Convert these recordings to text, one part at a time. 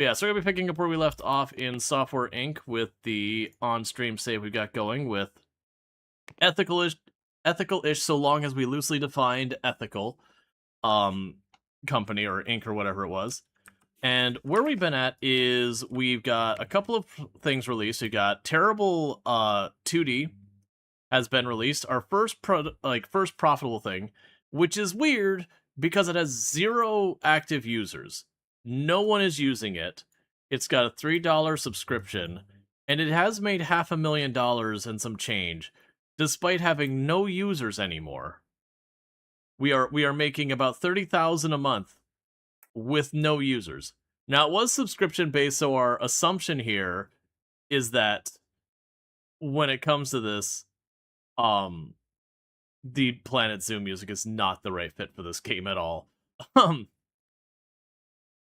Yeah, so we're going to be picking up where we left off in Software Inc. with the on-stream save we got going with ethical-ish so long as we loosely defined ethical company or Inc. or whatever it was. And where we've been at is we've got a couple of things released. We've got Terrible 2D has been released, our first profitable thing, which is weird because it has 0 active users. No one is using it. It's got a $3 subscription, and it has made $500,000 and some change, despite having no users anymore. We are making about 30,000 a month with no users. Now it was subscription based, so our assumption here is that when it comes to this, the Planet Zoo music is not the right fit for this game at all.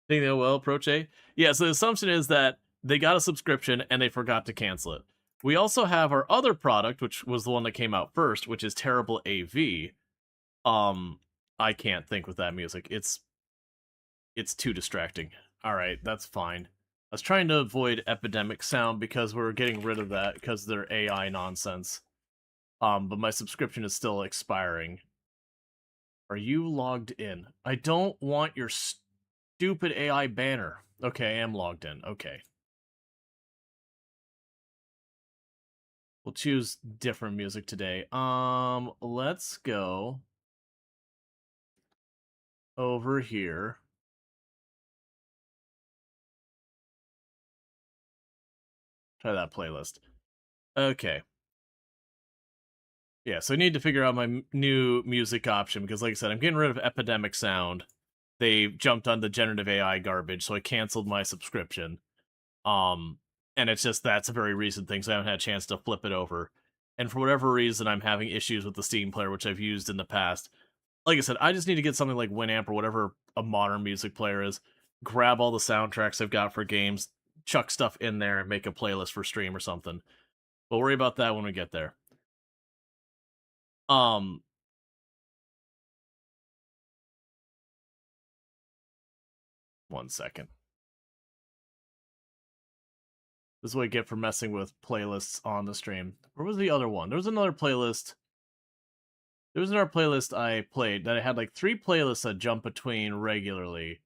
Think they'll well approach A? Yeah, so the assumption is that they got a subscription and they forgot to cancel it. We also have our other product, which was the one that came out first, which is Terrible AV. I can't think with that music. It's too distracting. Alright, that's fine. I was trying to avoid Epidemic Sound because we're getting rid of that because of their AI nonsense. But my subscription is still expiring. Are you logged in? I don't want your stupid AI banner. Okay, I am logged in. Okay. We'll choose different music today. Let's go over here. Try that playlist. Okay. Yeah, so I need to figure out my new music option because, like I said, I'm getting rid of Epidemic Sound. They jumped on the generative AI garbage, so I canceled my subscription. And it's just that's a very recent thing, so I haven't had a chance to flip it over. And for whatever reason, I'm having issues with the Steam player, which I've used in the past. Like I said, I just need to get something like Winamp or whatever a modern music player is, grab all the soundtracks I've got for games, chuck stuff in there, and make a playlist for stream or something. We'll worry about that when we get there. One second. This is what I get for messing with playlists on the stream. Where was the other one? There was another playlist. There was another playlist I played that I had like 3 playlists that jump between regularly.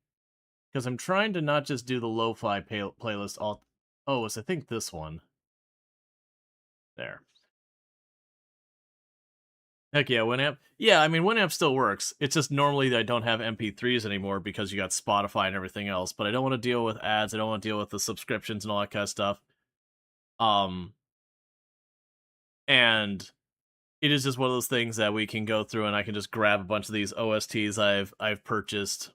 Because I'm trying to not just do the lo-fi playlist all... Oh, it's I think this one. There. Heck yeah, Winamp. Yeah, I mean, Winamp still works. It's just normally I don't have MP3s anymore because you got Spotify and everything else, but I don't want to deal with ads, I don't want to deal with the subscriptions and all that kind of stuff. And it is just one of those things that we can go through and I can just grab a bunch of these OSTs I've purchased,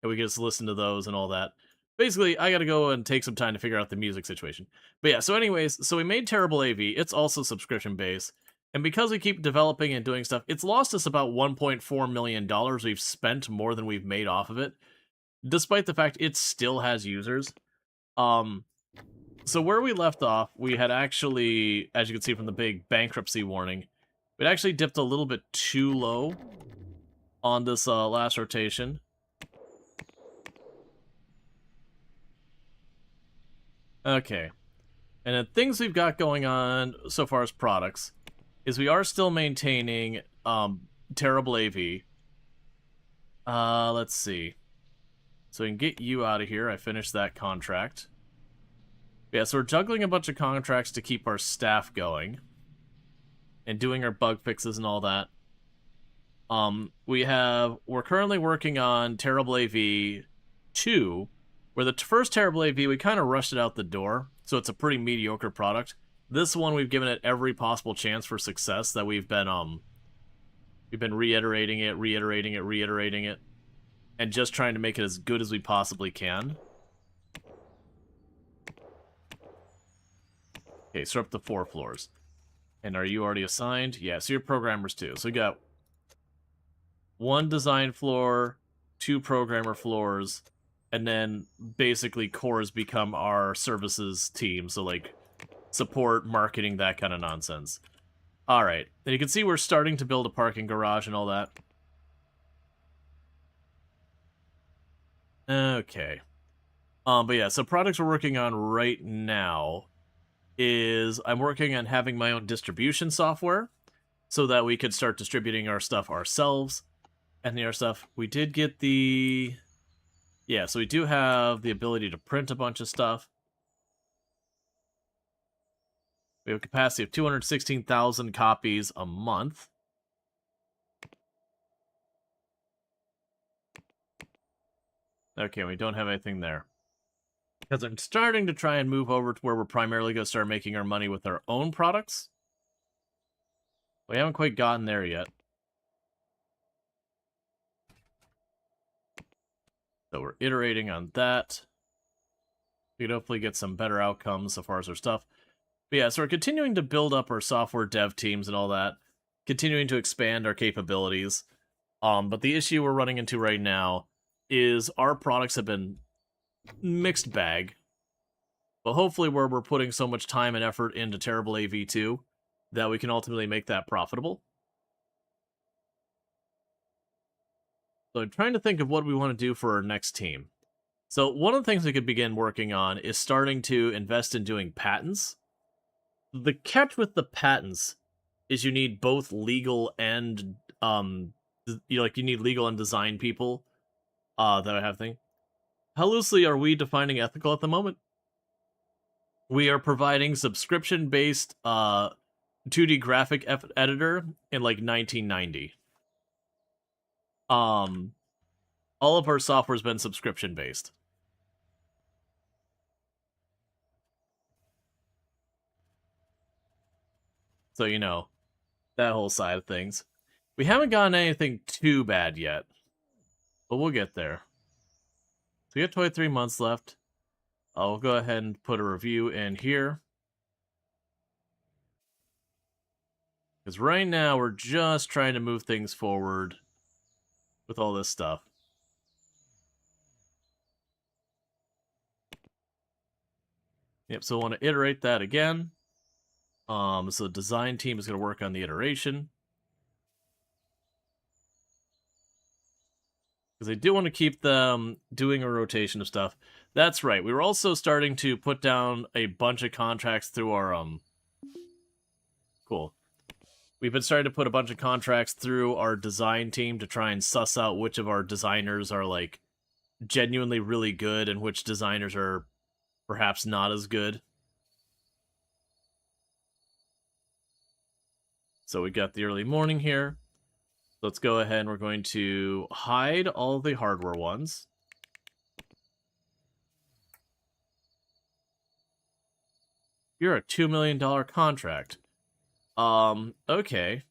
and we can just listen to those and all that. Basically, I gotta go and take some time to figure out the music situation. But yeah, so anyways, so we made Terrible AV. It's also subscription-based. And because we keep developing and doing stuff, it's lost us about $1.4 million we've spent more than we've made off of it, despite the fact it still has users. So where we left off, we had actually, as you can see from the big bankruptcy warning, we'd actually dipped a little bit too low on this last rotation. Okay. And then things we've got going on so far as products is we are still maintaining Terrible AV. Let's see. So we can get you out of here. I finished that contract. Yeah, so we're juggling a bunch of contracts to keep our staff going. And doing our bug fixes and all that. We're currently working on Terrible AV 2, where the first Terrible AV, we kind of rushed it out the door, so it's a pretty mediocre product. This one, we've given it every possible chance for success that we've been reiterating it, and just trying to make it as good as we possibly can. Okay, so we're up to 4 floors. And are you already assigned? Yeah, so you're programmers too. So we got 1 design floor, 2 programmer floors, and then basically cores become our services team. So like support, marketing, that kind of nonsense. Alright, and you can see we're starting to build a parking garage and all that. Okay. But yeah, so projects we're working on right now is I'm working on having my own distribution software so that we could start distributing our stuff ourselves. And our stuff, we did get the... Yeah, so we do have the ability to print a bunch of stuff. We have a capacity of 216,000 copies a month. Okay, we don't have anything there. Because I'm starting to try and move over to where we're primarily going to start making our money with our own products. We haven't quite gotten there yet. So we're iterating on that. We could hopefully get some better outcomes so far as our stuff. But yeah, so we're continuing to build up our software dev teams and all that. Continuing to expand our capabilities. But the issue we're running into right now is our products have been mixed bag. But hopefully where we're putting so much time and effort into Terrible AV2 that we can ultimately make that profitable. So I'm trying to think of what we want to do for our next team. So one of the things we could begin working on is starting to invest in doing patents. The catch with the patents is you need both legal and you need legal and design people that I have thing. How loosely are we defining ethical at the moment? We are providing subscription-based 2D graphic editor in like 1990. All of our software's been subscription-based. So, you know, that whole side of things. We haven't gotten anything too bad yet, but we'll get there. So we have 23 months left. I'll go ahead and put a review in here. Because right now we're just trying to move things forward with all this stuff. Yep, so I want to iterate that again. So the design team is going to work on the iteration. Because I do want to keep them doing a rotation of stuff. That's right. We were also starting to put down a bunch of contracts through our Cool. We've been starting to put a bunch of contracts through our design team to try and suss out which of our designers are like genuinely really good and which designers are perhaps not as good. So we got the early morning here. Let's go ahead and we're going to hide all the hardware ones. You're a $2 million contract. Okay.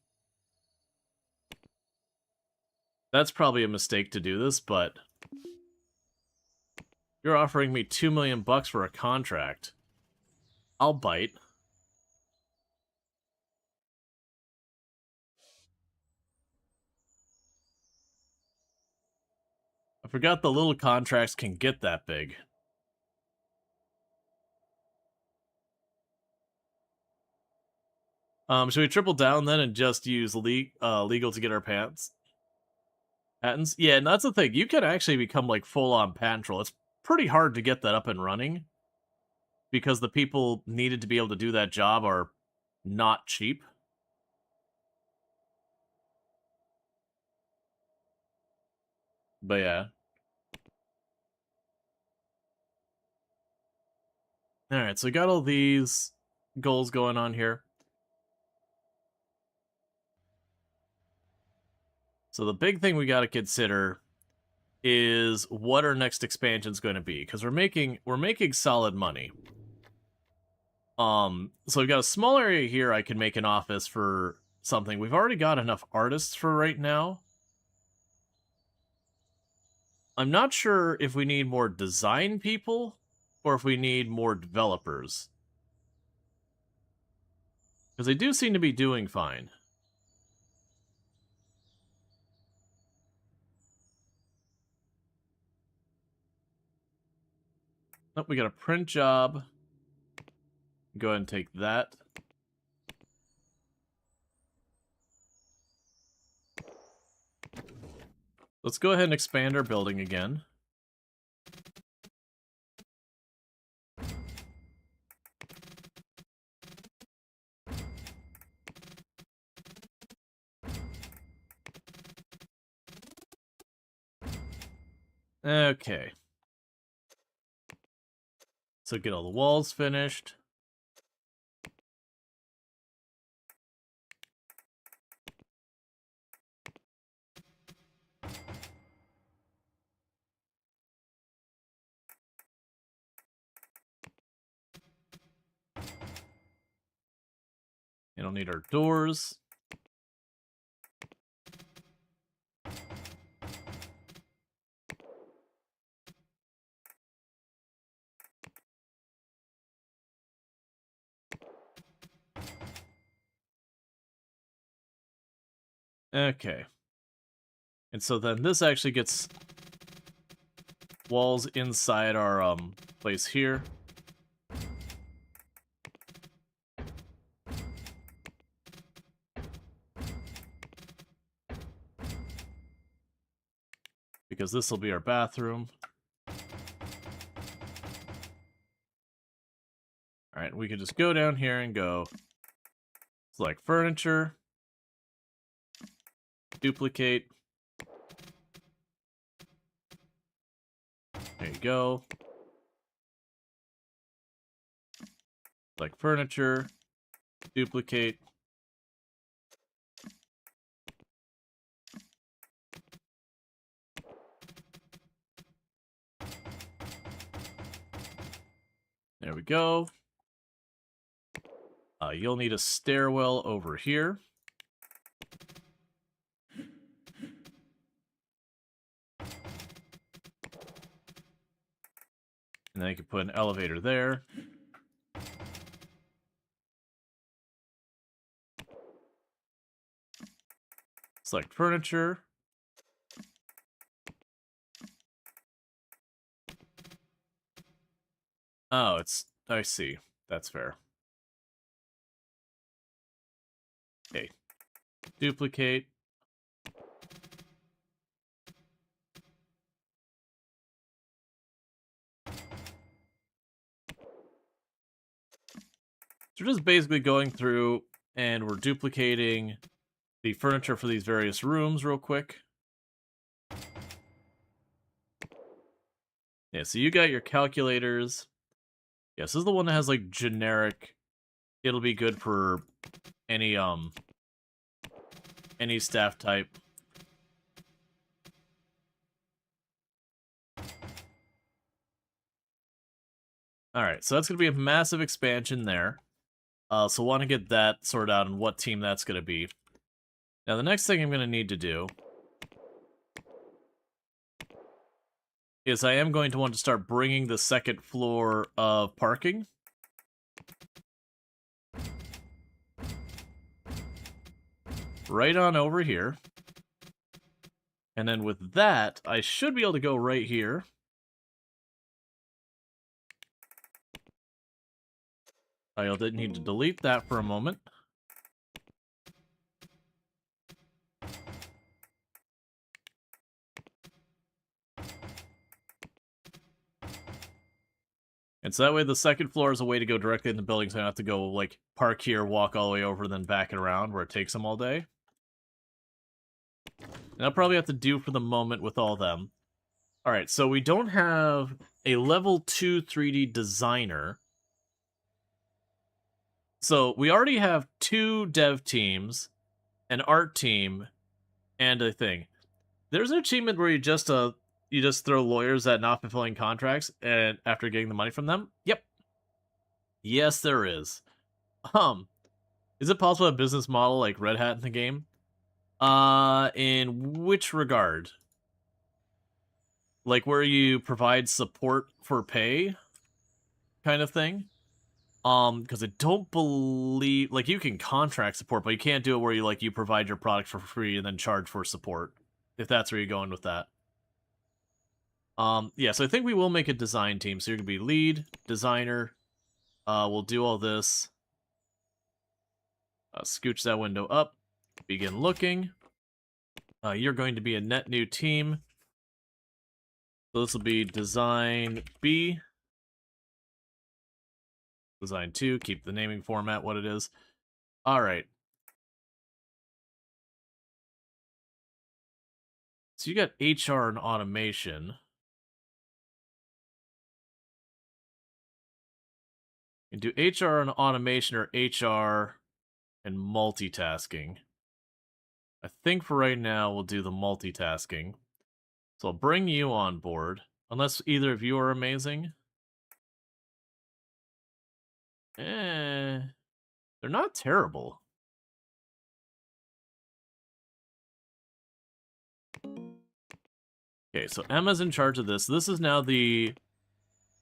That's probably a mistake to do this, but you're offering me $2 million for a contract. I'll bite. I forgot the little contracts can get that big. Should we triple down then and just use legal to get our patents? Yeah, and that's the thing. You can actually become like full-on patent troll. It's pretty hard to get that up and running because the people needed to be able to do that job are not cheap. But yeah. Alright, so we got all these goals going on here. So the big thing we got to consider is what our next expansion is going to be, because we're making solid money. So we've got a small area here I can make an office for something. We've already got enough artists for right now. I'm not sure if we need more design people or if we need more developers. Because they do seem to be doing fine. Oh, we got a print job. Go ahead and take that. Let's go ahead and expand our building again. Okay. So get all the walls finished. You don't need our doors. Okay. And so then this actually gets walls inside our place here. Because this will be our bathroom. Alright, we can just go down here and go select furniture, duplicate. There you go. Select furniture, duplicate. There we go. You'll need a stairwell over here. And then you can put an elevator there. Select furniture. Oh, I see. That's fair. Okay. Duplicate. So we're just basically going through and we're duplicating the furniture for these various rooms real quick. Yeah, so you got your calculators. Yeah, this is the one that has like generic. It'll be good for any staff type. Alright, so that's gonna be a massive expansion there. So want to get that sorted out and what team that's gonna be. Now the next thing I'm gonna need to do is I am going to want to start bringing the second floor of parking. Right on over here. And then with that, I should be able to go right here. I did need to delete that for a moment. And so that way the second floor is a way to go directly in the building, so I don't have to go, like, park here, walk all the way over, then back it around, where it takes them all day. And I'll probably have to do for the moment with all them. Alright, so we don't have a level 2 3D designer. So we already have 2 dev teams, an art team, and a thing. There's an achievement where you just throw lawyers at not fulfilling contracts and after getting the money from them? Yep. Yes, there is. Is it possible to have a business model like Red Hat in the game? In which regard? Like where you provide support for pay kind of thing? Because I don't believe, like, you can contract support, but you can't do it where you provide your product for free and then charge for support, if that's where you're going with that. Yeah, so I think we will make a design team. So you're gonna be lead, designer. We'll do all this. Scooch that window up. Begin looking. You're going to be a net new team. So this will be design B. Design 2, keep the naming format what it is. Alright. So you got HR and automation. You can do HR and automation or HR and multitasking. I think for right now we'll do the multitasking. So I'll bring you on board, unless either of you are amazing. They're not terrible. Okay, so Emma's in charge of this. This is now the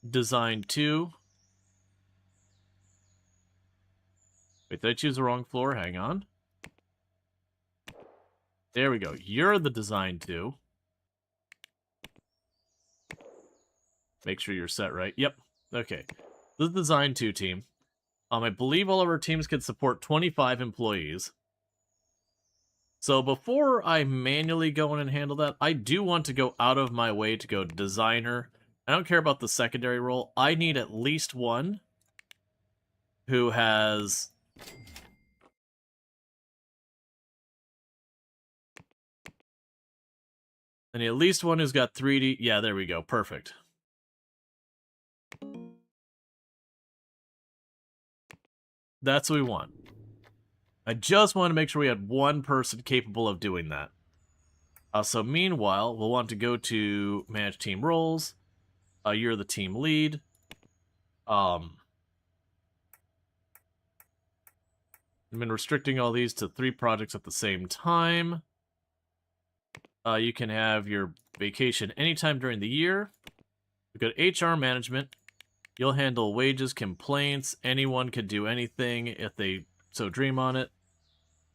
design 2. Wait, did I choose the wrong floor? Hang on. There we go. You're the design 2. Make sure you're set right. Yep. Okay. This is the design 2 team. I believe all of our teams can support 25 employees. So before I manually go in and handle that, I do want to go out of my way to go designer. I don't care about the secondary role. I need at least one who has... I need at least one who's got 3D... Yeah, there we go. Perfect. That's what we want. I just want to make sure we had one person capable of doing that. So meanwhile, we'll want to go to manage team roles. You're the team lead. I've been restricting all these to 3 projects at the same time. You can have your vacation anytime during the year. We go to HR management. You'll handle wages, complaints. Anyone can do anything if they so dream on it.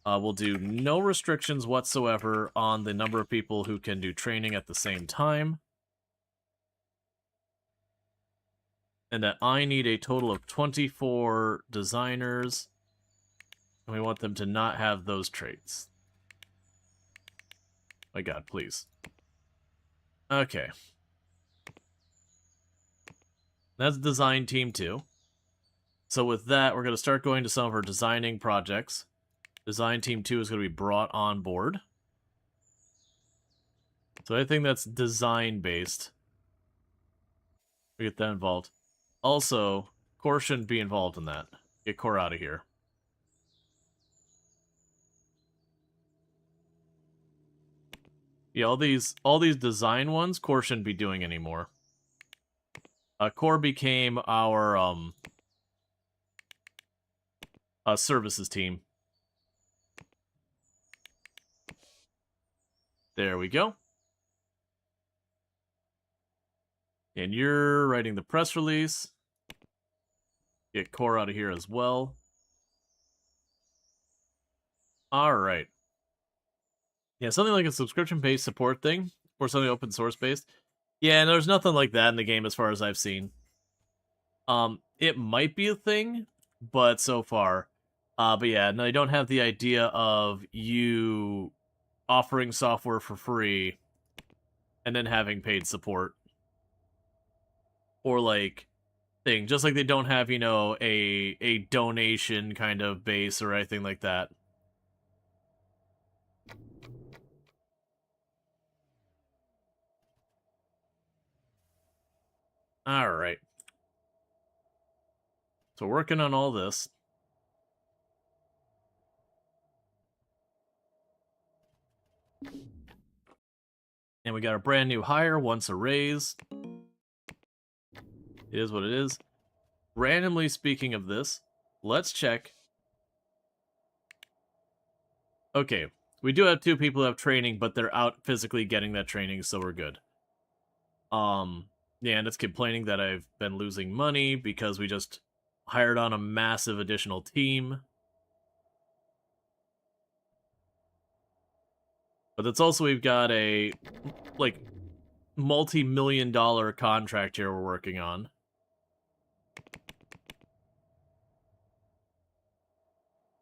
We'll do no restrictions whatsoever on the number of people who can do training at the same time. And that I need a total of 24 designers. And we want them to not have those traits. My god, please. Okay. That's design team 2. So with that, we're going to start going to some of our designing projects. Design team 2 is going to be brought on board. So anything that's design-based, we get that involved. Also, Core shouldn't be involved in that. Get Core out of here. Yeah, all these design ones, Core shouldn't be doing anymore. Core became our services team. There we go. And you're writing the press release. Get Core out of here as well. Alright. Yeah, something like a subscription-based support thing, or something open source-based. Yeah, and there's nothing like that in the game as far as I've seen. It might be a thing, but so far. But yeah, no, they don't have the idea of you offering software for free and then having paid support. Or, like, thing. Just like they don't have, you know, a donation kind of base or anything like that. Alright. So working on all this. And we got a brand new hire, once a raise. It is what it is. Randomly speaking of this, let's check. Okay, we do have 2 people who have training, but they're out physically getting that training, so we're good. Yeah, and it's complaining that I've been losing money because we just hired on a massive additional team. But it's also, we've got a, like, multi-million-dollar contract here we're working on.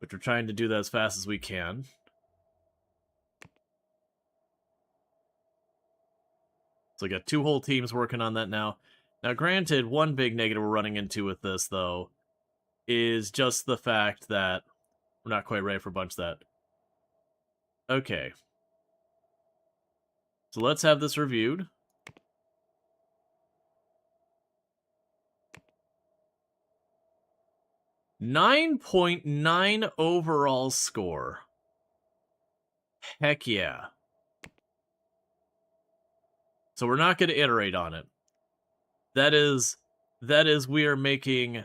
Which we're trying to do that as fast as we can. So we got 2 whole teams working on that now. Now, granted, one big negative we're running into with this, though, is just the fact that we're not quite ready for a bunch of that. Okay. So let's have this reviewed. 9.9 overall score. Heck yeah. So we're not going to iterate on it. That is, we are making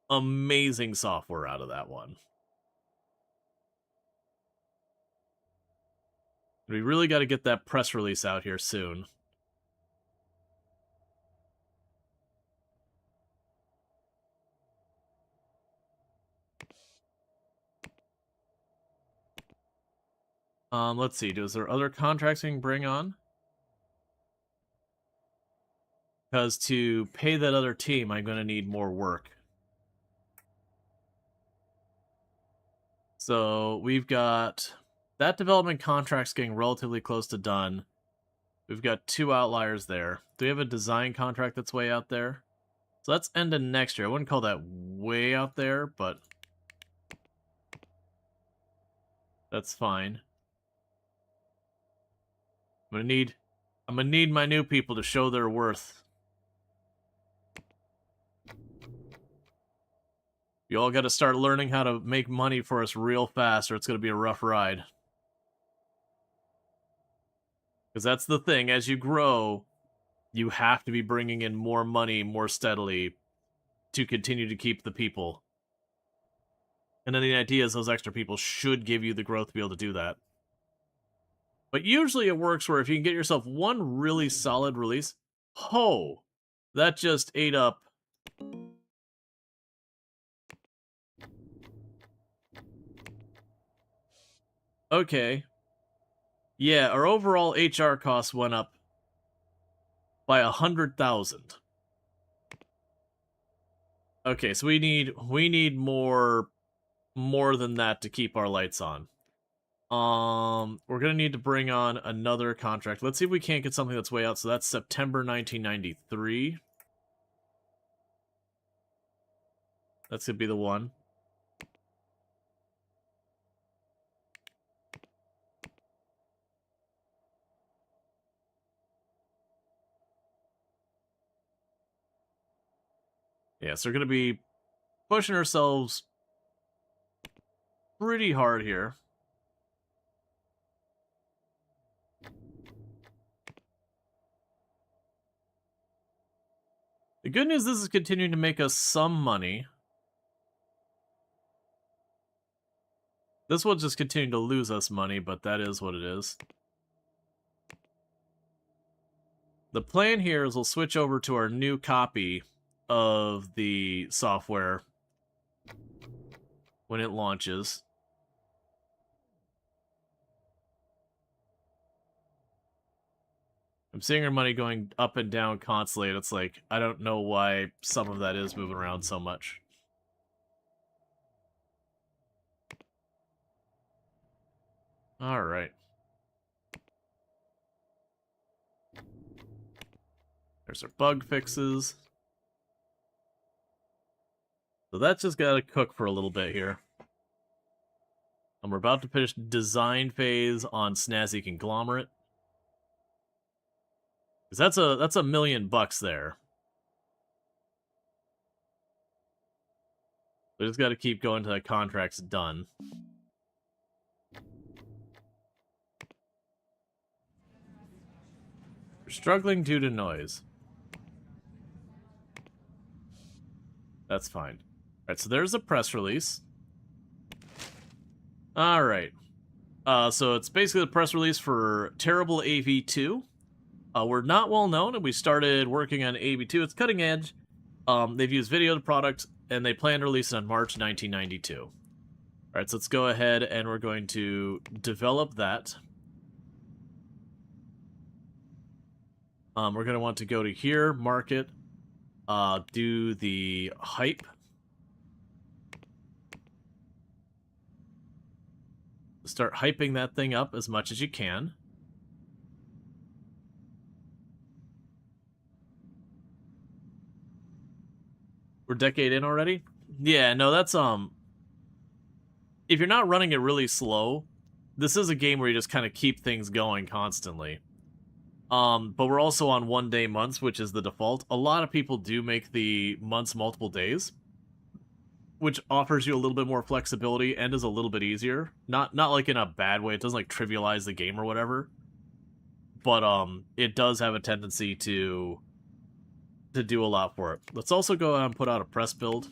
amazing software out of that one. We really got to get that press release out here soon. Let's see. Is there other contracts we can bring on? Because to pay that other team, I'm going to need more work. So we've got that development contract's getting relatively close to done. We've got 2 outliers there. Do we have a design contract that's way out there? So that's end of next year. I wouldn't call that way out there, but that's fine. I'm gonna need my new people to show their worth. You all got to start learning how to make money for us real fast, or it's gonna be a rough ride. Because that's the thing, as you grow, you have to be bringing in more money more steadily to continue to keep the people. And then the idea is those extra people should give you the growth to be able to do that. But usually it works where if you can get yourself one really solid release, that just ate up. Okay. Yeah, our overall HR costs went up by 100,000. Okay, so we need more than that to keep our lights on. We're gonna need to bring on another contract. Let's see if we can't get something that's way out. So that's September 1993. That's gonna be the one. Yeah, so we're gonna be pushing ourselves pretty hard here. The good news, this is continuing to make us some money. This one's just continuing to lose us money, but that is what it is. The plan here is we'll switch over to our new copy of the software when it launches. I'm seeing our money going up and down constantly, and it's like, I don't know why some of that is moving around so much. Alright. There's our bug fixes. So that's just gotta cook for a little bit here. And we're about to finish design phase on Snazzy Conglomerate. Because that's $1 million there. We just gotta keep going till that contract's done. We're struggling due to noise. That's fine. Alright, so there's a press release. Alright. So it's basically the press release for Terrible AV2. We're not well known, and we started working on AV2. It's cutting edge. They've used video to product, and they plan to release it on March 1992. Alright, so let's go ahead, and we're going to develop that. We're going to want to go to here, market, do the hype. Start hyping that thing up as much as you can. We're a decade in already? Yeah, no, that's, if you're not running it really slow, this is a game where you just kind of keep things going constantly. But we're also on 1 day months, which is the default. A lot of people do make the months multiple days. which offers you a little bit more flexibility and is a little bit easier. Not like in a bad way. It doesn't like trivialize the game or whatever. But it does have a tendency to do a lot for it. Let's also go ahead and put out a press build.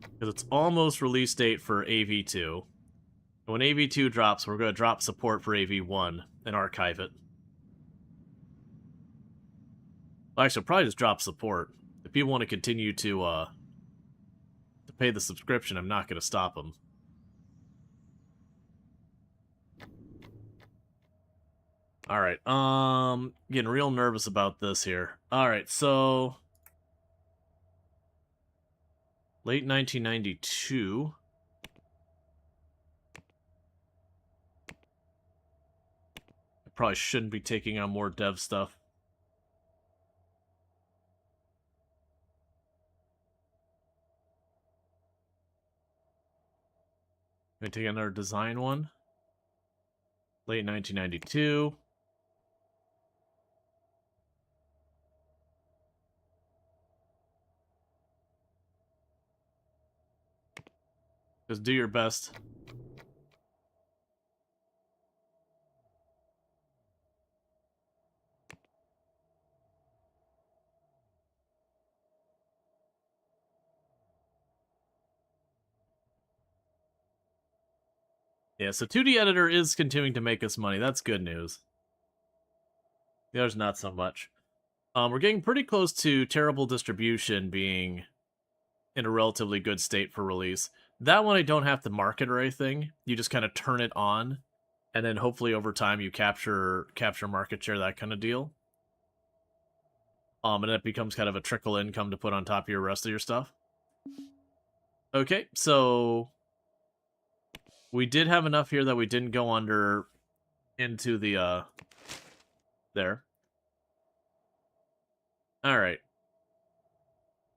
Because it's almost release date for AV2. And when AV2 drops, we're going to drop support for AV1 and archive it. Well, actually, I'll probably just drop support. If people want to continue to pay the subscription, I'm not going to stop them. Alright, getting real nervous about this here. Alright, so... late 1992... I probably shouldn't be taking on more dev stuff. Gonna take another design one. Late 1992. Just do your best. Yeah, so 2D Editor is continuing to make us money. That's good news. There's not so much. We're getting pretty close to Terrible Distribution being in a relatively good state for release. That one I don't have to market or anything. You just kind of turn it on, and then hopefully over time you capture market share, that kind of deal. And it becomes kind of a trickle income to put on top of your rest of your stuff. Okay, so we did have enough here that we didn't go under into the there. Alright.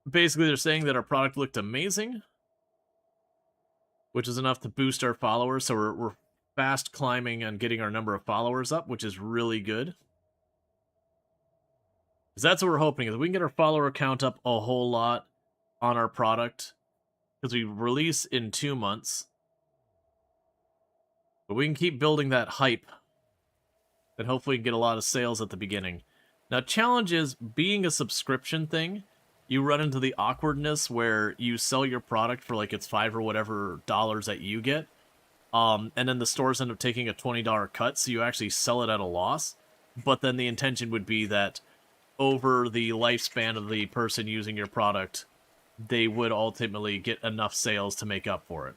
Basically, they're saying that our product looked amazing, which is enough to boost our followers, so we're fast climbing and getting our number of followers up, which is really good. Because that's what we're hoping, is we can get our follower count up a whole lot on our product, because we release in 2 months. But we can keep building that hype, and hopefully get a lot of sales at the beginning. Now, challenge is, being a subscription thing, you run into the awkwardness where you sell your product for like it's $5 or whatever dollars that you get, and then the stores end up taking a $20 cut, so you actually sell it at a loss. But then the intention would be that over the lifespan of the person using your product, they would ultimately get enough sales to make up for it.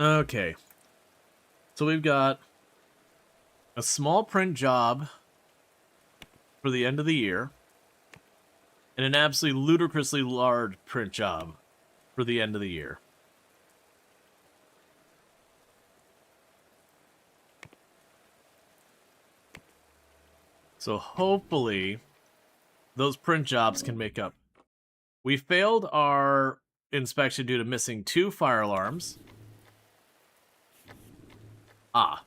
Okay, so we've got a small print job for the end of the year, and an absolutely ludicrously large print job for the end of the year. So hopefully, those print jobs can make up. We failed our inspection due to missing 2 fire alarms. Ah.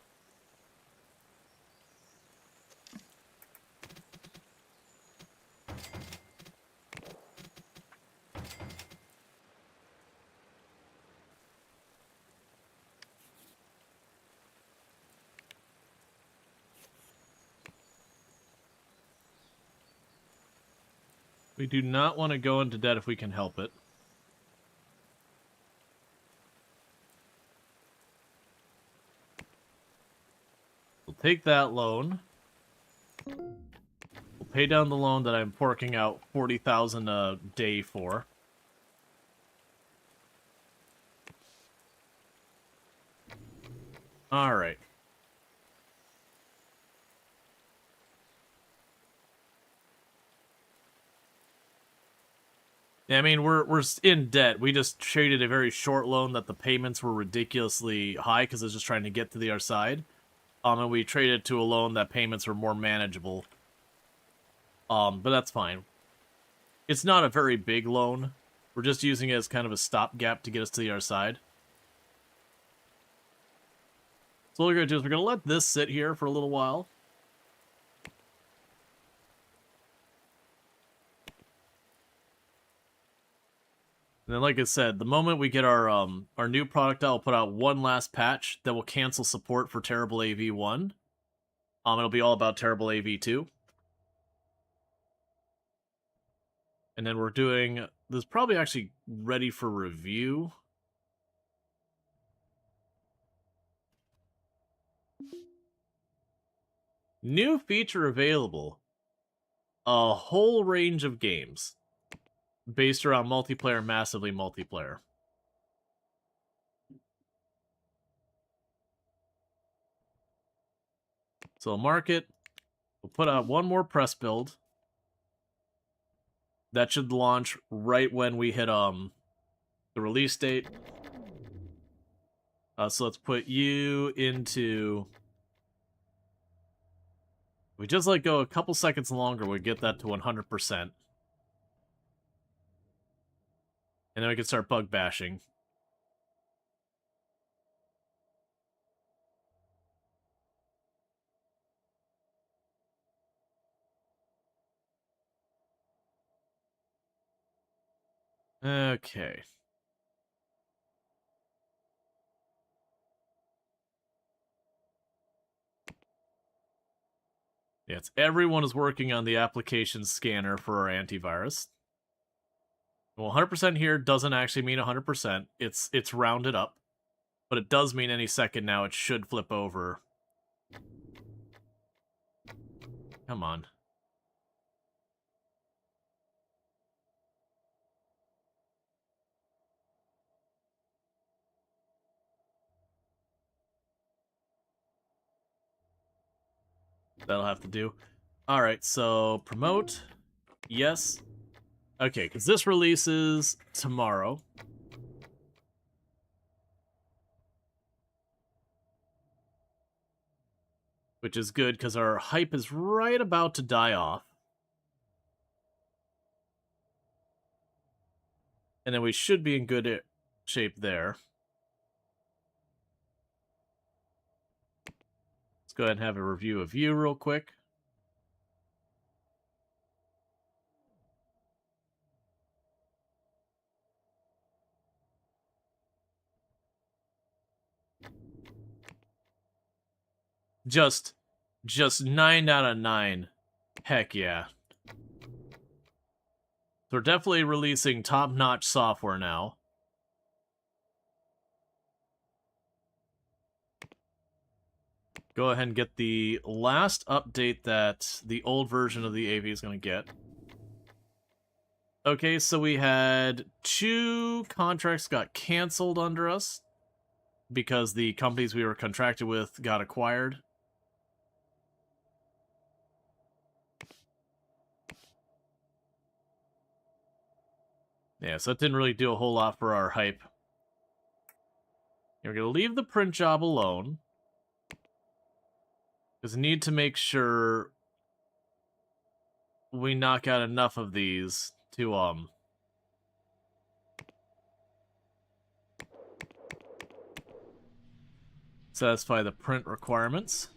We do not want to go into debt if we can help it. We'll take that loan. We'll pay down the loan that I'm forking out $40,000 a day for. All right. Yeah, I mean, we're in debt. We just traded a very short loan that the payments were ridiculously high because I was just trying to get to the other side. And we traded to a loan that payments were more manageable. But that's fine. It's not a very big loan. We're just using it as kind of a stopgap to get us to the other side. So what we're going to do is we're going to let this sit here for a little while. And then, like I said, the moment we get our new product out, we'll put out one last patch that will cancel support for Terrible AV1. It'll be all about Terrible AV2. And then we're doing... This is probably actually ready for review. New feature available. A whole range of games. Based around multiplayer, massively multiplayer. So we'll mark it. We'll put out one more press build. That should launch right when we hit the release date. So let's put you into... We just let go a couple seconds longer, we get that to 100%. And then we can start bug bashing. Okay. Yes, everyone is working on the application scanner for our antivirus. Well, 100% here doesn't actually mean 100%. It's rounded up. But it does mean any second now it should flip over. Come on. That'll have to do. Alright, so promote. Yes. Okay, because this releases tomorrow. Which is good, because our hype is right about to die off. And then we should be in good shape there. Let's go ahead and have a review of you real quick. Just 9 out of 9. Heck yeah. So we're definitely releasing top-notch software now. Go ahead and get the last update that the old version of the AV is going to get. Okay, so we had 2 contracts got canceled under us because the companies we were contracted with got acquired. Yeah, so that didn't really do a whole lot for our hype. We're going to leave the print job alone. Because we need to make sure we knock out enough of these to, satisfy the print requirements.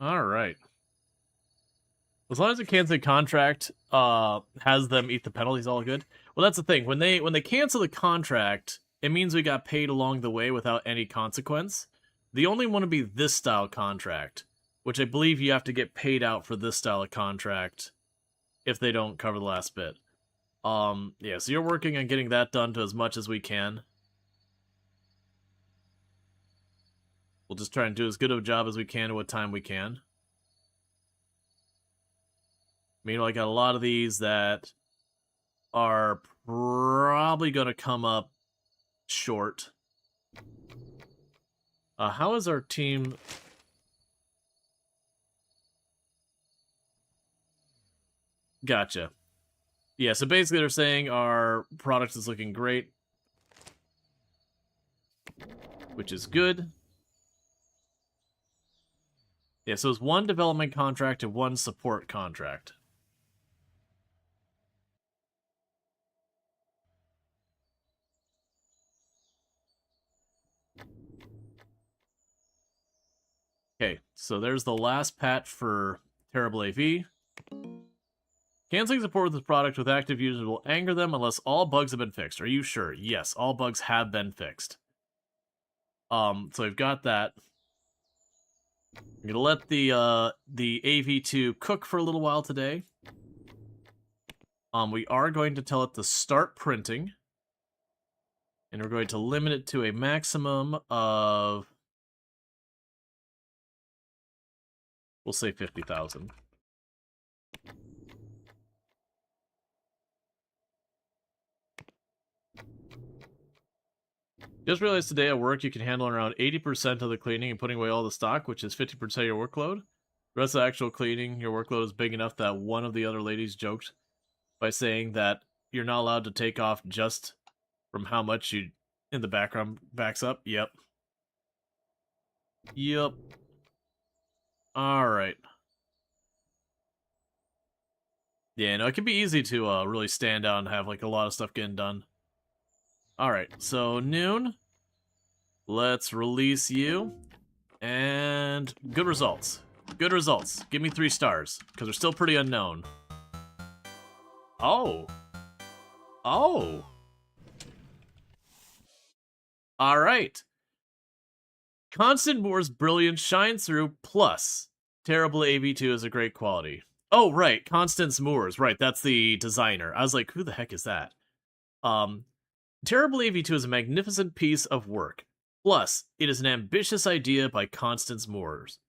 Alright. As long as the cancel contract has them eat the penalties, all good. Well, that's the thing. When they cancel the contract, it means we got paid along the way without any consequence. They only want to be this style contract, which I believe you have to get paid out for this style of contract if they don't cover the last bit. Yeah, so you're working on getting that done to as much as we can. We'll just try and do as good of a job as we can at what time we can. Meanwhile, I got a lot of these that are probably going to come up short. How is our team... Gotcha. Yeah, so basically they're saying our product is looking great. which is good. Yeah, so it's 1 development contract and 1 support contract. Okay, so there's the last patch for Terrible AV. Canceling support with this product with active users will anger them unless all bugs have been fixed. Are you sure? Yes, all bugs have been fixed. So we've got that. I'm gonna let the AV2 cook for a little while today. We are going to tell it to start printing. And we're going to limit it to a maximum of, we'll say 50,000. Just realized today at work you can handle around 80% of the cleaning and putting away all the stock, which is 50% of your workload. The rest of the actual cleaning, your workload is big enough that one of the other ladies joked by saying that you're not allowed to take off just from how much you in the background backs up. Yep. Yep. Alright. Yeah, no, it can be easy to really stand out and have like a lot of stuff getting done. Alright, so noon. Let's release you. And good results. Good results. Give me 3 stars, because they're still pretty unknown. Oh. Oh. Alright. Constant Moore's brilliance shines through, plus Terrible AV2 is a great quality. Oh, right, Constance Moores. Right, that's the designer. I was like, who the heck is that? Terrible AV2 is a magnificent piece of work. Plus, it is an ambitious idea by Constance Moores.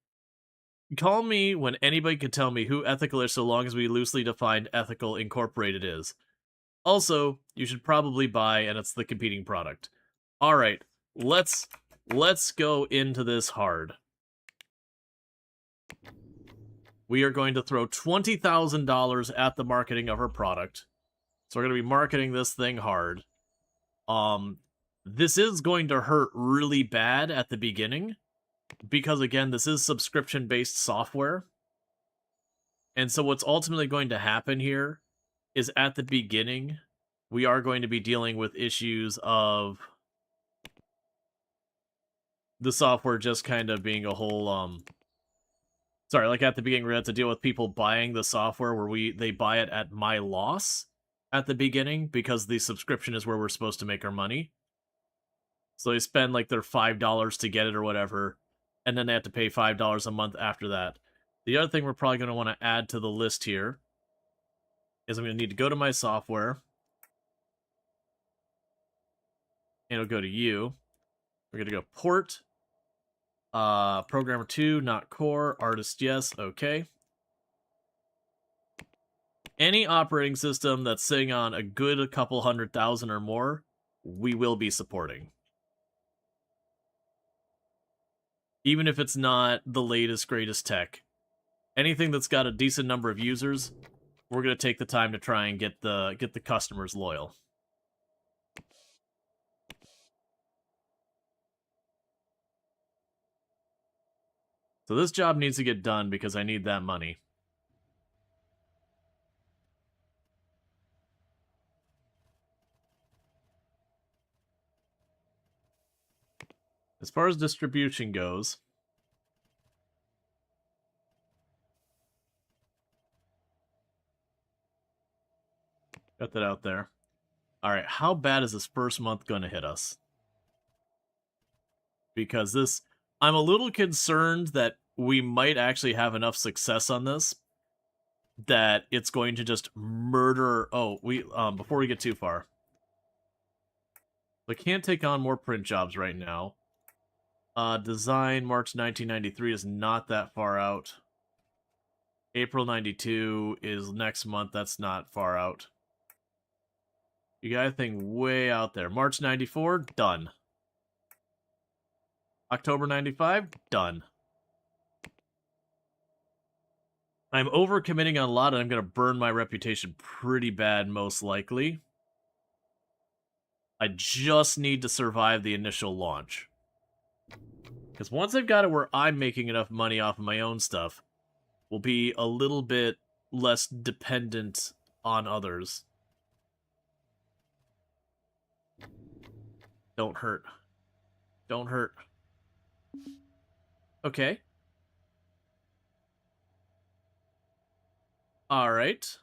Call me when anybody can tell me who ethical is so long as we loosely define ethical incorporated is. Also, you should probably buy, and it's the competing product. Alright, let's go into this hard. We are going to throw $20,000 at the marketing of our product. So we're going to be marketing this thing hard. This is going to hurt really bad at the beginning. Because, again, this is subscription-based software. And so what's ultimately going to happen here is at the beginning, we are going to be dealing with issues of the software just kind of being a whole, sorry, like at the beginning, we had to deal with people buying the software where they buy it at my loss at the beginning because the subscription is where we're supposed to make our money. So they spend like their $5 to get it or whatever, and then they have to pay $5 a month after that. The other thing we're probably going to want to add to the list here is I'm going to need to go to my software, and it'll go to you. We're going to go port, programmer 2, not core, artist yes, okay. Any operating system that's sitting on a good couple 100,000 or more, we will be supporting. Even if it's not the latest, greatest tech. Anything that's got a decent number of users, we're going to take the time to try and get the customers loyal. So this job needs to get done because I need that money. As far as distribution goes, got that out there. Alright, how bad is this first month going to hit us? Because this, I'm a little concerned that we might actually have enough success on this that it's going to just murder. Oh, before we get too far, I can't take on more print jobs right now. Design March 1993 is not that far out. April 92 is next month. That's not far out. You got a thing way out there. March 94, done. October 95, done. I'm overcommitting on a lot, and I'm going to burn my reputation pretty bad, most likely. I just need to survive the initial launch. Because once I've got it where I'm making enough money off of my own stuff, we'll be a little bit less dependent on others. Don't hurt. Don't hurt. Okay. Alright.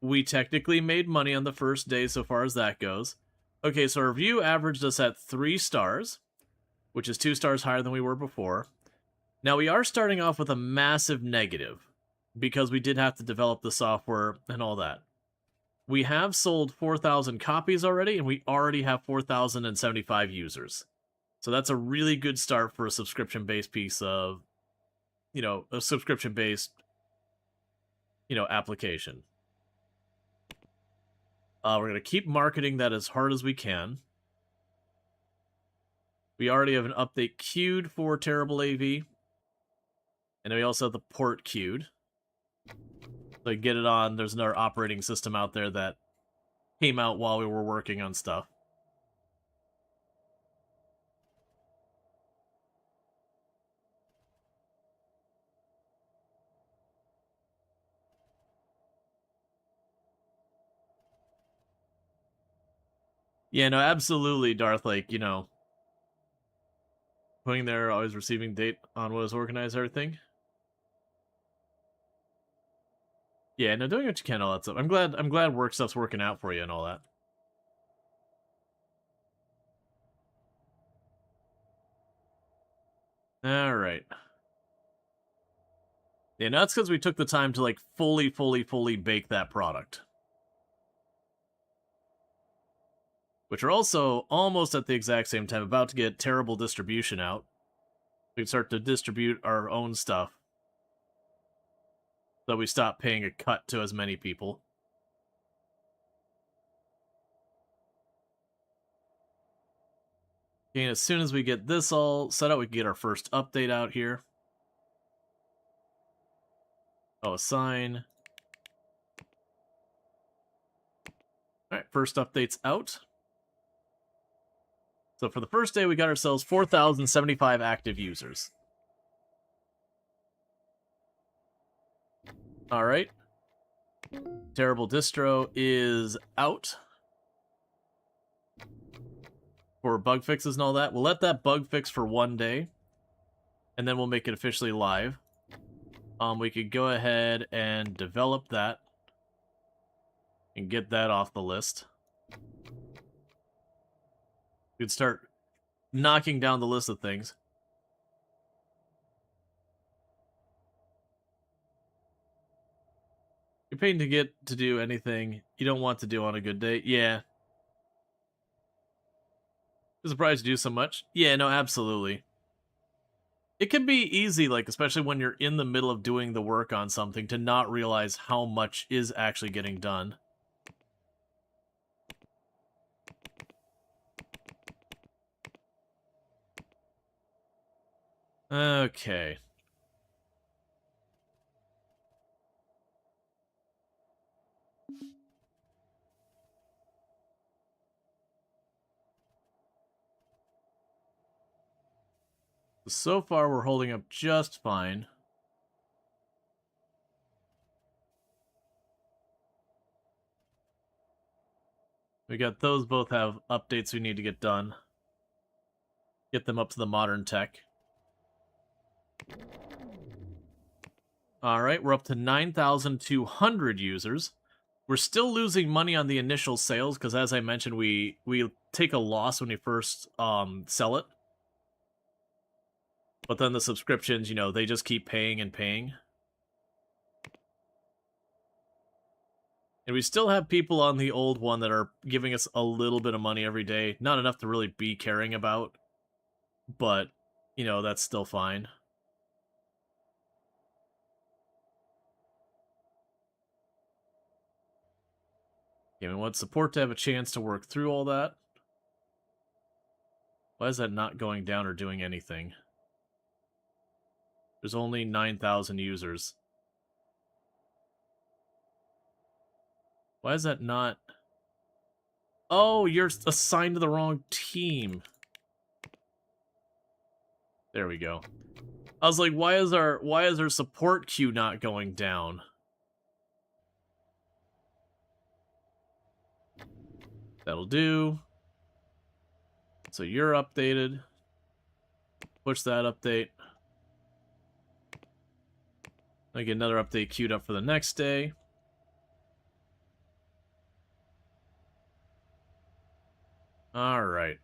We technically made money on the first day so far as that goes. Okay, so our review averaged us at 3 stars, which is 2 stars higher than we were before. Now, we are starting off with a massive negative, because we did have to develop the software and all that. We have sold 4,000 copies already, and we already have 4,075 users. So that's a really good start for a subscription-based piece of, a subscription-based, application. We're going to keep marketing that as hard as we can. We already have an update queued for Terrible AV. And then we also have the port queued. So get it on. There's another operating system out there that came out while we were working on stuff. Yeah, no, absolutely, Darth. Like, putting there, always receiving date on what is organized, everything. Yeah, no, doing what you can, all that stuff. I'm glad work stuff's working out for you and all that. All right. Yeah, no, that's because we took the time to, like, fully bake that product. Which are also almost at the exact same time about to get terrible distribution out. We can start to distribute our own stuff. So we stop paying a cut to as many people. Okay, and as soon as we get this all set up, we can get our first update out here. Oh, assign. Alright, first update's out. So for the first day, we got ourselves 4,075 active users. Alright. Terrible Distro is out. For bug fixes and all that. We'll let that bug fix for 1 day. And then we'll make it officially live. We could go ahead and develop that. And get that off the list. We'd start knocking down the list of things. You're paying to get to do anything you don't want to do on a good day. Yeah. I'm surprised you do so much. Yeah, no, absolutely. It can be easy, like, especially when you're in the middle of doing the work on something, to not realize how much is actually getting done. Okay. So far, we're holding up just fine. We got those both have updates we need to get done. Get them up to the modern tech. Alright, we're up to 9,200 users. We're still losing money on the initial sales, because as I mentioned, we take a loss when we first sell it. But then the subscriptions, they just keep paying and paying. And we still have people on the old one that are giving us a little bit of money every day. Not enough to really be caring about. But, that's still fine. Okay, we want support to have a chance to work through all that. Why is that not going down or doing anything? There's only 9,000 users. Why is that not... Oh, you're assigned to the wrong team. There we go. I was like, why is our support queue not going down? That'll do. So you're updated. Push that update. I get another update queued up for the next day. All right.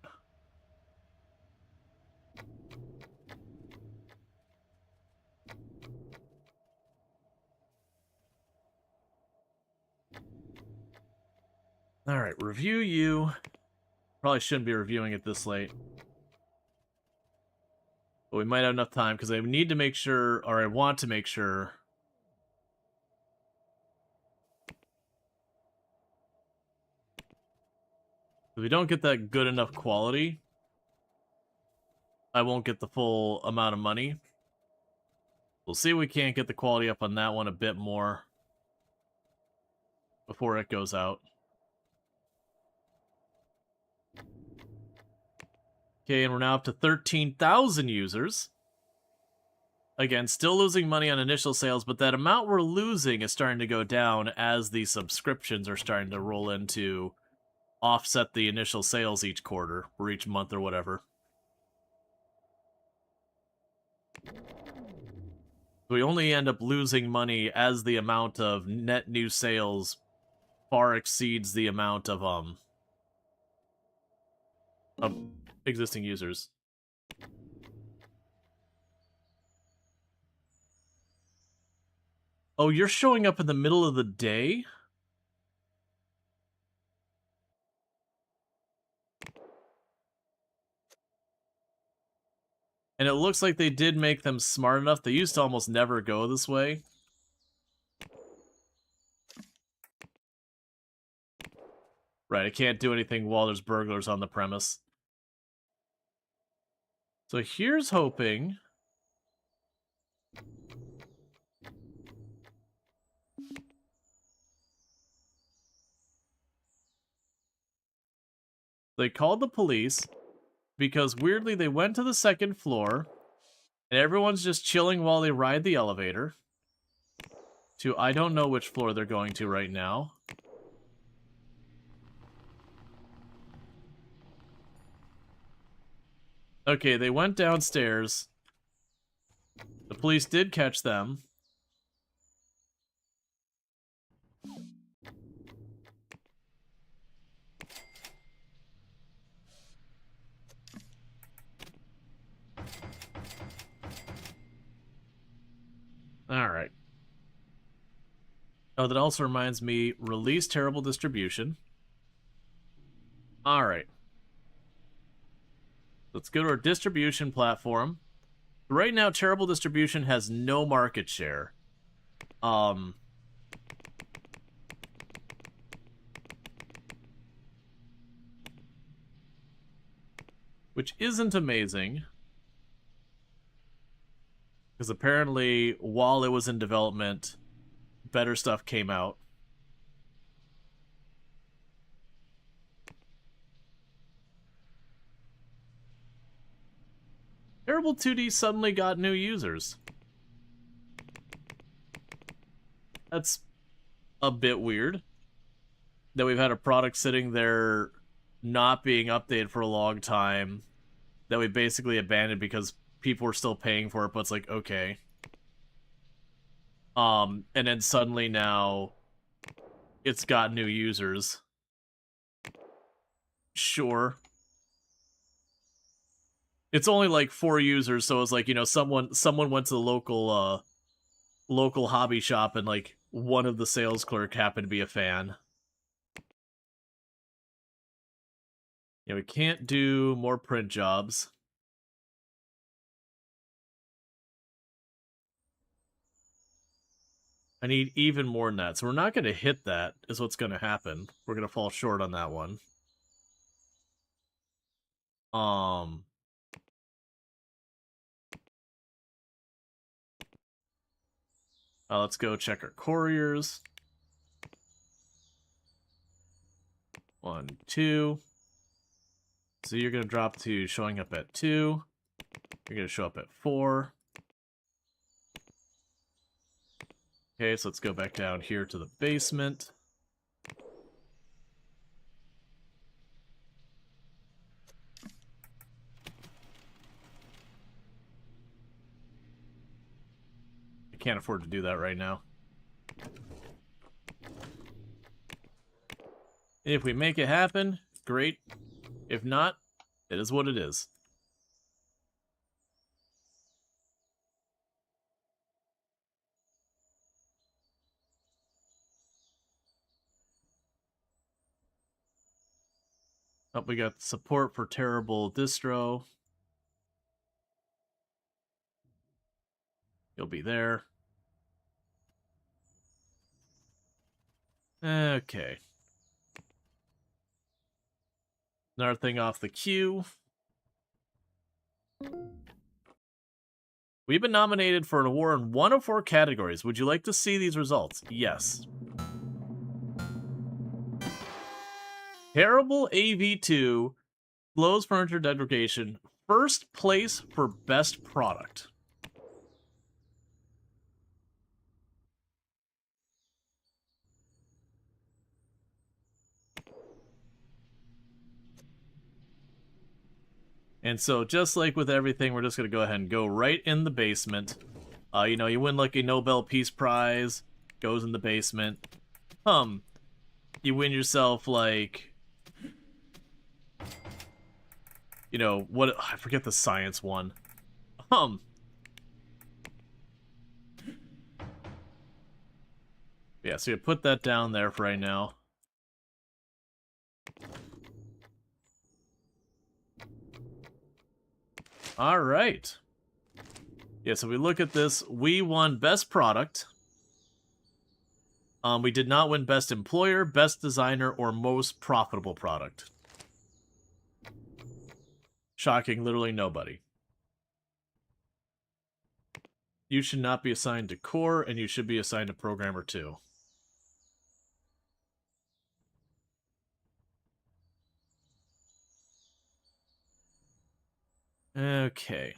All right, review you. Probably shouldn't be reviewing it this late. But we might have enough time because I need to make sure, or I want to make sure. If we don't get that good enough quality, I won't get the full amount of money. We'll see if we can't get the quality up on that one a bit more before it goes out. Okay, and we're now up to 13,000 users. Again, still losing money on initial sales, but that amount we're losing is starting to go down as the subscriptions are starting to roll in to offset the initial sales each quarter, or each month, or whatever. We only end up losing money as the amount of net new sales far exceeds the amount of existing users. Oh, you're showing up in the middle of the day? And it looks like they did make them smart enough. They used to almost never go this way. Right, I can't do anything while there's burglars on the premise. So here's hoping. They called the police because weirdly they went to the second floor and everyone's just chilling while they ride the elevator to I don't know which floor they're going to right now. Okay, they went downstairs. The police did catch them. Alright. Oh, that also reminds me, release terrible distribution. Alright. Let's go to our distribution platform. Right now, terrible distribution has no market share. Which isn't amazing. Because apparently, while it was in development, better stuff came out. Terrible 2D suddenly got new users. That's a bit weird. That we've had a product sitting there not being updated for a long time that we basically abandoned because people were still paying for it, but it's like, okay. And then suddenly now it's got new users. Sure. It's only like 4 users, so it's like, you know, someone went to the local hobby shop and like one of the sales clerk happened to be a fan. Yeah, we can't do more print jobs. I need even more than that. So we're not going to hit that, is what's going to happen. We're going to fall short on that one. Let's go check our couriers. 1, 2. So you're going to drop to showing up at 2. You're going to show up at 4. Okay, so let's go back down here to the basement. I can't afford to do that right now. If we make it happen, great. If not, it is what it is. Oh, we got support for terrible distro. You'll be there. Okay. Another thing off the queue. We've been nominated for an award in 1 of 4 categories. Would you like to see these results? Yes. Terrible AV2, Lowe's Furniture Degradation, first place for best product. And so, just like with everything, we're just going to go ahead and go right in the basement. You know, you win like a Nobel Peace Prize, goes in the basement. You win yourself like, you know, what, I forget the science one. Yeah, so you put that down there for right now. All right. Yeah, so we look at this. We won Best Product. We did not win Best Employer, Best Designer, or Most Profitable Product. Shocking, literally nobody. You should not be assigned to Core, and you should be assigned to Programmer 2. Okay.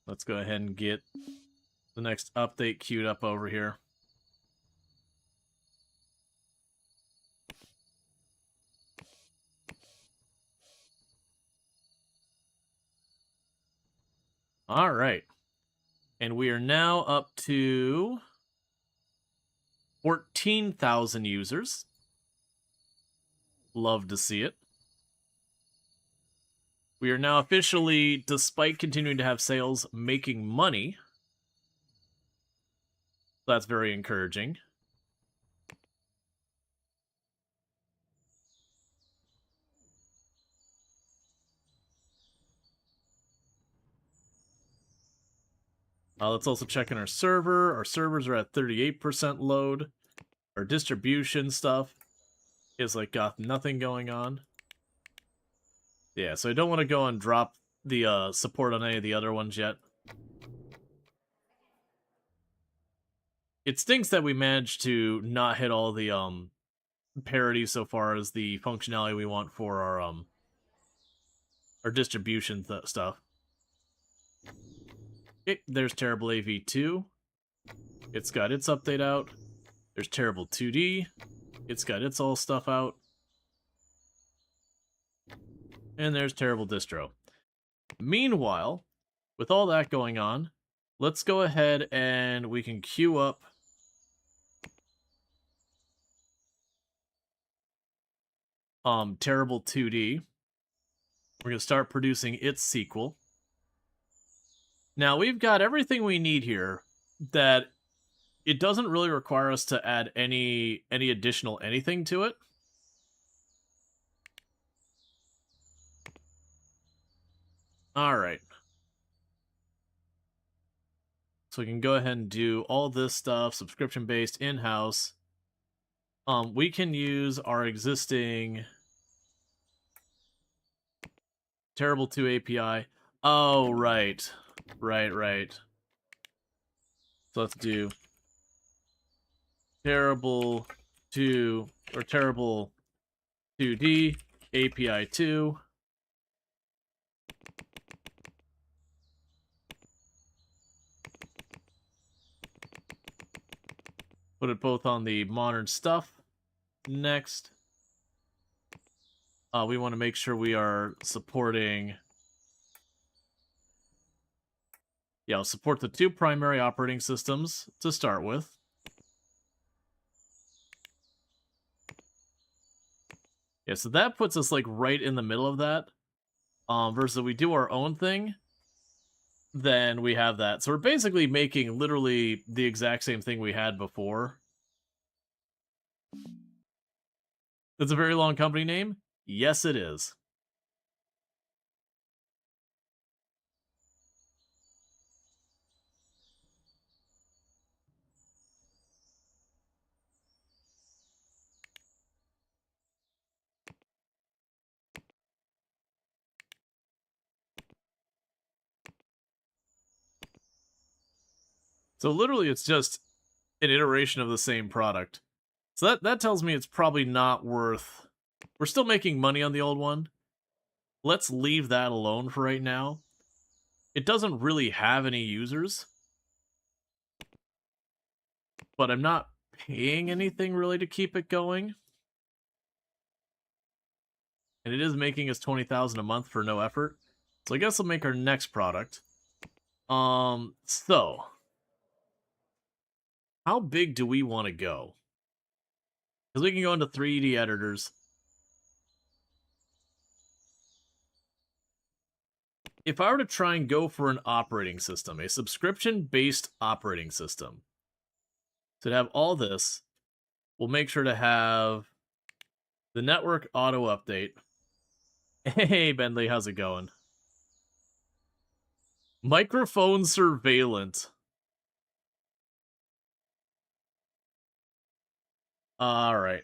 Let's go ahead and get the next update queued up over here. All right. And we are now up to 14,000 users. Love to see it. We are now officially, despite continuing to have sales, making money. That's very encouraging. Let's also check in our server. Our servers are at 38% load. Our distribution stuff is like got nothing going on. Yeah, so I don't want to go and drop the support on any of the other ones yet. It stinks that we managed to not hit all the parity so far as the functionality we want for our distribution stuff. Okay, there's Terrible AV2. It's got its update out. There's Terrible 2D. It's got its all stuff out. And there's Terrible Distro. Meanwhile, with all that going on, let's go ahead and we can queue up Terrible 2D. We're going to start producing its sequel. Now, we've got everything we need here that it doesn't really require us to add any additional anything to it. All right. So we can go ahead and do all this stuff, subscription-based, in-house. We can use our existing Terrible 2 API. Oh, right. Right. So let's do terrible 2 or terrible 2D API 2. Put it both on the modern stuff. Next. We want to make sure we are supporting... Yeah, I'll support the 2 primary operating systems to start with. Yeah, so that puts us like right in the middle of that. Versus we do our own thing, then we have that. So we're basically making literally the exact same thing we had before. It's a very long company name. Yes, it is. So literally it's just an iteration of the same product. So that tells me it's probably not worth... We're still making money on the old one. Let's leave that alone for right now. It doesn't really have any users. But I'm not paying anything really to keep it going. And it is making us $20,000 a month for no effort. So I guess we'll make our next product. So how big do we want to go? Because we can go into 3D editors. If I were to try and go for an operating system, a subscription-based operating system, so to have all this, we'll make sure to have the network auto update. Hey, Bentley, how's it going? Microphone surveillance. All right.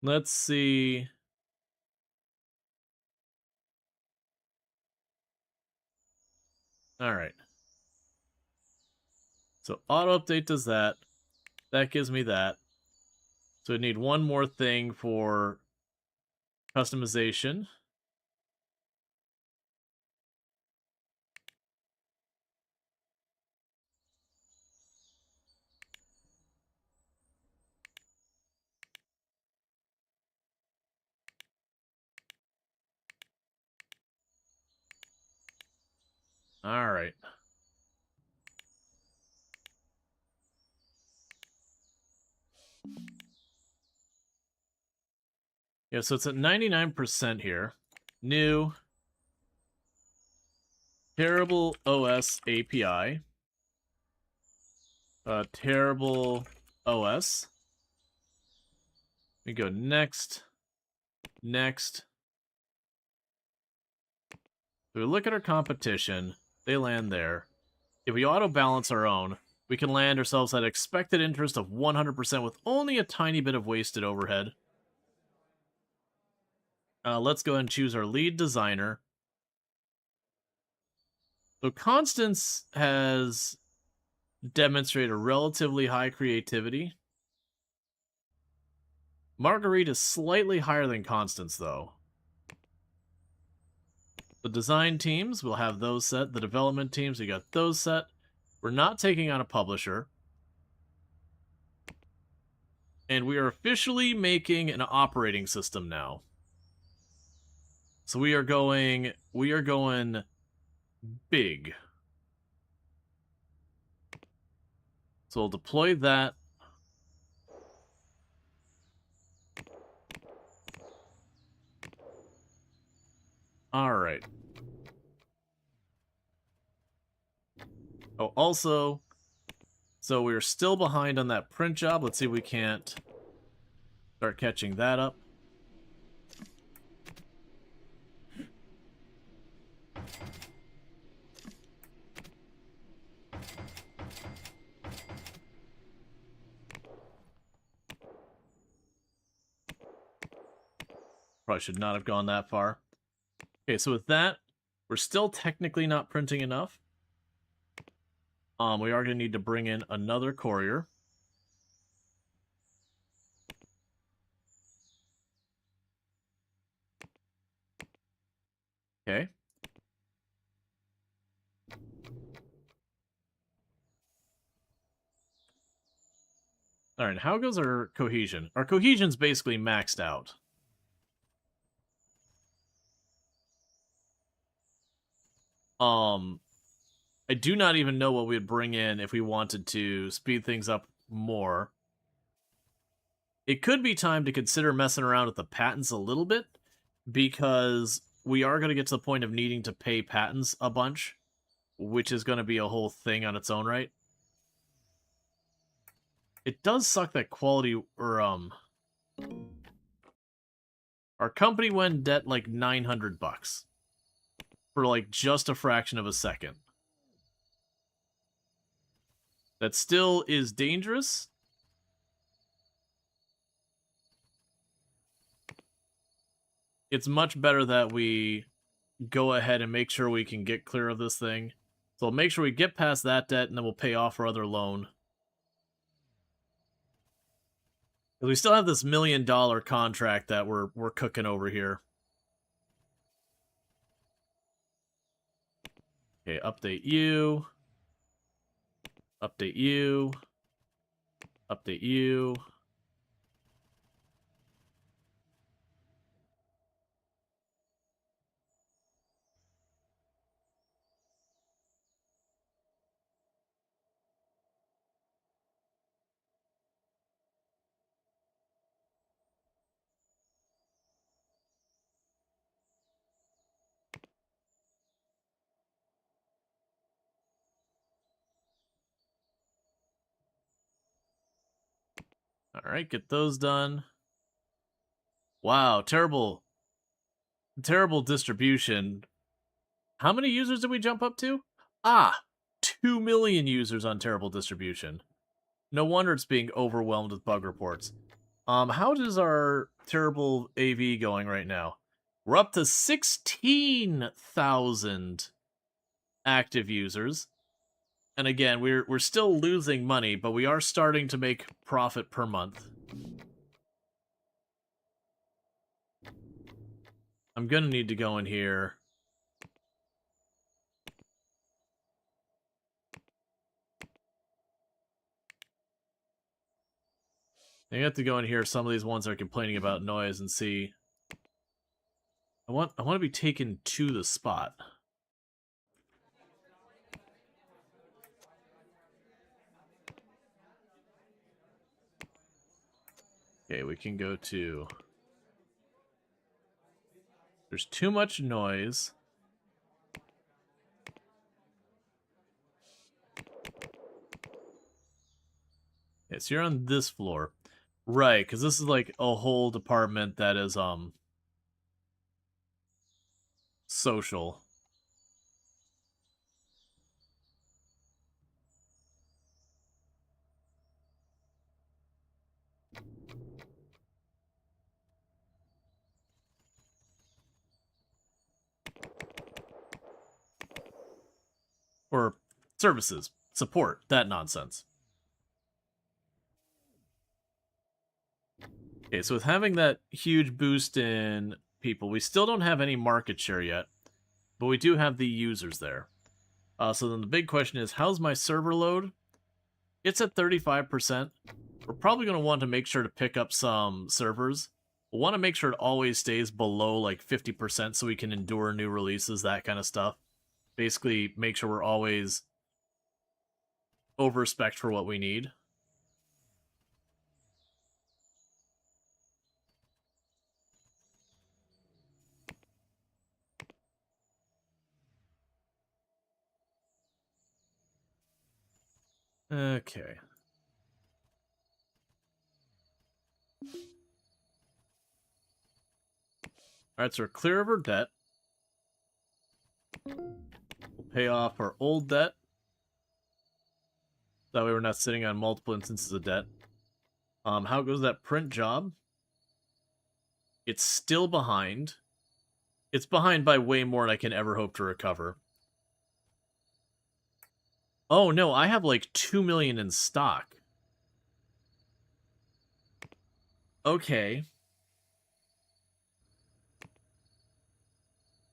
Let's see. All right. So auto update does that. That gives me that. So I need one more thing for customization. All right. Yeah, so it's at 99% here. New terrible OS API. Terrible OS. We go next. Next. So we look at our competition. They land there. If we auto-balance our own, we can land ourselves at expected interest of 100% with only a tiny bit of wasted overhead. Let's go ahead and choose our lead designer. So Constance has demonstrated a relatively high creativity. Marguerite is slightly higher than Constance, though. The design teams, we'll have those set. The development teams, we got those set. We're not taking on a publisher. And we are officially making an operating system now. So we are going big. So we'll deploy that. All right. Oh, also, so we're still behind on that print job. Let's see if we can't start catching that up. Probably should not have gone that far. Okay, so with that, we're still technically not printing enough. We are going to need to bring in another courier. Okay. Alright, how goes our cohesion? Our cohesion's basically maxed out. I do not even know what we'd bring in if we wanted to speed things up more. It could be time to consider messing around with the patents a little bit, because we are going to get to the point of needing to pay patents a bunch, which is going to be a whole thing on its own right. It does suck that quality, or, our company went in debt like $900 for like just a fraction of a second. That still is dangerous. It's much better that we go ahead and make sure we can get clear of this thing. So we'll make sure we get past that debt, and then we'll pay off our other loan. We still have this $1 million contract that we're cooking over here. Okay, update you. Update you. Update you. Alright, get those done. Wow, terrible distribution. How many users did we jump up to? 2 million users on terrible distribution. No wonder it's being overwhelmed with bug reports. How does our terrible AV going right now? We're up to 16,000 active users. And again, we're still losing money, but we are starting to make profit per month. I'm gonna need to go in here. I have to go in here. Some of these ones are complaining about noise and see. I want to be taken to the spot. Okay, we can go to... There's too much noise. Okay, so you're on this floor. Right, because this is like a whole department that is, social. Or services, support, that nonsense. Okay, so with having that huge boost in people, we still don't have any market share yet, but we do have the users there. So then the big question is, how's my server load? It's at 35%. We're probably going to want to make sure to pick up some servers. We'll want to make sure it always stays below like 50% so we can endure new releases, that kind of stuff. Basically, make sure we're always over-spec'd for what we need. Okay. Alright, so we're clear of our debt. We'll pay off our old debt. That way we're not sitting on multiple instances of debt. How goes that print job? It's still behind. It's behind by way more than I can ever hope to recover. Oh no, I have like 2 million in stock. Okay.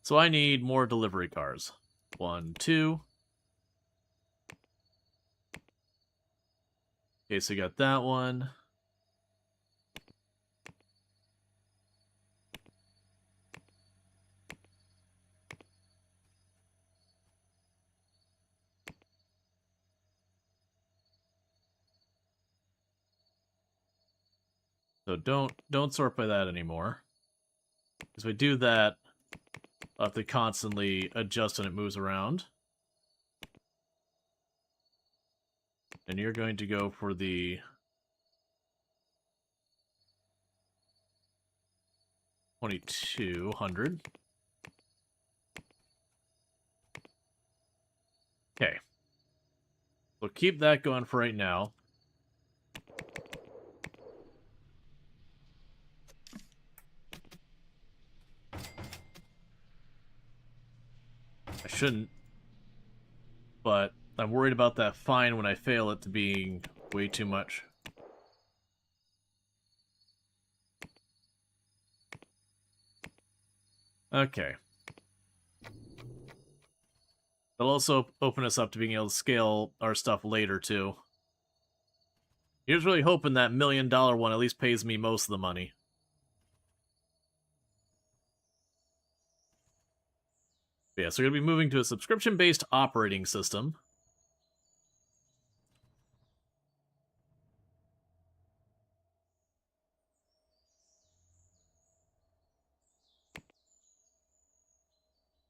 So I need more delivery cars. 1, 2. Okay, so you got that one. So don't sort by that anymore. Because we do that, I'll have to constantly adjust when it moves around. And you're going to go for the 2200. Okay. We'll keep that going for right now. I shouldn't, but I'm worried about that fine when I fail it to being way too much. Okay. It'll also open us up to being able to scale our stuff later, too. Here's really hoping that $1 million one at least pays me most of the money. But yeah, so we're going to be moving to a subscription-based operating system.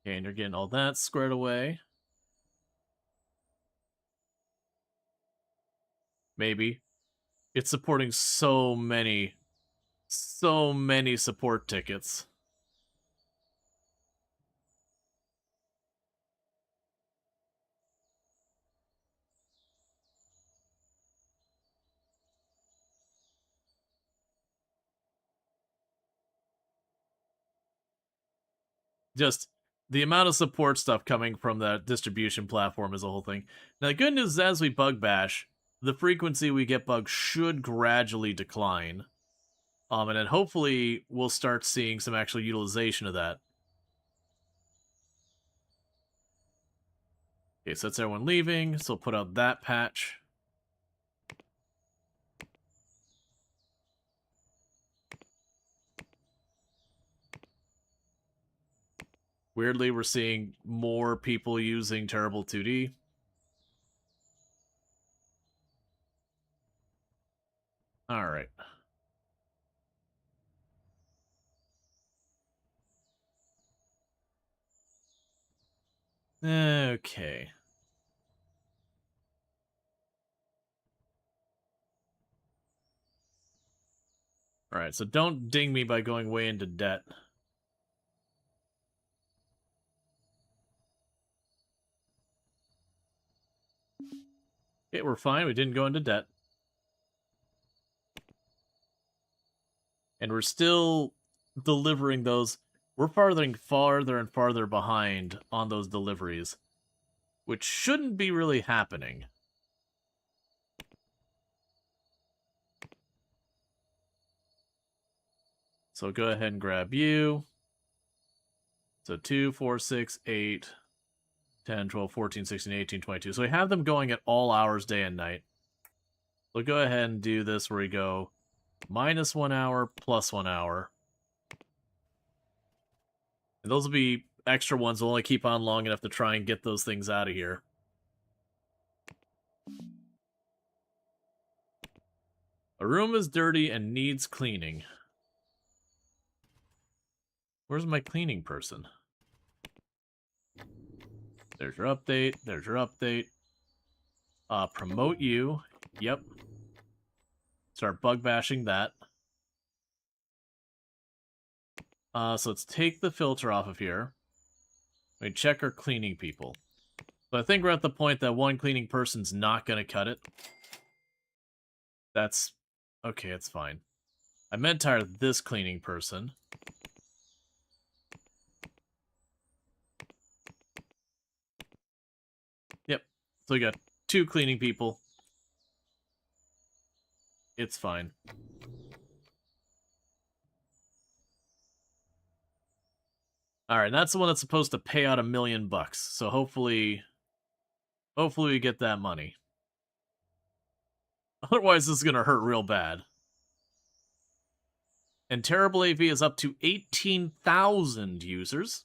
Okay, and you're getting all that squared away. Maybe. It's supporting so many support tickets. Just the amount of support stuff coming from that distribution platform is a whole thing. Now, the good news is as we bug bash, the frequency we get bugs should gradually decline. And then hopefully we'll start seeing some actual utilization of that. Okay, so that's everyone leaving, so we'll put out that patch. Weirdly, we're seeing more people using Terrible 2D. Alright. Okay. Alright, so don't ding me by going way into debt. Okay, we're fine. We didn't go into debt. And we're still delivering those. We're farther and farther behind on those deliveries, which shouldn't be really happening. So go ahead and grab you. So 2, 4, 6, 8, 10, 12, 14, 16, 18, 22. So we have them going at all hours, day and night. So go ahead and do this where we go -1 hour, +1 hour. And those will be extra ones. We'll only keep on long enough to try and get those things out of here. A room is dirty and needs cleaning. Where's my cleaning person? There's your update. There's your update. Promote you. Yep. Start bug bashing that. So let's take the filter off of here. We check our cleaning people. So I think we're at the point that one cleaning person's not going to cut it. That's... okay, it's fine. I meant to hire this cleaning person. So we got 2 cleaning people. It's fine. Alright, that's the one that's supposed to pay out $1 million. So hopefully we get that money. Otherwise, this is going to hurt real bad. And Terrible AV is up to 18,000 users.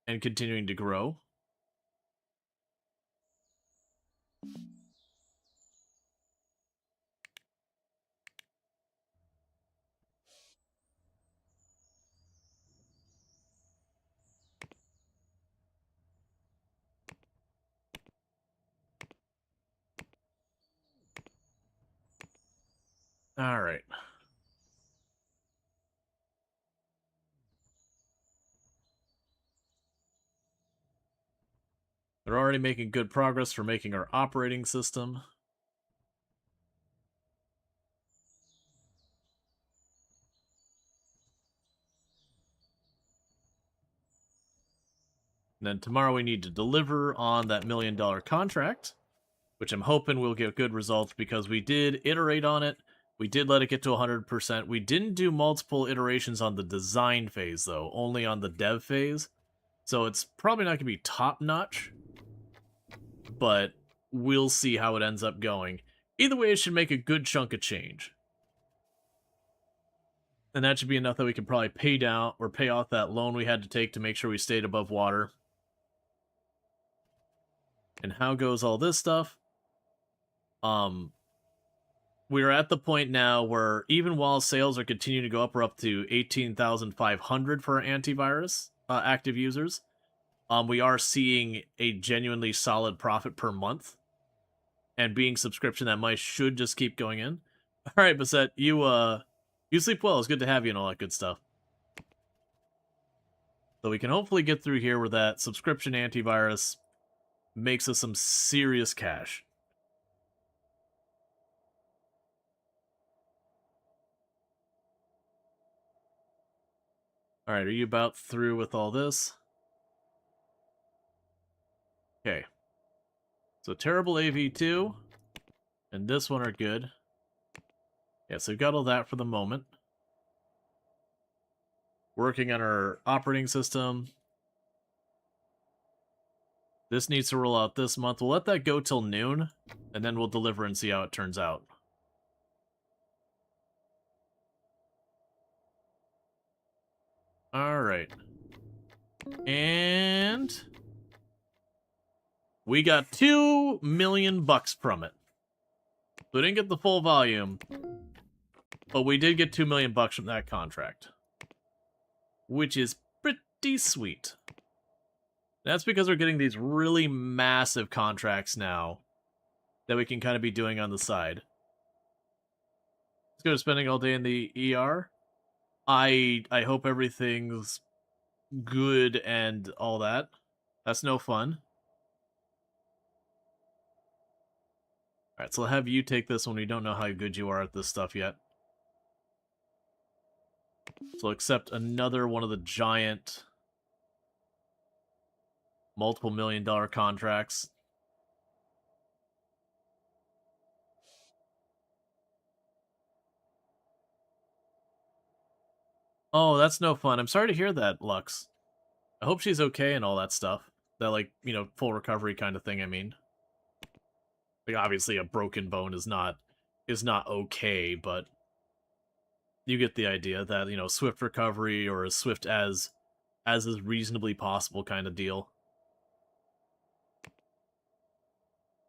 And continuing to grow. Alright. They're already making good progress for making our operating system. And then tomorrow we need to deliver on that $1 million contract, which I'm hoping will get good results because we did iterate on it. We did let it get to 100%. We didn't do multiple iterations on the design phase, though, only on the dev phase. So it's probably not going to be top-notch, but we'll see how it ends up going. Either way, it should make a good chunk of change. And that should be enough that we can probably pay down or pay off that loan we had to take to make sure we stayed above water. And how goes all this stuff? We're at the point now where even while sales are continuing to go up, we're up to 18,500 for our antivirus active users. We are seeing a genuinely solid profit per month. And being subscription, that might should just keep going in. All right, Bassett, you sleep well. It's good to have you and all that good stuff. So we can hopefully get through here where that subscription antivirus makes us some serious cash. Alright, are you about through with all this? Okay. So Terrible AV2 and this one are good. Yeah, so we've got all that for the moment. Working on our operating system. This needs to roll out this month. We'll let that go till noon, and then we'll deliver and see how it turns out. Alright. And we got $2 million from it. We didn't get the full volume, but we did get $2 million from that contract, which is pretty sweet. That's because we're getting these really massive contracts now that we can kind of be doing on the side. Let's go to spending all day in the ER. I hope everything's good and all that. That's no fun. Alright, so I'll have you take this one. We don't know how good you are at this stuff yet. So accept another one of the giant multiple $1 million contracts. Oh, that's no fun. I'm sorry to hear that, Lux. I hope she's okay and all that stuff. That, like, you know, full recovery kind of thing, I mean. Like, obviously a broken bone is not okay, but you get the idea that, you know, swift recovery or as swift as is reasonably possible kind of deal.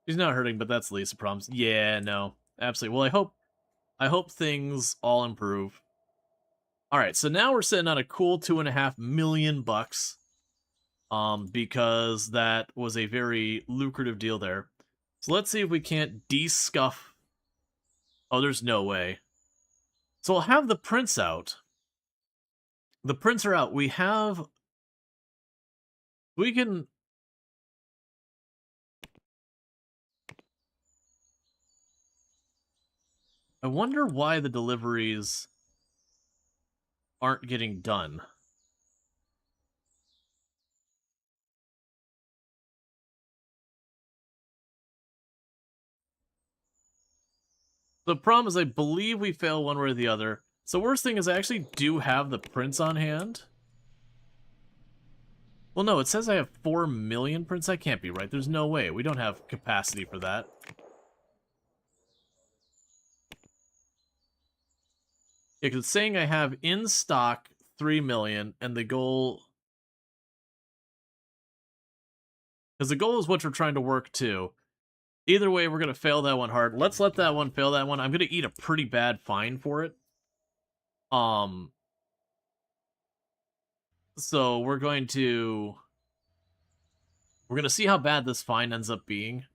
She's not hurting, but that's the least of problems. Yeah, no. Absolutely. Well, I hope things all improve. Alright, so now we're sitting on a cool $2.5 million. Because that was a very lucrative deal there. So let's see if we can't de-scuff. Oh, there's no way. So we'll have the prints out. The prints are out. We can... I wonder why the deliveries aren't getting done. The problem is I believe we fail one way or the other. So worst thing is I actually do have the prints on hand. Well, no, it says I have 4 million prints. That can't be right. There's no way. We don't have capacity for that. Yeah, because it's saying I have in stock 3 million, and the goal... Because the goal is what we're trying to work to. Either way, we're going to fail that one hard. Let's let that one fail that one. I'm going to eat a pretty bad fine for it. So we're going to see how bad this fine ends up being.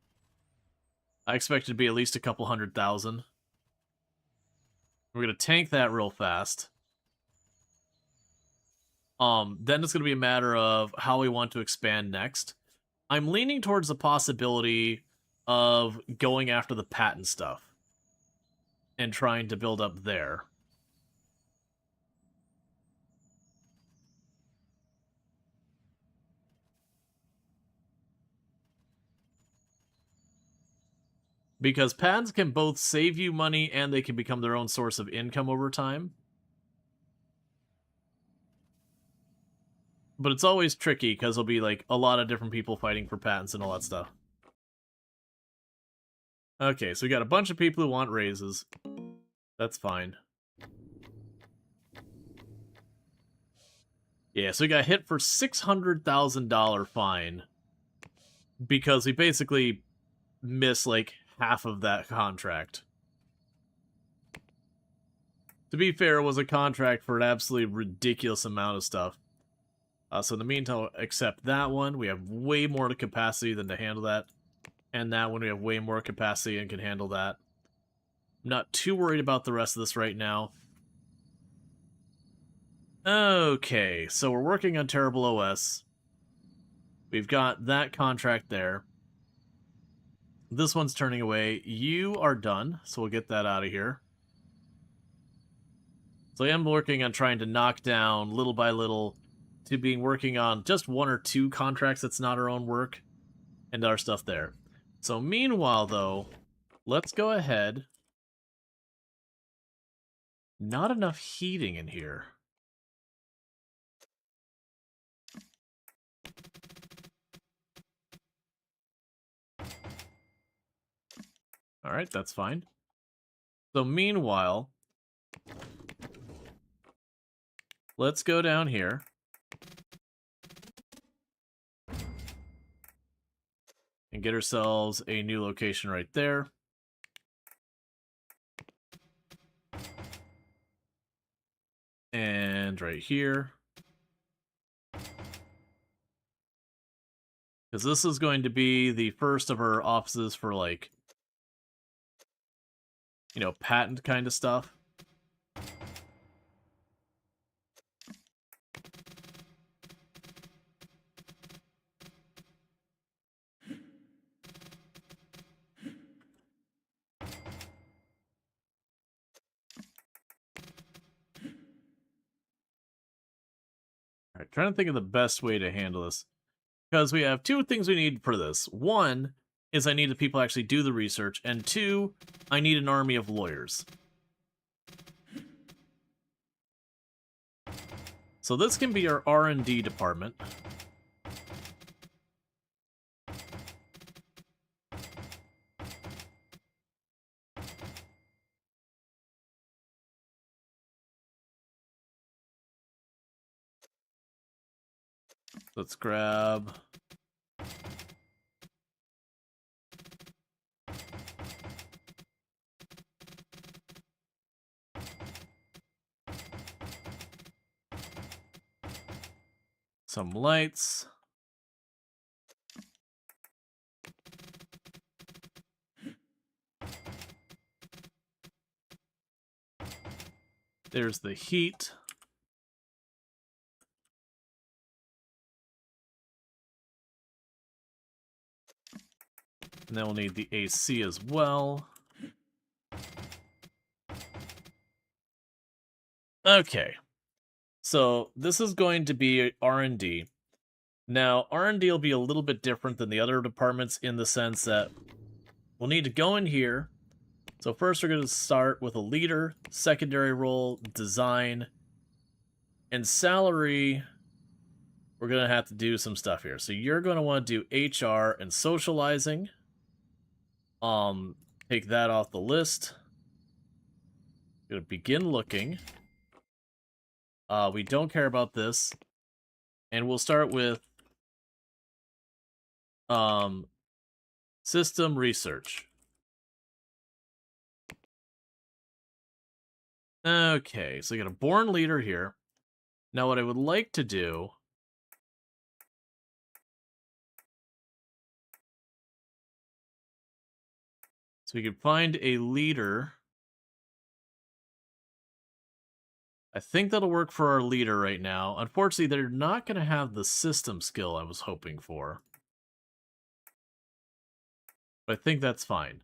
I expect it to be at least a couple 100,000. We're going to tank that real fast. Then it's going to be a matter of how we want to expand next. I'm leaning towards the possibility of going after the patent stuff and trying to build up there. Because patents can both save you money and they can become their own source of income over time. But it's always tricky because there'll be like a lot of different people fighting for patents and all that stuff. Okay, so we got a bunch of people who want raises. That's fine. Yeah, so we got hit for $600,000 fine because we basically missed like half of that contract. To be fair, it was a contract for an absolutely ridiculous amount of stuff. So in the meantime, I'll accept that one. We have way more capacity than to handle that. And that one, we have way more capacity and can handle that. I'm not too worried about the rest of this right now. Okay, so we're working on Terrible OS. We've got that contract there. This one's turning away. You are done, so we'll get that out of here. So I am working on trying to knock down, little by little, to being working on just 1 or 2 contracts that's not our own work, and our stuff there. So meanwhile, though, let's go ahead. Not enough heating in here. Alright, that's fine. So meanwhile, let's go down here. And get ourselves a new location right there. And right here. Because this is going to be the first of our offices for, like, you know, patent kind of stuff. Alright, trying to think of the best way to handle this. Because we have 2 things we need for this. 1 is I need the people actually do the research, and 2, I need an army of lawyers. So this can be our R&D department. Let's grab... some lights. There's the heat. And then we'll need the AC as well. Okay. So this is going to be R&D. Now, R&D will be a little bit different than the other departments in the sense that we'll need to go in here, So first we're going to start with a leader, secondary role, design, and salary. We're going to have to do some stuff here. So you're going to want to do HR and socializing. Take that off the list. Going to begin looking. We don't care about this. And we'll start with system research. Okay, so we got a born leader here. Now what I would like to do so we can find a leader. I think that'll work for our leader right now. Unfortunately, they're not going to have the system skill I was hoping for. But I think that's fine.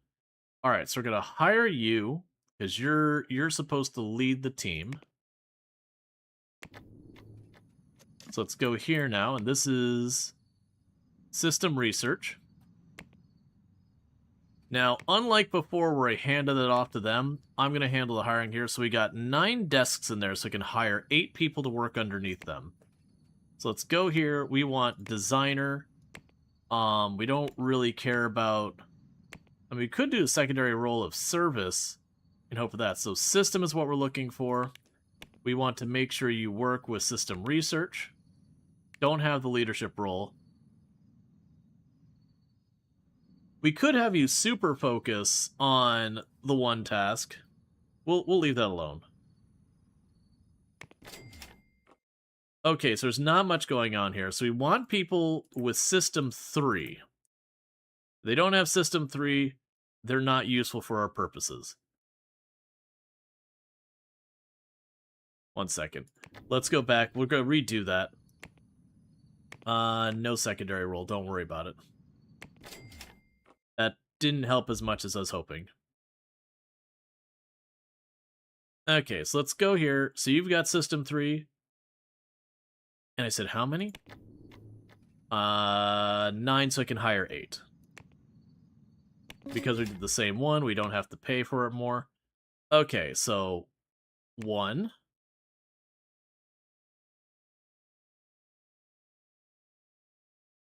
All right, so we're going to hire you because you're supposed to lead the team. So let's go here now, and this is system research. Now, unlike before where I handed it off to them, I'm going to handle the hiring here. So we got 9 desks in there, so we can hire 8 people to work underneath them. So let's go here. We want designer. We don't really care about... I mean, we could do a secondary role of service and hope for that. So system is what we're looking for. We want to make sure you work with system research. Don't have the leadership role. We could have you super focus on the one task. We'll leave that alone. Okay, so there's not much going on here. So we want people with System 3. If they don't have System 3, they're not useful for our purposes. One second. Let's go back. We're going to redo that. No secondary role. Don't worry about it. That didn't help as much as I was hoping. Okay, so let's go here. So you've got System 3. And I said how many? 9, so I can hire 8. Because we did the same one, we don't have to pay for it more. Okay, so 1.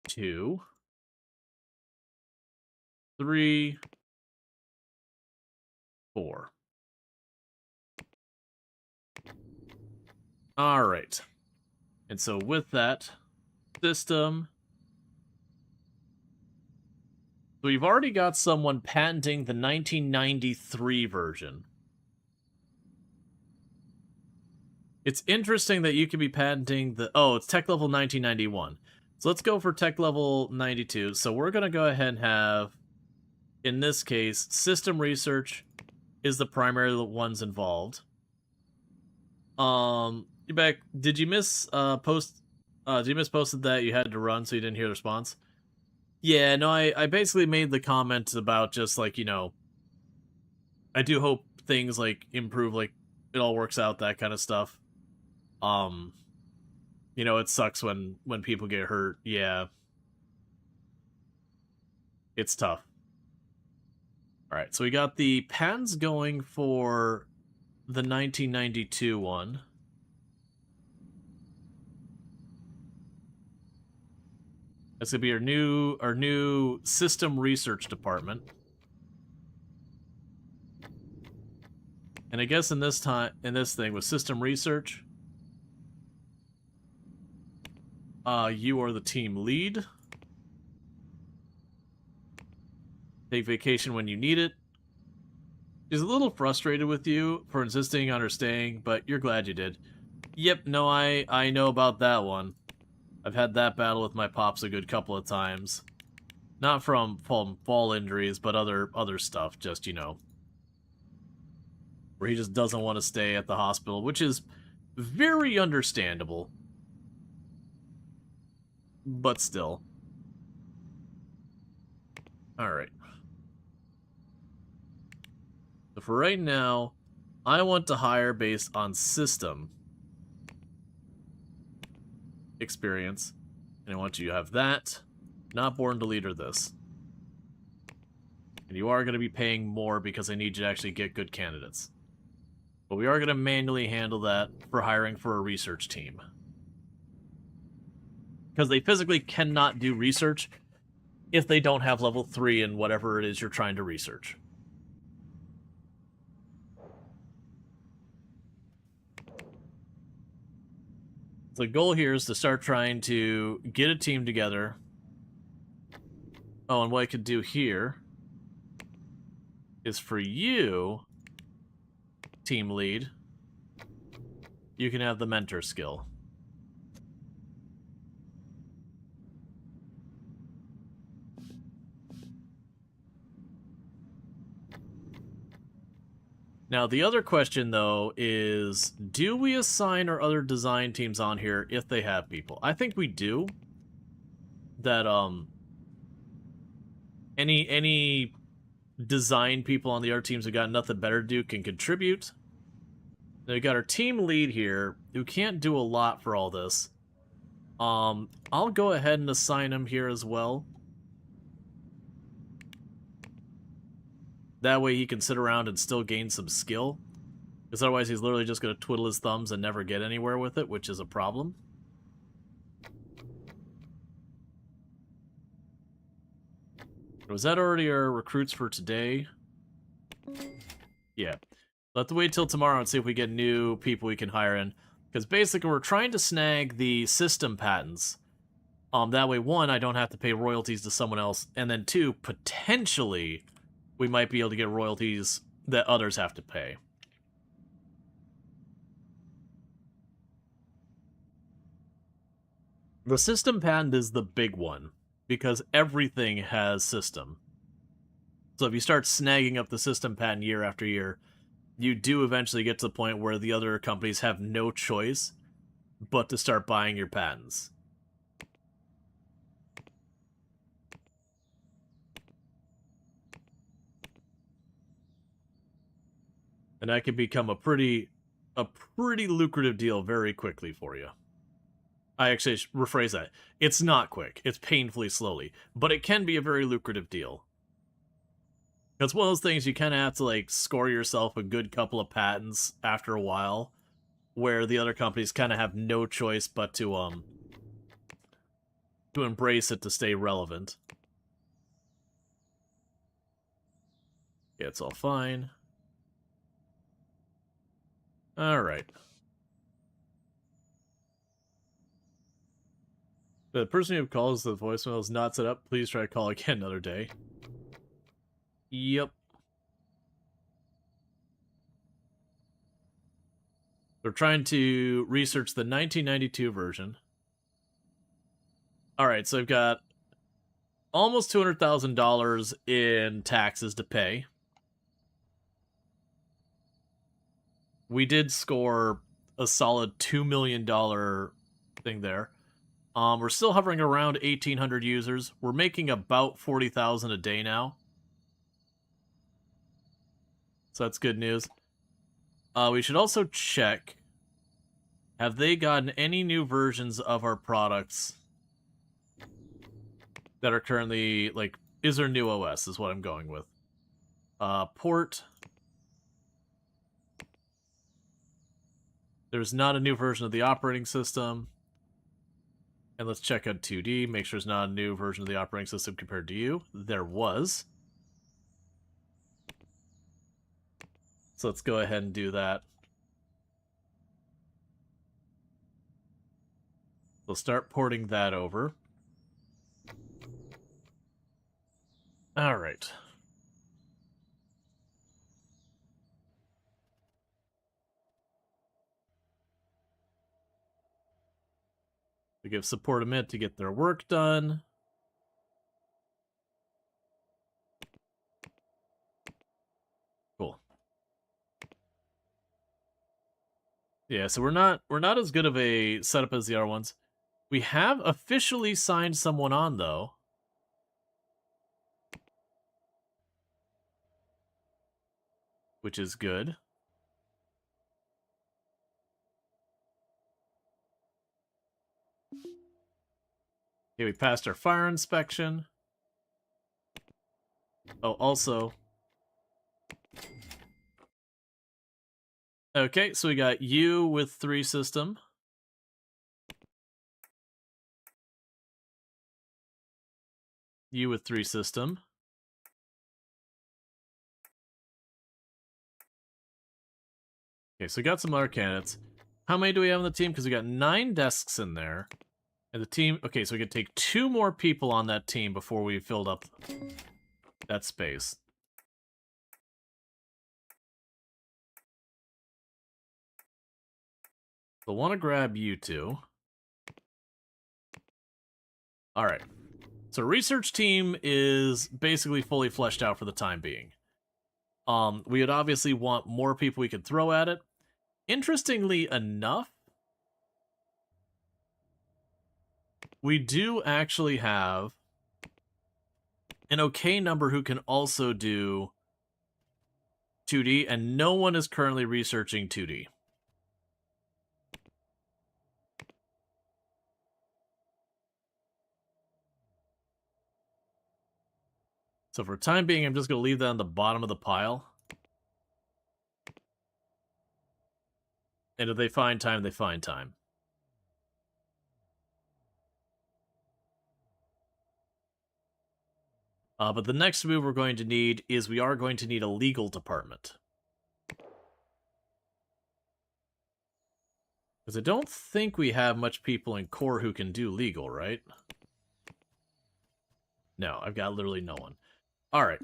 2. 3. 4. All right. And so with that system, so we've already got someone patenting the 1993 version. It's interesting that you could be patenting the... Oh, it's tech level 1991. So let's go for tech level 92. So we're going to go ahead and have, in this case, system research is the primary ones involved. Back, did you miss posted that you had to run so you didn't hear the response? Yeah, no, I basically made the comment about just like, you know, I do hope things like improve, like it all works out, that kind of stuff. You know, it sucks when people get hurt. Yeah. It's tough. All right, so we got the patents going for the 1992 one. That's gonna be our new system research department. And I guess in this thing with system research, you are the team lead. Take vacation when you need it. She's a little frustrated with you for insisting on her staying, but you're glad you did. Yep, no, I know about that one. I've had that battle with my pops a good couple of times. Not from fall injuries, but other stuff, just, you know. Where he just doesn't want to stay at the hospital, which is very understandable. But still. Alright. So for right now, I want to hire based on system experience. And I want you to have that. Not born to leader this. And you are going to be paying more because I need you to actually get good candidates. But we are going to manually handle that for hiring for a research team. Because they physically cannot do research if they don't have level 3 in whatever it is you're trying to research. The goal here is to start trying to get a team together. Oh, and what I could do here is for you, team lead, you can have the mentor skill. Now, the other question, though, is do we assign our other design teams on here if they have people? I think we do. That, any design people on the art teams who got nothing better to do can contribute. Now, we got our team lead here, who can't do a lot for all this. I'll go ahead and assign him here as well. That way he can sit around and still gain some skill. Because otherwise he's literally just going to twiddle his thumbs and never get anywhere with it, which is a problem. Was that already our recruits for today? Yeah. We'll have to wait till tomorrow and see if we get new people we can hire in. Because basically we're trying to snag the system patents. That way, one, I don't have to pay royalties to someone else. And then two, potentially, we might be able to get royalties that others have to pay. The system patent is the big one, because everything has system. So if you start snagging up the system patent year after year, you do eventually get to the point where the other companies have no choice but to start buying your patents. And that can become a pretty lucrative deal very quickly for you. I actually rephrase that. It's not quick. It's painfully slowly. But it can be a very lucrative deal. It's one of those things you kind of have to, like, score yourself a good couple of patents after a while, where the other companies kind of have no choice but to embrace it to stay relevant. Yeah, it's all fine. Alright. The person who calls the voicemail is not set up. Please try to call again another day. Yep. They're trying to research the 1992 version. Alright, so I've got almost $200,000 in taxes to pay. We did score a solid $2 million thing there. We're still hovering around 1,800 users. We're making about 40,000 a day now. So that's good news. We should also check. Have they gotten any new versions of our products that are currently, like, is there new OS is what I'm going with. Port. There's not a new version of the operating system. And let's check on 2D, make sure there's not a new version of the operating system compared to you. There was. So let's go ahead and do that. We'll start porting that over. Alright. We give support a minute to get their work done. Cool. Yeah, so we're not as good of a setup as the other ones. We have officially signed someone on, though. Which is good. Okay, we passed our fire inspection. Oh, also... Okay, so we got you with 3 system. You with 3 system. Okay, so we got some other candidates. How many do we have on the team? Because we got 9 desks in there. And the team... Okay, so we could take 2 more people on that team before we filled up that space. So want to grab you 2. Alright. So research team is basically fully fleshed out for the time being. We would obviously want more people we could throw at it. Interestingly enough, we do actually have an okay number who can also do 2D, and no one is currently researching 2D. So for time being, I'm just going to leave that on the bottom of the pile. And if they find time, they find time. But the next move we're going to need is we are going to need a legal department. Because I don't think we have much people in core who can do legal, right? No, I've got literally no one. Alright.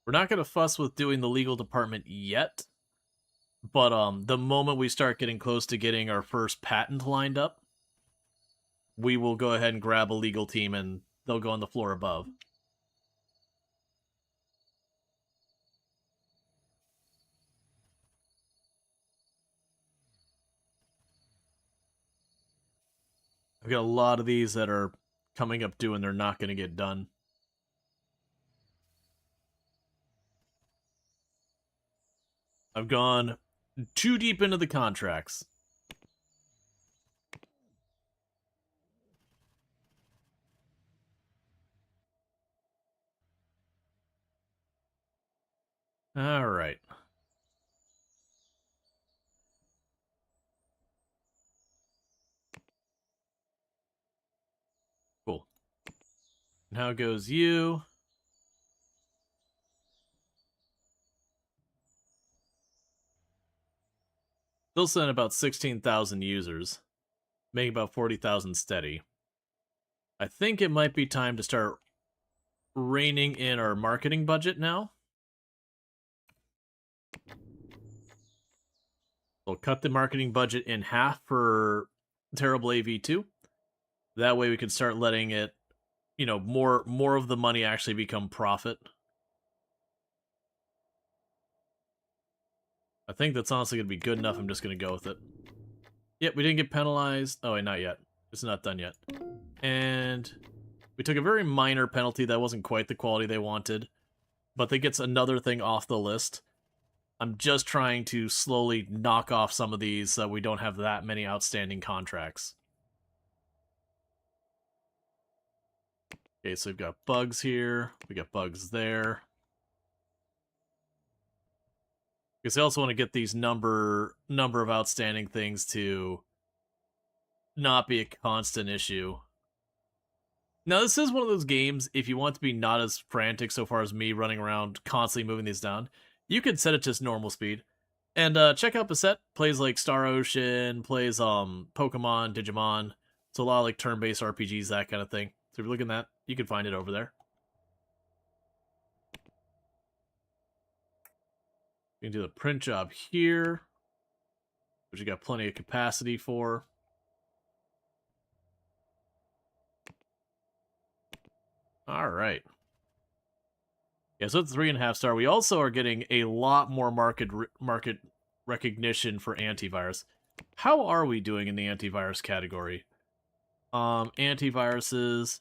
We're not going to fuss with doing the legal department yet. But the moment we start getting close to getting our first patent lined up, we will go ahead and grab a legal team and they'll go on the floor above. I've got a lot of these that are coming up due and they're not going to get done. I've gone too deep into the contracts. All right. Cool. And how goes you? They'll send about 16,000 users, making about 40,000 steady. I think it might be time to start reining in our marketing budget now. We'll cut the marketing budget in half for Terrible AV2. That way we can start letting it, you know, more of the money actually become profit. I think that's honestly going to be good enough. I'm just going to go with it. Yep, we didn't get penalized. Oh, wait, not yet. It's not done yet. And we took a very minor penalty that wasn't quite the quality they wanted, but that gets another thing off the list. I'm just trying to slowly knock off some of these so we don't have that many outstanding contracts. Okay, so we've got bugs here. We got bugs there. Because I also want to get these number of outstanding things to not be a constant issue. Now, this is one of those games, if you want to be not as frantic so far as me running around constantly moving these down, you could set it to normal speed. And check out Beset, plays like Star Ocean, plays Pokemon, Digimon. It's a lot of like turn-based RPGs, that kind of thing. So if you're looking at that, you can find it over there. You can do the print job here, which you got plenty of capacity for. All right. Yeah, so it's 3.5 star. We also are getting a lot more market recognition for antivirus. How are we doing in the antivirus category? Antiviruses.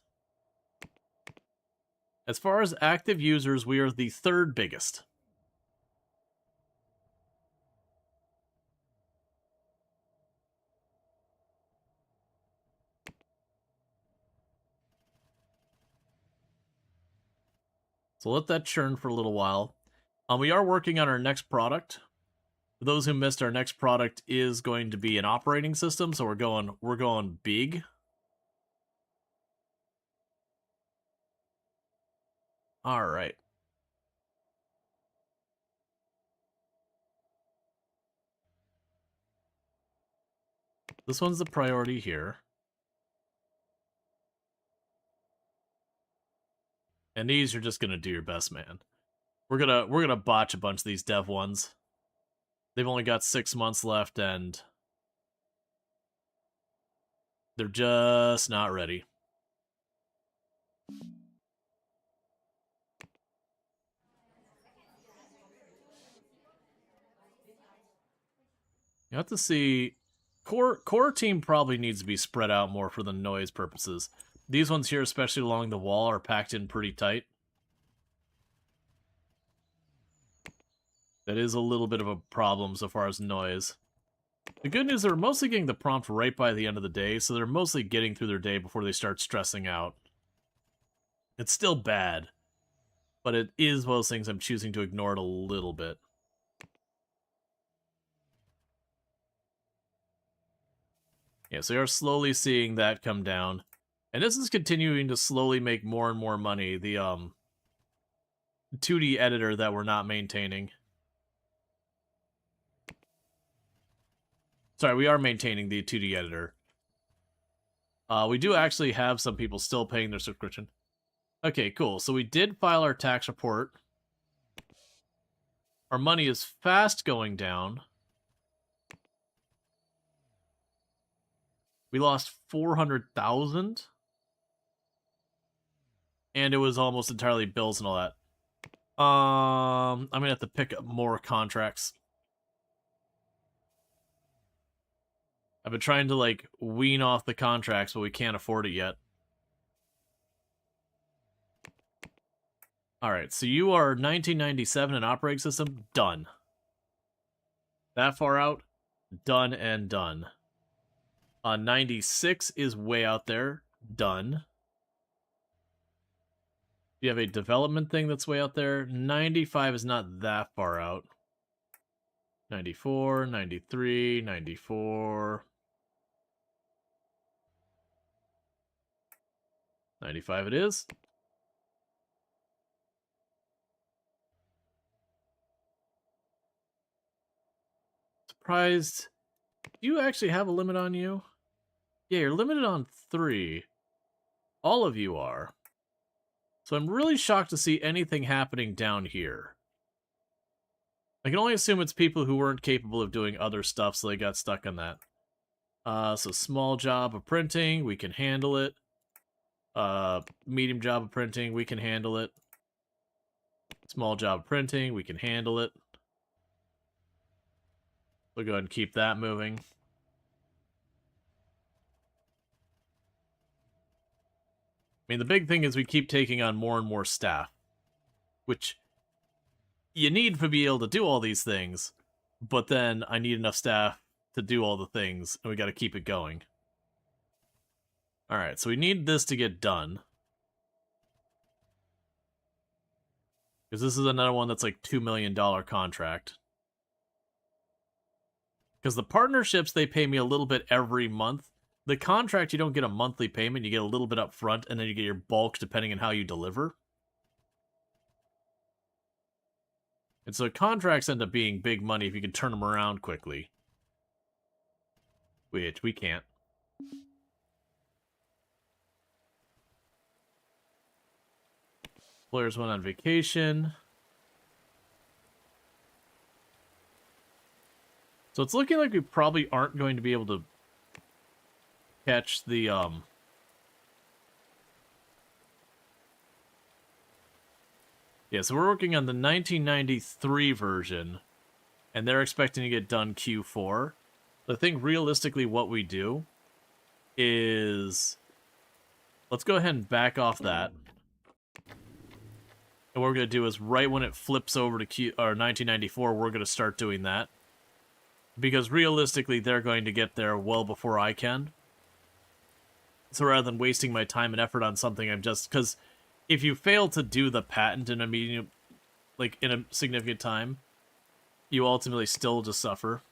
As far as active users, we are the 3rd biggest. So let that churn for a little while. We are working on our next product. For those who missed, our next product is going to be an operating system, so we're going big. All right. This one's the priority here. And these you're just gonna do your best, man. We're gonna botch a bunch of these dev ones. They've only got 6 months left, and they're just not ready. You have to see. Core team probably needs to be spread out more for the noise purposes. These ones here, especially along the wall, are packed in pretty tight. That is a little bit of a problem so far as noise. The good news, they're mostly getting the prompt right by the end of the day, so they're mostly getting through their day before they start stressing out. It's still bad, but it is one of those things I'm choosing to ignore it a little bit. Yeah, so you're slowly seeing that come down. And this is continuing to slowly make more and more money. The 2D editor that we're not maintaining. Sorry, we are maintaining the 2D editor. We do actually have some people still paying their subscription. Okay, cool. So we did file our tax report. Our money is fast going down. We lost 400,000. And it was almost entirely bills and all that. I'm gonna have to pick up more contracts. I've been trying to, like, wean off the contracts, but we can't afford it yet. Alright, so you are 1997 and operating system? Done. That far out? Done and done. 96 is way out there. Done. You have a development thing that's way out there. 95 is not that far out. 94, 93, 94. 95 it is. Surprised. Do you actually have a limit on you? Yeah, you're limited on 3. All of you are. So I'm really shocked to see anything happening down here. I can only assume it's people who weren't capable of doing other stuff, so they got stuck on that. So small job of printing, we can handle it. Medium job of printing, we can handle it. Small job of printing, we can handle it. We'll go ahead and keep that moving. I mean, the big thing is we keep taking on more and more staff, which you need to be able to do all these things, but then I need enough staff to do all the things, and we got to keep it going. Alright, so we need this to get done. Because this is another one that's like $2 million contract. Because the partnerships, they pay me a little bit every month. The contract, you don't get a monthly payment, you get a little bit up front, and then you get your bulk depending on how you deliver. And so contracts end up being big money if you can turn them around quickly. Which we can't. Players went on vacation. So it's looking like we probably aren't going to be able to catch the, Yeah, so we're working on the 1993 version, and they're expecting to get done Q4. I think realistically what we do is... Let's go ahead and back off that. And what we're going to do is right when it flips over to 1994, we're going to start doing that. Because realistically, they're going to get there well before I can. So rather than wasting my time and effort on something, I'm just... Because if you fail to do the patent in a medium, like in a significant time, you ultimately still just suffer.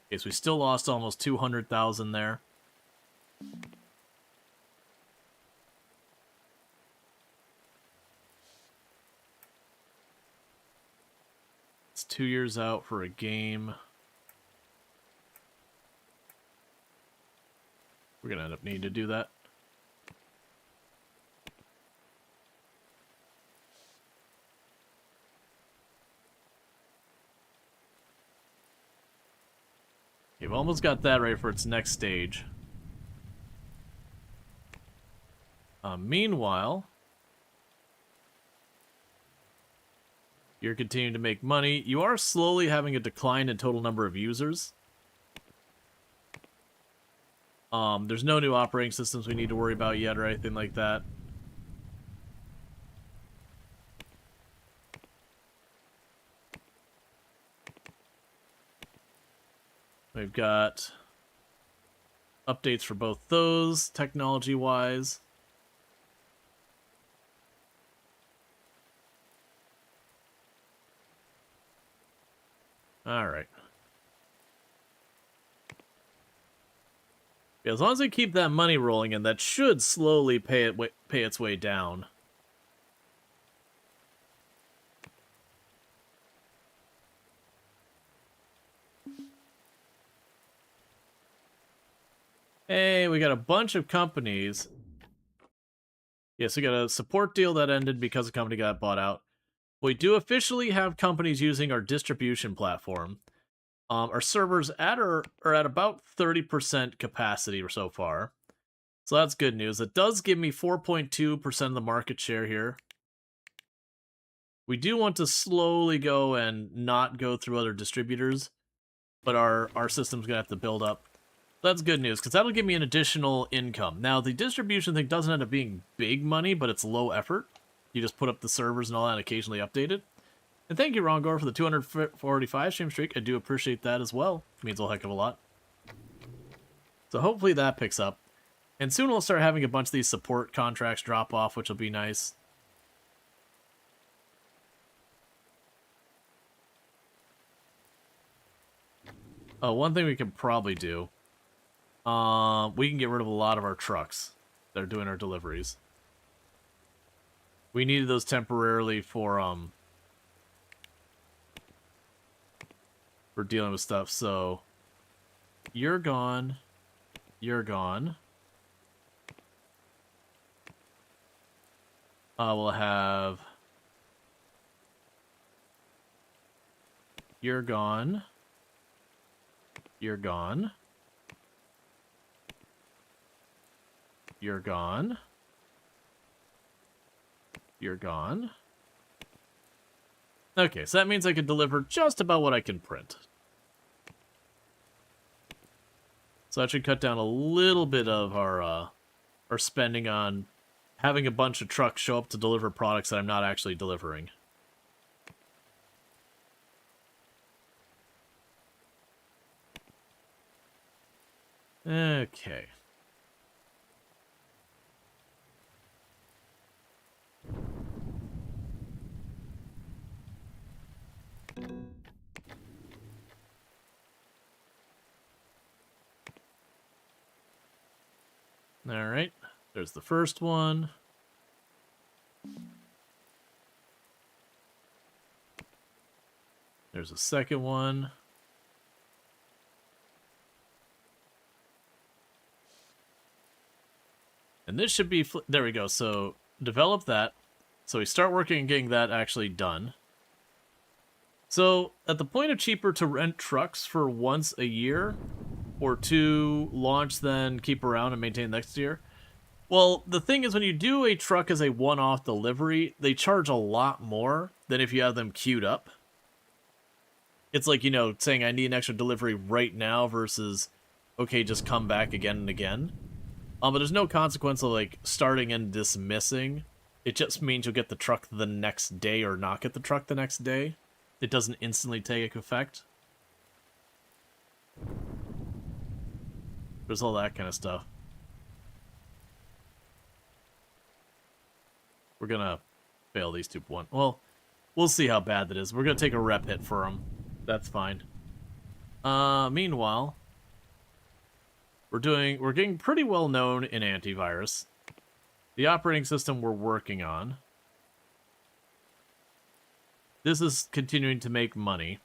Okay, so we still lost almost 200,000 there. It's 2 years out for a game. We're gonna end up needing to do that. We've almost got that ready for its next stage. Meanwhile, you're continuing to make money. You are slowly having a decline in total number of users. There's no new operating systems we need to worry about yet or anything like that. We've got updates for both those, technology-wise. Alright. Yeah, as long as they keep that money rolling in, that should slowly pay its way down. Hey, we got a bunch of companies. Yes, we got a support deal that ended because a company got bought out. We do officially have companies using our distribution platform. Our servers are at about 30% capacity so far. So that's good news. It does give me 4.2% of the market share here. We do want to slowly go and not go through other distributors, but our system's going to have to build up. That's good news, because that'll give me an additional income. Now, the distribution thing doesn't end up being big money, but it's low effort. You just put up the servers and all that and occasionally update it. And thank you, Rongor, for the 245 stream streak. I do appreciate that as well. It means a heck of a lot. So hopefully that picks up. And soon we'll start having a bunch of these support contracts drop off, which will be nice. Oh, one thing we can probably do. We can get rid of a lot of our trucks that are doing our deliveries. We needed those temporarily for dealing with stuff, so you're gone. You're gone. We'll have... You're gone. You're gone. You're gone. You're gone. Okay, so that means I can deliver just about what I can print. So that should cut down a little bit of our spending on having a bunch of trucks show up to deliver products that I'm not actually delivering. Okay. Alright, there's the first one. There's a second one. And this should be... There we go. So, develop that. So we start working on getting that actually done. So, at the point of cheaper to rent trucks for once a year, or to launch, then keep around and maintain next year. Well, the thing is, when you do a truck as a one-off delivery, they charge a lot more than if you have them queued up. It's like, you know, saying I need an extra delivery right now versus, okay, just come back again and again. But there's no consequence of, like, starting and dismissing. It just means you'll get the truck the next day or not get the truck the next day. It doesn't instantly take effect. There's all that kind of stuff. We're gonna fail these 2-1. Well, we'll see how bad that is. We're gonna take a rep hit for them. That's fine. Meanwhile, we're getting pretty well known in antivirus. The operating system we're working on. This is continuing to make money.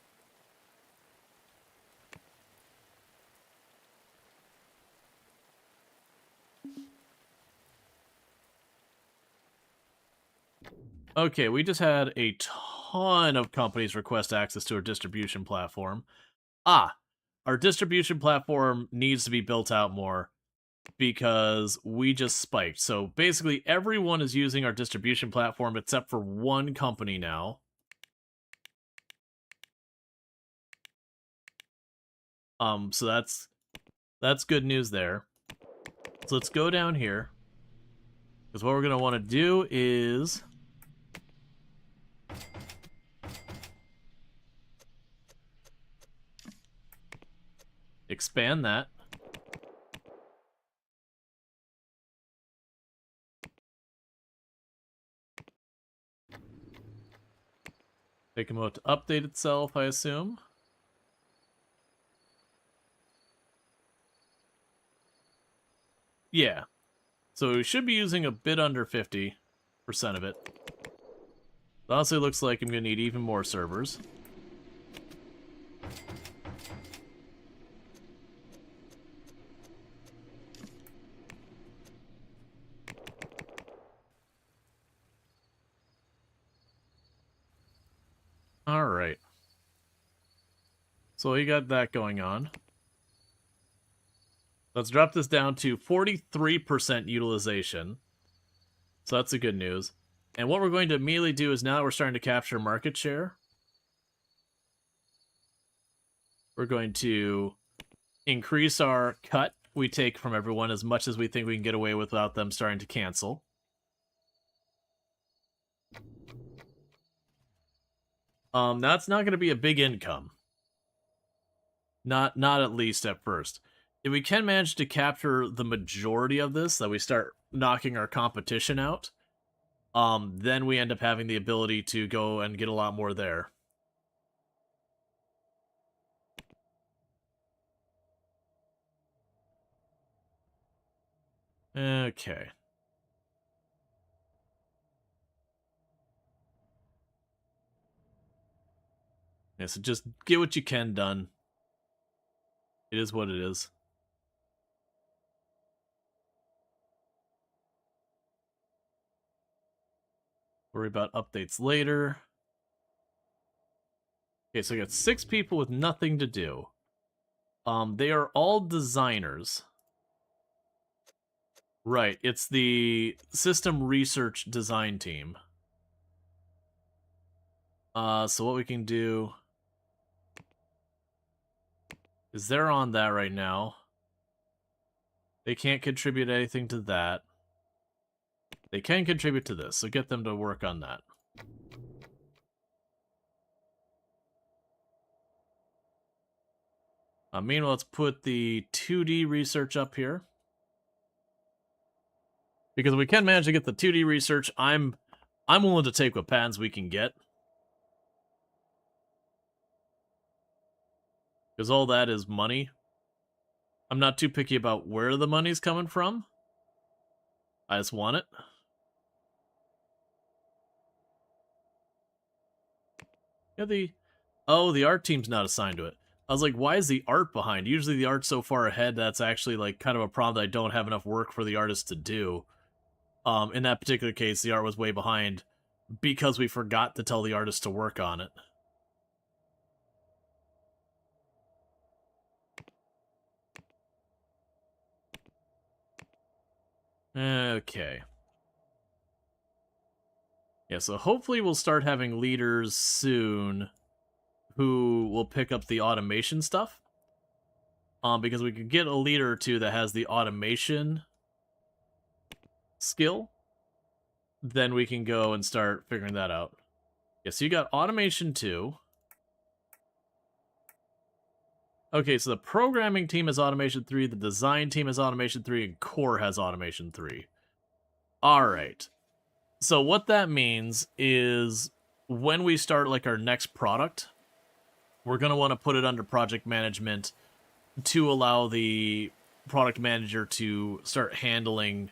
Okay, we just had a ton of companies request access to our distribution platform. Our distribution platform needs to be built out more because we just spiked. So basically everyone is using our distribution platform except for one company now. So that's good news there. So let's go down here. Because what we're going to want to do is expand that. Take a moment to update itself, I assume. Yeah. So we should be using a bit under 50% of it. It honestly looks like I'm going to need even more servers. Alright. So we got that going on. Let's drop this down to 43% utilization. So that's the good news. And what we're going to immediately do is now that we're starting to capture market share, we're going to increase our cut we take from everyone as much as we think we can get away with without them starting to cancel. That's not going to be a big income. Not at least at first. If we can manage to capture the majority of this, that we start knocking our competition out, then we end up having the ability to go and get a lot more there. Okay. Yeah, so just get what you can done. It is what it is. Worry about updates later. Okay, so I got 6 people with nothing to do. They are all designers. Right, it's the system research design team. So what we can do is they're on that right now. They can't contribute anything to that. They can contribute to this, so get them to work on that. Meanwhile, let's put the 2D research up here. Because if we can manage to get the 2D research, I'm willing to take what patents we can get. Because all that is money. I'm not too picky about where the money's coming from. I just want it. Yeah, the art team's not assigned to it. I was like, why is the art behind? Usually the art's so far ahead that's actually like kind of a problem that I don't have enough work for the artist to do. In that particular case, the art was way behind because we forgot to tell the artist to work on it. Okay. Yeah, so hopefully we'll start having leaders soon who will pick up the automation stuff. Because we could get a leader or two that has the automation skill. Then we can go and start figuring that out. Yeah, so you got automation 2. Okay, so the programming team has automation 3, the design team has automation 3, and core has automation 3. Alright. So what that means is when we start like our next product, we're going to want to put it under project management to allow the product manager to start handling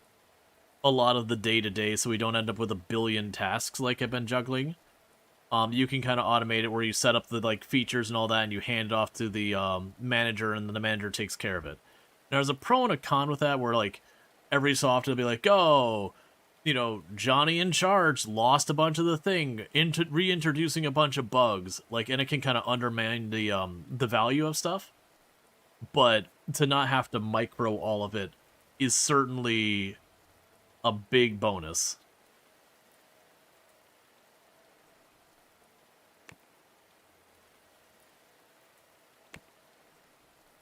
a lot of the day-to-day so we don't end up with a billion tasks like I've been juggling. You can kind of automate it where you set up the like features and all that and you hand it off to the manager and then the manager takes care of it. Now, there's a pro and a con with that where like every so often it'll be like, oh, you know, Johnny in charge lost a bunch of the thing, reintroducing a bunch of bugs, like, and it can kind of undermine the value of stuff. But to not have to micro all of it is certainly a big bonus.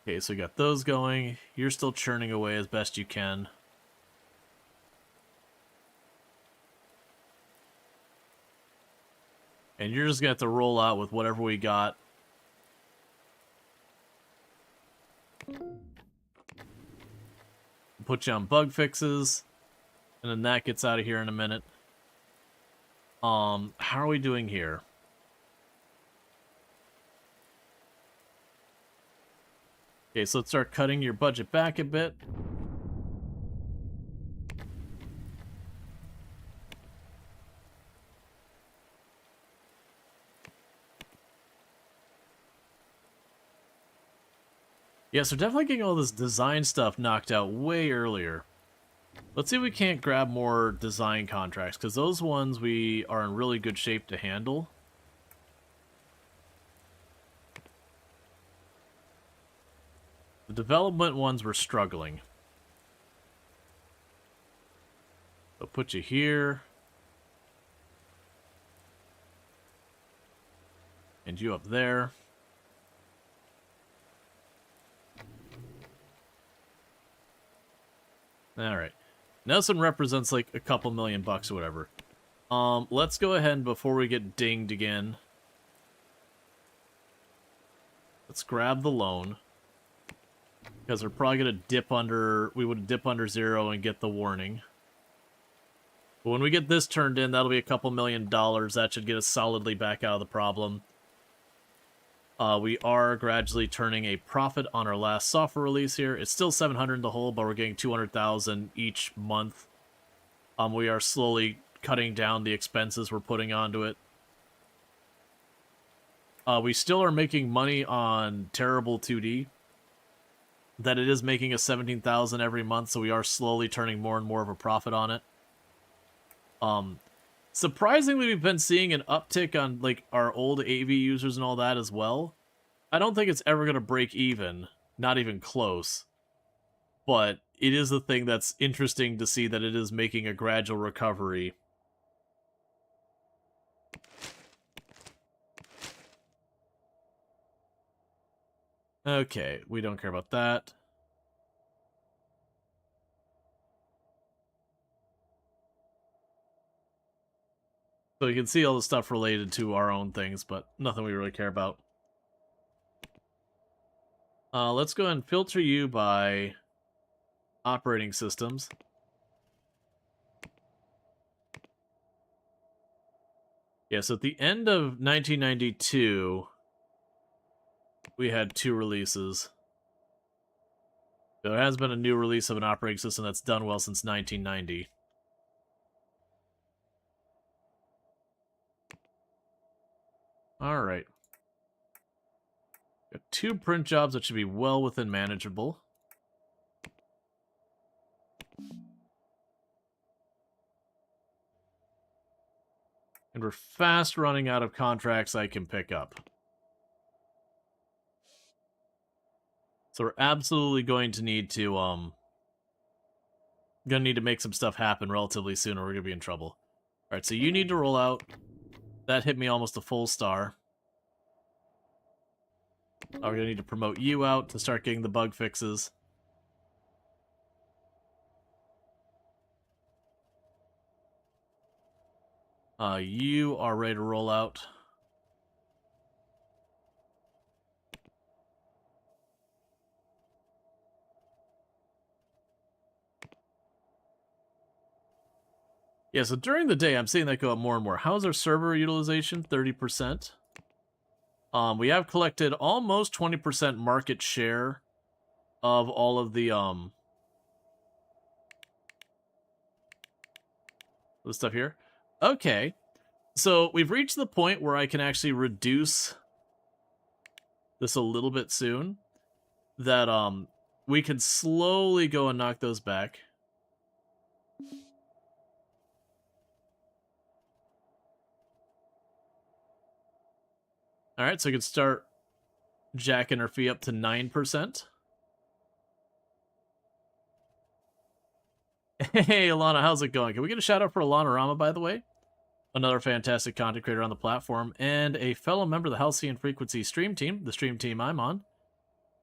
Okay, so we got those going. You're still churning away as best you can. And you're just going to have to roll out with whatever we got. Put you on bug fixes. And then that gets out of here in a minute. How are we doing here? Okay, so let's start cutting your budget back a bit. Yeah, so definitely getting all this design stuff knocked out way earlier. Let's see if we can't grab more design contracts, because those ones we are in really good shape to handle. The development ones were struggling. I'll put you here. And you up there. Alright. Nelson represents like a couple $1,000,000 or whatever. Let's go ahead and before we get dinged again. Let's grab the loan. Because they're probably gonna dip under we would dip under 0 and get the warning. But when we get this turned in, that'll be a couple $1,000,000. That should get us solidly back out of the problem. We are gradually turning a profit on our last software release here. It's still 700 in the hole, but we're getting 200,000 each month. We are slowly cutting down the expenses we're putting onto it. We still are making money on Terrible 2D. That it is making us 17,000 every month, so we are slowly turning more and more of a profit on it. Surprisingly, we've been seeing an uptick on like our old AV users and all that as well. I don't think it's ever going to break even, not even close. But it is a thing that's interesting to see that it is making a gradual recovery. Okay, we don't care about that. So you can see all the stuff related to our own things, but nothing we really care about. Let's go ahead and filter you by operating systems. Yeah, so at the end of 1992, we had 2 releases. There has been a new release of an operating system that's done well since 1990. Alright. Got 2 print jobs that should be well within manageable. And we're fast running out of contracts I can pick up. So we're absolutely going to need to make some stuff happen relatively soon or we're gonna be in trouble. Alright, so you need to roll out. That hit me almost a full star. We're gonna need to promote you out to start getting the bug fixes. You are ready to roll out. Yeah, so during the day, I'm seeing that go up more and more. How's our server utilization? 30%. We have collected almost 20% market share of all of the stuff here. Okay. So we've reached the point where I can actually reduce this a little bit soon. That we can slowly go and knock those back. Alright, so we can start jacking our fee up to 9%. Hey, Alana, how's it going? Can we get a shout out for Alana Rama, by the way? Another fantastic content creator on the platform, and a fellow member of the Halcyon Frequency stream team, the stream team I'm on,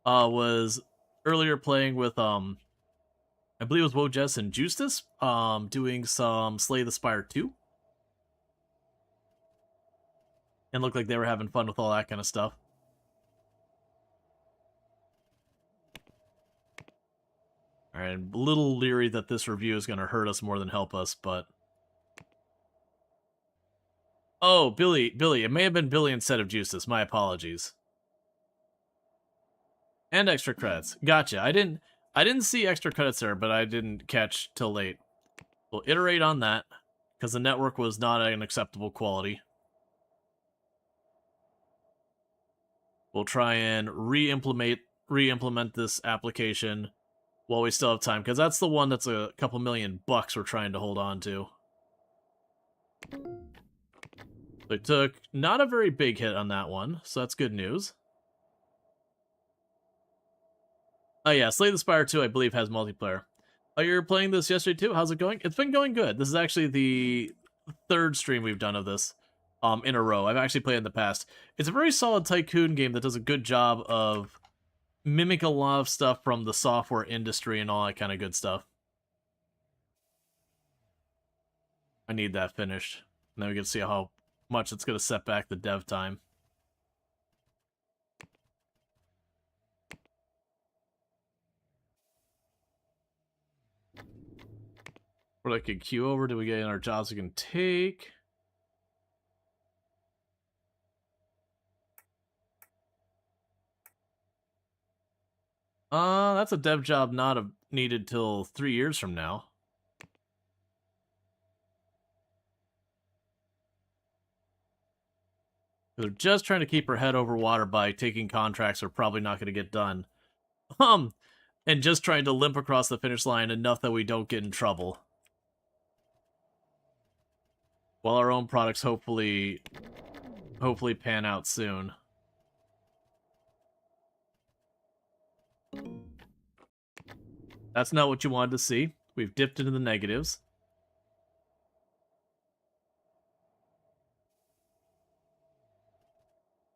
was earlier playing with, I believe it was Wojess and Justus, doing some Slay the Spire 2. And looked like they were having fun with all that kind of stuff. Alright, I'm a little leery that this review is going to hurt us more than help us, but... Oh, Billy, it may have been Billy instead of Justus, my apologies. And extra credits. Gotcha. I didn't see extra credits there, but I didn't catch till late. We'll iterate on that, because the network was not an acceptable quality. We'll try and re-implement this application while we still have time, because that's the one that's a couple $1,000,000 we're trying to hold on to. They took not a very big hit on that one, so that's good news. Oh yeah, Slay the Spire 2, I believe, has multiplayer. Oh, you're playing this yesterday too? How's it going? It's been going good. This is actually the third stream we've done of this in a row. I've actually played in the past. It's a very solid tycoon game that does a good job of mimic a lot of stuff from the software industry and all that kind of good stuff. I need that finished. And then we can see how much it's going to set back the dev time. What I could queue over, do we get in our jobs we can take? That's a dev job not needed till 3 years from now. They're just trying to keep her head over water by taking contracts that are probably not going to get done. And just trying to limp across the finish line enough that we don't get in trouble. While our own products hopefully pan out soon. That's not what you wanted to see. We've dipped into the negatives.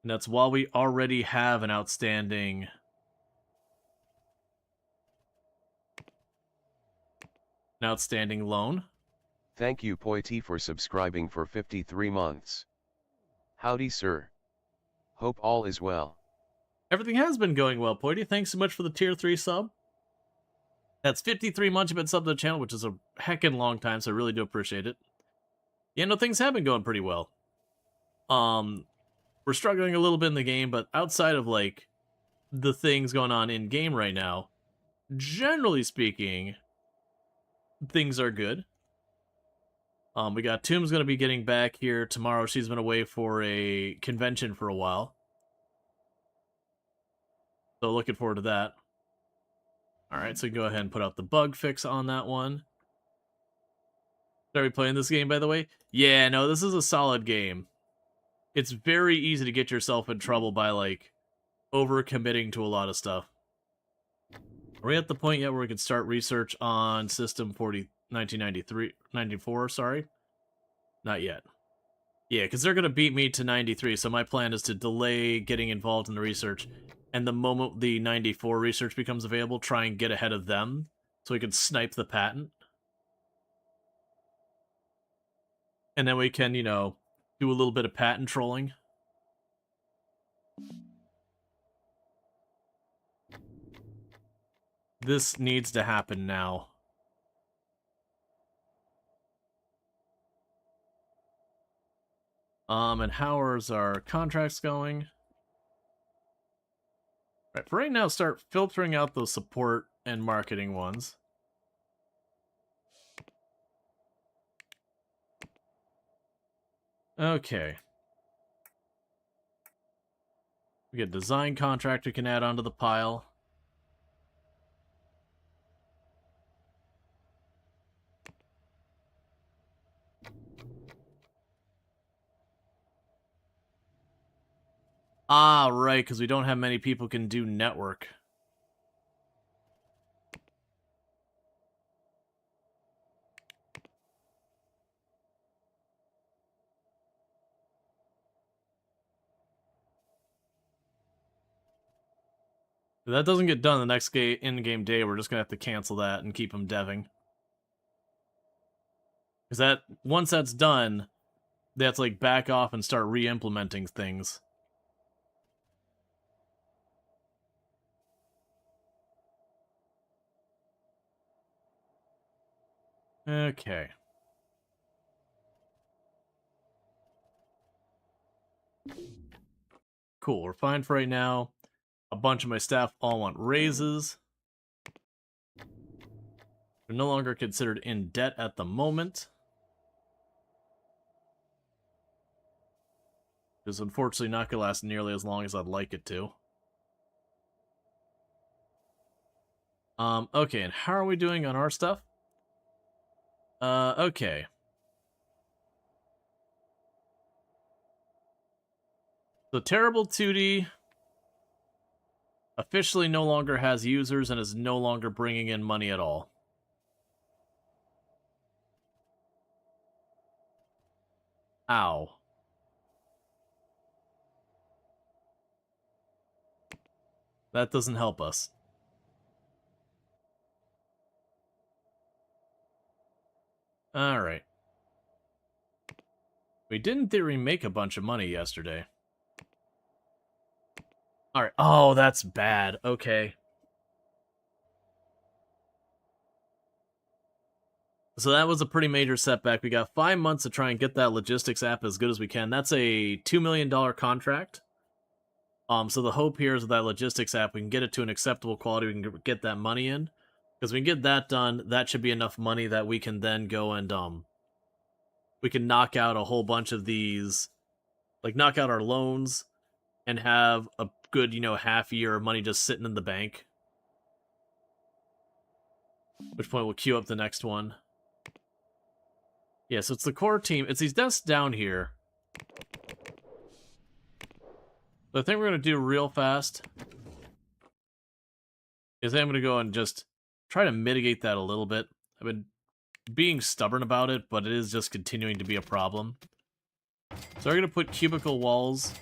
And that's while we already have an outstanding loan. Thank you Poiti for subscribing for 53 months. Howdy sir. Hope all is well. Everything has been going well, Poiti. Thanks so much for the tier 3 sub. That's 53 months you've been subbed to the channel, which is a heckin' long time, so I really do appreciate it. Yeah, no, things have been going pretty well. We're struggling a little bit in the game, but outside of, like, the things going on in-game right now, generally speaking, things are good. We got Tomb's going to be getting back here tomorrow. She's been away for a convention for a while. So looking forward to that. Alright, so we can go ahead and put out the bug fix on that one. Are we playing this game, by the way? Yeah, no, this is a solid game. It's very easy to get yourself in trouble by, like, over-committing to a lot of stuff. Are we at the point yet where we can start research on System 94, sorry? Not yet. Yeah, because they're going to beat me to 93, so my plan is to delay getting involved in the research, and the moment the 94 research becomes available, try and get ahead of them, so we can snipe the patent. And then we can, you know, do a little bit of patent trolling. This needs to happen now. And how are our contracts going? Right, for right now, start filtering out those support and marketing ones. Okay. We get design contract we can add onto the pile. Ah, right, because we don't have many people can do network. If that doesn't get done the next in-game day, we're just going to have to cancel that and keep them deving. Because that, once that's done, they have to like back off and start re-implementing things. Okay. Cool, we're fine for right now. A bunch of my staff all want raises. They're no longer considered in debt at the moment. Which is unfortunately not going to last nearly as long as I'd like it to. Okay, and how are we doing on our stuff? Okay. So Terrible 2D officially no longer has users and is no longer bringing in money at all. Ow. That doesn't help us. Alright. We did in theory make a bunch of money yesterday. Alright. Oh, that's bad. Okay. So that was a pretty major setback. We got 5 months to try and get that logistics app as good as we can. That's a $2 million contract. So the hope here is with that logistics app, we can get it to an acceptable quality, we can get that money in. Because we can get that done, that should be enough money that we can then go and, we can knock out a whole bunch of these, like, knock out our loans, and have a good, half year of money just sitting in the bank. At which point we'll queue up the next one. Yeah, so it's the core team. It's these desks down here. The thing we're going to do real fast is I'm going to go and just try to mitigate that a little bit. I've been being stubborn about it, but it is just continuing to be a problem. So we're going to put cubicle walls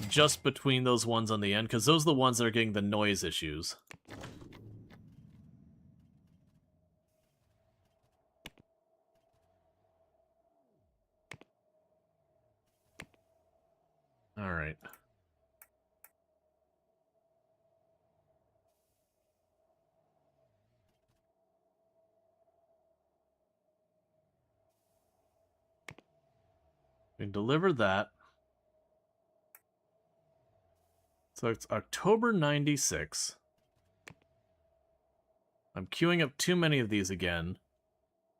just between those ones on the end, because those are the ones that are getting the noise issues. Alright. We can deliver that. So it's October 96. I'm queuing up too many of these again,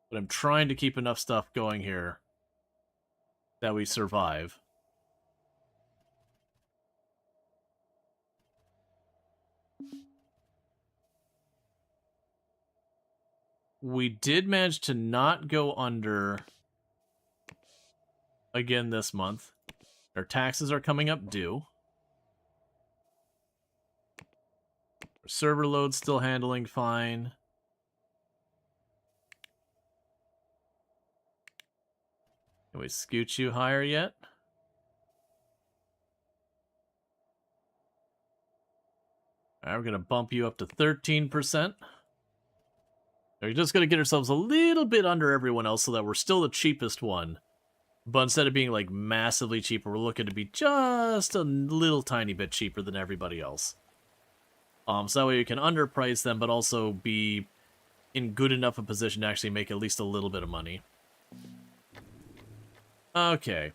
but I'm trying to keep enough stuff going here that we survive. We did manage to not go under again this month. Our taxes are coming up due. Our server load's still handling fine. Can we scoot you higher yet? Alright, we're going to bump you up to 13%. We're just going to get ourselves a little bit under everyone else so that we're still the cheapest one. But instead of being, like, massively cheaper, we're looking to be just a little tiny bit cheaper than everybody else. So that way we can underprice them, but also be in good enough a position to actually make at least a little bit of money. Okay.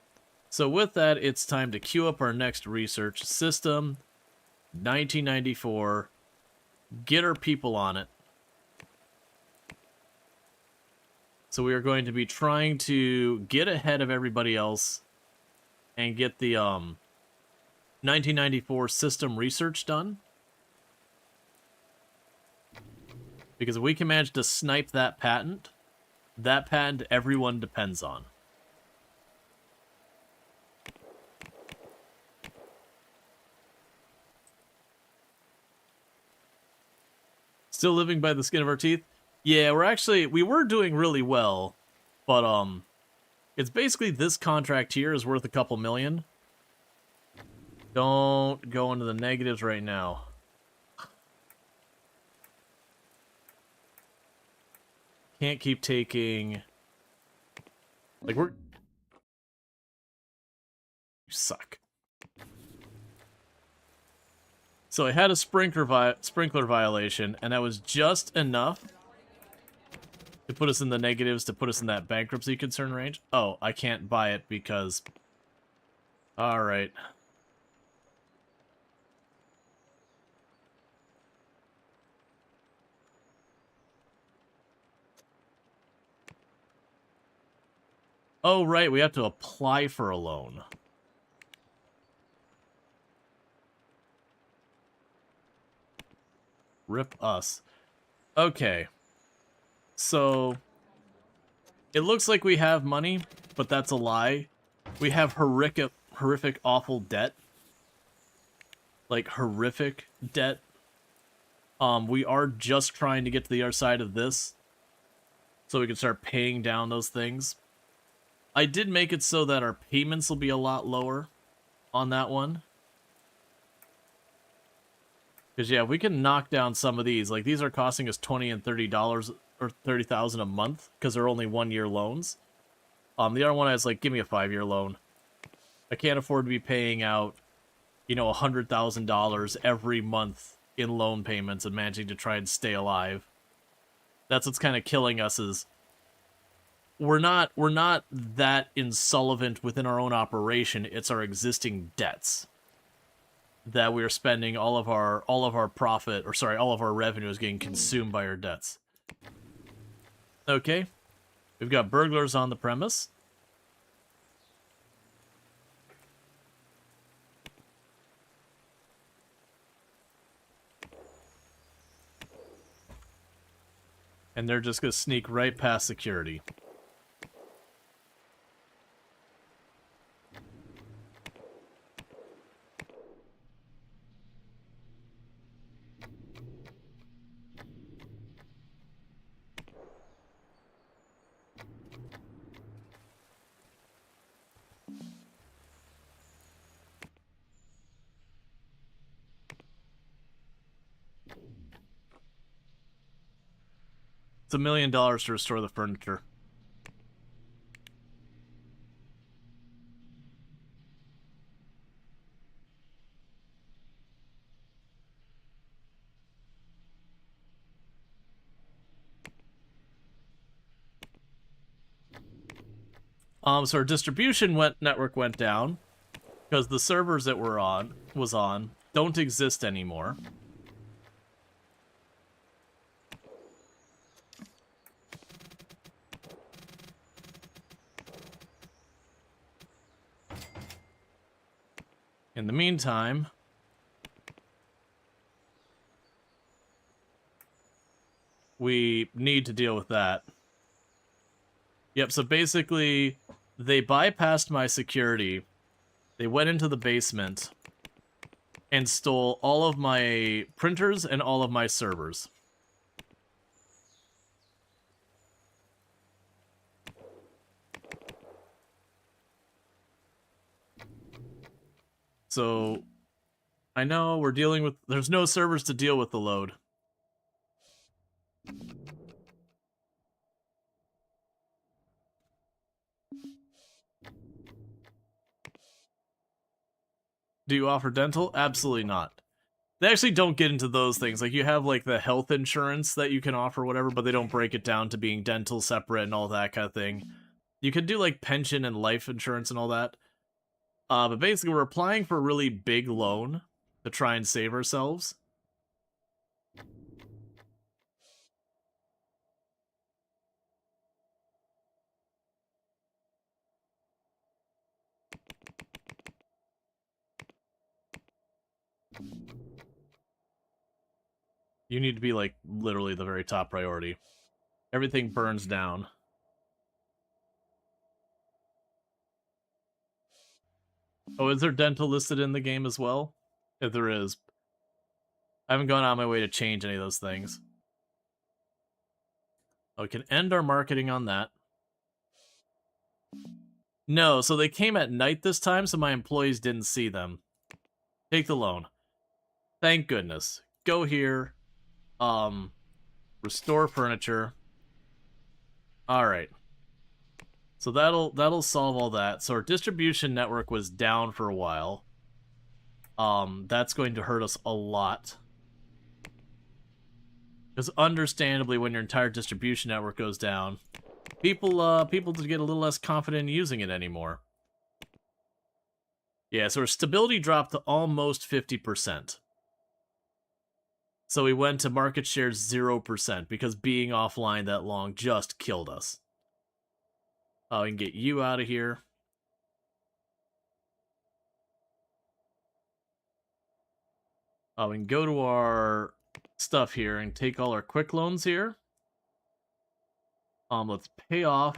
So with that, it's time to queue up our next research system, 1994, get our people on it. So we are going to be trying to get ahead of everybody else and get the 1994 system research done. Because if we can manage to snipe that patent everyone depends on. Still living by the skin of our teeth? Yeah, we were doing really well, but it's basically this contract here is worth a couple million. Don't go into the negatives right now. Can't keep taking... Like, you suck. So I had a sprinkler violation, and that was just enough to put us in the negatives, to put us in that bankruptcy concern range. Oh, I can't buy it because... Alright. Oh, right, we have to apply for a loan. Rip us. Okay. So, it looks like we have money, but that's a lie. We have horrific, awful debt. Like, horrific debt. We are just trying to get to the other side of this, so we can start paying down those things. I did make it so that our payments will be a lot lower on that one. Because, yeah, we can knock down some of these. Like, these are costing us $20 and $30 or $30,000 a month because they're only 1-year loans. The other one is like, give me a 5-year loan. I can't afford to be paying out, you know, $100,000 every month in loan payments and managing to try and stay alive. That's what's kind of killing us is we're not that insolvent within our own operation. It's our existing debts that we are spending all of our profit, or sorry, all of our revenue is getting consumed by our debts. Okay, we've got burglars on the premise. And they're just gonna sneak right past security. It's $1 million to restore the furniture. So our distribution network went down because the servers that was on don't exist anymore. In the meantime, we need to deal with that. Yep, so basically, they bypassed my security. They went into the basement and stole all of my printers and all of my servers. So, I know we're dealing with... There's no servers to deal with the load. Do you offer dental? Absolutely not. They actually don't get into those things. Like, you have, like, the health insurance that you can offer, whatever, but they don't break it down to being dental separate and all that kind of thing. You could do, like, pension and life insurance and all that. But basically, we're applying for a really big loan to try and save ourselves. You need to be, like, literally the very top priority. Everything burns down. Oh, is there dental listed in the game as well? If there is. I haven't gone out of my way to change any of those things. Oh, we can end our marketing on that. No, so they came at night this time, so my employees didn't see them. Take the loan. Thank goodness. Go here. Restore furniture. Alright. So that'll solve all that. So our distribution network was down for a while. That's going to hurt us a lot. Because understandably, when your entire distribution network goes down, people just get a little less confident in using it anymore. Yeah, so our stability dropped to almost 50%. So we went to market share 0% because being offline that long just killed us. Oh, we can get you out of here. Oh, we can go to our stuff here and take all our quick loans here. Let's pay off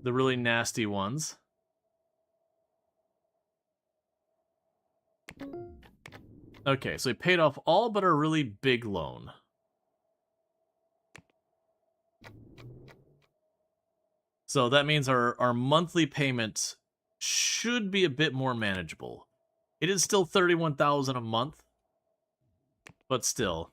the really nasty ones. Okay, so we paid off all but our really big loan. So that means our monthly payment should be a bit more manageable. It is still $31,000 a month, but still.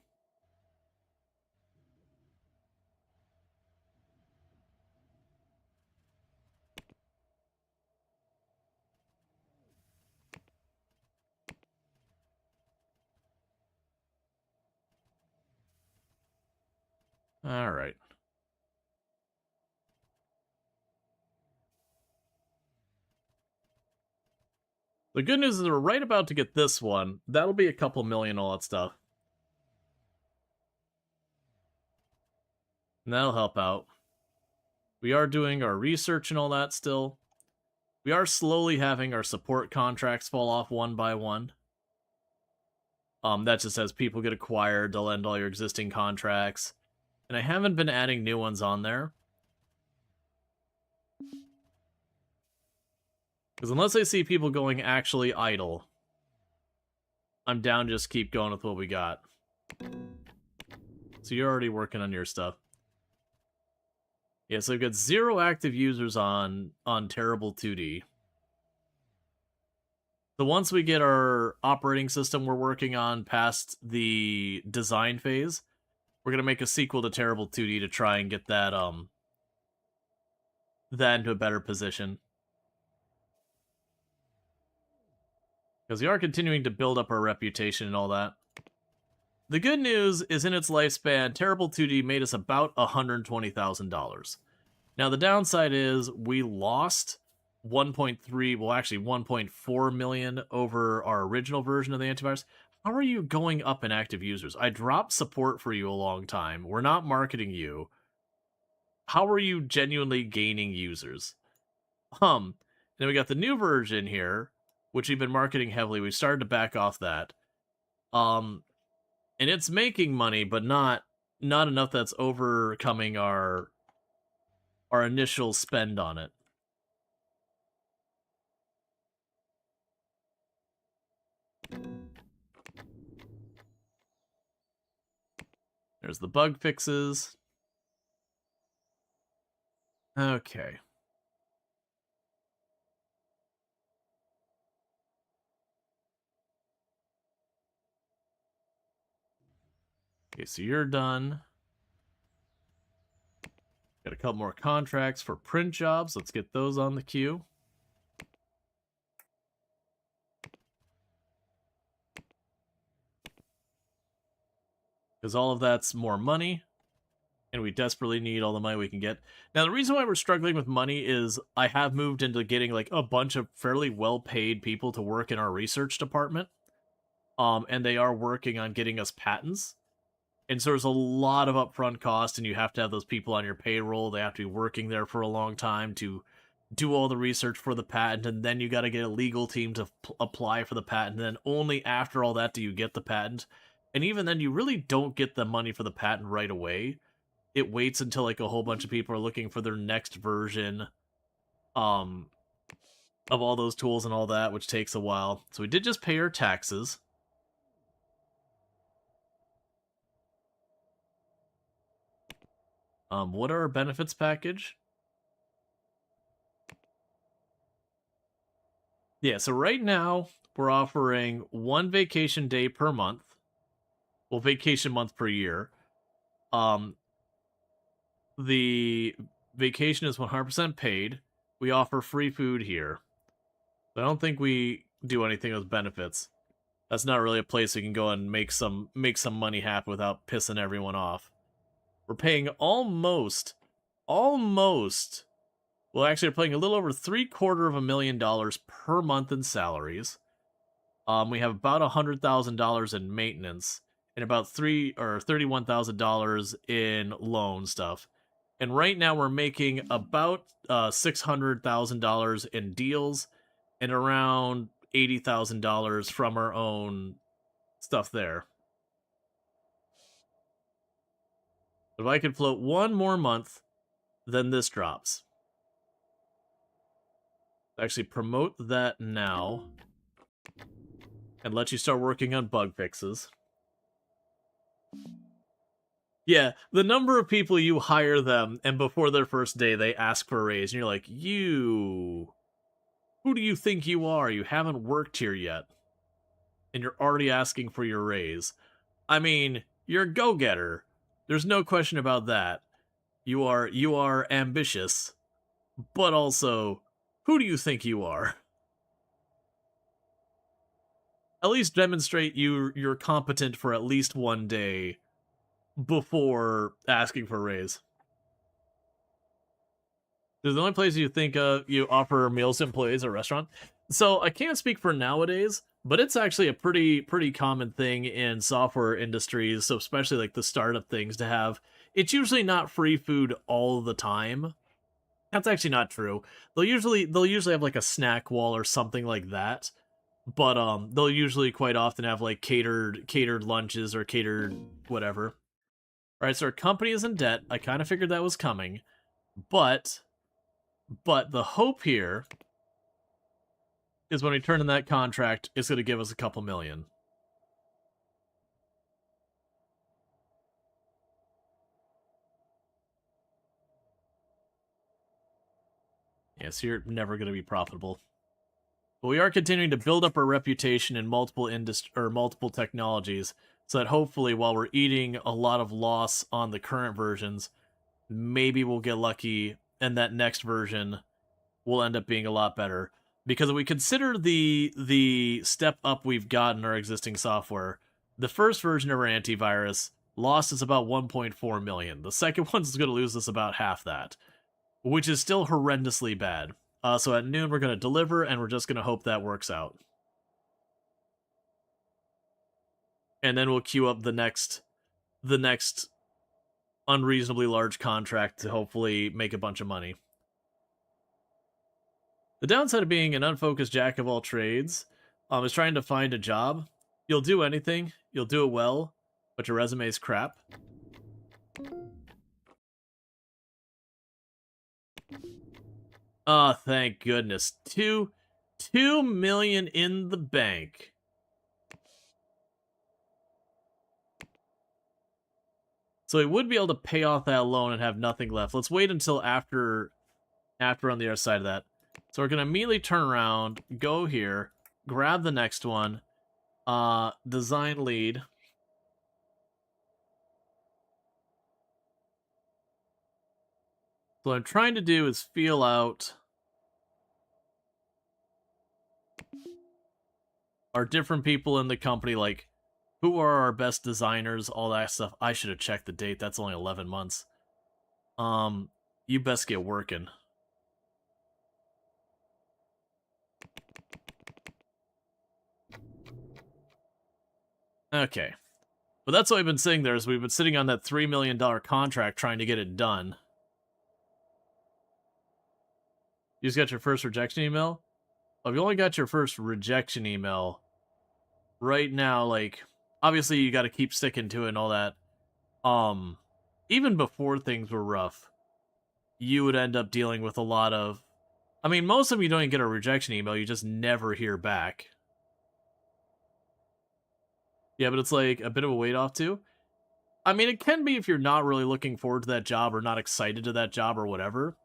All right. The good news is we're right about to get this one. That'll be a couple million, all that stuff. And that'll help out. We are doing our research and all that still. We are slowly having our support contracts fall off one by one. That just as people get acquired, they'll end all your existing contracts. And I haven't been adding new ones on there. Because unless I see people going actually idle, I'm down to just keep going with what we got. So you're already working on your stuff. Yeah, so we've got 0 active users on Terrible 2D. So once we get our operating system we're working on past the design phase, we're going to make a sequel to Terrible 2D to try and get that into a better position. Because we are continuing to build up our reputation and all that. The good news is in its lifespan, Terrible 2D made us about $120,000. Now the downside is we lost 1.3, well actually 1.4 million over our original version of the antivirus. How are you going up in active users? I dropped support for you a long time. We're not marketing you. How are you genuinely gaining users? Then we got the new version here, which we've been marketing heavily. We started to back off that. And it's making money, but not enough that's overcoming our initial spend on it. There's the bug fixes. Okay. Okay, so you're done. Got a couple more contracts for print jobs. Let's get those on the queue. Because all of that's more money. and we desperately need all the money we can get. Now, the reason why we're struggling with money is I have moved into getting like a bunch of fairly well-paid people to work in our research department, and they are working on getting us patents. And so there's a lot of upfront cost, and you have to have those people on your payroll. They have to be working there for a long time to do all the research for the patent, and then you got to get a legal team to apply for the patent. And then only after all that do you get the patent. And even then, you really don't get the money for the patent right away. It waits until like a whole bunch of people are looking for their next version um of all those tools and all that, which takes a while. So we did just pay our taxes. What are our benefits package? Yeah, so right now we're offering 1 vacation day per month. Well, vacation month per year. The vacation is 100% paid. We offer free food here. I don't think we do anything with benefits. That's not really a place we can go and make some money happen without pissing everyone off. We're paying almost, well, actually, we're paying a little over $750,000 per month in salaries. We have about $100,000 in maintenance and about $31,000 in loan stuff. And right now we're making about $600,000 in deals and around $80,000 from our own stuff there. If I could float one more month, then this drops. Actually, promote that now and let you start working on bug fixes. Yeah, the number of people you hire them, and before their first day, they ask for a raise, and you're like, who do you think you are? You haven't worked here yet, and you're already asking for your raise. I mean, you're a go-getter. There's no question about that. You are ambitious, but also, who do you think you are? At least demonstrate you're competent for at least one day before asking for a raise. This is the only place you think you offer meals to employees at a restaurant. So I can't speak for nowadays, but it's actually a pretty common thing in software industries, so especially like the startup things to have. It's usually not free food all the time. That's actually not true. They'll usually have like a snack wall or something like that. But they'll usually quite often have like catered lunches or catered whatever. All right, so our company is in debt. I kind of figured that was coming. But the hope here is when we turn in that contract, it's going to give us a couple million. Yeah, so you're never going to be profitable. But we are continuing to build up our reputation in multiple technologies, so that hopefully while we're eating a lot of loss on the current versions, maybe we'll get lucky and that next version will end up being a lot better. Because if we consider the step up we've got in our existing software, the first version of our antivirus lost us about 1.4 million. The second one's going to lose us about half that, which is still horrendously bad. So at noon we're going to deliver, and we're just going to hope that works out. And then we'll queue up the next unreasonably large contract to hopefully make a bunch of money. The downside of being an unfocused jack of all trades is trying to find a job. You'll do anything, you'll do it well, but your resume is crap. Oh, thank goodness. $2 million in the bank. So we would be able to pay off that loan and have nothing left. Let's wait until after on the other side of that. So we're going to immediately turn around, go here, grab the next one, design lead. So what I'm trying to do is feel out our different people in the company, like who are our best designers, all that stuff. I should have checked the date. That's only 11 months. You best get working. Okay. But that's what we've been sitting there, is we've been sitting on that $3 million contract trying to get it done. You just got your first rejection email? Well, if you only got your first rejection email, right now, like, obviously you got to keep sticking to it and all that. Even before things were rough, you would end up dealing with a lot of... I mean, most of them you don't even get a rejection email, you just never hear back. Yeah, but it's like a bit of a weight off too. I mean, it can be if you're not really looking forward to that job or not excited to that job or whatever.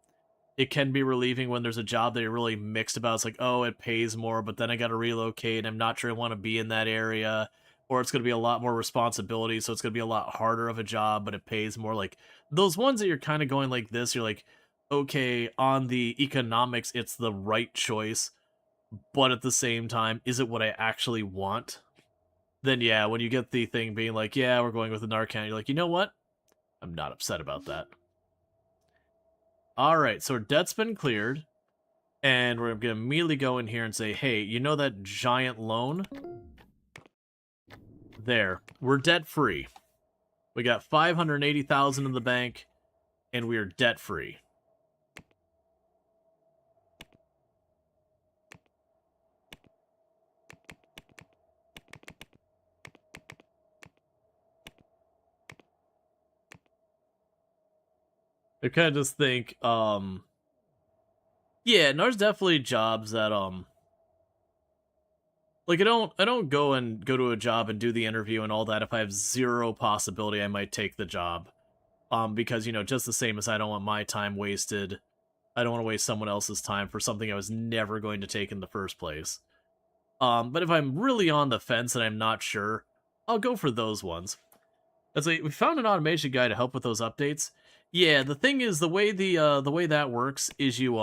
It can be relieving when there's a job that you're really mixed about. It's like, oh, it pays more, but then I got to relocate. I'm not sure I want to be in that area. Or it's going to be a lot more responsibility, so it's going to be a lot harder of a job, but it pays more. Like, those ones that you're kind of going like this, you're like, okay, on the economics, it's the right choice, but at the same time, is it what I actually want? Then yeah, when you get the thing being like, yeah, we're going with the Narcan, you're like, you know what? I'm not upset about that. Alright, so our debt's been cleared, and we're gonna immediately go in here and say, hey, you know that giant loan? There. We're debt-free. We got $580,000 in the bank, and we are debt-free. I kind of just think, yeah, and there's definitely jobs that, like, I don't go to a job and do the interview and all that if I have zero possibility I might take the job. Because, you know, just the same as I don't want my time wasted, I don't want to waste someone else's time for something I was never going to take in the first place. But if I'm really on the fence and I'm not sure, I'll go for those ones. That's like, we found an automation guy to help with those updates. Yeah, the thing is, the way that works is you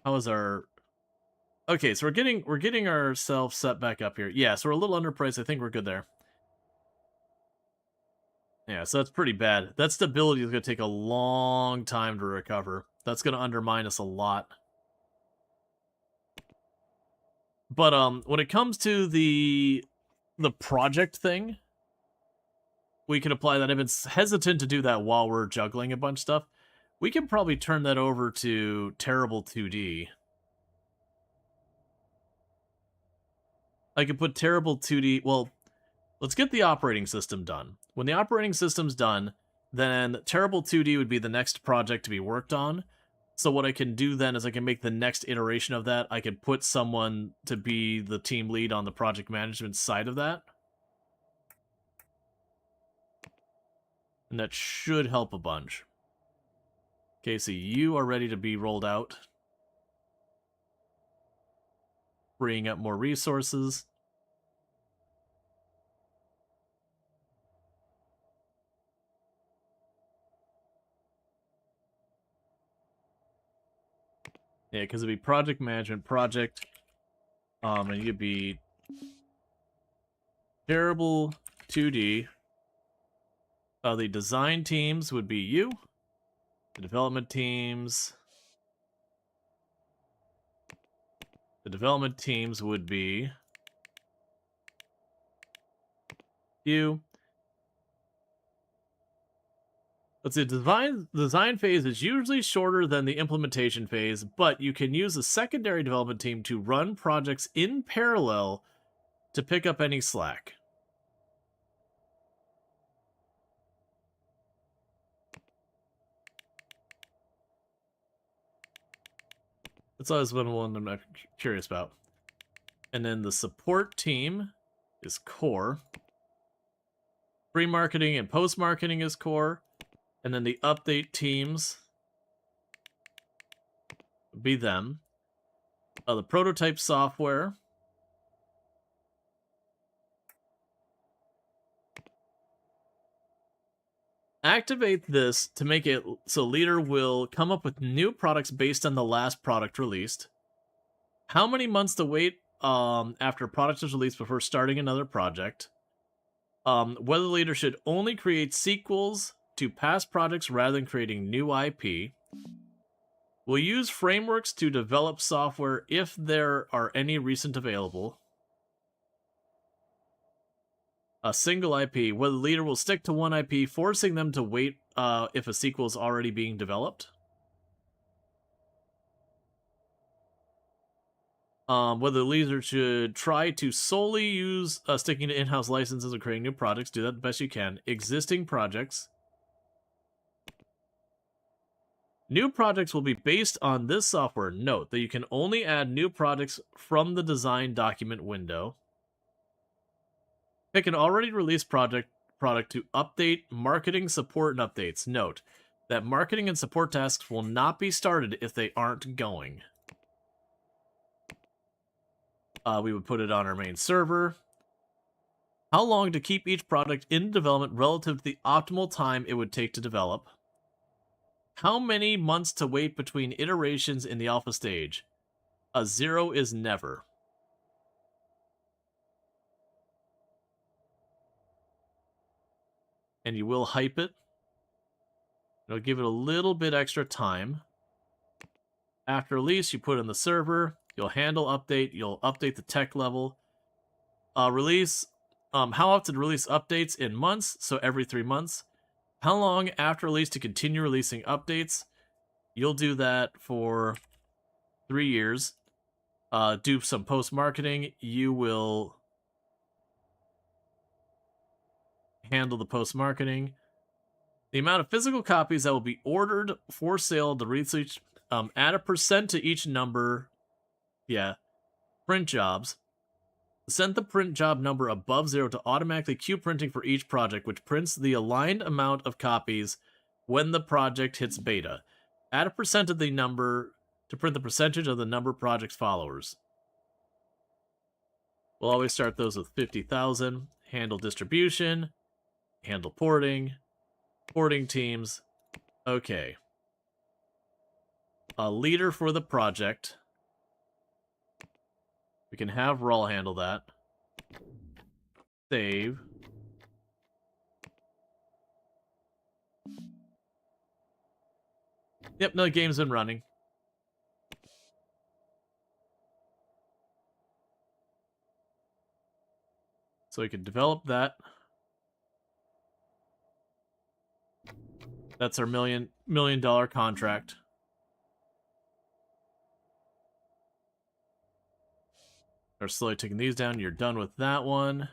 how is our... Okay, so we're getting ourselves set back up here. Yeah, so we're a little underpriced. I think we're good there. Yeah, so that's pretty bad. That stability is going to take a long time to recover. That's going to undermine us a lot. But when it comes to the project thing, we can apply that. I've been hesitant to do that while we're juggling a bunch of stuff. We can probably turn that over to Terrible 2D. I could put Terrible 2D... Well, let's get the operating system done. When the operating system's done, then Terrible 2D would be the next project to be worked on. So what I can do then is I can make the next iteration of that. I can put someone to be the team lead on the project management side of that. And that should help a bunch. Okay, so you are ready to be rolled out. Freeing up more resources. Yeah, because it'd be project management, project, and you'd be Terrible 2D. The design teams would be you. The development teams... The development teams would be you. Let's see, design phase is usually shorter than the implementation phase, but you can use a secondary development team to run projects in parallel to pick up any slack. That's always been one I'm not curious about. And then the support team is core. Pre-marketing and post-marketing is core. And then the update teams would be them. The prototype software. Activate this to make it so leader will come up with new products based on the last product released. How many months to wait after a product is released before starting another project? Whether the leader should only create sequels to past projects rather than creating new IP. Will use frameworks to develop software if there are any recent available. A single IP, whether the leader will stick to one IP, forcing them to wait if a sequel is already being developed. Whether the leader should try to solely use sticking to in-house licenses and creating new projects. Do that the best you can. Existing projects. New projects will be based on this software. Note that you can only add new projects from the design document window. Pick an already released product to update marketing, support, and updates. Note that marketing and support tasks will not be started if they aren't going. We would put it on our main server. How long to keep each product in development relative to the optimal time it would take to develop. How many months to wait between iterations in the alpha stage? A 0 is never. And you will hype it. It'll give it a little bit extra time. After release, you put it in the server. You'll handle update. You'll update the tech level. Release. How often to release updates? In months, so every 3 months. How long after release to continue releasing updates? You'll do that for 3 years. Do some post-marketing. You will handle the post-marketing. The amount of physical copies that will be ordered for sale to research, add a % to each number. Yeah. Print jobs. Set the print job number above 0 to automatically queue printing for each project, which prints the aligned amount of copies when the project hits beta. Add a % of the number to print the percentage of the number of project's followers. We'll always start those with 50,000. Handle distribution. Handle porting. Porting teams. Okay. A leader for the project. We can have Rual handle that. Save. Yep, no, the game's been running. So we can develop that. That's our $1 million contract. Are slowly taking these down. You're done with that one.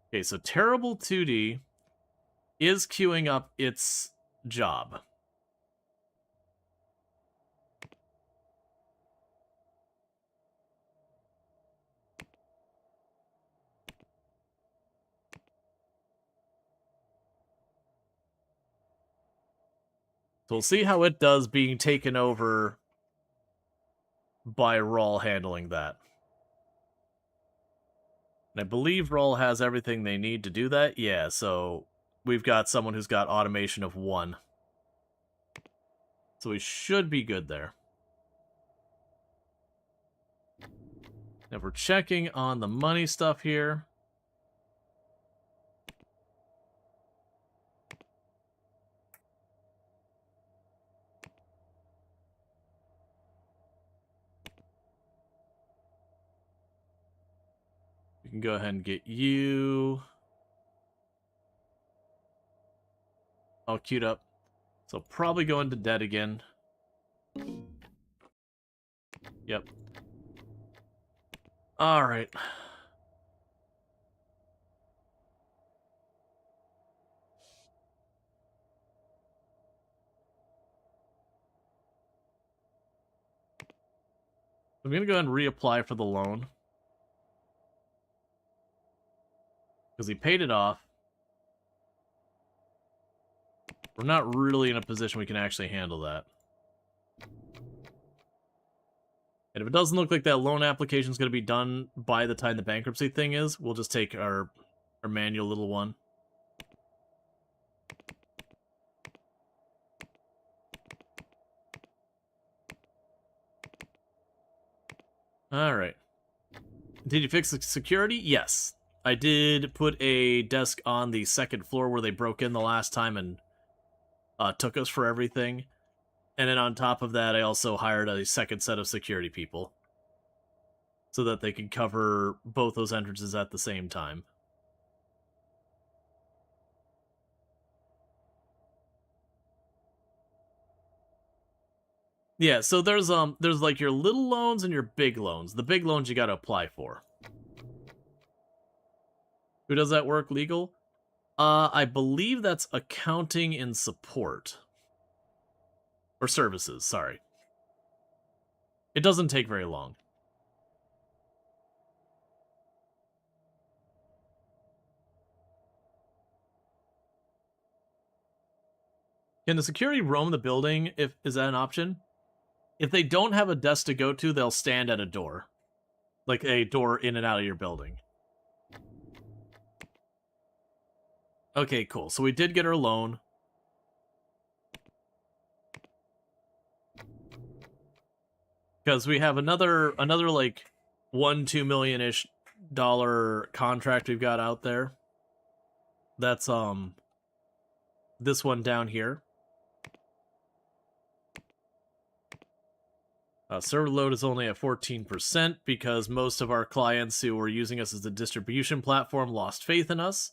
Okay, so Terrible 2D is queuing up its job. So we'll see how it does being taken over by Rual handling that. And I believe Rual has everything they need to do that. Yeah, so we've got someone who's got automation of 1. So we should be good there. Now we're checking on the money stuff here. We can go ahead and get you all queued up. So probably go into debt again. Yep. All right. I'm going to go ahead and reapply for the loan. Because he paid it off. We're not really in a position we can actually handle that. And if it doesn't look like that loan application is going to be done by the time the bankruptcy thing is, we'll just take our manual little one. All right. Did you fix the security? Yes. I did put a desk on the second floor where they broke in the last time and took us for everything. And then on top of that, I also hired a second set of security people so that they could cover both those entrances at the same time. Yeah, so there's like your little loans and your big loans. The big loans you got to apply for. Who does that work legal? I believe that's accounting and support. Or services, sorry. It doesn't take very long. Can the security roam the building? Is that an option? If they don't have a desk to go to, they'll stand at a door. Like a door in and out of your building. Okay, cool. So we did get our loan. Because we have another like $1-2 million-ish contract we've got out there. That's this one down here. Server load is only at 14% because most of our clients who were using us as a distribution platform lost faith in us.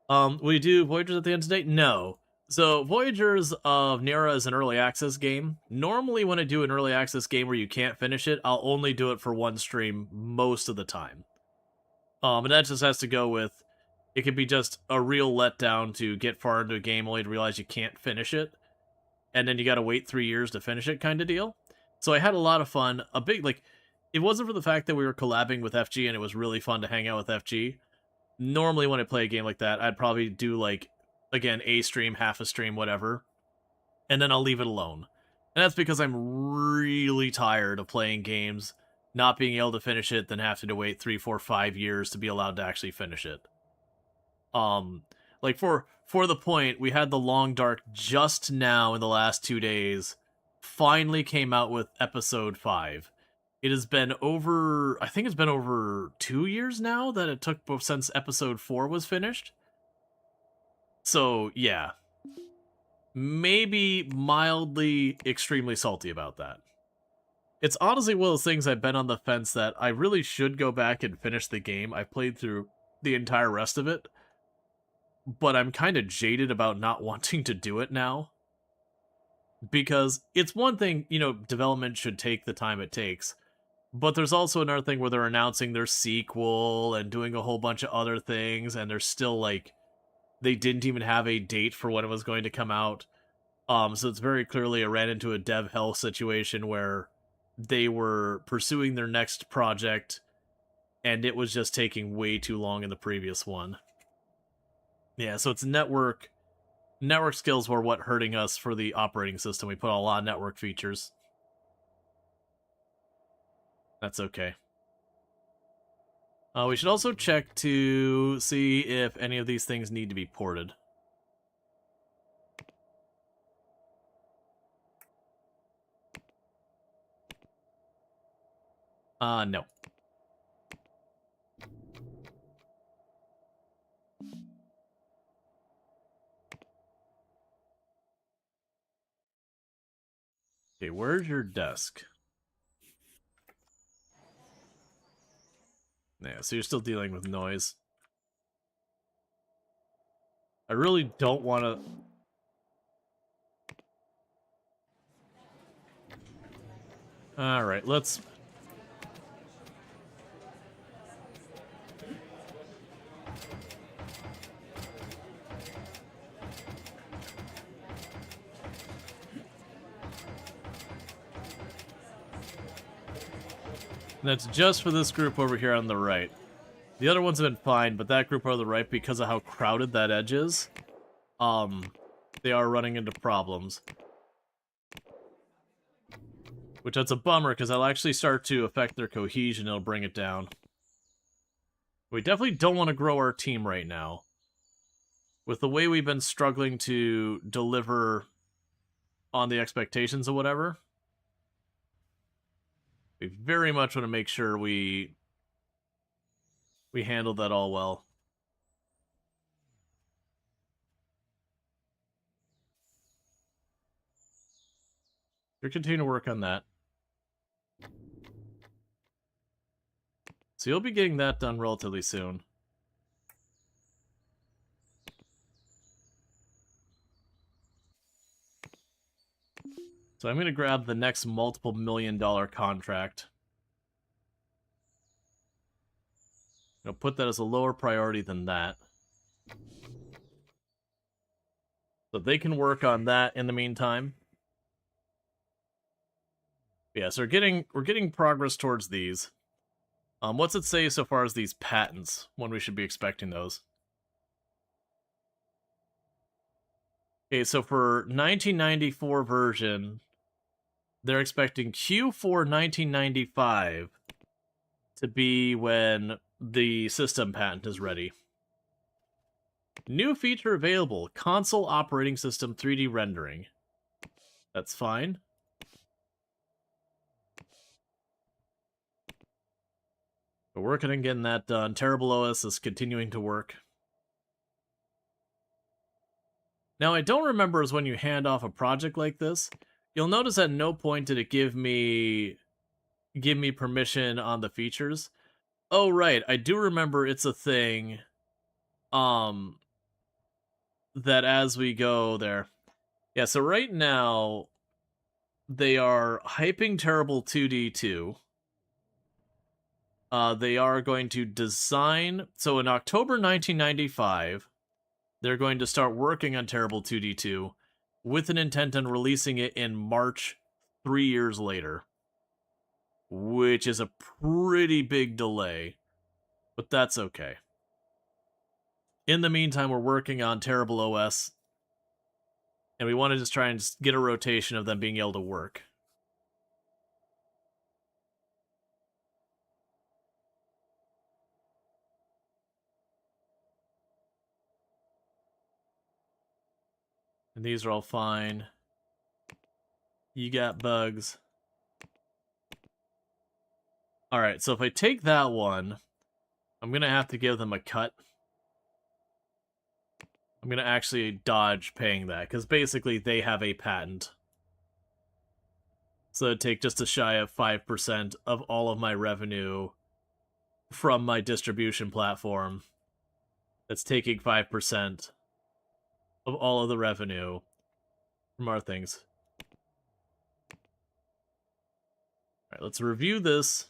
Will you do Voyagers at the end of the day? No. So Voyagers of Nera is an early access game. Normally when I do an early access game where you can't finish it, I'll only do it for one stream most of the time. And that just has to go with, it could be just a real letdown to get far into a game only to realize you can't finish it. And then you gotta wait 3 years to finish it kind of deal. So I had a lot of fun. It wasn't for the fact that we were collabing with FG and it was really fun to hang out with FG. Normally when I play a game like that, I'd probably do like, again, a stream, half a stream, whatever. And then I'll leave it alone. And that's because I'm really tired of playing games, not being able to finish it, then having to wait 3, 4, 5 years to be allowed to actually finish it. Like for the point, we had The Long Dark just now in the last 2 days, finally came out with episode 5. It has been over, I think it's been over 2 years now that it took since episode 4 was finished. So, yeah. Maybe mildly, extremely salty about that. It's honestly one of those things I've been on the fence that I really should go back and finish the game. I played through the entire rest of it, but I'm kind of jaded about not wanting to do it now. Because it's one thing, development should take the time it takes, but there's also another thing where they're announcing their sequel and doing a whole bunch of other things, and they're still like, they didn't even have a date for when it was going to come out. So it's very clearly I ran into a dev hell situation where they were pursuing their next project, and it was just taking way too long in the previous one. Yeah, so it's network skills were what hurting us for the operating system. We put a lot of network features. That's okay. We should also check to see if any of these things need to be ported. No. Okay, where's your desk? Yeah, so you're still dealing with noise. I really don't want to... Alright, let's... That's just for this group over here on the right. The other ones have been fine, but that group on the right, because of how crowded that edge is, they are running into problems. Which that's a bummer, because that'll actually start to affect their cohesion, it'll bring it down. We definitely don't want to grow our team right now. With the way we've been struggling to deliver on the expectations of whatever, we very much want to make sure we We handled that all well. We're continuing to work on that. So you'll be getting that done relatively soon. So I'm going to grab the next multiple $1 million contract. I'll put that as a lower priority than that. So they can work on that in the meantime. Yeah, so we're getting progress towards these. What's it say so far as these patents, when we should be expecting those? Okay, so for 1994 version, they're expecting Q4 1995 to be when the system patent is ready. New feature available, console operating system 3D rendering. That's fine. We're working on getting that done. Terrible OS is continuing to work. Now, I don't remember is when you hand off a project like this, you'll notice at no point did it give me permission on the features. Oh, right. I do remember it's a thing that as we go there. Yeah, so right now they are hyping Terrible 2D2. They are going to design. So in October 1995, they're going to start working on Terrible 2D2 with an intent on releasing it in March 3 years later, which is a pretty big delay, but that's okay. In the meantime, we're working on Terrible OS, and we want to just try and get a rotation of them being able to work. And these are all fine. You got bugs. Alright, so if I take that one, I'm going to have to give them a cut. I'm going to actually dodge paying that, because basically they have a patent. So it'd take just a shy of 5% of all of my revenue from my distribution platform. That's taking 5% of all of the revenue from our things. Alright, let's review this.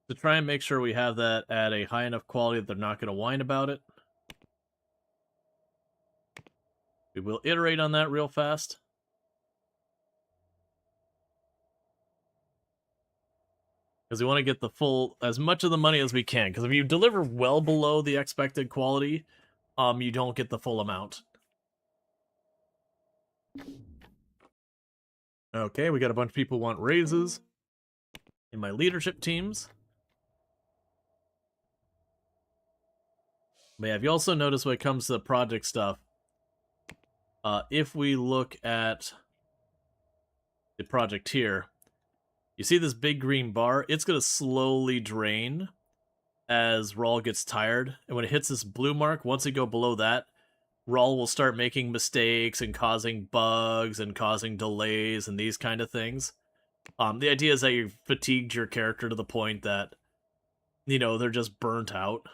To try and make sure we have that at a high enough quality that they're not going to whine about it. We will iterate on that real fast. Because we want to get the full, as much of the money as we can. Because if you deliver well below the expected quality, you don't get the full amount. Okay, we got a bunch of people who want raises in my leadership teams. But yeah, if you also notice when it comes to the project stuff, if we look at the project here, you see this big green bar? It's going to slowly drain as Rual gets tired. And when it hits this blue mark, once you go below that, Rual will start making mistakes and causing bugs and causing delays and these kind of things. The idea is that you've fatigued your character to the point that, you know, they're just burnt out.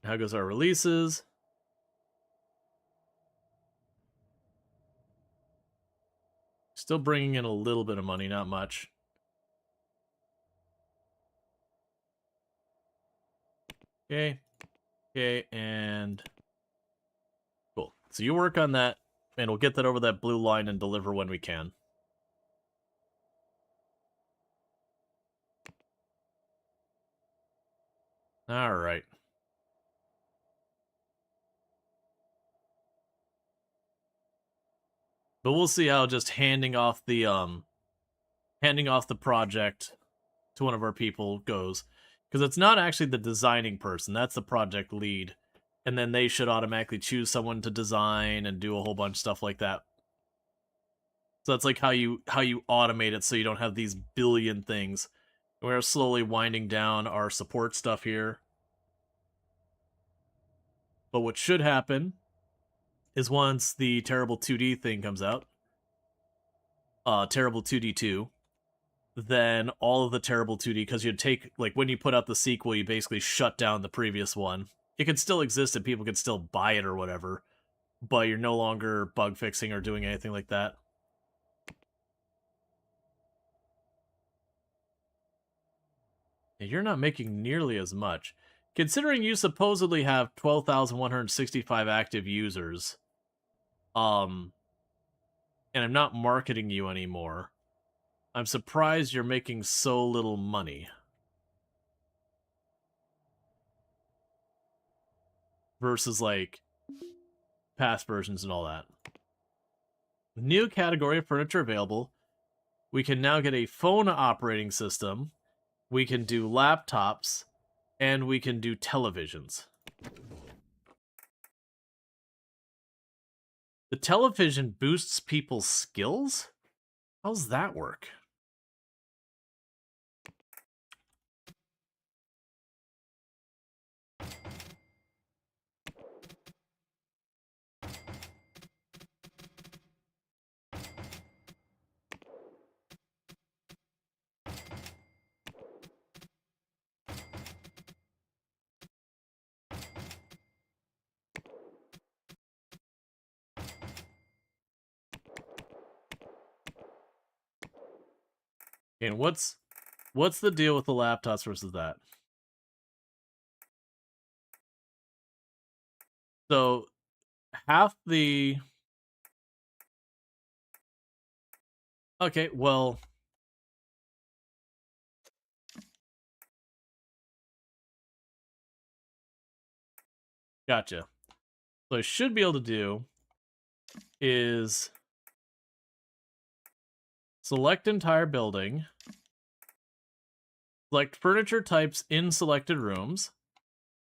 How goes our releases? Still bringing in a little bit of money, not much. Okay. Okay, and cool. So you work on that, and we'll get that over that blue line and deliver when we can. All right. But we'll see how just handing off the project to one of our people goes, because it's not actually the designing person, that's the project lead, and then they should automatically choose someone to design and do a whole bunch of stuff like that. So that's like how you automate it, so you don't have these billion things. We're slowly winding down our support stuff here. But what should happen is once the terrible 2D thing comes out, terrible 2D 2, then all of the terrible 2D, because you'd take, like, when you put out the sequel, you basically shut down the previous one. It could still exist and people could still buy it or whatever, but you're no longer bug fixing or doing anything like that. And you're not making nearly as much. Considering you supposedly have 12,165 active users, and I'm not marketing you anymore, I'm surprised you're making so little money. Versus, like, past versions and all that. New category of furniture available. We can now get a phone operating system. We can do laptops. And we can do televisions. The television boosts people's skills? How's that work? And what's the deal with the laptops versus that? So half the... Okay, well... Gotcha. So I should be able to do is select entire building, select furniture types in selected rooms.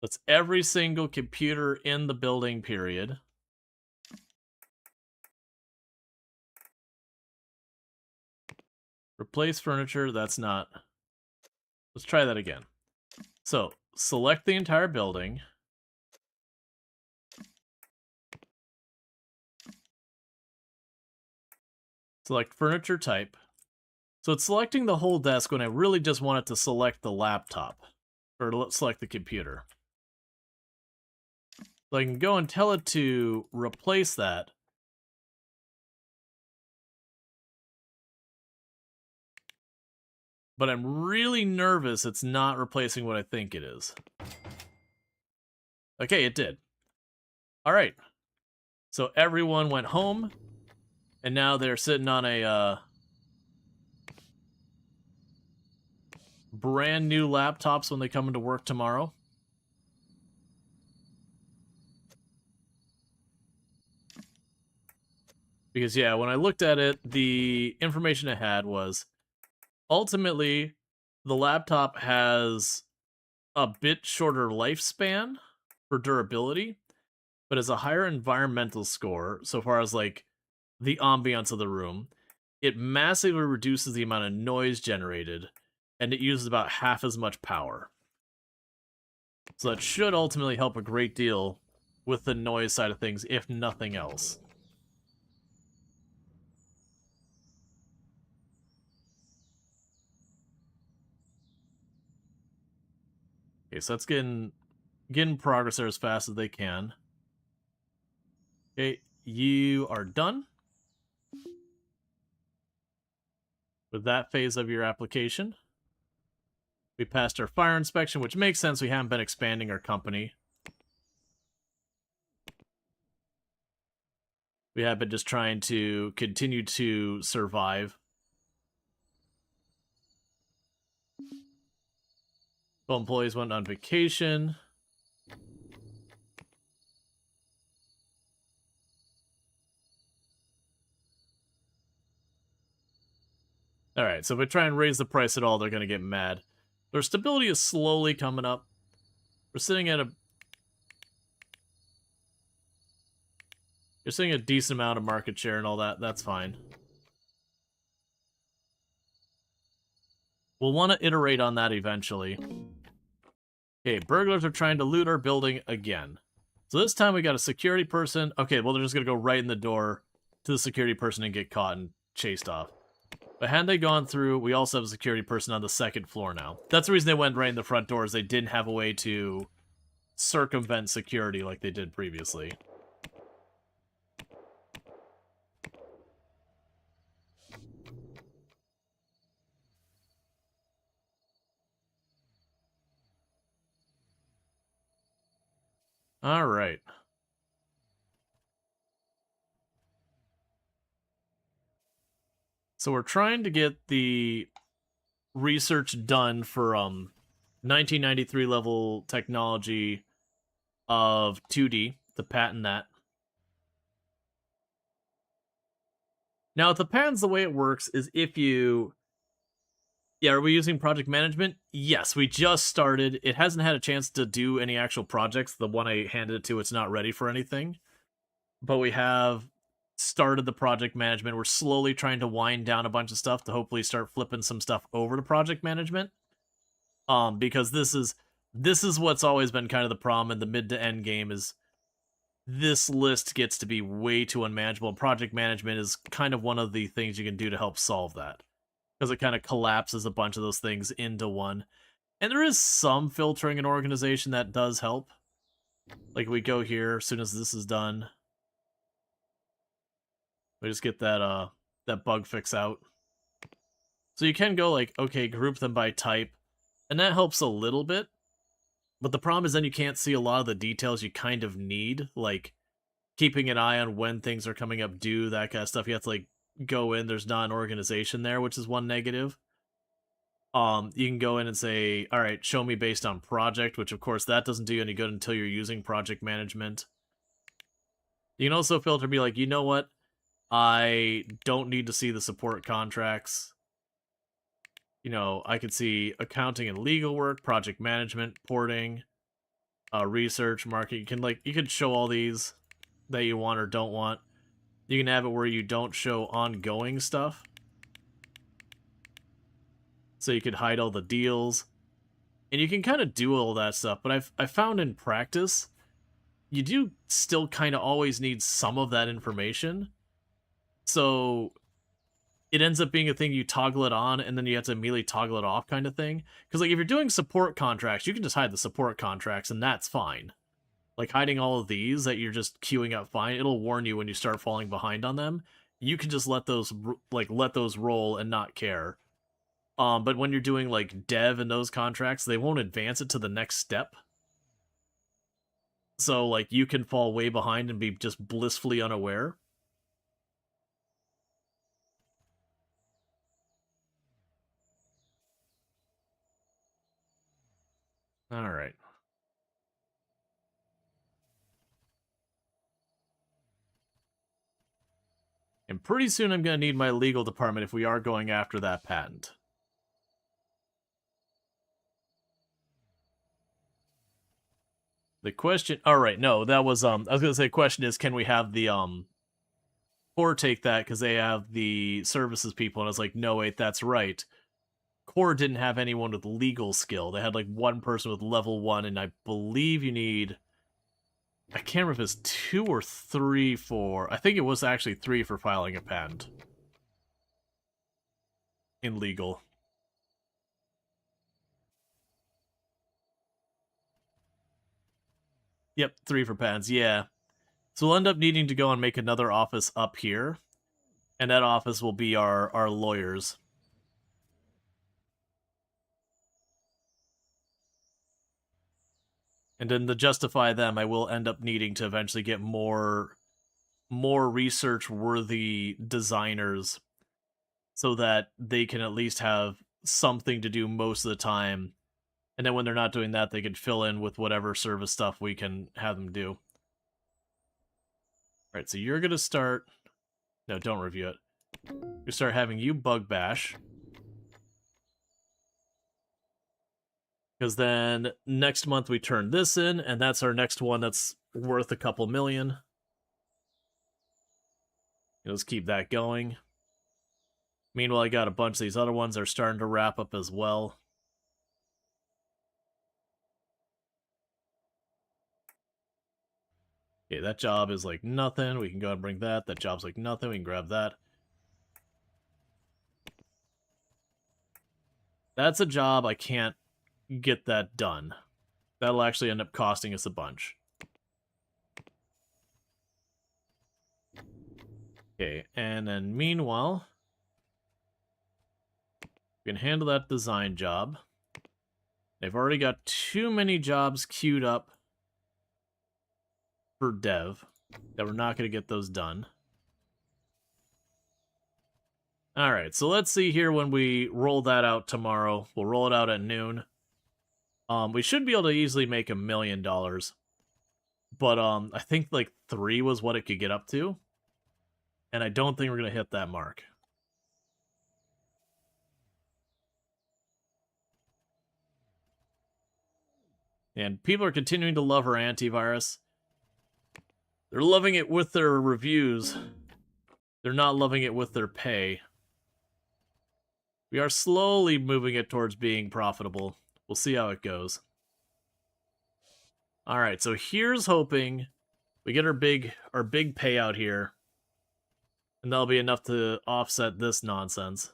That's every single computer in the building, period. Replace furniture, that's not... Let's try that again. So, select the entire building. Select furniture type. So it's selecting the whole desk when I really just want it to select the laptop. Or select the computer. So I can go and tell it to replace that. But I'm really nervous it's not replacing what I think it is. Okay, it did. Alright. So everyone went home. And now they're sitting on a brand new laptops when they come into work tomorrow. Because, yeah, when I looked at it, the information it had was ultimately the laptop has a bit shorter lifespan for durability, but has a higher environmental score so far as, like, the ambiance of the room. It massively reduces the amount of noise generated, and it uses about half as much power. So that should ultimately help a great deal with the noise side of things, if nothing else. Okay, so that's getting progress there as fast as they can. Okay, you are done with that phase of your application. We passed our fire inspection, which makes sense. We haven't been expanding our company. We have been just trying to continue to survive. Well, employees went on vacation. Alright, so if we try and raise the price at all, they're going to get mad. Their stability is slowly coming up. We're sitting at You're seeing a decent amount of market share and all that. That's fine. We'll want to iterate on that eventually. Okay, burglars are trying to loot our building again. So this time we got a security person. Okay, well, they're just going to go right in the door to the security person and get caught and chased off. But had they gone through, we also have a security person on the second floor now. That's the reason they went right in the front door, is they didn't have a way to circumvent security like they did previously. All right. So we're trying to get the research done for 1993 level technology of 2D to patent that. Now, with the patents, the way it works is if you... Yeah, are we using project management? Yes, we just started. It hasn't had a chance to do any actual projects. The one I handed it to, it's not ready for anything. But we have started the project management. We're slowly trying to wind down a bunch of stuff to hopefully start flipping some stuff over to project management. Because this is what's always been kind of the problem in the mid to end game, is this list gets to be way too unmanageable. Project management is kind of one of the things you can do to help solve that, because it kind of collapses a bunch of those things into one. And there is some filtering and organization that does help. Like, we go here, as soon as this is done, we just get that that bug fix out. So you can go like, okay, group them by type, and that helps a little bit. But the problem is then you can't see a lot of the details you kind of need, like keeping an eye on when things are coming up due, that kind of stuff. You have to like go in, there's not an organization there, which is one negative. You can go in and say, all right, show me based on project, which of course that doesn't do you any good until you're using project management. You can also filter, be like, you know what? I don't need to see the support contracts. You know, I could see accounting and legal work, project management, porting, research, marketing. You can show all these that you want or don't want. You can have it where you don't show ongoing stuff. So you could hide all the deals. And you can kind of do all that stuff, but I've found in practice, you do still kind of always need some of that information. So it ends up being a thing you toggle it on, and then you have to immediately toggle it off kind of thing. Because like if you're doing support contracts, you can just hide the support contracts, and that's fine. Like hiding all of these that you're just queuing up fine, it'll warn you when you start falling behind on them. You can just let those roll and not care. But when you're doing like dev and those contracts, they won't advance it to the next step. So like you can fall way behind and be just blissfully unaware. All right. And pretty soon I'm going to need my legal department if we are going after that patent. The question... Alright, no, that was, I was going to say, the question is, can we have the, Core take that, because they have the services people, and I was like, no, wait, that's right. Core didn't have anyone with legal skill. They had, like, one person with level 1, and I believe you need... I can't remember if it's 2 or 3 for... I think it was actually 3 for filing a patent. In legal. Yep, 3 for patents, yeah. So we'll end up needing to go and make another office up here. And that office will be our lawyers. And then to justify them, I will end up needing to eventually get more research-worthy designers so that they can at least have something to do most of the time. And then when they're not doing that, they can fill in with whatever service stuff we can have them do. Alright, so you're going to start... No, don't review it. We start having you bug bash. Because then next month we turn this in, and that's our next one that's worth a couple million. Let's keep that going. Meanwhile, I got a bunch of these other ones that are starting to wrap up as well. Okay, that job is like nothing. We can go and bring that. That job's like nothing. We can grab that. That's a job I can't get that done. That'll actually end up costing us a bunch. Okay, and then meanwhile, we can handle that design job. They've already got too many jobs queued up for dev that we're not going to get those done. Alright, so let's see here when we roll that out tomorrow. We'll roll it out at noon. We should be able to easily make $1 million. But I think like 3 was what it could get up to. And I don't think we're going to hit that mark. And people are continuing to love our antivirus. They're loving it with their reviews. They're not loving it with their pay. We are slowly moving it towards being profitable. We'll see how it goes. Alright, so here's hoping we get our big payout here. And that'll be enough to offset this nonsense.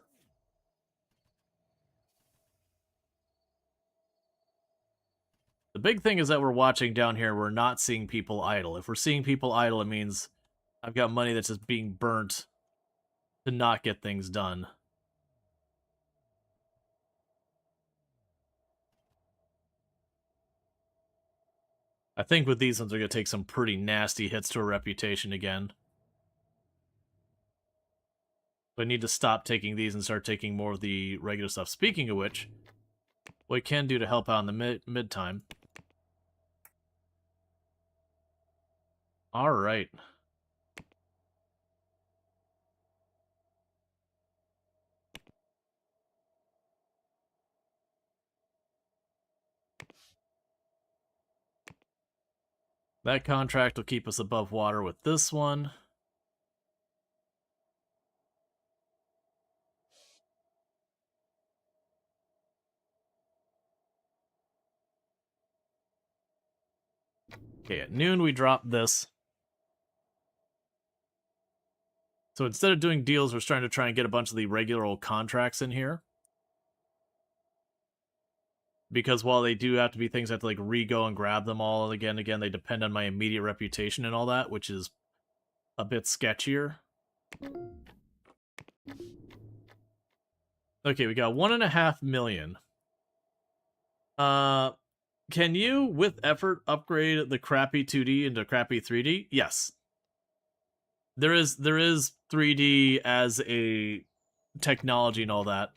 The big thing is that we're watching down here, we're not seeing people idle. If we're seeing people idle, it means I've got money that's just being burnt to not get things done. I think with these ones, we're going to take some pretty nasty hits to our reputation again. But I need to stop taking these and start taking more of the regular stuff. Speaking of which, what we can do to help out in the mid-time. Alright. That contract will keep us above water with this one. Okay, at noon we drop this. So instead of doing deals, we're starting to try and get a bunch of the regular old contracts in here. Because while they do have to be things I have to like re-go and grab them all again, they depend on my immediate reputation and all that, which is a bit sketchier. Okay, we got 1.5 million. Can you, with effort, upgrade the crappy 2D into crappy 3D? Yes. There is 3D as a technology and all that.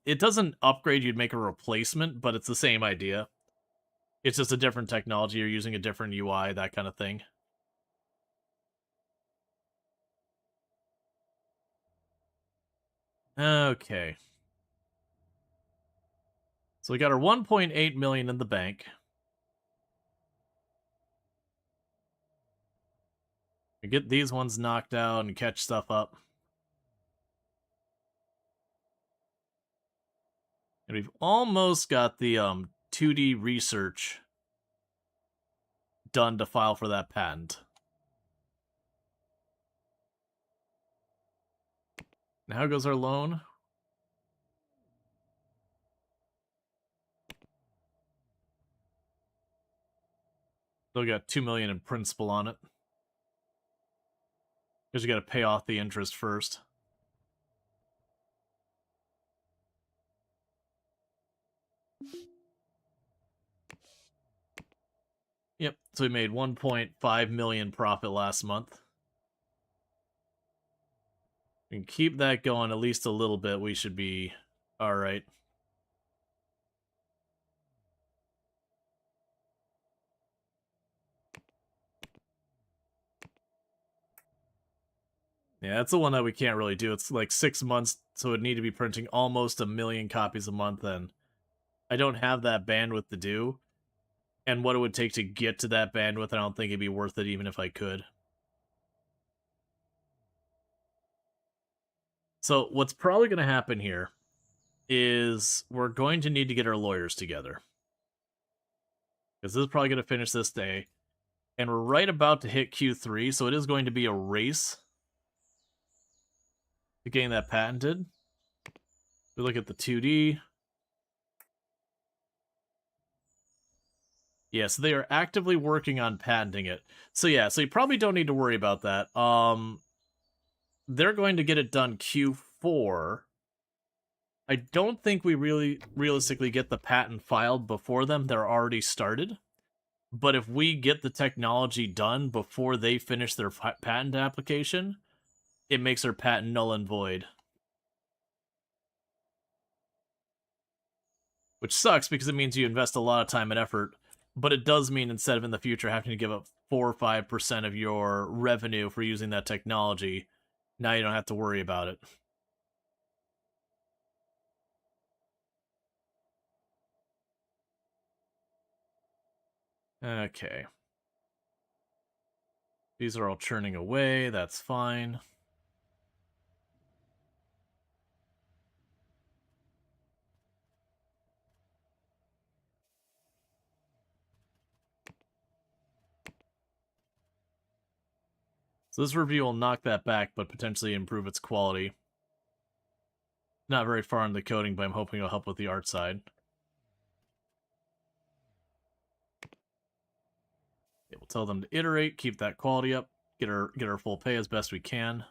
It doesn't upgrade, you'd make a replacement, but it's the same idea. It's just a different technology, you're using a different UI, that kind of thing. Okay. So we got our 1.8 million in the bank. We get these ones knocked out and catch stuff up. And we've almost got the 2D research done to file for that patent. Now how goes our loan? Still got 2 million in principal on it. Because you got to pay off the interest first. Yep, so we made 1.5 million profit last month. We can keep that going at least a little bit. We should be alright. Yeah, that's the one that we can't really do. It's like 6 months, so it'd need to be printing almost 1 million copies a month, and I don't have that bandwidth to do. And what it would take to get to that bandwidth, I don't think it'd be worth it even if I could. So what's probably going to happen here is we're going to need to get our lawyers together. Because this is probably going to finish this day. And we're right about to hit Q3, so it is going to be a race to getting that patented. We look at the 2D. Yeah, so they are actively working on patenting it. So yeah, so you probably don't need to worry about that. They're going to get it done Q4. I don't think we really realistically get the patent filed before them. They're already started. But if we get the technology done before they finish their patent application, it makes their patent null and void. Which sucks because it means you invest a lot of time and effort, but it does mean instead of in the future having to give up 4 or 5% of your revenue for using that technology, now you don't have to worry about it. Okay. These are all churning away, that's fine. So this review will knock that back, but potentially improve its quality. Not very far in the coding, but I'm hoping it'll help with the art side. It will tell them to iterate, keep that quality up, get our full pay as best we can,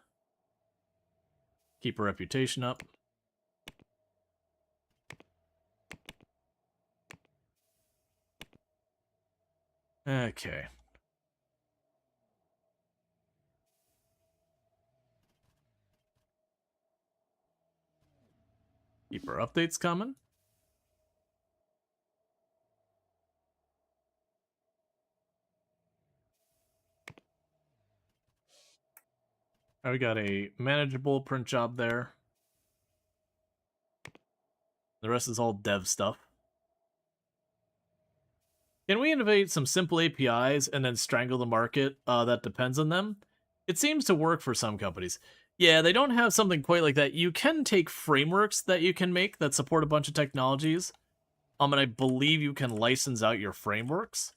keep our reputation up. Okay. Keep our updates coming. We got a manageable print job there. The rest is all dev stuff. Can we innovate some simple APIs and then strangle the market that depends on them? It seems to work for some companies. Yeah, they don't have something quite like that. You can take frameworks that you can make that support a bunch of technologies. And I believe you can license out your frameworks.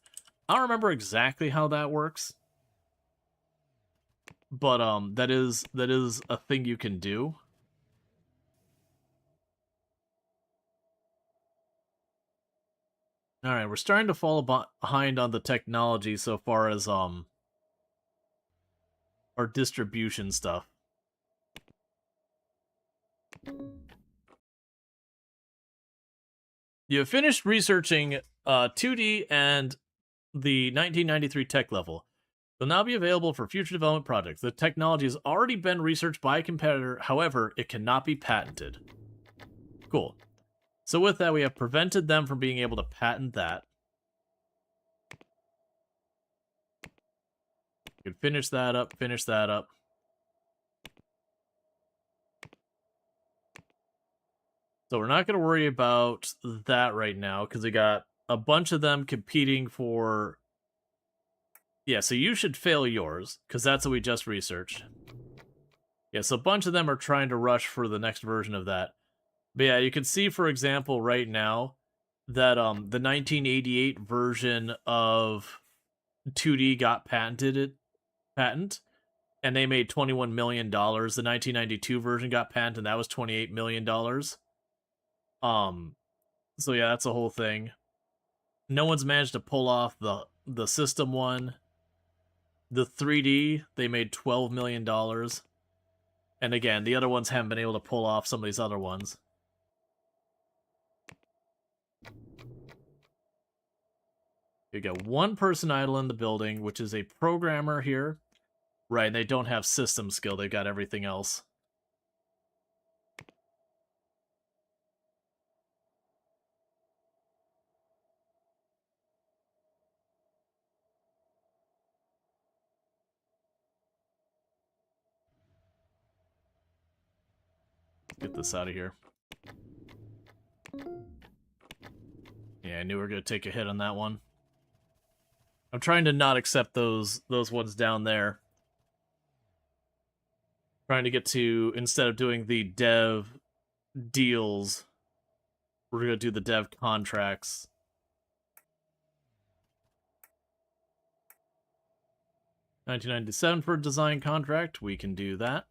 I don't remember exactly how that works. But that is a thing you can do. All right, we're starting to fall behind on the technology so far as our distribution stuff. You have finished researching 2D and the 1993 tech level. They'll now be available for future development projects. The technology has already been researched by a competitor, however, it cannot be patented. Cool. So with that, we have prevented them from being able to patent that. You can finish that up, finish that up. So we're not going to worry about that right now, because we got a bunch of them competing for... Yeah, so you should fail yours, because that's what we just researched. Yeah, so a bunch of them are trying to rush for the next version of that. But yeah, you can see, for example, right now, that the 1988 version of 2D got patent, and they made $21 million. The 1992 version got patented, and that was $28 million. So yeah, that's a whole thing. No one's managed to pull off the system one. The 3D, they made $12 million. And again, the other ones haven't been able to pull off some of these other ones. You got one person idle in the building, which is a programmer here. Right, they don't have system skill, they've got everything else. Get this out of here. Yeah, I knew we were going to take a hit on that one. I'm trying to not accept those ones down there. Trying to get to, instead of doing the dev deals, we're going to do the dev contracts. $19.97 for a design contract. We can do that.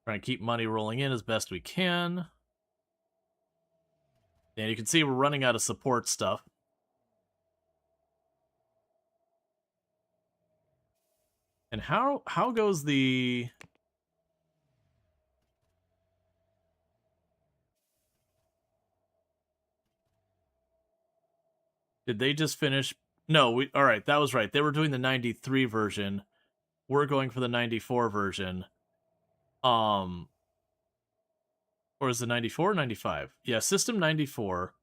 Trying to keep money rolling in as best we can. And you can see we're running out of support stuff. And how goes the... Did they just finish? No, all right, that was right. They were doing the 93 version. We're going for the 94 version. Or is it 94 or 95? Yeah, System 94.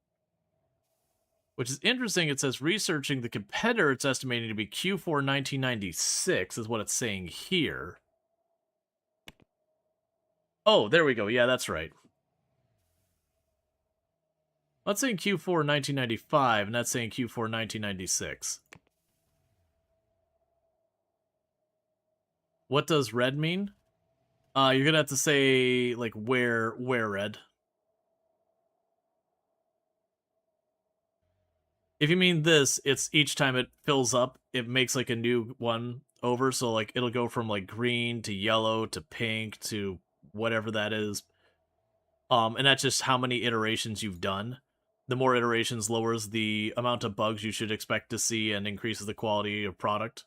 Which is interesting. It says researching the competitor it's estimating to be Q4 1996 is what it's saying here. Oh, there we go. Yeah, that's right. Let's say Q4 1995, and that's saying Q4 1996. What does red mean? You're gonna have to say, like, where red. If you mean this, it's each time it fills up, it makes, like, a new one over, so, like, it'll go from, like, green to yellow to pink to whatever that is. And that's just how many iterations you've done. The more iterations lowers the amount of bugs you should expect to see and increases the quality of your product.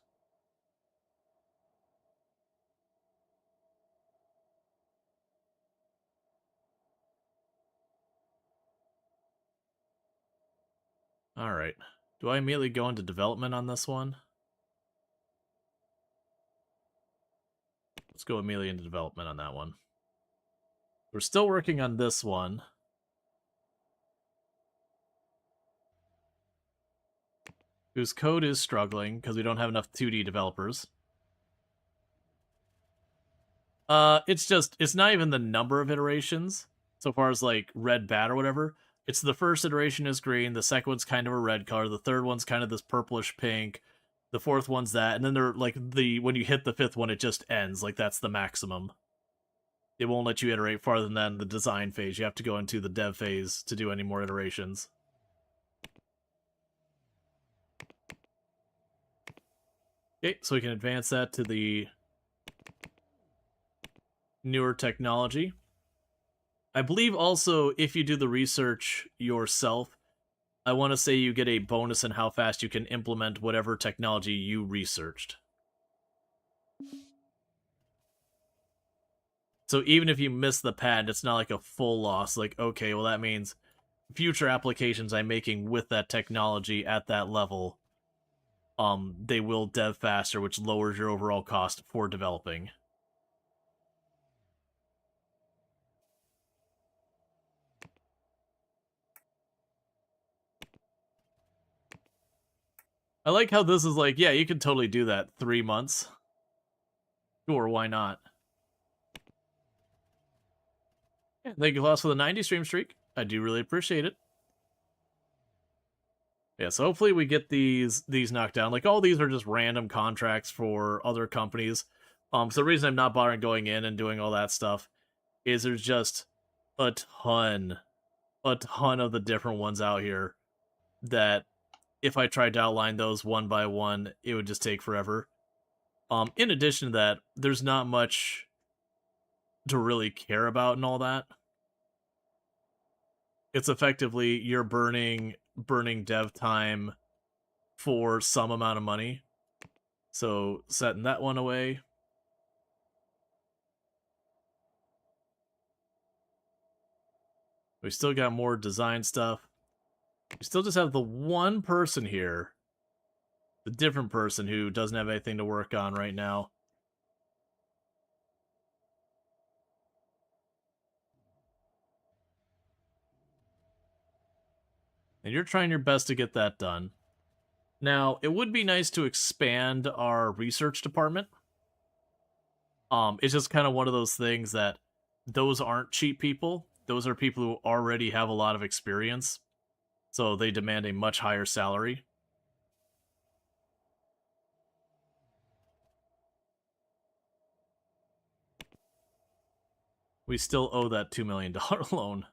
Alright. Do I immediately go into development on this one? Let's go immediately into development on that one. We're still working on this one. Whose code is struggling because we don't have enough 2D developers. It's not even the number of iterations, so far as, like, red bat or whatever. It's the first iteration is green, the second one's kind of a red color, the third one's kind of this purplish pink, the fourth one's that, and then they're, like, when you hit the fifth one, it just ends. Like, that's the maximum. It won't let you iterate farther than the design phase. You have to go into the dev phase to do any more iterations. Okay, so we can advance that to the newer technology. I believe also if you do the research yourself, I want to say you get a bonus in how fast you can implement whatever technology you researched. So even if you miss the patent, it's not like a full loss. Like, okay, well, that means future applications I'm making with that technology at that level, they will dev faster, which lowers your overall cost for developing. I like how this is like, yeah, you can totally do that. 3 months. Sure, why not? Yeah, thank you, Klaus, for the 90 stream streak. I do really appreciate it. Yeah, so hopefully we get these knocked down. Like, all these are just random contracts for other companies. So the reason I'm not bothering going in and doing all that stuff is there's just a ton of the different ones out here that if I tried to outline those one by one, it would just take forever. In addition to that, there's not much to really care about and all that. It's effectively you're burning dev time for some amount of money. So setting that one away. We still got more design stuff. We still just have the one person here, the different person who doesn't have anything to work on right now. And you're trying your best to get that done. Now, it would be nice to expand our research department. It's just kind of one of those things that those aren't cheap people. Those are people who already have a lot of experience. So they demand a much higher salary. We still owe that $2 million loan.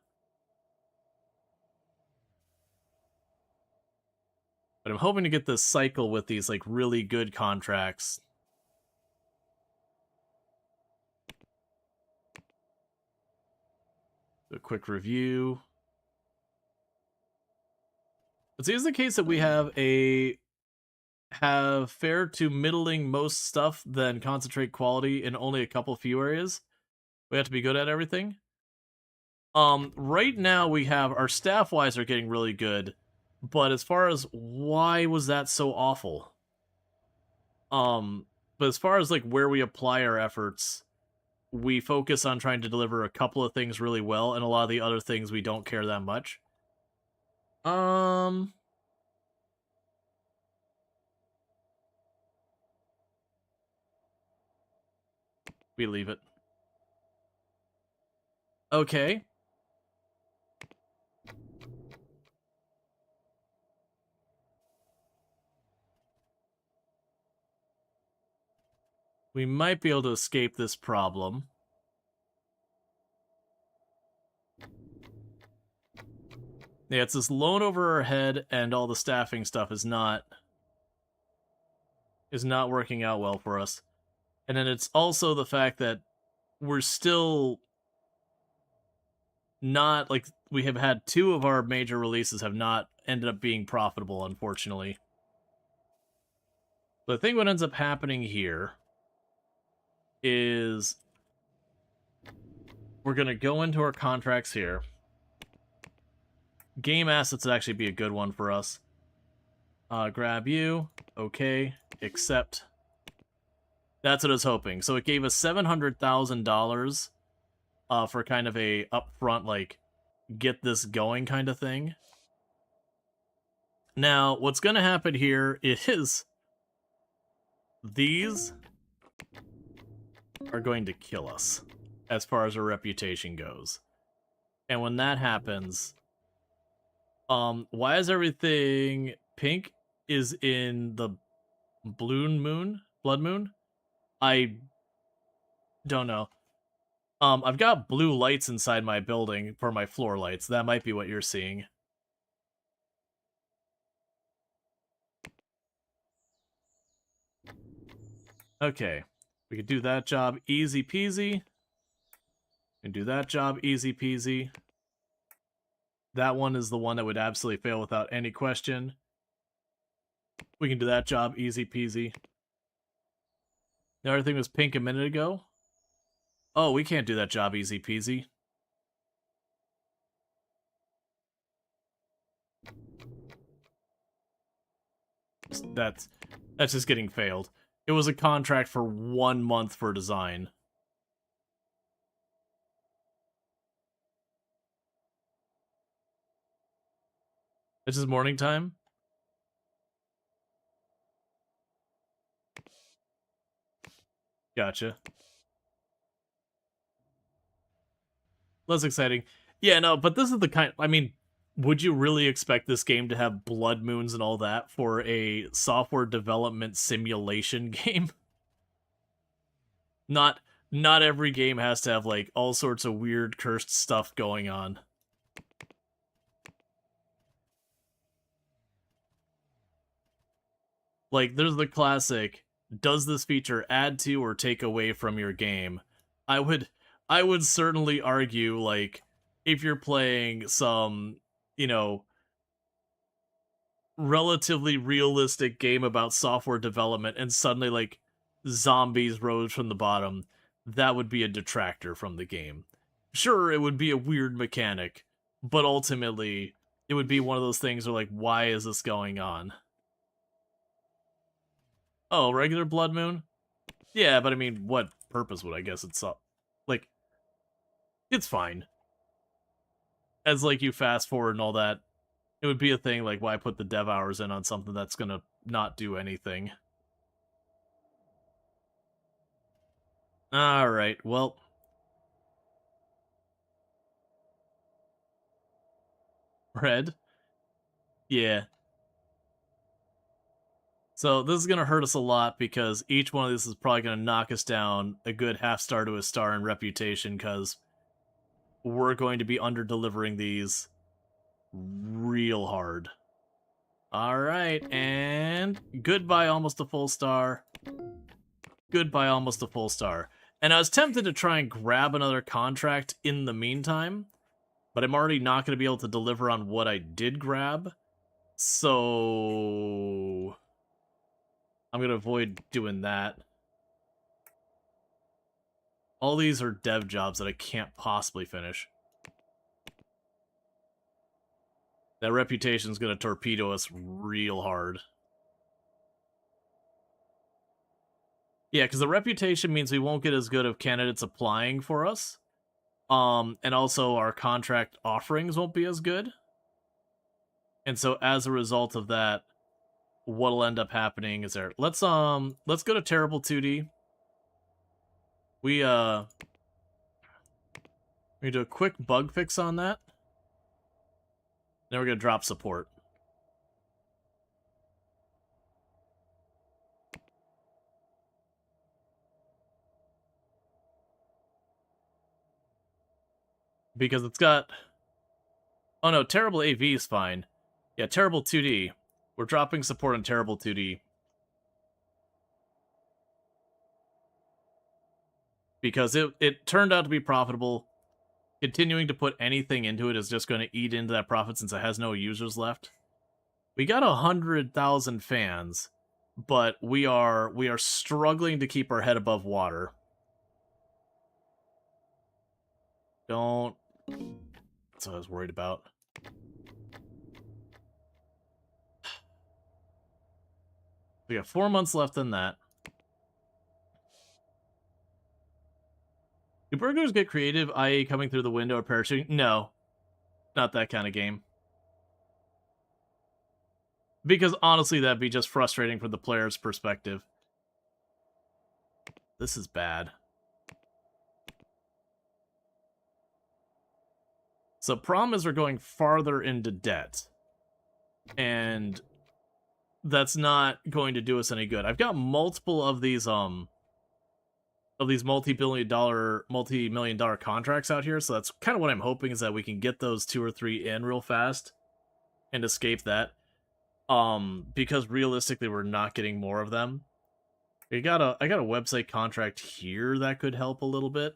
But I'm hoping to get this cycle with these like really good contracts. A quick review. It's the case that we have fair to middling most stuff, then concentrate quality in only a couple few areas. We have to be good at everything. Right now we have our staff wise are getting really good, but as far as why was that so awful? But as far as like where we apply our efforts, we focus on trying to deliver a couple of things really well, and a lot of the other things we don't care that much. We leave it. Okay. We might be able to escape this problem. Yeah, it's this loan over our head, and all the staffing stuff is not working out well for us. And then it's also the fact that we're still not, like, we have had 2 of our major releases have not ended up being profitable, unfortunately. But I think what ends up happening here is we're going to go into our contracts here. Game assets would actually be a good one for us. Grab you. Okay. Accept. That's what I was hoping. So it gave us $700,000 for kind of a upfront, like, get this going kind of thing. Now, what's going to happen here is these are going to kill us as far as our reputation goes. And when that happens, why is everything pink is in the blood moon? I don't know. I've got blue lights inside my building for my floor lights. That might be what you're seeing. Okay. We could do that job easy peasy. And do that job easy peasy. That one is the one that would absolutely fail without any question. We can do that job easy peasy. Now everything was pink a minute ago. Oh, we can't do that job easy peasy. That's just getting failed. It was a contract for 1 month for design. It's just morning time. Gotcha. Less exciting. Yeah, no, but this is the kind... I mean, would you really expect this game to have blood moons and all that for a software development simulation game? Not every game has to have, like, all sorts of weird cursed stuff going on. Like, there's the classic, does this feature add to or take away from your game? I would certainly argue, like, if you're playing some, you know, relatively realistic game about software development and suddenly, like, zombies rose from the bottom, that would be a detractor from the game. Sure, it would be a weird mechanic, but ultimately, it would be one of those things where, like, why is this going on? Oh, regular blood moon? Yeah, but I mean, what purpose would I guess it's up? Like, it's fine. As, like, you fast forward and all that, it would be a thing, like, why put the dev hours in on something that's gonna not do anything? Alright, well. Red? Yeah. So this is gonna hurt us a lot because each one of these is probably gonna knock us down a good half star to a star in reputation, because we're going to be under-delivering these real hard. Alright, and goodbye almost a full star. Goodbye almost a full star. And I was tempted to try and grab another contract in the meantime, but I'm already not going to be able to deliver on what I did grab. So I'm going to avoid doing that. All these are dev jobs that I can't possibly finish. That reputation's going to torpedo us real hard. Yeah, because the reputation means we won't get as good of candidates applying for us. And also our contract offerings won't be as good. And so as a result of that, what'll end up happening is let's go to Terrible 2D. We do a quick bug fix on that. Then we're gonna drop support. Because it's got... Oh no, Terrible AV is fine. Yeah, Terrible 2D. We're dropping support on Terrible 2D. Because it turned out to be profitable. Continuing to put anything into it is just going to eat into that profit since it has no users left. We got 100,000 fans, but we are struggling to keep our head above water. Don't... That's what I was worried about. We got 4 months left in that. Do burglars get creative, i.e. coming through the window or parachuting? No. Not that kind of game. Because honestly, that'd be just frustrating from the player's perspective. This is bad. So problem is we're going farther into debt. And that's not going to do us any good. I've got multiple of these multi-million dollar contracts out here, so that's kind of what I'm hoping, is that we can get those 2 or 3 in real fast and escape that. Because realistically we're not getting more of them. I got a website contract here that could help a little bit.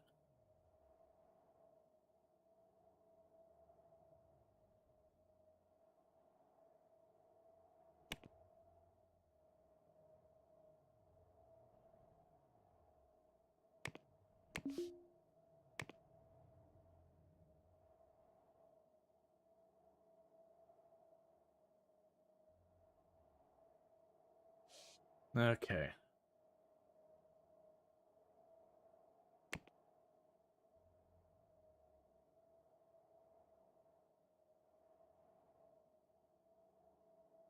Okay.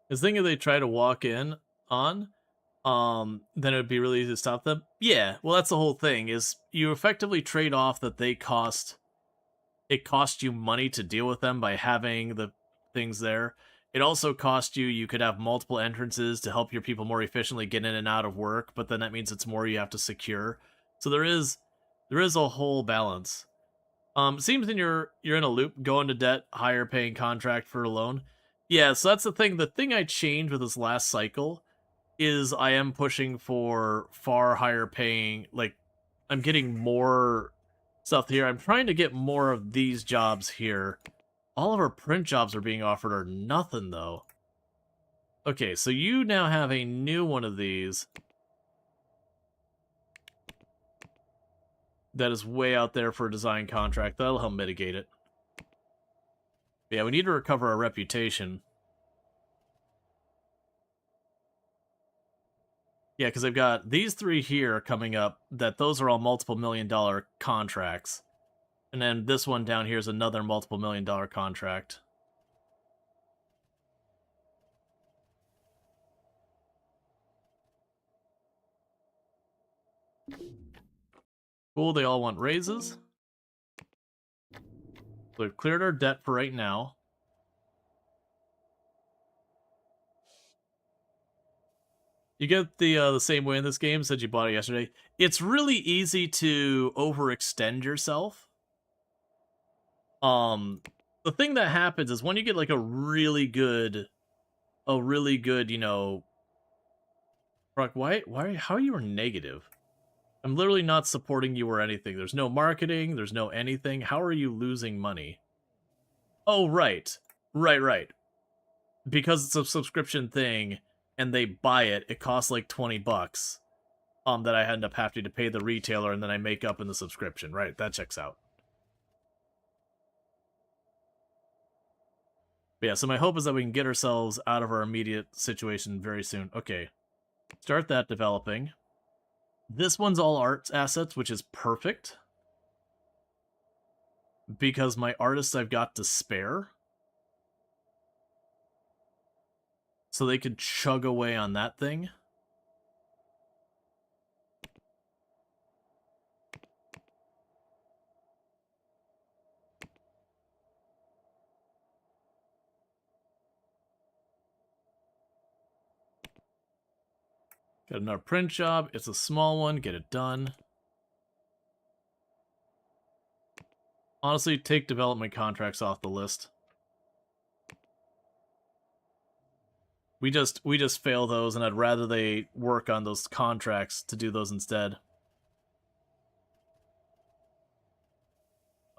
This thing if they try to walk in on, then it would be really easy to stop them. Yeah, well that's the whole thing, is you effectively trade off that it costs you money to deal with them by having the things there. It also costs you could have multiple entrances to help your people more efficiently get in and out of work, but then that means it's more you have to secure. So there is a whole balance. Seems you're in a loop, go into debt, higher paying contract for a loan. Yeah, so that's the thing. The thing I changed with this last cycle is I am pushing for far higher paying, like, I'm getting more stuff here. I'm trying to get more of these jobs here. All of our print jobs are being offered are nothing, though. Okay, so you now have a new one of these that is way out there for a design contract. That'll help mitigate it. Yeah, we need to recover our reputation. Yeah, because I've got these 3 here coming up, that those are all multiple $1 million contracts. And then this one down here is another multiple $1 million contract. Cool, they all want raises. So we've cleared our debt for right now. You get the same way in this game, said you bought it yesterday. It's really easy to overextend yourself. The thing that happens is when you get like a really good, you know, Brock, how are you negative? I'm literally not supporting you or anything. There's no marketing, there's no anything. How are you losing money? Oh, right. Right. Because it's a subscription thing and they buy it, it costs like 20 bucks. That I end up having to pay the retailer and then I make up in the subscription. Right, that checks out. But yeah, so my hope is that we can get ourselves out of our immediate situation very soon. Okay, start that developing. This one's all art assets, which is perfect. Because my artists I've got to spare. So they could chug away on that thing. Got another print job. It's a small one. Get it done. Honestly, take development contracts off the list. We just fail those, and I'd rather they work on those contracts to do those instead.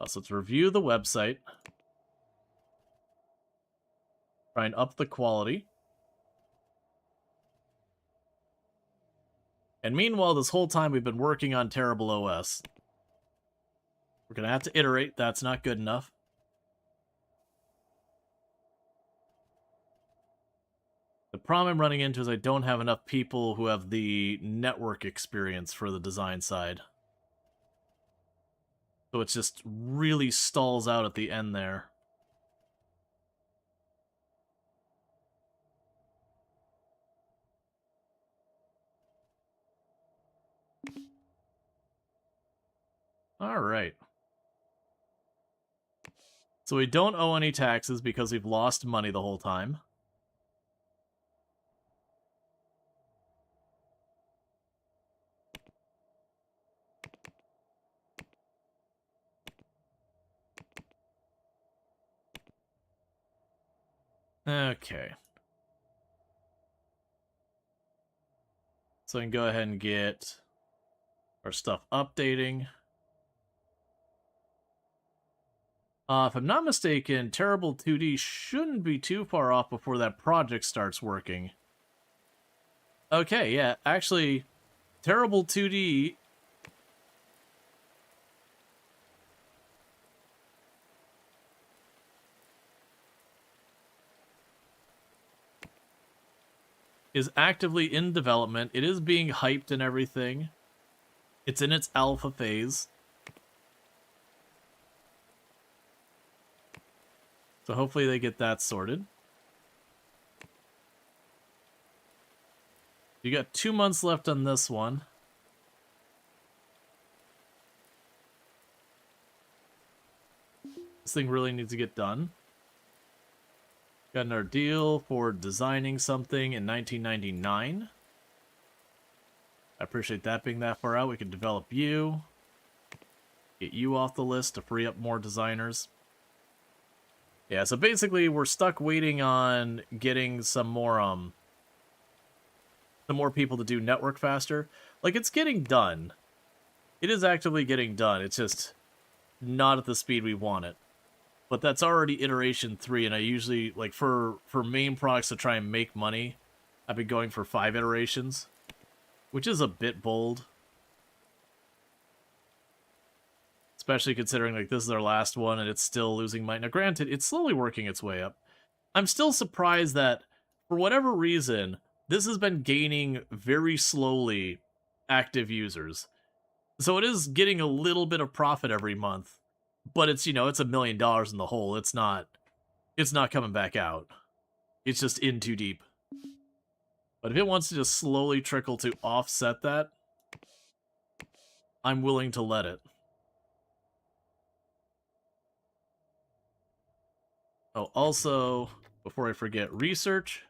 So let's review the website. Try and up the quality. And meanwhile, this whole time we've been working on Terrible OS. We're going to have to iterate. That's not good enough. The problem I'm running into is I don't have enough people who have the network experience for the design side. So it just really stalls out at the end there. All right. So we don't owe any taxes because we've lost money the whole time. Okay. So I can go ahead and get our stuff updating. If I'm not mistaken, Terrible 2D shouldn't be too far off before that project starts working. Okay, yeah, actually, Terrible 2D is actively in development. It is being hyped and everything. It's in its alpha phase. So hopefully they get that sorted. You got 2 months left on this one. This thing really needs to get done. Got another deal for designing something in 1999. I appreciate that being that far out. We can develop you. Get you off the list to free up more designers. Yeah, so basically we're stuck waiting on getting some more people to do network faster. Like, it's getting done. It is actively getting done. It's just not at the speed we want it. But that's already iteration 3, and I usually, like, for main products to try and make money, I've been going for 5 iterations, which is a bit bold. Especially considering, like, this is our last one, and it's still losing money. Now, granted, it's slowly working its way up. I'm still surprised that, for whatever reason, this has been gaining very slowly active users. So it is getting a little bit of profit every month. But it's, you know, it's $1 million in the hole. It's not coming back out. It's just in too deep. But if it wants to just slowly trickle to offset that, I'm willing to let it. Oh, also, before I forget, research.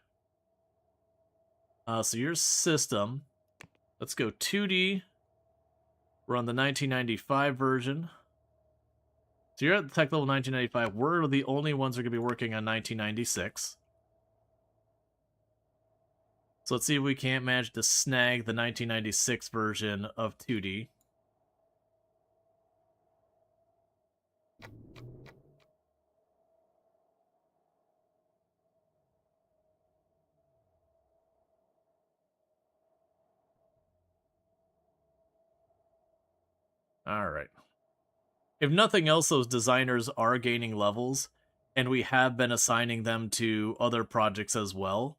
So your system, let's go 2D. We're on the 1995 version. So you're at the tech level 1995. We're the only ones who are going to be working on 1996. So let's see if we can't manage to snag the 1996 version of 2D. All right. If nothing else, those designers are gaining levels, and we have been assigning them to other projects as well.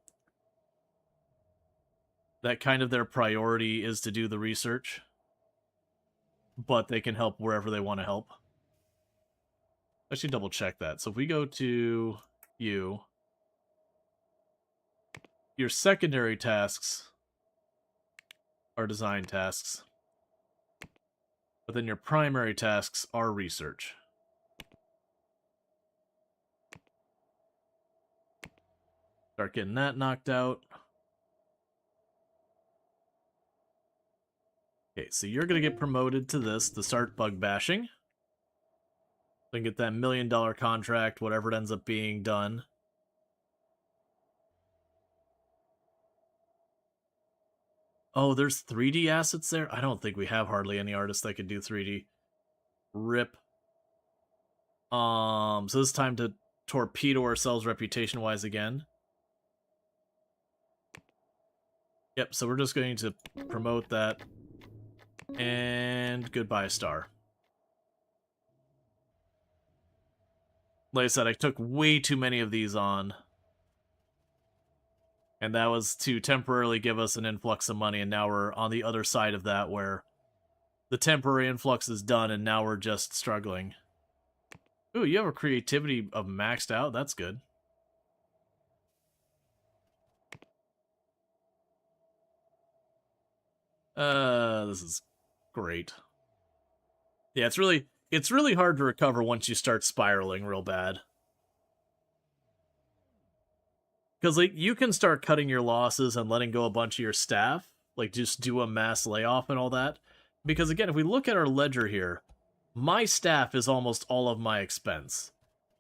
That kind of their priority is to do the research, but they can help wherever they want to help. I should double check that. So if we go to you, your secondary tasks are design tasks, but then your primary tasks are research. Start getting that knocked out. Okay, so you're going to get promoted to this, to start bug bashing. Then get that $1 million contract, whatever it ends up being, done. Oh, there's 3D assets there? I don't think we have hardly any artists that could do 3D. Rip. So this is time to torpedo ourselves reputation-wise again. Yep, so we're just going to promote that. And goodbye, star. Like I said, I took way too many of these on. And that was to temporarily give us an influx of money, and now we're on the other side of that, where the temporary influx is done, and now we're just struggling. Ooh, you have a creativity of maxed out? That's good. This is great. Yeah, it's really hard to recover once you start spiraling real bad. Because, like, you can start cutting your losses and letting go a bunch of your staff, like, just do a mass layoff and all that. Because, again, if we look at our ledger here, my staff is almost all of my expense.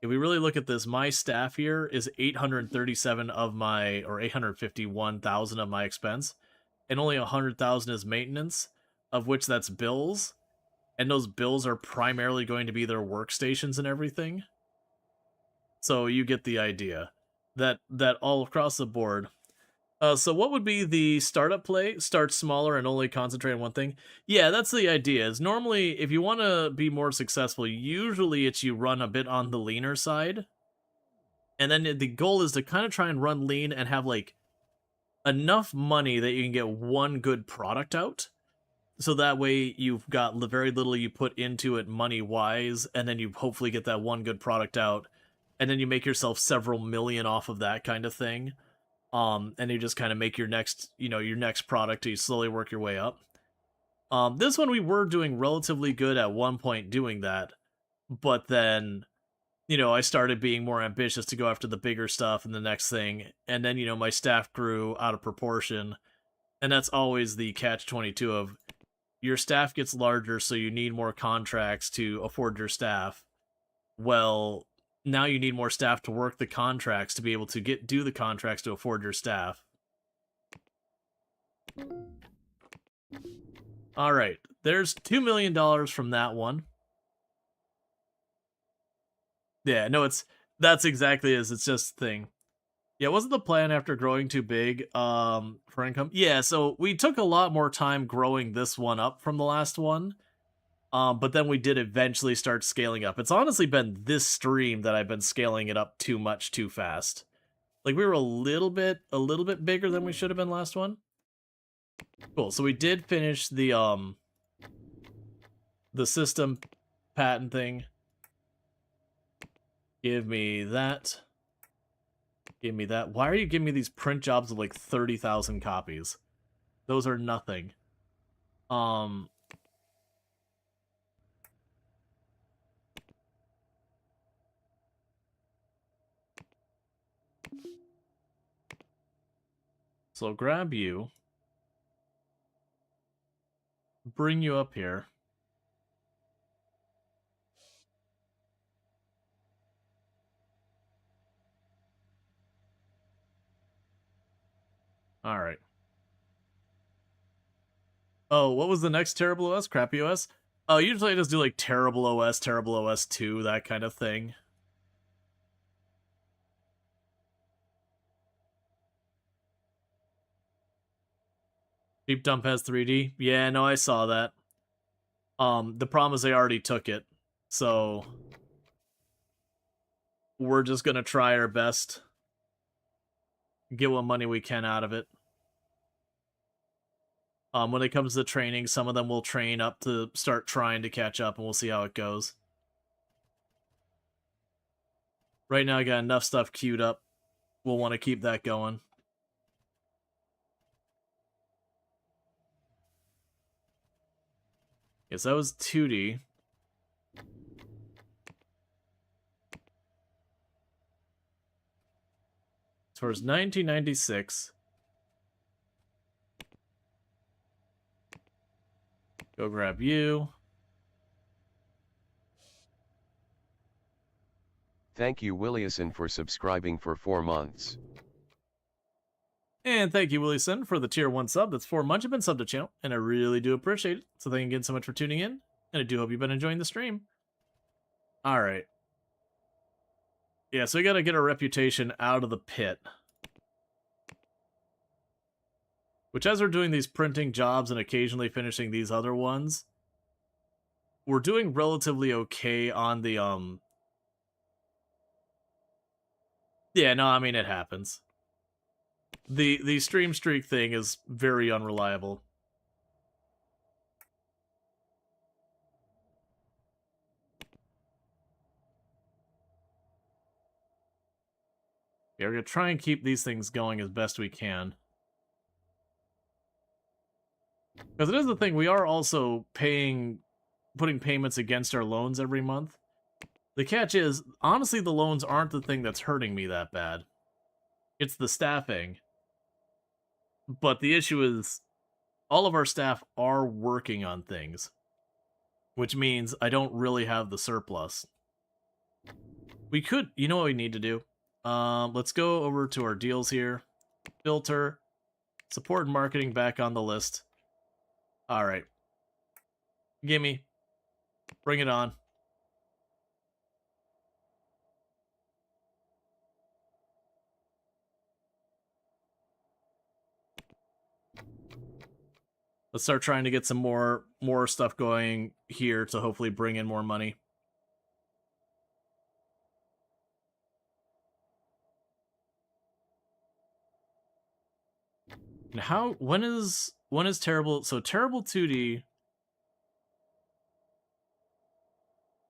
If we really look at this, my staff here is 837 of my, or 851,000 of my expense, and only 100,000 is maintenance, of which that's bills, and those bills are primarily going to be their workstations and everything. So you get the idea. That all across the board. So what would be the startup play? Start smaller and only concentrate on one thing? Yeah, that's the idea. Is normally, if you want to be more successful, usually it's you run a bit on the leaner side. And then the goal is to kind of try and run lean and have, like, enough money that you can get one good product out. So that way you've got very little you put into it money-wise, and then you hopefully get that one good product out, and then you make yourself several million off of that kind of thing. And you just kind of make your next, your next product, you slowly work your way up. This one we were doing relatively good at one point doing that, but then, I started being more ambitious to go after the bigger stuff and the next thing, and then, my staff grew out of proportion, and that's always the catch-22 of your staff gets larger, so you need more contracts to afford your staff. Well, now you need more staff to work the contracts to be able to do the contracts to afford your staff. All right, there's $2 million from that one. Yeah, no, that's exactly it. It's just a thing. Yeah, wasn't the plan after growing too big for income? Yeah, so we took a lot more time growing this one up from the last one. But then we did eventually start scaling up. It's honestly been this stream that I've been scaling it up too much too fast. Like, we were a little bit bigger than we should have been last one. Cool. So we did finish the system patent thing. Give me that. Give me that. Why are you giving me these print jobs of like 30,000 copies? Those are nothing. So I'll grab you. Bring you up here. Alright. Oh, what was the next terrible OS? Crappy OS? Oh, usually I just do like terrible OS 2, that kind of thing. Deep Dump has 3D. Yeah, no, I saw that. The problem is they already took it, so we're just gonna try our best, get what money we can out of it. When it comes to training, some of them will train up to start trying to catch up, and we'll see how it goes. Right now, I got enough stuff queued up. We'll want to keep that going. Yes, that was 2D. Towards 1996. Go grab you. Thank you Willieson for subscribing for 4 months. And thank you, Willieson, for the tier 1 sub. That's 4 months you've been subbed to the channel, and I really do appreciate it. So thank you again so much for tuning in, and I do hope you've been enjoying the stream. Alright. Yeah, so we gotta get our reputation out of the pit. Which, as we're doing these printing jobs and occasionally finishing these other ones, we're doing relatively okay on the, Yeah, no, I mean, it happens. The stream streak thing is very unreliable. Yeah, we're gonna try and keep these things going as best we can. Because it is the thing, we are also putting payments against our loans every month. The catch is, honestly, the loans aren't the thing that's hurting me that bad. It's the staffing. But the issue is, all of our staff are working on things. Which means I don't really have the surplus. We could, you know what we need to do? Let's go over to our deals here. Filter. Support and marketing back on the list. Alright. Gimme. Bring it on. Let's start trying to get some more stuff going here to hopefully bring in more money. And when is Terrible? So Terrible 2D.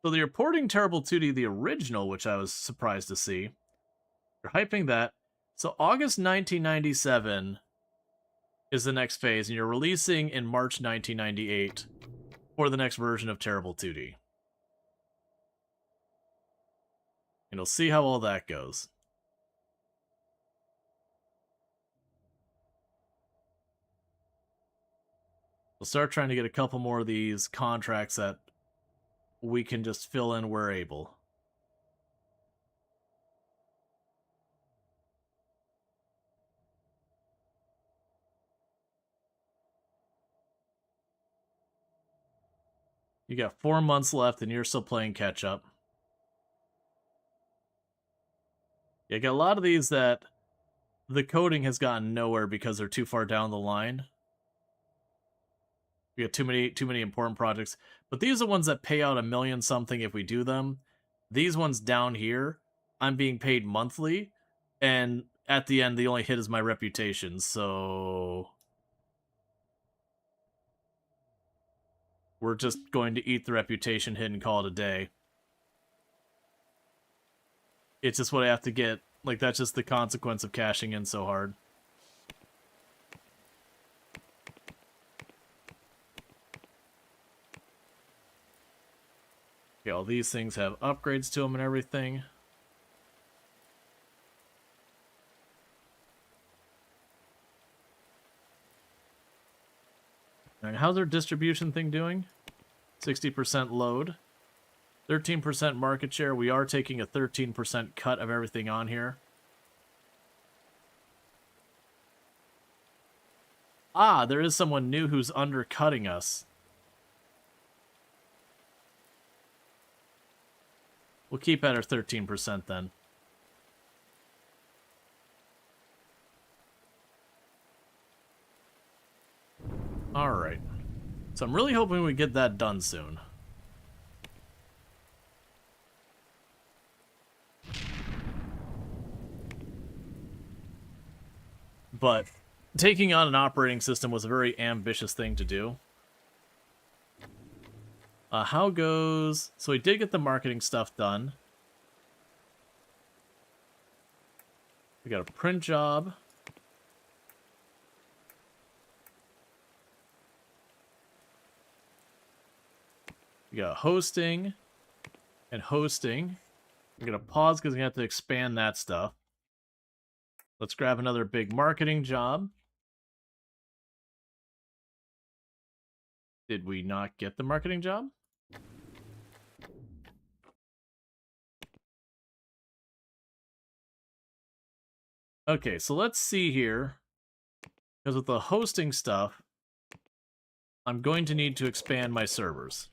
So they're porting Terrible 2D, the original, which I was surprised to see. They're hyping that. So August 1997 is the next phase, and you're releasing in March 1998 for the next version of Terrible 2D. And we'll see how all that goes. We'll start trying to get a couple more of these contracts that we can just fill in where able. You got 4 months left and you're still playing catch up. You got a lot of these that the coding has gotten nowhere because they're too far down the line. We got too many important projects. But these are the ones that pay out $1 million something if we do them. These ones down here, I'm being paid monthly, and at the end the only hit is my reputation, so we're just going to eat the reputation hit and call it a day. It's just what I have to get. Like, that's just the consequence of cashing in so hard. Okay, all these things have upgrades to them and everything. Alright, how's our distribution thing doing? 60% load. 13% market share. We are taking a 13% cut of everything on here. Ah, there is someone new who's undercutting us. We'll keep at our 13% then. Alright. So I'm really hoping we get that done soon. But taking on an operating system was a very ambitious thing to do. How goes... So we did get the marketing stuff done. We got a print job. We got hosting. And hosting. We're going to pause because we have to expand that stuff. Let's grab another big marketing job. Did we not get the marketing job? Okay, so let's see here. Because with the hosting stuff, I'm going to need to expand my servers.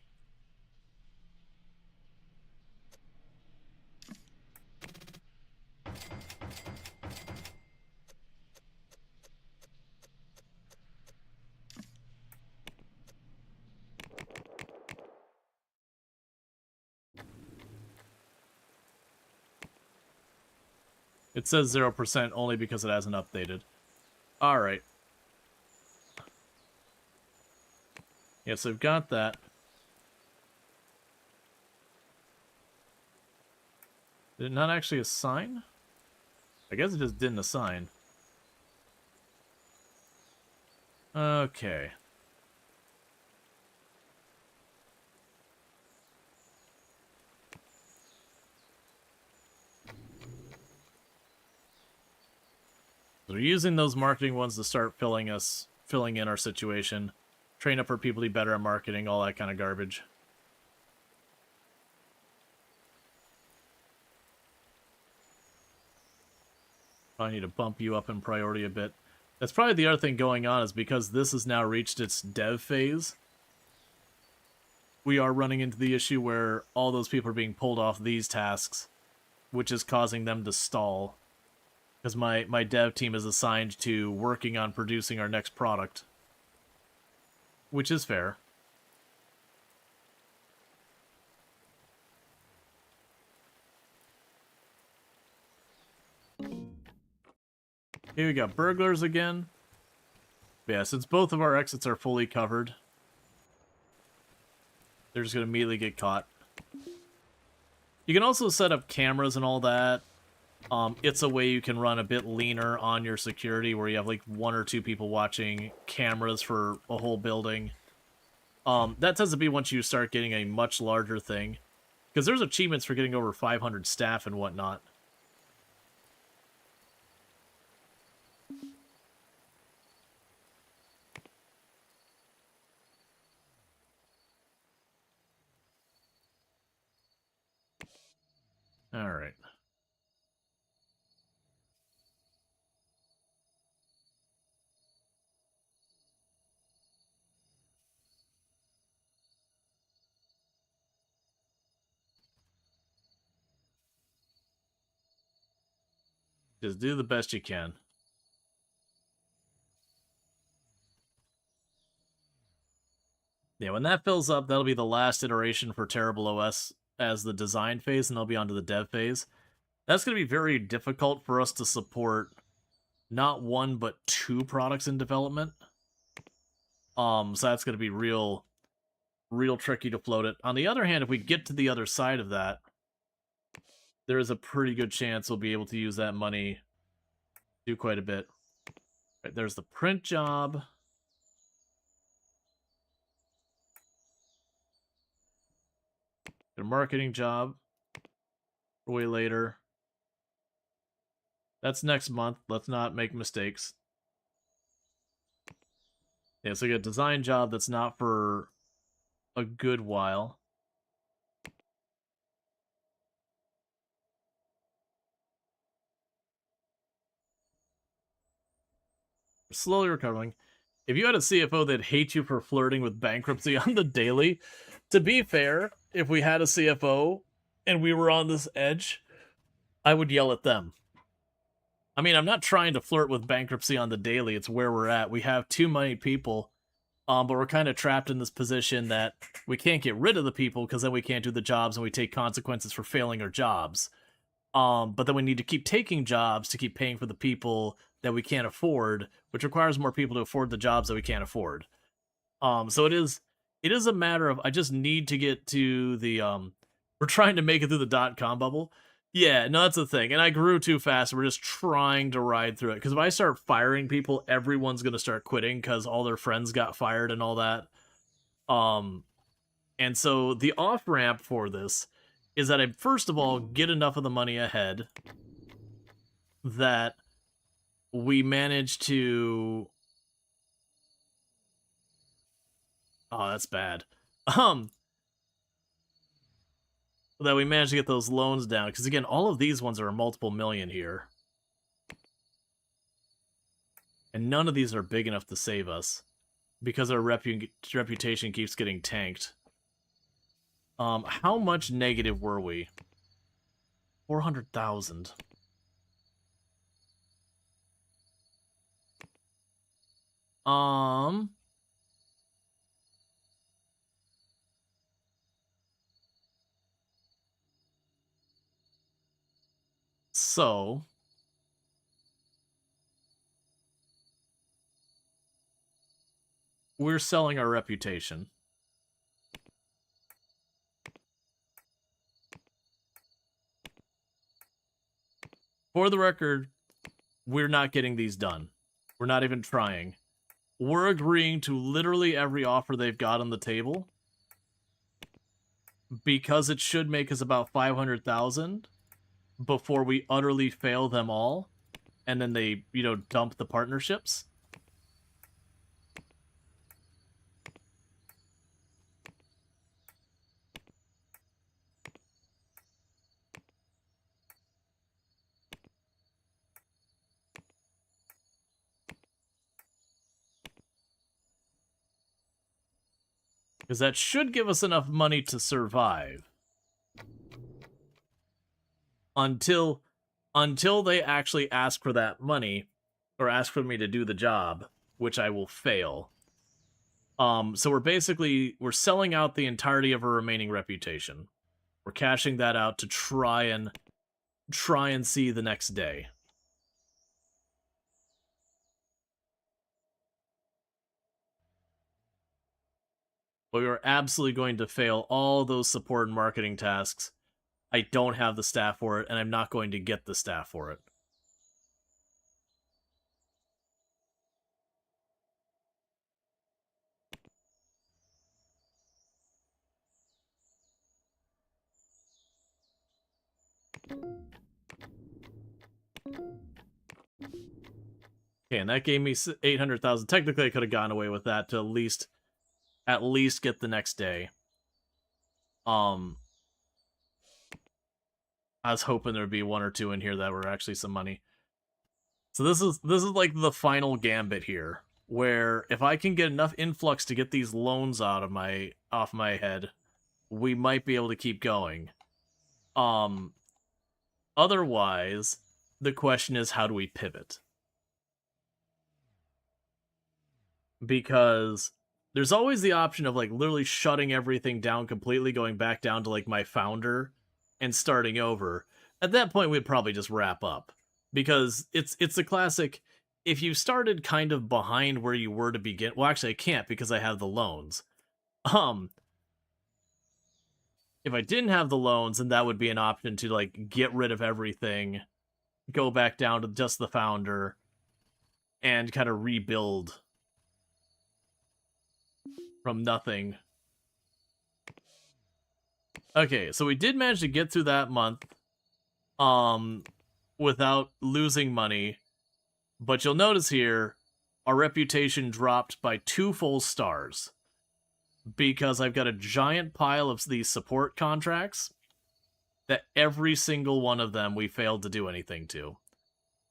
It says 0% only because it hasn't updated. Alright. Yeah, so we've got that. Did it not actually assign? I guess it just didn't assign. Okay. So we're using those marketing ones to start filling in our situation. Train up our people to be better at marketing, all that kind of garbage. I need to bump you up in priority a bit. That's probably the other thing going on, is because this has now reached its dev phase. We are running into the issue where all those people are being pulled off these tasks, which is causing them to stall. Because my dev team is assigned to working on producing our next product. Which is fair. Here we got burglars again. Yeah, since both of our exits are fully covered, they're just going to immediately get caught. You can also set up cameras and all that. It's a way you can run a bit leaner on your security, where you have like 1 or 2 people watching cameras for a whole building. That tends to be once you start getting a much larger thing. Because there's achievements for getting over 500 staff and whatnot. Alright. Just do the best you can. Yeah, when that fills up, that'll be the last iteration for Terrible OS as the design phase, and they'll be onto the dev phase. That's going to be very difficult for us to support not 1, but 2 products in development. So that's going to be real tricky to float it. On the other hand, if we get to the other side of that, there is a pretty good chance we'll be able to use that money to do quite a bit. Right, there's the print job. The marketing job. Way later. That's next month. Let's not make mistakes. Yeah, so we got a design job that's not for a good while. We're slowly recovering. If you had a CFO that hates you for flirting with bankruptcy on the daily, to be fair, if we had a CFO and we were on this edge, I would yell at them. I mean, I'm not trying to flirt with bankruptcy on the daily. It's where we're at. We have too many people, but we're kind of trapped in this position that we can't get rid of the people because then we can't do the jobs and we take consequences for failing our jobs. But then we need to keep taking jobs to keep paying for the people that we can't afford, which requires more people to afford the jobs that we can't afford. So it is a matter of I just need to get to the we're trying to make it through the .com bubble. Yeah, no, that's the thing. And I grew too fast. We're just trying to ride through it. Because if I start firing people, everyone's gonna start quitting because all their friends got fired and all that. Um, and so the off ramp for this is that I first of all get enough of the money ahead that we manage to. Oh, that's bad. Um, that we managed to get those loans down because again, all of these ones are multiple million here, and none of these are big enough to save us because our reputation keeps getting tanked. How much negative were we? 400,000. Um, so we're selling our reputation. For the record, we're not getting these done. We're not even trying. We're agreeing to literally every offer they've got on the table because it should make us about 500,000 before we utterly fail them all and then they, dump the partnerships. Because that should give us enough money to survive. Until they actually ask for that money or ask for me to do the job, which I will fail. So we're selling out the entirety of our remaining reputation. We're cashing that out to try and see the next day. But we are absolutely going to fail all those support and marketing tasks. I don't have the staff for it, and I'm not going to get the staff for it. Okay, and that gave me 800,000. Technically, I could have gotten away with that to at least get the next day. I was hoping there'd be one or two in here that were actually some money. So this is like the final gambit here, where if I can get enough influx to get these loans off my head, we might be able to keep going. Otherwise, the question is how do we pivot? Because there's always the option of like literally shutting everything down completely, going back down to like my founder and starting over. At that point, we'd probably just wrap up because it's the classic. If you started kind of behind where you were to begin, well, actually, I can't because I have the loans. If I didn't have the loans, then that would be an option to like get rid of everything, go back down to just the founder, and kind of rebuild from nothing. Okay, so we did manage to get through that month without losing money. But you'll notice here our reputation dropped by 2 full stars because I've got a giant pile of these support contracts that every single one of them we failed to do anything to.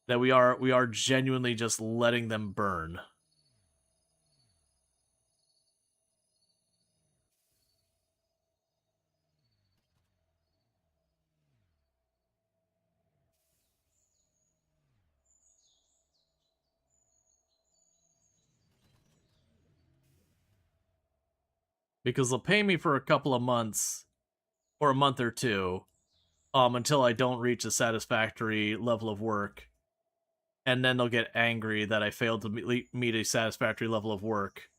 That we are genuinely just letting them burn. because they'll pay me for a couple of months or a month or two, until I don't reach a satisfactory level of work, and then they'll get angry that I failed to meet a satisfactory level of work.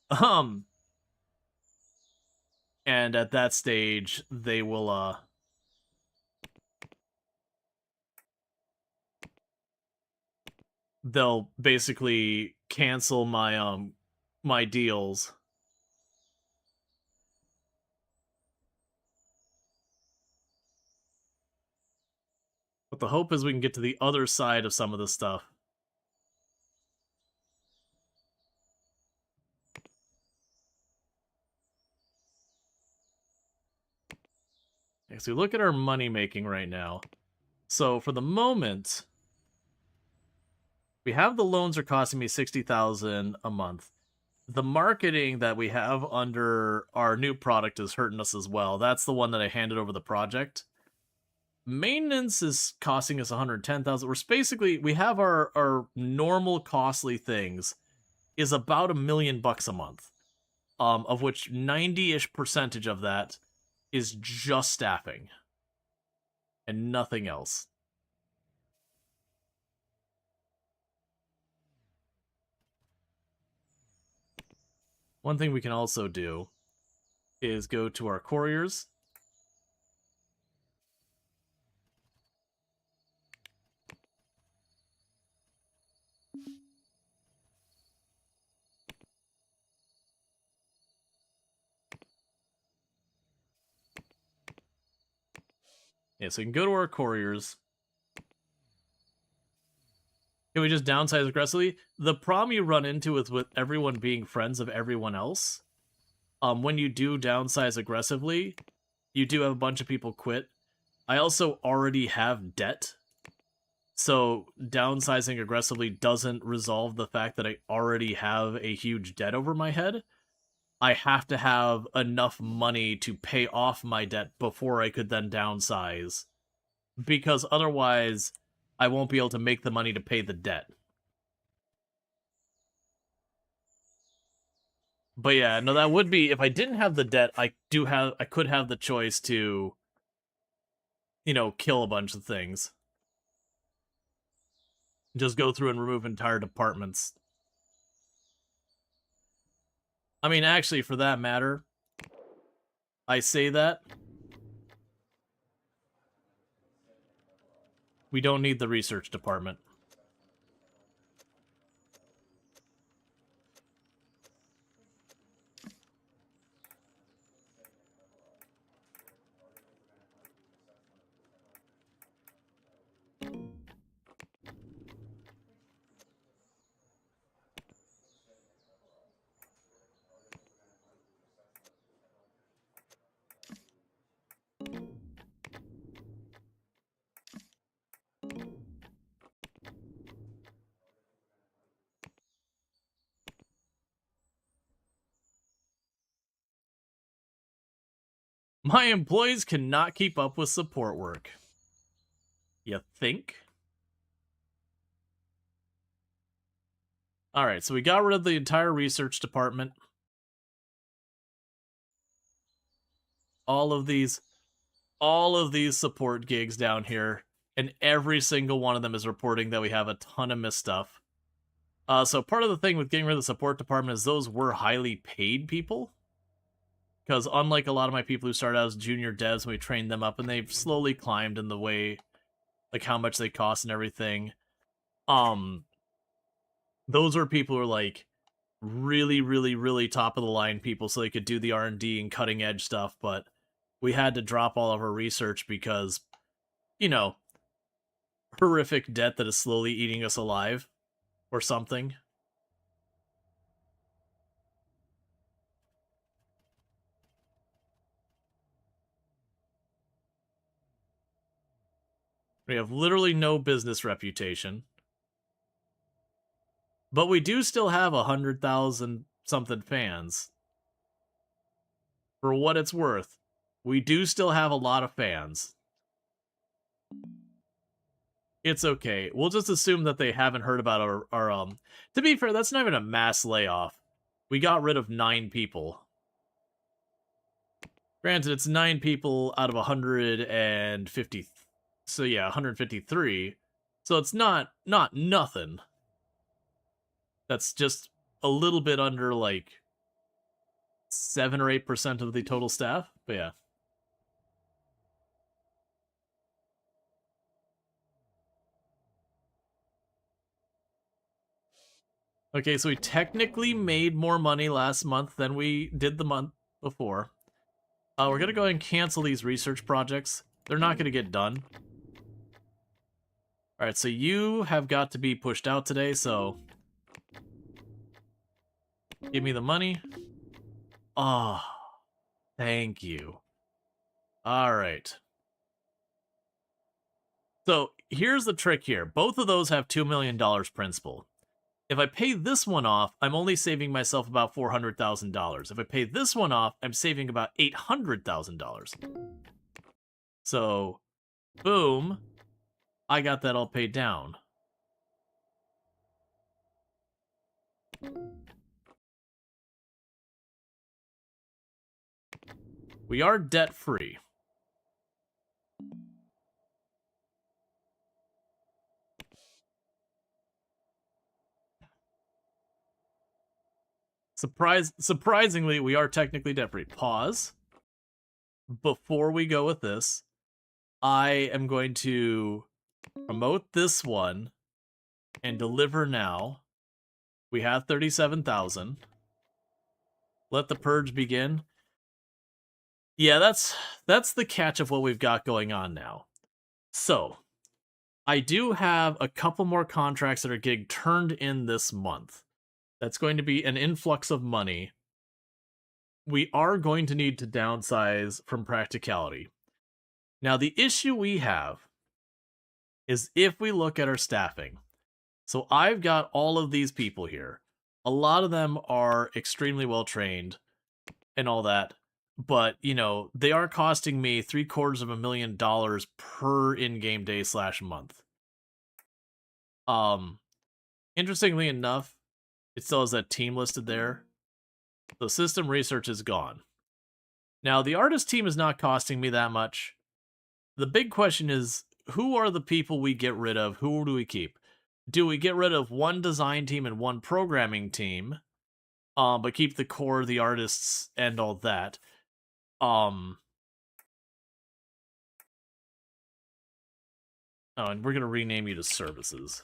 Um, and at that stage, they will they'll basically cancel my deals. But the hope is we can get to the other side of some of this stuff. Okay, so look at our money making right now. So for the moment, we have the loans are costing me 60,000 a month. The marketing that we have under our new product is hurting us as well. That's the one that I handed over the project. Maintenance is costing us 110,000. We're basically, we have our normal costly things is about $1 million a month. Of which 90-ish percentage of that is just staffing and nothing else. One thing we can also do is go to our couriers. Yeah, so we can go to our couriers. Can we just downsize aggressively? The problem you run into is with everyone being friends of everyone else. When you do downsize aggressively, you do have a bunch of people quit. I also already have debt. So downsizing aggressively doesn't resolve the fact that I already have a huge debt over my head. I have to have enough money to pay off my debt before I could then downsize. Because otherwise, I won't be able to make the money to pay the debt. But yeah, no, that would be, if I didn't have the debt, I could have the choice to, kill a bunch of things. Just go through and remove entire departments. I mean, actually, for that matter, I say that. We don't need the research department. My employees cannot keep up with support work. You think? Alright, so we got rid of the entire research department. All of these support gigs down here, and every single one of them is reporting that we have a ton of missed stuff. So part of the thing with getting rid of the support department is those were highly paid people. Because unlike a lot of my people who started out as junior devs, we trained them up, and they've slowly climbed in the way, like how much they cost and everything. Those are people who are like really, really, really top of the line people, so they could do the R&D and cutting edge stuff. But we had to drop all of our research because, horrific debt that is slowly eating us alive, or something. We have literally no business reputation. But we do still have 100,000 something fans. For what it's worth, we do still have a lot of fans. It's okay. We'll just assume that they haven't heard about our To be fair, that's not even a mass layoff. We got rid of 9 people. Granted, it's 9 people out of 150. So yeah, 153. So it's not nothing. That's just a little bit under like 7 or 8% of the total staff. But yeah. Okay, so we technically made more money last month than we did the month before. We're gonna go ahead and cancel these research projects. They're not gonna get done. Alright, so you have got to be pushed out today, so give me the money. Oh, thank you. Alright. So here's the trick here. Both of those have $2 million principal. If I pay this one off, I'm only saving myself about $400,000. If I pay this one off, I'm saving about $800,000. So, boom, I got that all paid down. We are debt-free. Surprisingly, we are technically debt-free. Pause. Before we go with this, I am going to promote this one and deliver now. We have 37,000. Let the purge begin. Yeah, that's the catch of what we've got going on now. So, I do have a couple more contracts that are getting turned in this month. That's going to be an influx of money. We are going to need to downsize from practicality. Now, the issue we have is if we look at our staffing. So I've got all of these people here. A lot of them are extremely well trained and all that. But, you know, they are costing me $750,000 per in-game day / month. Interestingly enough, it still has that team listed there. The system research is gone. Now, the artist team is not costing me that much. The big question is, who are the people we get rid of? Who do we keep? Do we get rid of one design team and one programming team, but keep the core, the artists, and all that? Oh, and we're going to rename you to services.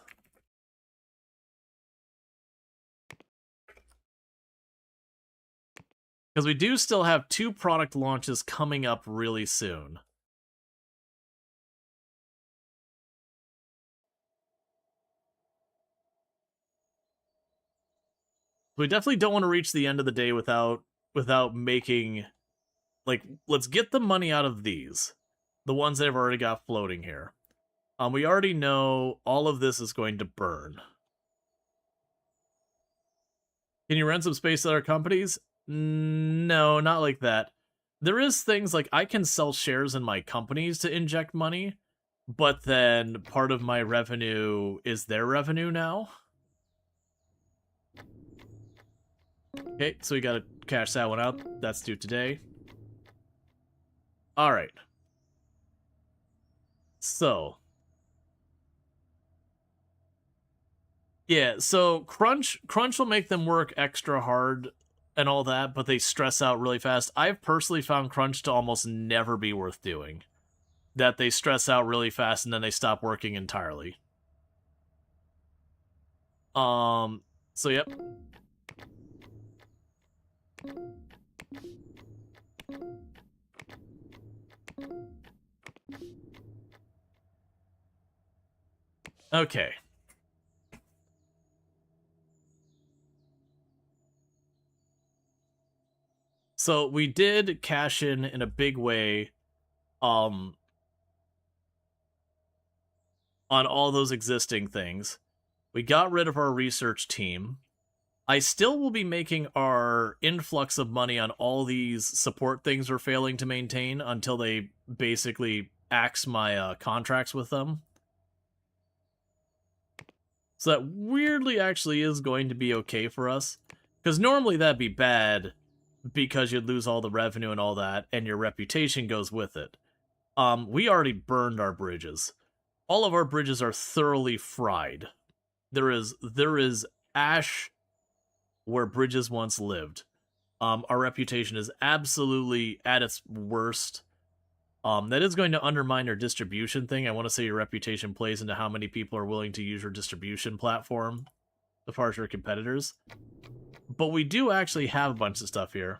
Because we do still have 2 product launches coming up really soon. We definitely don't want to reach the end of the day without making, like, let's get the money out of these. The ones that have already got floating here. We already know all of this is going to burn. Can you rent some space at other companies? No, not like that. There is things like I can sell shares in my companies to inject money, but then part of my revenue is their revenue now. Okay, so we gotta cash that one out. That's due today. Alright. So. Yeah, so Crunch will make them work extra hard and all that, but they stress out really fast. I've personally found Crunch to almost never be worth doing. That they stress out really fast and then they stop working entirely. So yep. Okay. So we did cash in a big way on all those existing things. We got rid of our research team. I still will be making our influx of money on all these support things we're failing to maintain until they basically axe my contracts with them. So that weirdly actually is going to be okay for us. Because normally that'd be bad because you'd lose all the revenue and all that, and your reputation goes with it. We already burned our bridges. All of our bridges are thoroughly fried. There is ash where bridges once lived. Our reputation is absolutely at its worst. That is going to undermine your distribution thing. I want to say your reputation plays into how many people are willing to use your distribution platform as far as your competitors. But we do actually have a bunch of stuff here.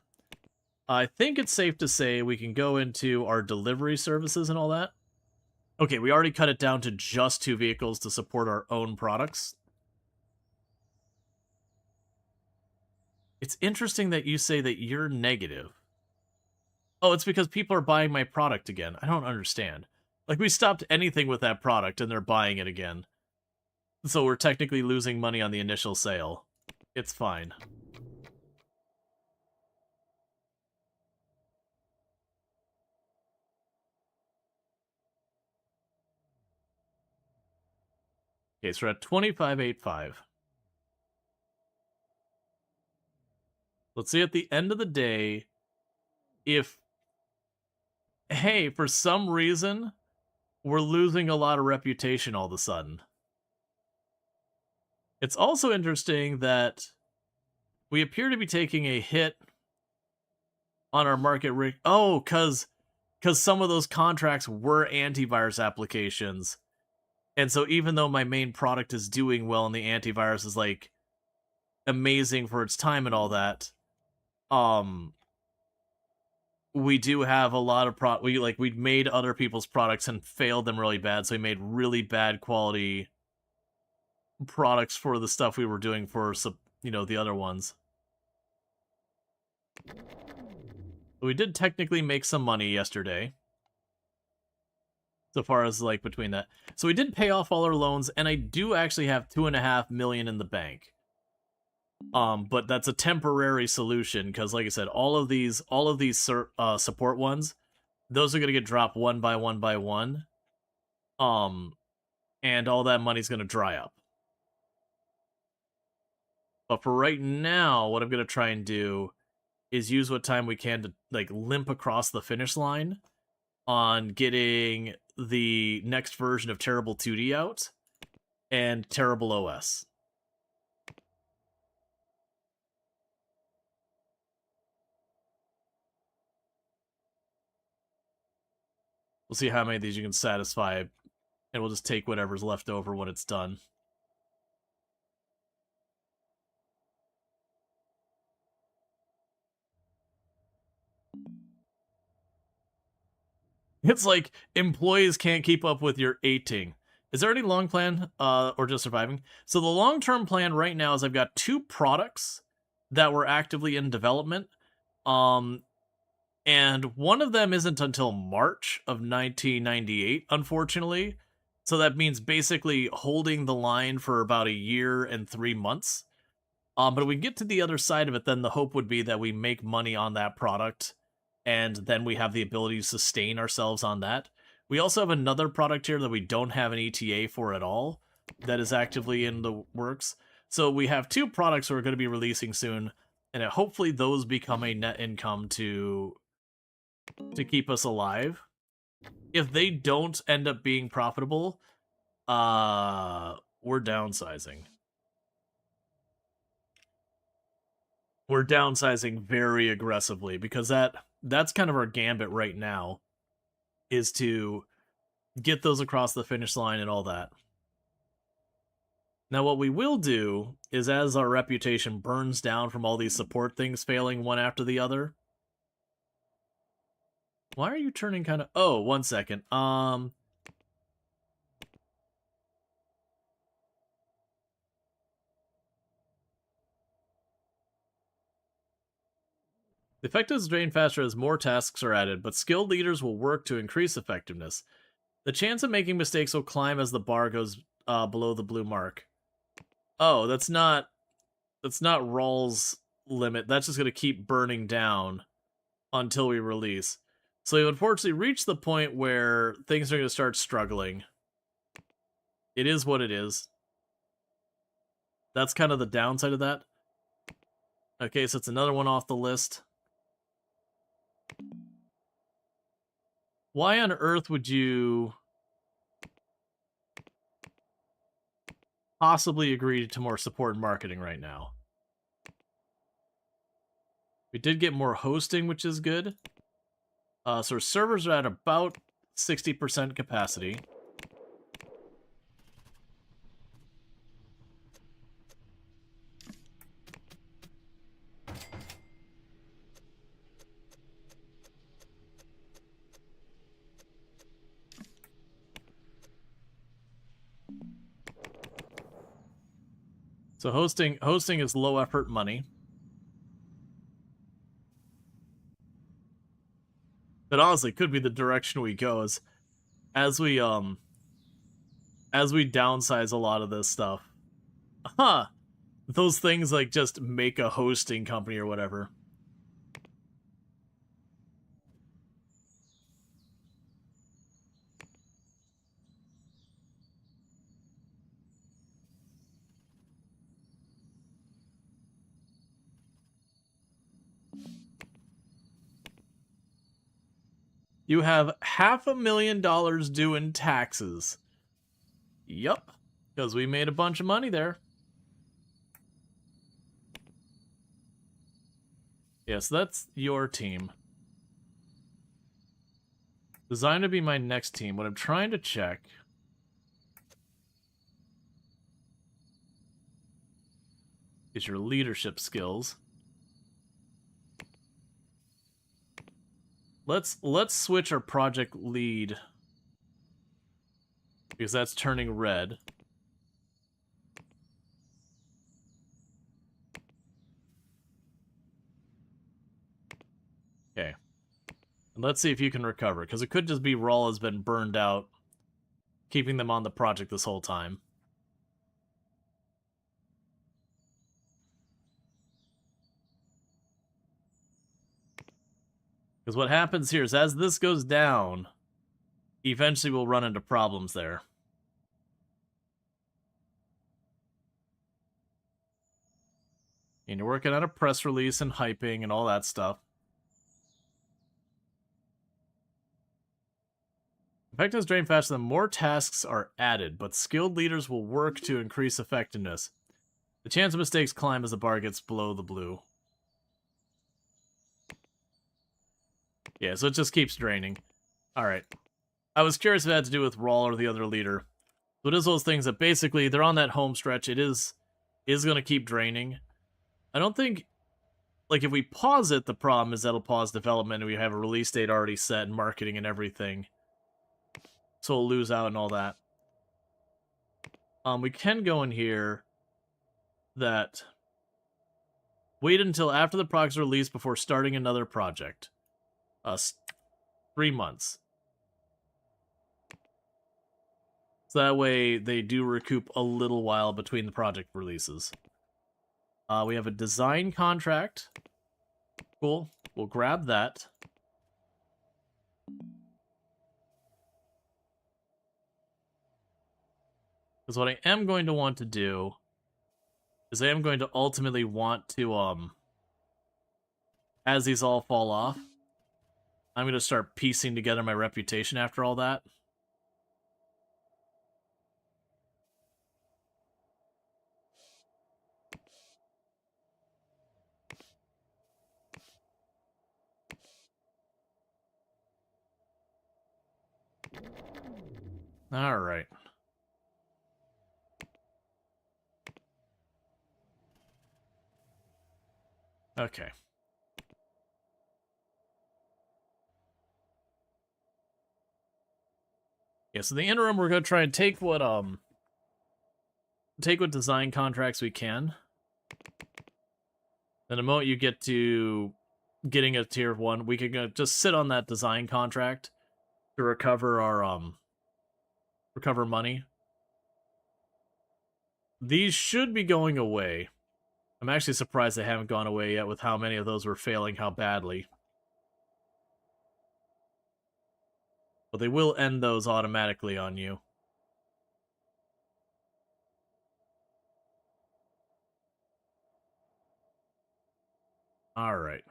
I think it's safe to say we can go into our delivery services and all that. Okay, we already cut it down to just 2 vehicles to support our own products. It's interesting that you say that you're negative. Oh, it's because people are buying my product again. I don't understand. Like, we stopped anything with that product and they're buying it again. So we're technically losing money on the initial sale. It's fine. Okay, so we're at 25.85. Let's see at the end of the day if, hey, for some reason, we're losing a lot of reputation all of a sudden. It's also interesting that we appear to be taking a hit on our market rate. Oh, because some of those contracts were antivirus applications. And so even though my main product is doing well and the antivirus is like amazing for its time and all that, we do have a lot of we made other people's products and failed them really bad, so we made really bad quality products for the stuff we were doing for the other ones. We did technically make some money yesterday, so far as like between that. So we did pay off all our loans, and I do actually have $2.5 million in the bank. But that's a temporary solution because, like I said, all of these support ones, those are gonna get dropped one by one by one. And all that money's gonna dry up. But for right now, what I'm gonna try and do is use what time we can to like limp across the finish line on getting the next version of Terrible 2D out and Terrible OS. We'll see how many of these you can satisfy, and we'll just take whatever's left over when it's done. It's like employees can't keep up with your 18. Is there any long plan or just surviving? So the long-term plan right now is I've got 2 products that were actively in development. And one of them isn't until March of 1998, unfortunately. So that means basically holding the line for about a year and 3 months. But if we get to the other side of it, then the hope would be that we make money on that product, and then we have the ability to sustain ourselves on that. We also have another product here that we don't have an ETA for at all that is actively in the works. So we have 2 products we're going to be releasing soon, and hopefully those become a net income to keep us alive. If they don't end up being profitable, we're downsizing. We're downsizing very aggressively because that's kind of our gambit right now, is to get those across the finish line and all that. Now, what we will do is, as our reputation burns down from all these support things failing one after the other. Why are you turning kind of... Oh, 1 second. The effectiveness drain faster as more tasks are added, but skilled leaders will work to increase effectiveness. The chance of making mistakes will climb as the bar goes below the blue mark. Oh, that's not Rual's limit. That's just going to keep burning down until we release. So we've unfortunately reached the point where things are going to start struggling. It is what it is. That's kind of the downside of that. Okay, so it's another one off the list. Why on earth would you possibly agree to more support and marketing right now? We did get more hosting, which is good. So our servers are at about 60% capacity. So hosting is low effort money. But honestly, could be the direction we go as we downsize a lot of this stuff. Huh. Those things like just make a hosting company or whatever. You have $500,000 due in taxes. Yup. Because we made a bunch of money there. Yes, that's your team. Designed to be my next team. What I'm trying to check is your leadership skills. Let's switch our project lead because that's turning red. Okay. And let's see if you can recover, because it could just be Rual has been burned out, keeping them on the project this whole time. Because what happens here is as this goes down, eventually we'll run into problems there. And you're working on a press release and hyping and all that stuff. Effectiveness drain faster, the more tasks are added, but skilled leaders will work to increase effectiveness. The chance of mistakes climb as the bar gets below the blue. Yeah, so it just keeps draining. Alright. I was curious if it had to do with Rual or the other leader. So it is those things that basically, they're on that home stretch. It is going to keep draining. I don't think, like, if we pause it, the problem is that'll pause development and we have a release date already set and marketing and everything. So we'll lose out and all that. We can go in here that wait until after the product's released before starting another project. 3 months. So that way they do recoup a little while between the project releases. We have a design contract. Cool. We'll grab that. Because what I am going to want to do is I am going to ultimately want to, as these all fall off, I'm going to start piecing together my reputation after all that. Alright. Okay. Yeah, so in the interim, we're going to try and take what design contracts we can. Then the moment you get to getting a tier 1, we can just sit on that design contract to recover our recover money. These should be going away. I'm actually surprised they haven't gone away yet with how many of those were failing how badly. But they will end those automatically on you. Alright.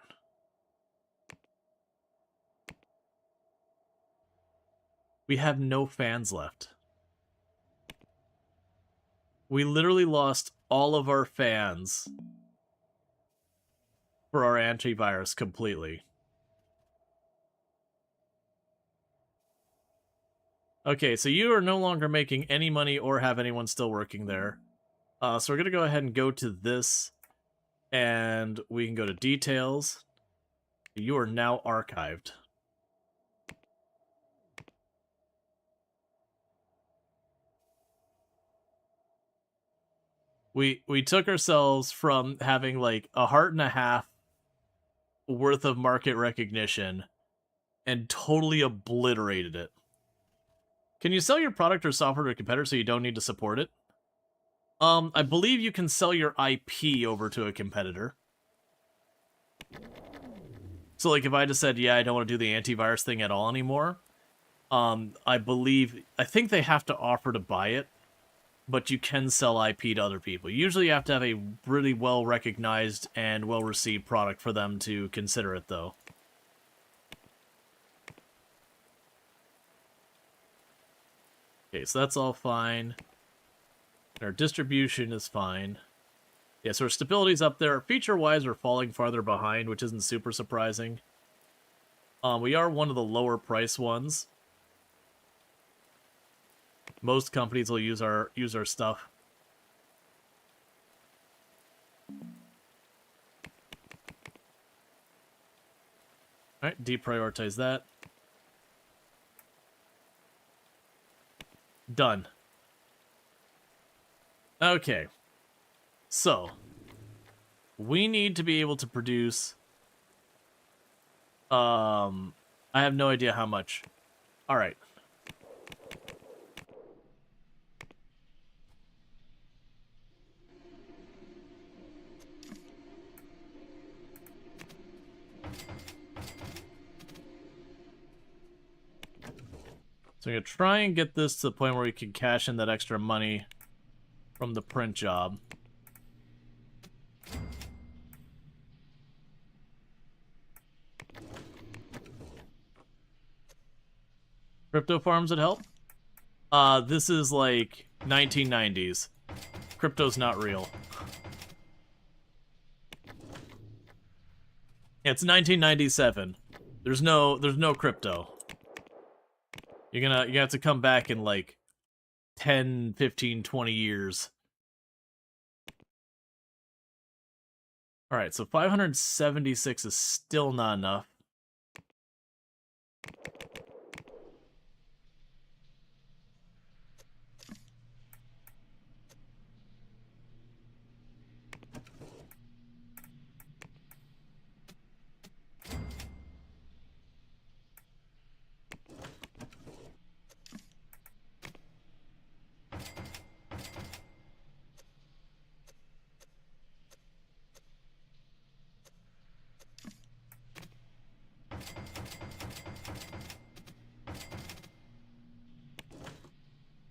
We have no fans left. We literally lost all of our fans for our antivirus completely. Okay, so you are no longer making any money or have anyone still working there. So we're going to go ahead and go to this, and we can go to details. You are now archived. We took ourselves from having like a heart and a half worth of market recognition and totally obliterated it. Can you sell your product or software to a competitor so you don't need to support it? I believe you can sell your IP over to a competitor. So, like, if I just said, yeah, I don't want to do the antivirus thing at all anymore, I think they have to offer to buy it, but you can sell IP to other people. Usually you have to have a really well-recognized and well-received product for them to consider it, though. Okay, so that's all fine. Our distribution is fine. Yeah, so our stability's up there. Feature-wise, we're falling farther behind, which isn't super surprising. We are one of the lower price ones. Most companies will use our stuff. Alright, deprioritize that. Done. Okay. So, we need to be able to produce... I have no idea how much. Alright. So I'm going to try and get this to the point where we can cash in that extra money from the print job. Crypto farms would help. This is like 1990s. Crypto's not real. It's 1997. There's no crypto. You're gonna have to come back in like 10, 15, 20 years. Alright, so 576 is still not enough.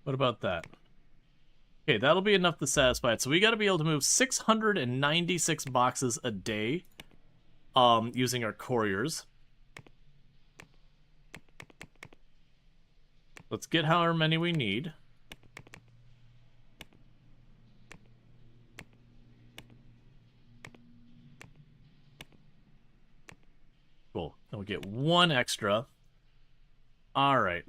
What about that? Okay, that'll be enough to satisfy it. So we got to be able to move 696 boxes a day using our couriers. Let's get however many we need. Cool. Then we'll get one extra. All right.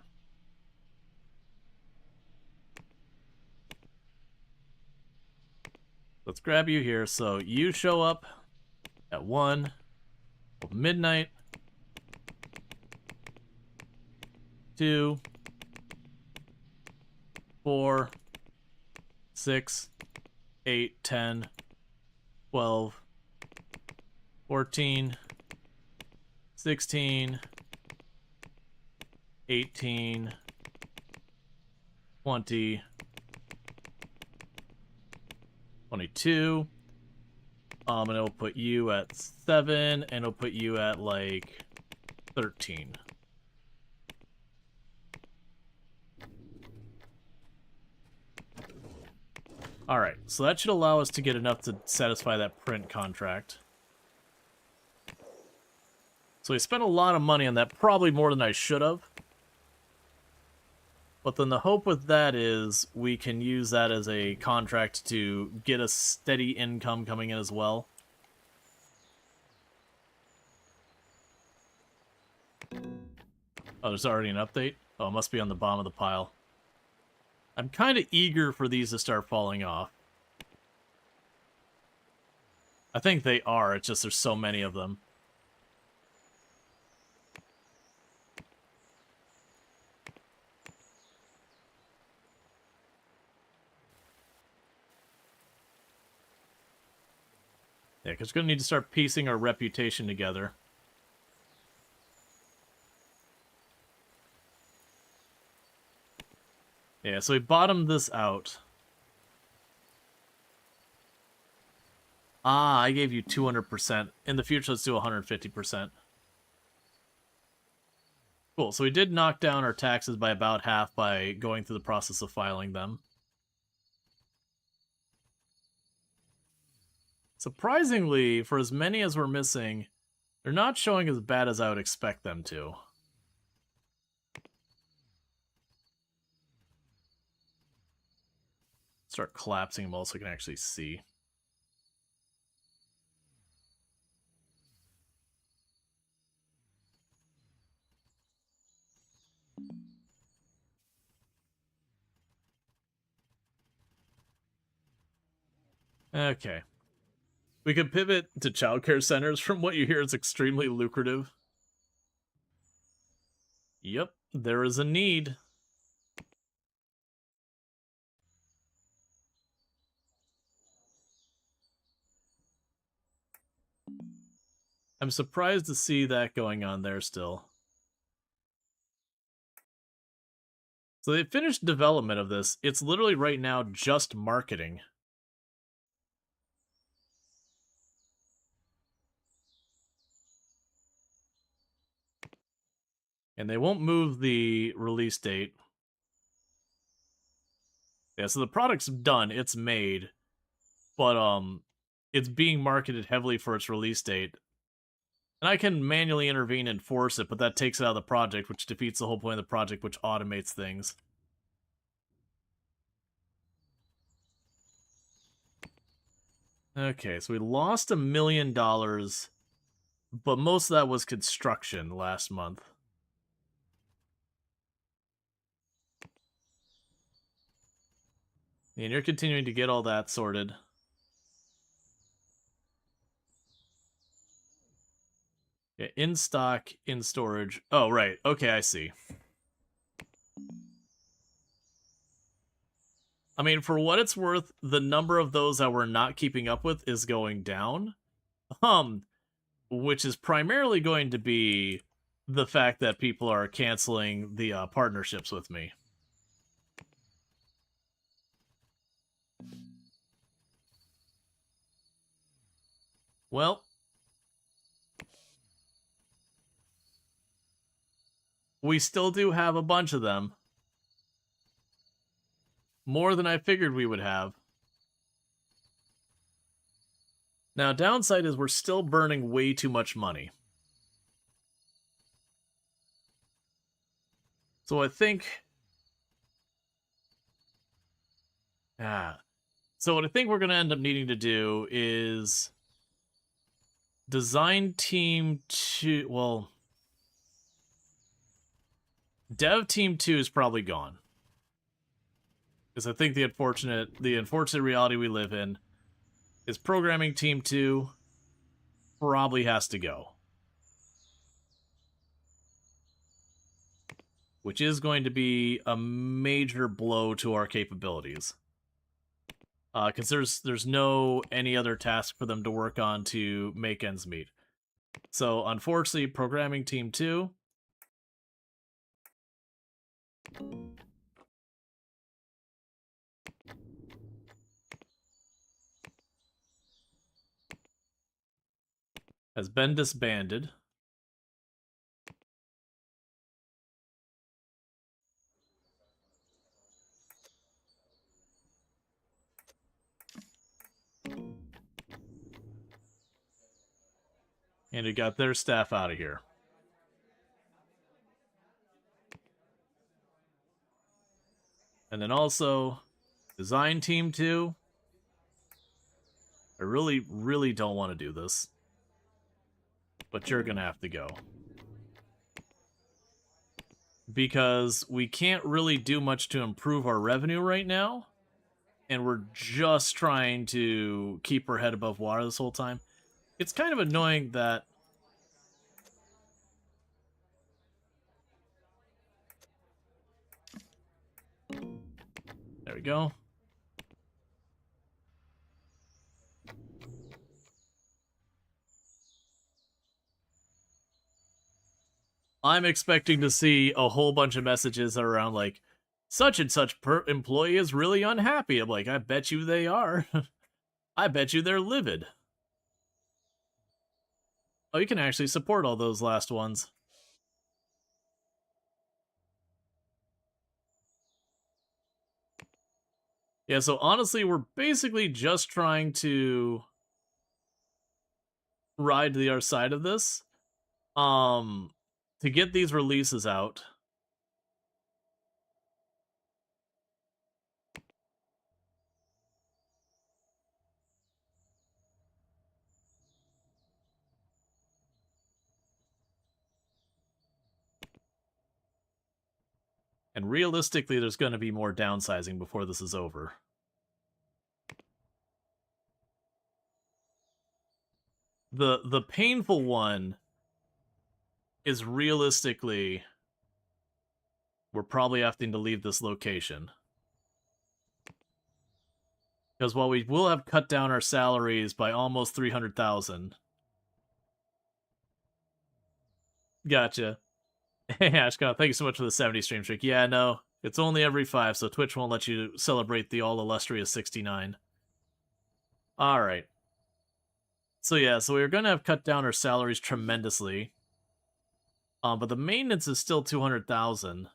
Let's grab you here. So you show up at 1 midnight. 2, 4, 6, 8, 10, 12, 14, 16, 18, 20, 22, and it'll put you at 7, and it'll put you at like 13. Alright, so that should allow us to get enough to satisfy that print contract. So we spent a lot of money on that, probably more than I should have. But then the hope with that is we can use that as a contract to get a steady income coming in as well. Oh, there's already an update? Oh, it must be on the bottom of the pile. I'm kind of eager for these to start falling off. I think they are, it's just there's so many of them. Yeah, because we're going to need to start piecing our reputation together. Yeah, so we bottomed this out. Ah, I gave you 200%. In the future, let's do 150%. Cool, so we did knock down our taxes by about half by going through the process of filing them. Surprisingly, for as many as we're missing, they're not showing as bad as I would expect them to. Start collapsing them all so I can actually see. Okay. We could pivot to childcare centers. From what you hear, it's extremely lucrative. Yep, there is a need. I'm surprised to see that going on there still. So they finished development of this. It's literally right now just marketing. And they won't move the release date. Yeah, so the product's done. It's made. But it's being marketed heavily for its release date. And I can manually intervene and force it, but that takes it out of the project, which defeats the whole point of the project, which automates things. Okay, so we lost $1 million, but most of that was construction last month. And you're continuing to get all that sorted. Yeah, in stock, in storage. Oh, right. Okay, I see. I mean, for what it's worth, the number of those that we're not keeping up with is going down. Which is primarily going to be the fact that people are canceling the partnerships with me. Well, we still do have a bunch of them. More than I figured we would have. Now, downside is we're still burning way too much money. So I think... So what I think we're going to end up needing to do is... Design team 2... Well... Dev team 2 is probably gone. Because I think the unfortunate reality we live in is programming team 2 probably has to go. Which is going to be a major blow to our capabilities. Because there's no any other task for them to work on to make ends meet. So, unfortunately, programming team 2... has been disbanded. And it got their staff out of here. And then also, design team 2. I really, really don't want to do this. But you're going to have to go. Because we can't really do much to improve our revenue right now. And we're just trying to keep our head above water this whole time. It's kind of annoying that... There we go. I'm expecting to see a whole bunch of messages around like, such and such employee is really unhappy. I'm like, I bet you they are. I bet you they're livid. Oh, you can actually support all those last ones. Yeah, so honestly, we're basically just trying to ride the other side of this. To get these releases out. And realistically, there's going to be more downsizing before this is over. The painful one is realistically we're probably having to leave this location. Because while we will have cut down our salaries by almost 300,000. Gotcha. Hey, Ashcon, thank you so much for the 70 stream streak. Yeah, no, it's only every 5, so Twitch won't let you celebrate the all-illustrious 69. Alright. So yeah, so we're going to have cut down our salaries tremendously. But the maintenance is still 200,000.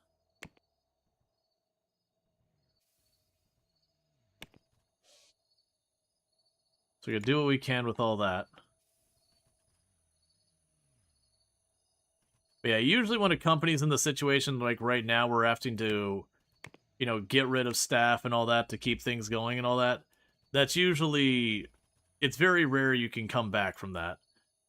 So we gotta do what we can with all that. But yeah, usually when a company's in the situation like right now, we're having to, you know, get rid of staff and all that to keep things going and all that. That's usually, it's very rare you can come back from that.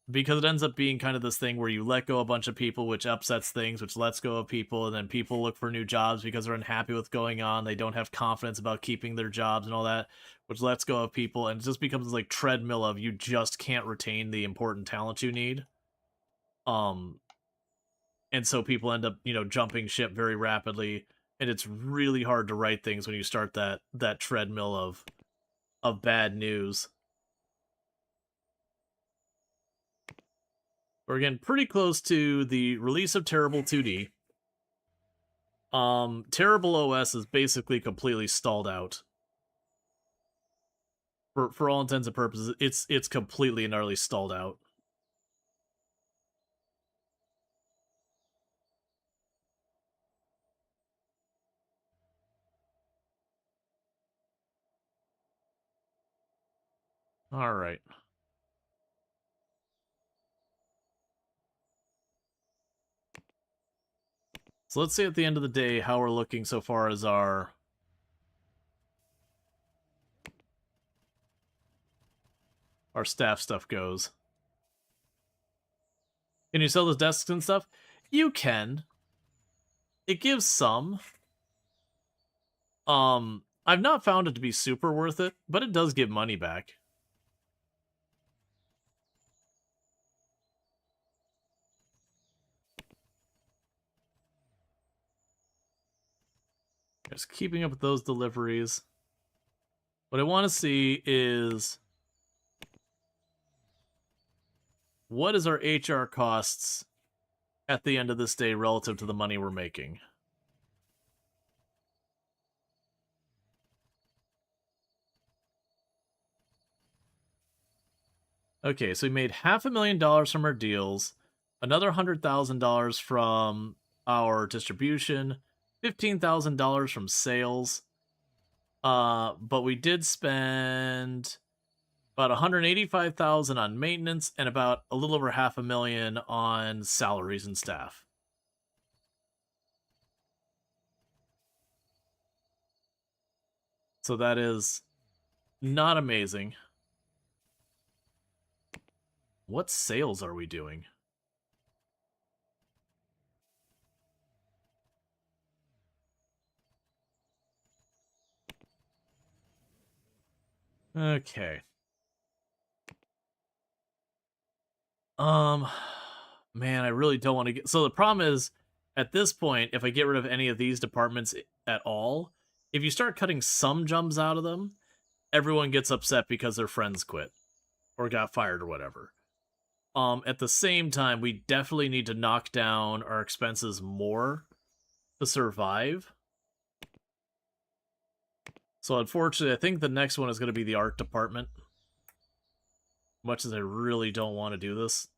Because it ends up being kind of this thing where you let go a bunch of people, which upsets things, which lets go of people, and then people look for new jobs because they're unhappy with going on. They don't have confidence about keeping their jobs and all that, which lets go of people, and it just becomes like treadmill of you just can't retain the important talent you need. And so people end up, you know, jumping ship very rapidly, and it's really hard to write things when you start that treadmill of bad news. We're getting pretty close to the release of Terrible 2D. Terrible OS is basically completely stalled out. For all intents and purposes, it's completely and utterly stalled out. All right. So let's see at the end of the day how we're looking so far as our staff stuff goes. Can you sell those desks and stuff? You can. It gives some. I've not found it to be super worth it, but it does give money back. Just keeping up with those deliveries. What I want to see is what is our HR costs at the end of this day relative to the money we're making. Okay, so we made $500,000 from our deals, another $100,000 from our distribution, $15,000 from sales. But we did spend about $185,000 on maintenance and about a little over $500,000 on salaries and staff. So that is not amazing. What sales are we doing? Okay. Man, I really don't want to get... So the problem is, at this point, if I get rid of any of these departments at all, if you start cutting some jobs out of them, everyone gets upset because their friends quit or got fired or whatever. At the same time, we definitely need to knock down our expenses more to survive. So unfortunately, I think the next one is going to be the art department. Much as I really don't want to do this.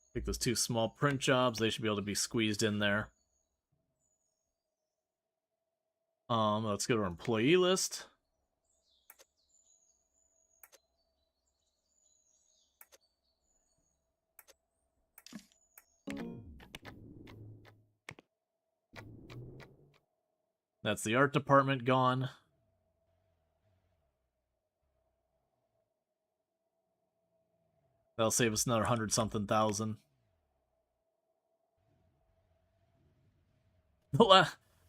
I think those 2 small print jobs, they should be able to be squeezed in there. Let's go to our employee list. That's the art department gone. That'll save us another 100-something thousand.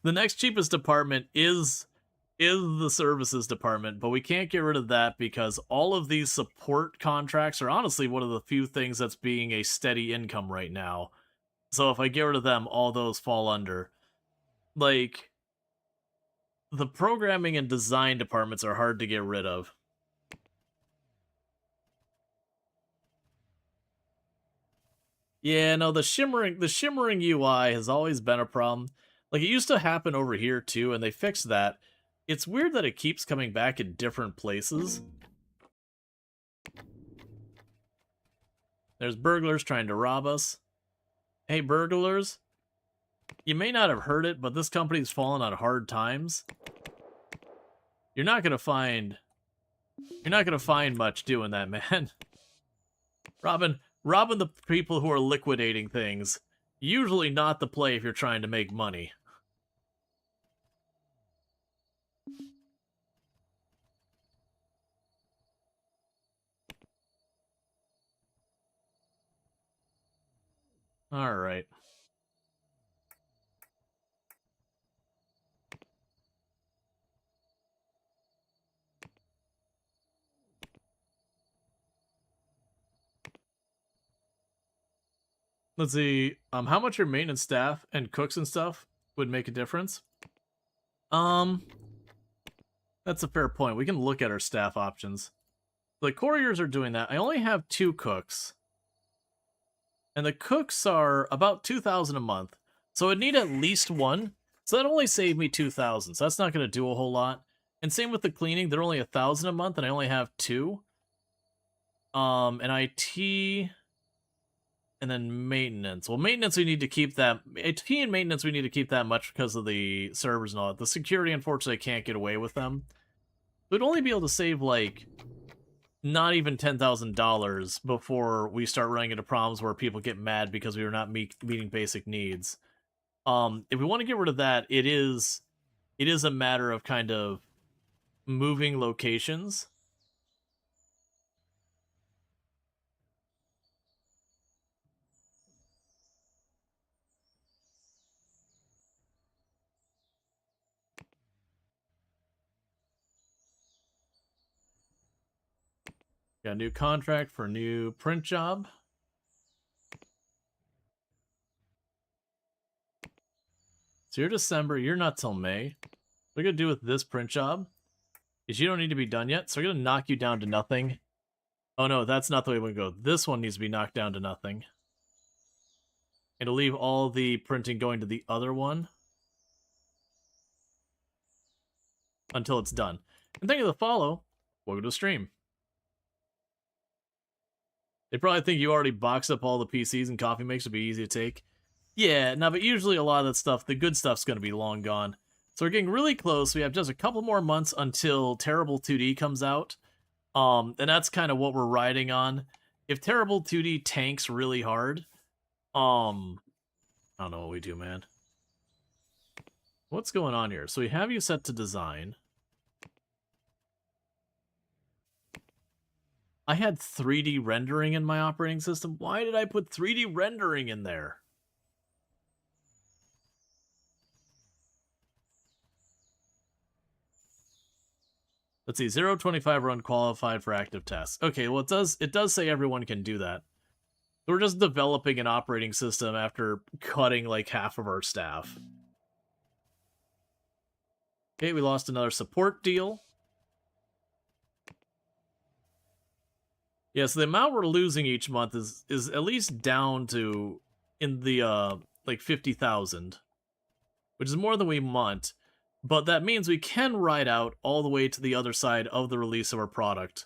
The next cheapest department is the services department, but we can't get rid of that because all of these support contracts are honestly one of the few things that's being a steady income right now. So if I get rid of them, all those fall under. Like, the programming and design departments are hard to get rid of. Yeah, no, the shimmering UI has always been a problem. Like, it used to happen over here too, and they fixed that. It's weird that it keeps coming back in different places. There's burglars trying to rob us. Hey, burglars. You may not have heard it, but this company's fallen on hard times. You're not gonna find much doing that, man. Robbing the people who are liquidating things. Usually not the play if you're trying to make money. Alright. Let's see, how much your maintenance staff and cooks and stuff would make a difference? That's a fair point. We can look at our staff options. The couriers are doing that. I only have 2 cooks. And the cooks are about 2,000 a month. So I'd need at least 1. So that only saved me 2,000. So that's not going to do a whole lot. And same with the cleaning. They're only 1,000 a month, and I only have 2. And IT, and then maintenance. Well, maintenance we need to keep that. IT and maintenance we need to keep that much because of the servers and all that. The security, unfortunately, I can't get away with them. We'd only be able to save like not even $10,000 before we start running into problems where people get mad because we were not meeting basic needs. If we want to get rid of that, it is a matter of kind of moving locations. Got a new contract for a new print job. So you're December, you're not till May. What we're going to do with this print job is you don't need to be done yet, so we're going to knock you down to nothing. Oh no, that's not the way we go. This one needs to be knocked down to nothing. And to leave all the printing going to the other one until it's done. And thank you for the follow. Welcome to the stream. They probably think you already boxed up all the PCs and coffee makes would be easy to take. Yeah, no, but usually a lot of that stuff, the good stuff's going to be long gone. So we're getting really close. We have just a couple more months until Terrible 2D comes out. And that's kind of what we're riding on. If Terrible 2D tanks really hard, I don't know what we do, man. What's going on here? So we have you set to design. I had 3D rendering in my operating system. Why did I put 3D rendering in there? Let's see, 025 run qualified for active tasks. Okay, well it does say everyone can do that. We're just developing an operating system after cutting like half of our staff. Okay, we lost another support deal. Yeah, so the amount we're losing each month is at least down to in the like 50,000, which is more than we want. But that means we can ride out all the way to the other side of the release of our product.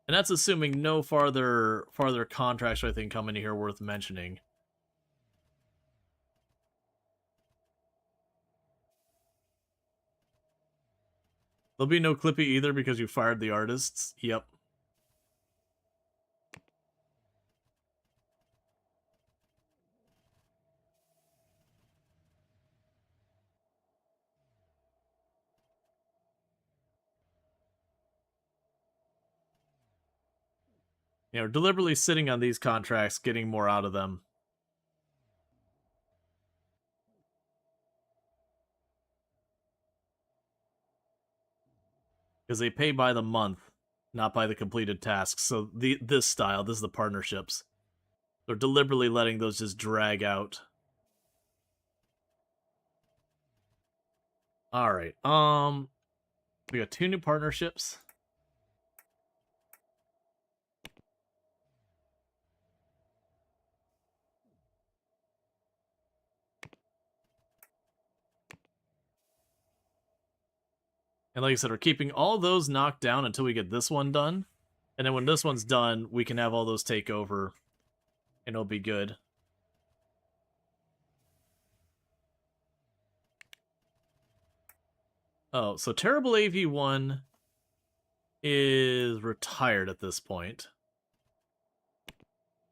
And that's assuming no farther contracts or anything come in here worth mentioning. There'll be no Clippy either because you fired the artists. Yep. You know, deliberately sitting on these contracts, getting more out of them. Because they pay by the month, not by the completed tasks. So this is the partnerships. They're deliberately letting those just drag out. All right. We got 2 new partnerships. And like I said, we're keeping all those knocked down until we get this one done. And then when this one's done, we can have all those take over. And it'll be good. Oh, so Terrible AV1 is retired at this point.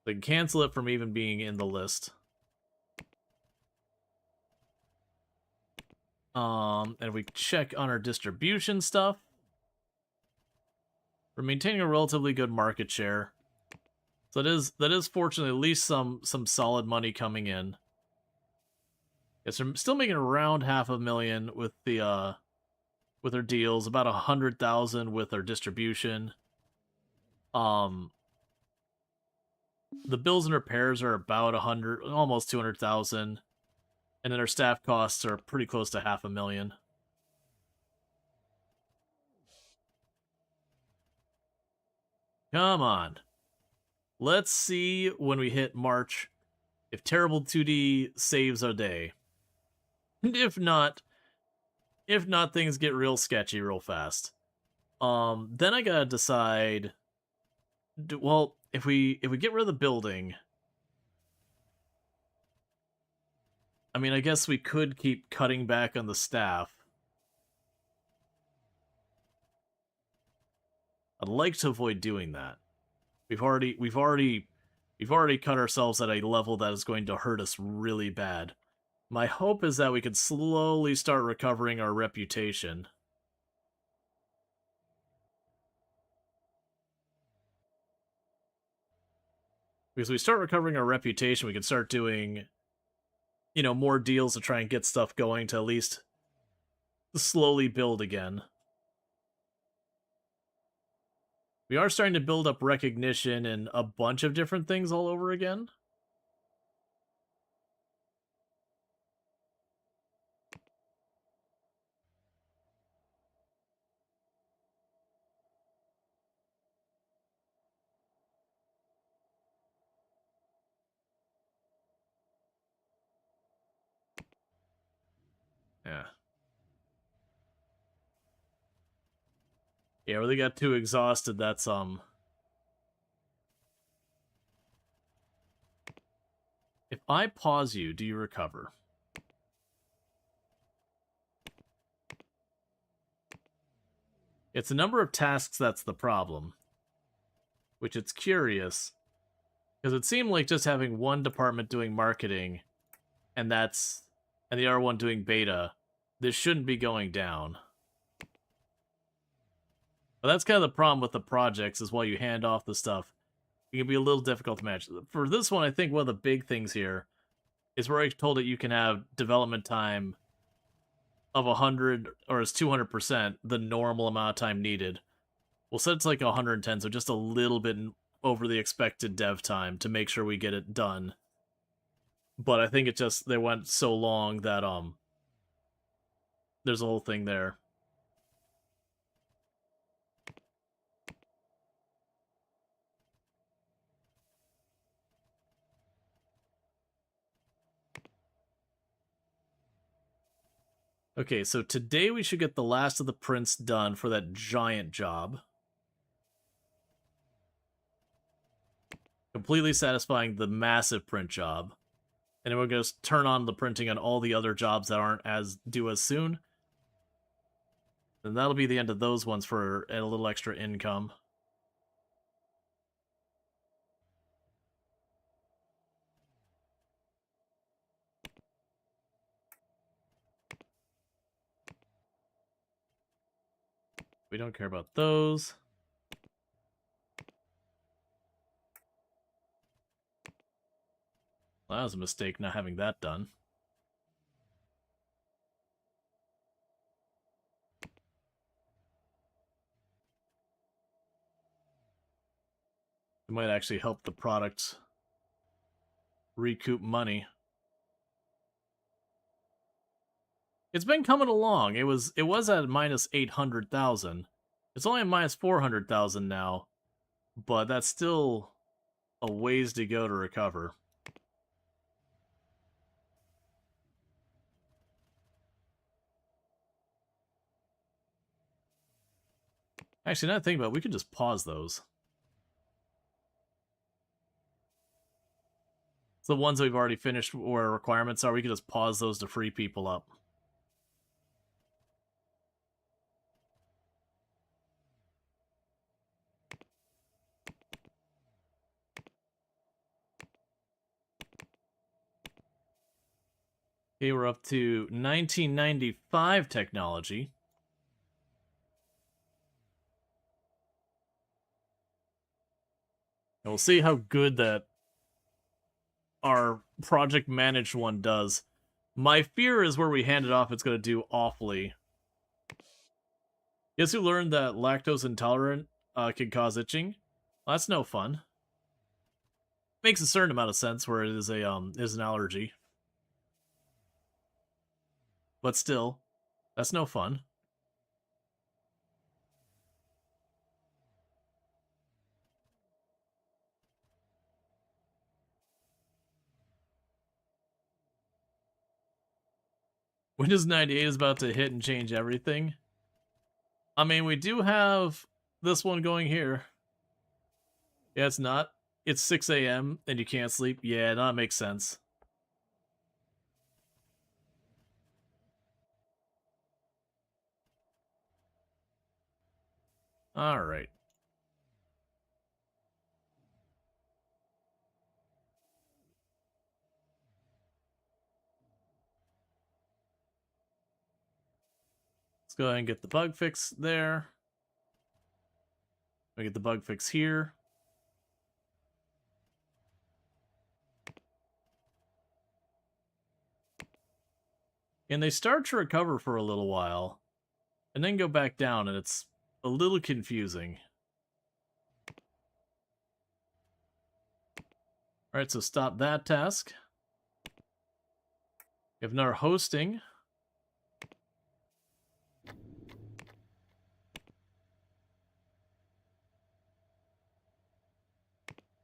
They can cancel it from even being in the list. And we check on our distribution stuff. We're maintaining a relatively good market share. So that is fortunately at least some solid money coming in. Yes, we're still making around $500,000 with the with our deals, about 100,000 with our distribution. The bills and repairs are about 100, almost 200,000, and then our staff costs are pretty close to $500,000. Come on. Let's see when we hit March if Terrible 2D saves our day. If not, things get real sketchy real fast. Then I gotta decide. Well, if we get rid of the building, I mean, I guess we could keep cutting back on the staff. I'd like to avoid doing that. We've already cut ourselves at a level that is going to hurt us really bad. My hope is that we could slowly start recovering our reputation. Because we start recovering our reputation, we can start doing, you know, more deals to try and get stuff going to at least slowly build again. We are starting to build up recognition in a bunch of different things all over again. Yeah. Yeah, where they got too exhausted, that's, If I pause you, do you recover? It's a number of tasks that's the problem. Which it's curious. Because it seemed like just having one department doing marketing and the other one doing beta, this shouldn't be going down. But that's kind of the problem with the projects, is while you hand off the stuff, it can be a little difficult to manage. For this one, I think one of the big things here is where I told it you can have development time of 100 or as 200%, the normal amount of time needed. We'll set it to like 110, so just a little bit over the expected dev time to make sure we get it done. But I think it just, they went so long that there's a whole thing there. Okay, so today we should get the last of the prints done for that giant job. Completely satisfying the massive print job. And then we're going to turn on the printing on all the other jobs that aren't as due as soon. And that'll be the end of those ones for a little extra income. We don't care about those. Well, that was a mistake not having that done. It might actually help the product recoup money. It's been coming along. It was at minus 800,000. It's only at minus 400,000 now, but that's still a ways to go to recover. Actually, now that I think about it, we could just pause those. It's the ones that we've already finished where requirements are. We could just pause those to free people up. Okay, we're up to 1995 technology. And we'll see how good that our project managed one does. My fear is where we hand it off, it's going to do awfully. Guess who learned that lactose intolerant can cause itching? Well, that's no fun. Makes a certain amount of sense where it is an allergy. But still, that's no fun. Windows 98 is about to hit and change everything. I mean, we do have this one going here. Yeah, it's not. It's 6 a.m. and you can't sleep. Yeah, that makes sense. Alright. Let's go ahead and get the bug fix there. We get the bug fix here. And they start to recover for a little while, and then go back down, and it's a little confusing. Alright, so stop that task. We have another hosting.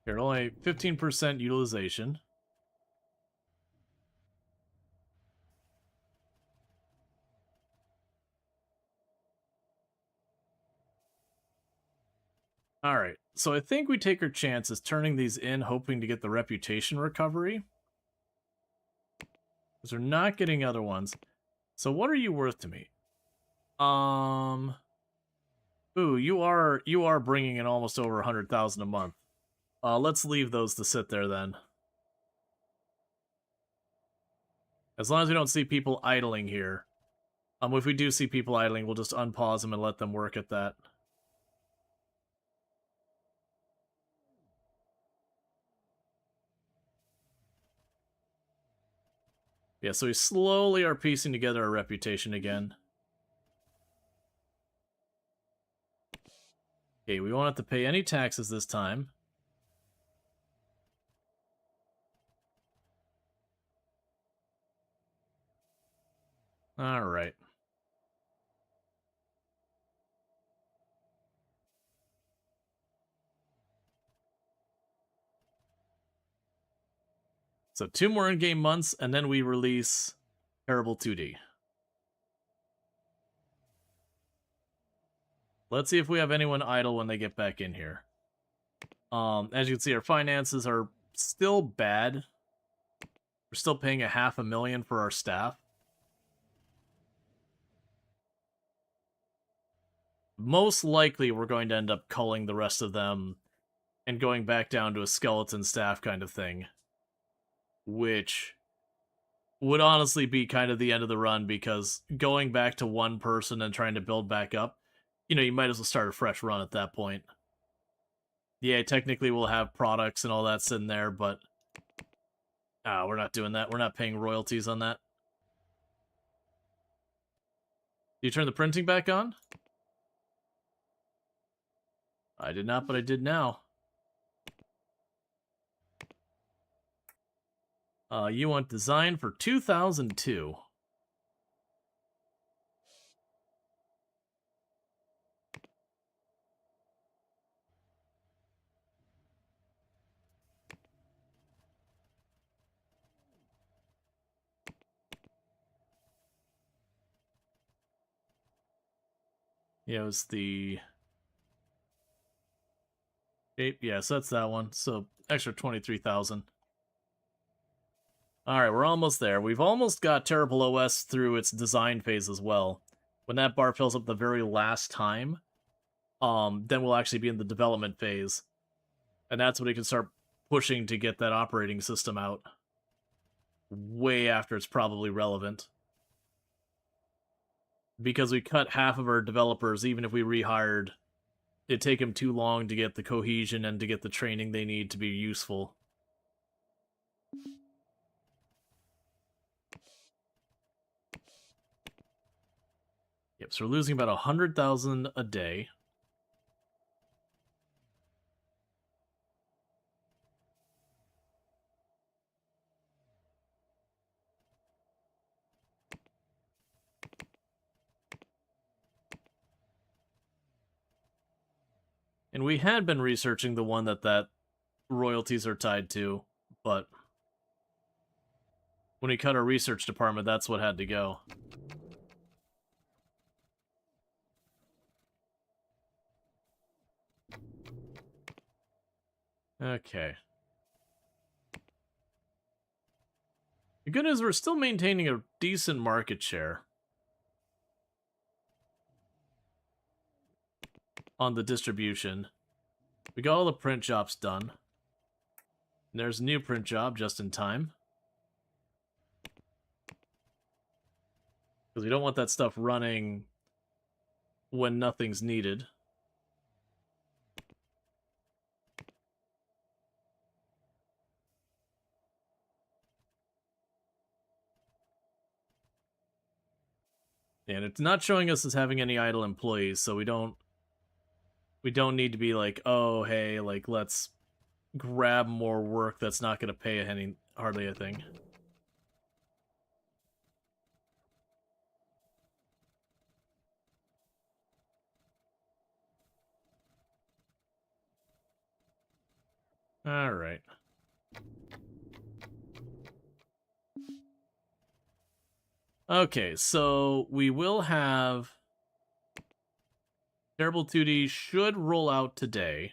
Here, only 15% utilization. Alright, so I think we take our chances turning these in, hoping to get the reputation recovery. Because we're not getting other ones. So what are you worth to me? Ooh, you are bringing in almost over 100,000 a month. Let's leave those to sit there then. As long as we don't see people idling here. If we do see people idling, we'll just unpause them and let them work at that. Yeah, so we slowly are piecing together our reputation again. Okay, we won't have to pay any taxes this time. Alright. So 2 more in-game months, and then we release Terrible 2D. Let's see if we have anyone idle when they get back in here. As you can see, our finances are still bad. We're still paying $500,000 for our staff. Most likely, we're going to end up culling the rest of them and going back down to a skeleton staff kind of thing. Which would honestly be kind of the end of the run, because going back to one person and trying to build back up, you might as well start a fresh run at that point. Yeah, technically we'll have products and all that sitting there, but we're not doing that. We're not paying royalties on that. Do you turn the printing back on? I did not, but I did now. You want design for 2002. Yeah, it was the... Yes, that's that one. So, extra 23,000. Alright, we're almost there. We've almost got Terrible OS through its design phase as well. When that bar fills up the very last time, then we'll actually be in the development phase. And that's when we can start pushing to get that operating system out. Way after it's probably relevant. Because we cut half of our developers, even if we rehired, it'd take them too long to get the cohesion and to get the training they need to be useful. Yep, so we're losing about 100,000 a day. And we had been researching the one that royalties are tied to, but when we cut our research department, that's what had to go. Okay. The good news is we're still maintaining a decent market share on the distribution. We got all the print jobs done. And there's a new print job just in time. Because we don't want that stuff running when nothing's needed. And it's not showing us as having any idle employees, so we don't need to be like, oh, hey, like, let's grab more work that's not going to pay hardly a thing. Alright. Okay, so we will have... Terrible 2D should roll out today.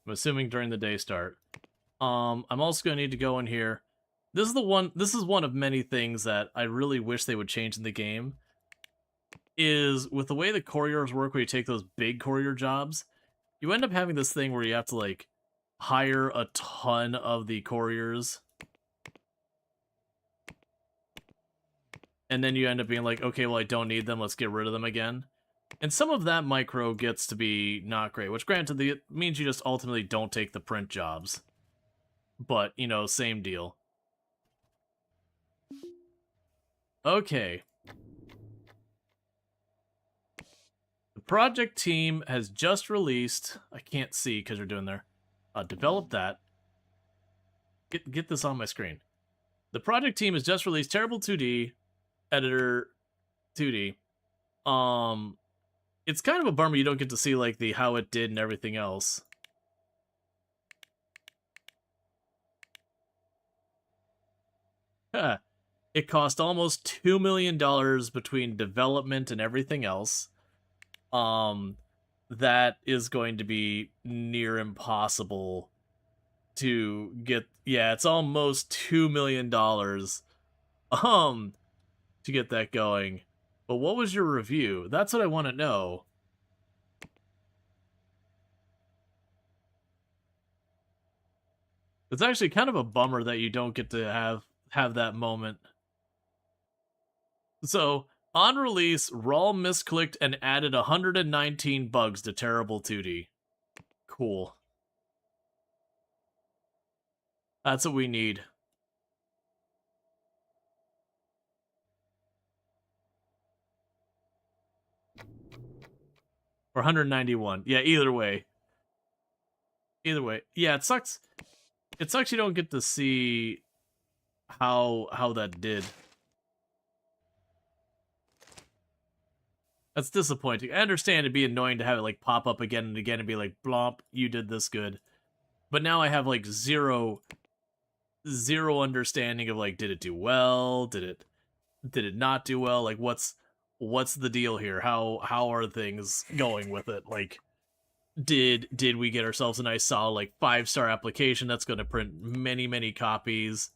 I'm assuming during the day start. I'm also going to need to go in here. This is one of many things that I really wish they would change in the game. is with the way the couriers work, where you take those big courier jobs, you end up having this thing where you have to like hire a ton of the couriers, and then you end up being like, okay, well, I don't need them, let's get rid of them again. And some of that micro gets to be not great, which granted, it means you just ultimately don't take the print jobs. But, you know, same deal. Okay. The project team has just released, I can't see because you're doing there, develop that. Get this on my screen. The project team has just released Terrible 2D, Editor 2D. It's kind of a bummer you don't get to see like the how it did and everything else. It cost almost $2 million between development and everything else. That is going to be near impossible to get. Yeah, it's almost $2 million to get that going. But what was your review? That's what I want to know. It's actually kind of a bummer that you don't get to have that moment. So, on release, Rual misclicked and added 119 bugs to Terrible 2D. Cool. That's what we need. Or 191. Yeah, either way. Either way. Yeah, it sucks. It sucks you don't get to see how that did. That's disappointing. I understand it'd be annoying to have it like pop up again and again and be like, blomp, you did this good. But now I have like zero understanding of like, did it do well? Did it not do well? Like what's the deal here? How are things going with it? Like did we get ourselves a nice solid like 5-star application that's going to print many copies?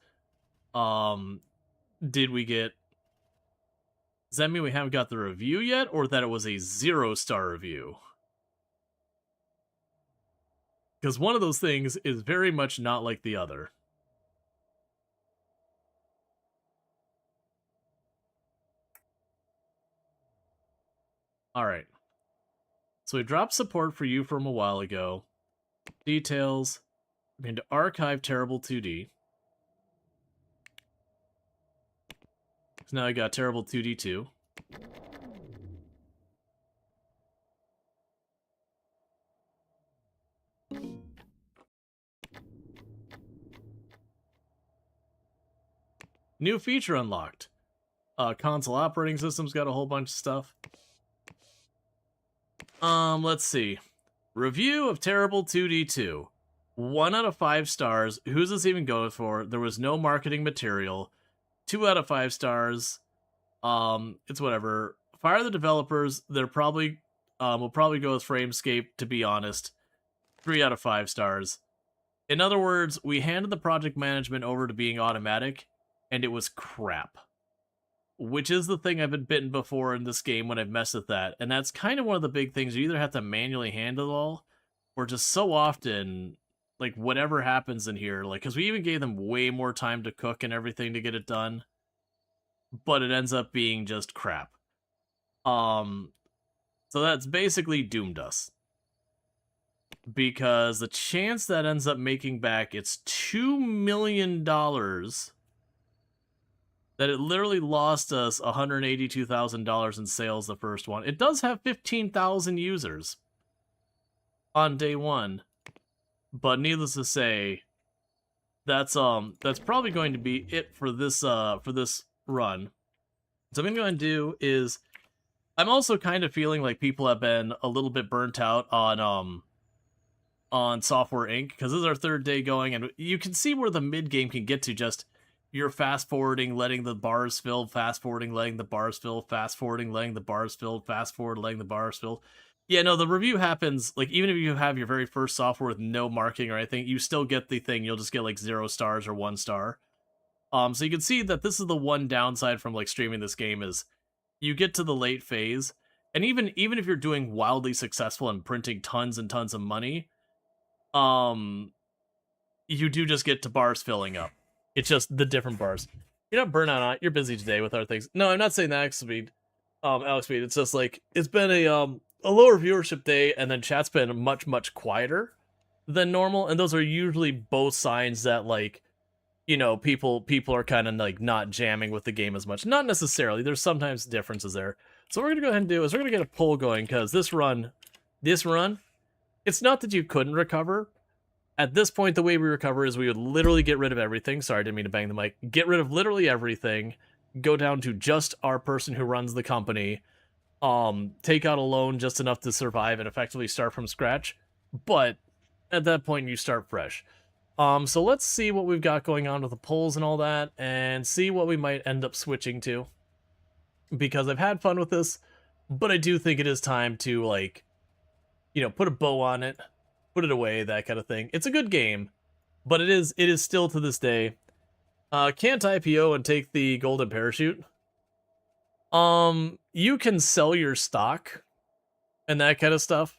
Did we get, does that mean we haven't got the review yet, or that it was a 0-star review? Because one of those things is very much not like the other. Alright. So we dropped support for you from a while ago. Details. I'm going to archive Terrible 2D. So now I got Terrible 2D 2. New feature unlocked. Console operating system's got a whole bunch of stuff. Let's see. Review of Terrible 2D 2. 1 out of 5 stars. Who's this even going for? There was no marketing material. 2 out of 5 stars. It's whatever. Fire the developers. They're probably will probably go with Framescape, to be honest. 3 out of 5 stars. In other words, we handed the project management over to being automatic, and it was crap. Which is the thing I've been bitten before in this game when I've messed with that. And that's kind of one of the big things. You either have to manually handle it all, or just so often, like, whatever happens in here, like, because we even gave them way more time to cook and everything to get it done, but it ends up being just crap. So that's basically doomed us. Because the chance that ends up making back its $2 million, that it literally lost us $182,000 in sales the first one. It does have 15,000 users on day one, but needless to say, that's probably going to be it for this run. So what I'm going to do is, I'm also kind of feeling like people have been a little bit burnt out on Software Inc. because this is our 3rd day going, and you can see where the mid game can get to. Just you're fast forwarding, letting the bars fill, fast forwarding, letting the bars fill, fast forwarding, letting the bars fill, fast forward, letting the bars fill. Yeah, no, the review happens, like, even if you have your very first software with no marking or anything, you still get the thing. You'll just get, like, 0 stars or 1 star. So you can see that this is the one downside from, like, streaming this game is you get to the late phase, and even if you're doing wildly successful and printing tons and tons of money, um, you do just get to bars filling up. It's just the different bars. You're not burnt out on it. You're busy today with other things. No, I'm not saying that, Alex Speed. Alex Speed. It's just like it's been a lower viewership day, and then chat's been much quieter than normal, and those are usually both signs that like people are kind of like not jamming with the game as much. Not necessarily. There's sometimes differences there. So what we're gonna go ahead and do is we're gonna get a poll going because this run, it's not that you couldn't recover. At this point, the way we recover is we would literally get rid of everything. Sorry, I didn't mean to bang the mic. Get rid of literally everything. Go down to just our person who runs the company. Take out a loan just enough to survive and effectively start from scratch. But at that point, you start fresh. So let's see what we've got going on with the polls and all that, and see what we might end up switching to. Because I've had fun with this, but I do think it is time to, like, put a bow on it, put it away, that kind of thing. It's a good game, but it is still to this day. Can't IPO and take the golden parachute. You can sell your stock and that kind of stuff.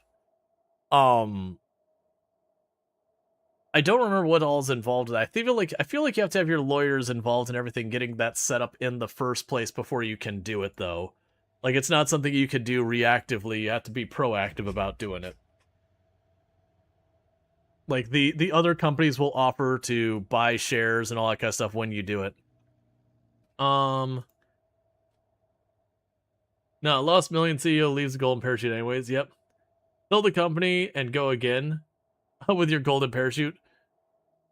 I don't remember what all is involved with that. I feel like you have to have your lawyers involved in everything, getting that set up in the first place before you can do it, though. Like, it's not something you can do reactively. You have to be proactive about doing it. Like, the other companies will offer to buy shares and all that kind of stuff when you do it. No, Lost Million CEO leaves the golden parachute anyways. Yep. Build the company and go again with your golden parachute.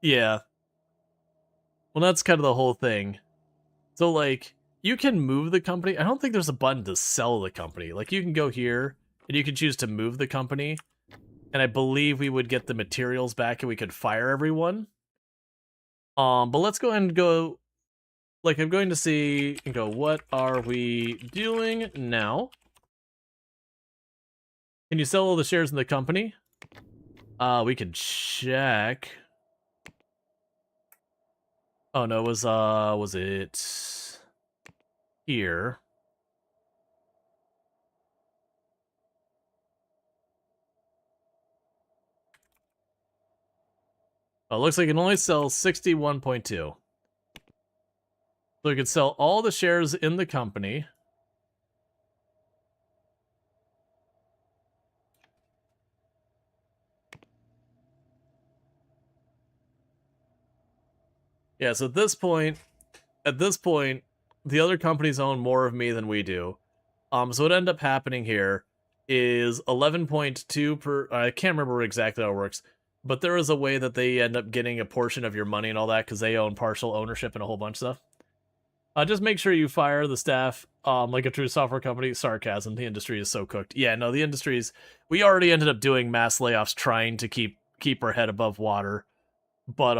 Yeah. Well, that's kind of the whole thing. So, like, you can move the company. I don't think there's a button to sell the company. Like, you can go here, and you can choose to move the company. And I believe we would get the materials back, and we could fire everyone. But let's go ahead and go... Like, I'm going to see and go, what are we doing now? Can you sell all the shares in the company? We can check... Oh no, was it here? Oh, it looks like it can only sell 61.2. So we could sell all the shares in the company. Yeah, so at this point, the other companies own more of me than we do. So what ended up happening here is 11.2 per... I can't remember exactly how it works, but there is a way that they end up getting a portion of your money and all that because they own partial ownership and a whole bunch of stuff. Just make sure you fire the staff like a true software company. Sarcasm, the industry is so cooked. Yeah, no, the industry's... We already ended up doing mass layoffs trying to keep our head above water. But,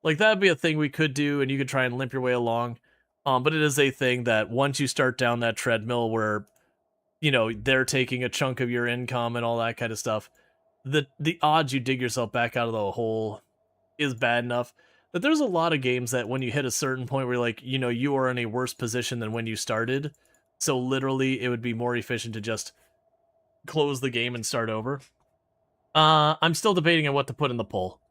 like, that'd be a thing we could do, and you could try and limp your way along. But it is a thing that once you start down that treadmill where, they're taking a chunk of your income and all that kind of stuff, the odds you dig yourself back out of the hole is bad enough that there's a lot of games that when you hit a certain point where, like, you are in a worse position than when you started. So literally, it would be more efficient to just close the game and start over. I'm still debating on what to put in the poll.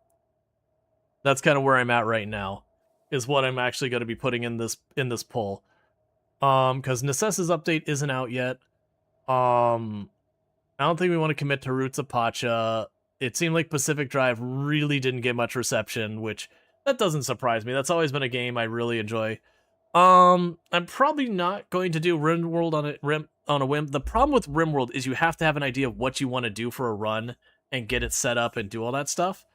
That's kind of where I'm at right now, is what I'm actually going to be putting in this poll. Because Necess's update isn't out yet. I don't think we want to commit to Roots of Pacha. It seemed like Pacific Drive really didn't get much reception, which that doesn't surprise me. That's always been a game I really enjoy. I'm probably not going to do RimWorld on a whim. The problem with RimWorld is you have to have an idea of what you want to do for a run and get it set up and do all that stuff.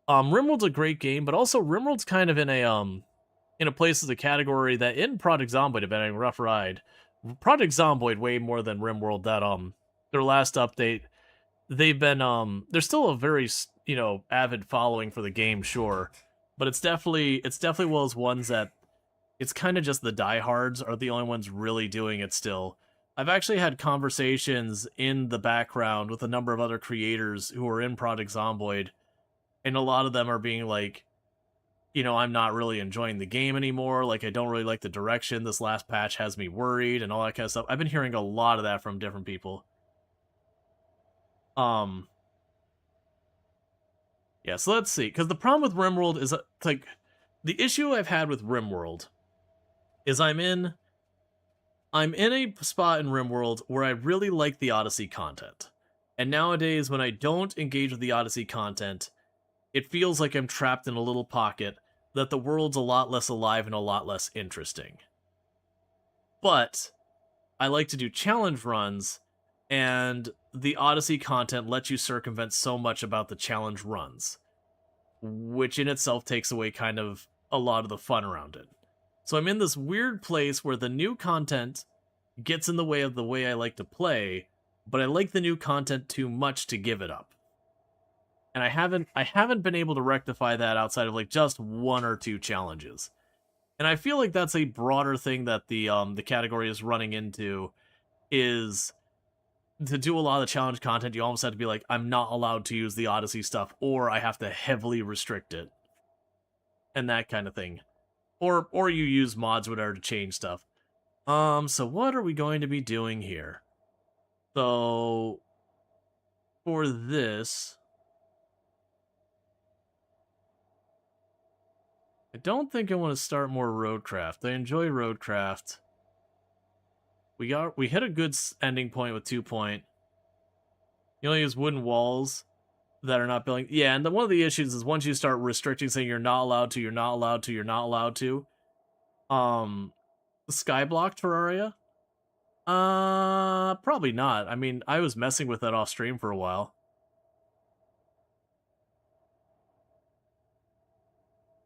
RimWorld's a great game, but also RimWorld's kind of in a place as a category that in Project Zomboid have been a rough ride. Project Zomboid way more than RimWorld. That their last update, they've been there's still a very avid following for the game, sure, but it's definitely one of those ones that it's kind of just the diehards are the only ones really doing it still. I've actually had conversations in the background with a number of other creators who are in Project Zomboid, and a lot of them are being like, you know, I'm not really enjoying the game anymore. Like, I don't really like the direction. This last patch has me worried and all that kind of stuff. I've been hearing a lot of that from different people. Yeah, so let's see. Because the problem with RimWorld is, like, the issue I've had with RimWorld is I'm in a spot in RimWorld where I really like the Odyssey content. And nowadays, when I don't engage with the Odyssey content, it feels like I'm trapped in a little pocket, that the world's a lot less alive and a lot less interesting. But I like to do challenge runs, and the Odyssey content lets you circumvent so much about the challenge runs, which in itself takes away kind of a lot of the fun around it. So I'm in this weird place where the new content gets in the way of the way I like to play, but I like the new content too much to give it up. And I haven't been able to rectify that outside of like just one or two challenges. And I feel like that's a broader thing that the category is running into, is to do a lot of the challenge content, you almost have to be like, I'm not allowed to use the Odyssey stuff, or I have to heavily restrict it. And that kind of thing. Or you use mods, whatever, to change stuff. So what are we going to be doing here? So for this, I don't think I want to start more roadcraft. I enjoy roadcraft. We hit a good ending point with 2 point. You only use wooden walls that are not building. Yeah, and one of the issues is once you start restricting, saying you're not allowed to, you're not allowed to, you're not allowed to. Skyblock Terraria? Probably not. I mean, I was messing with that off stream for a while.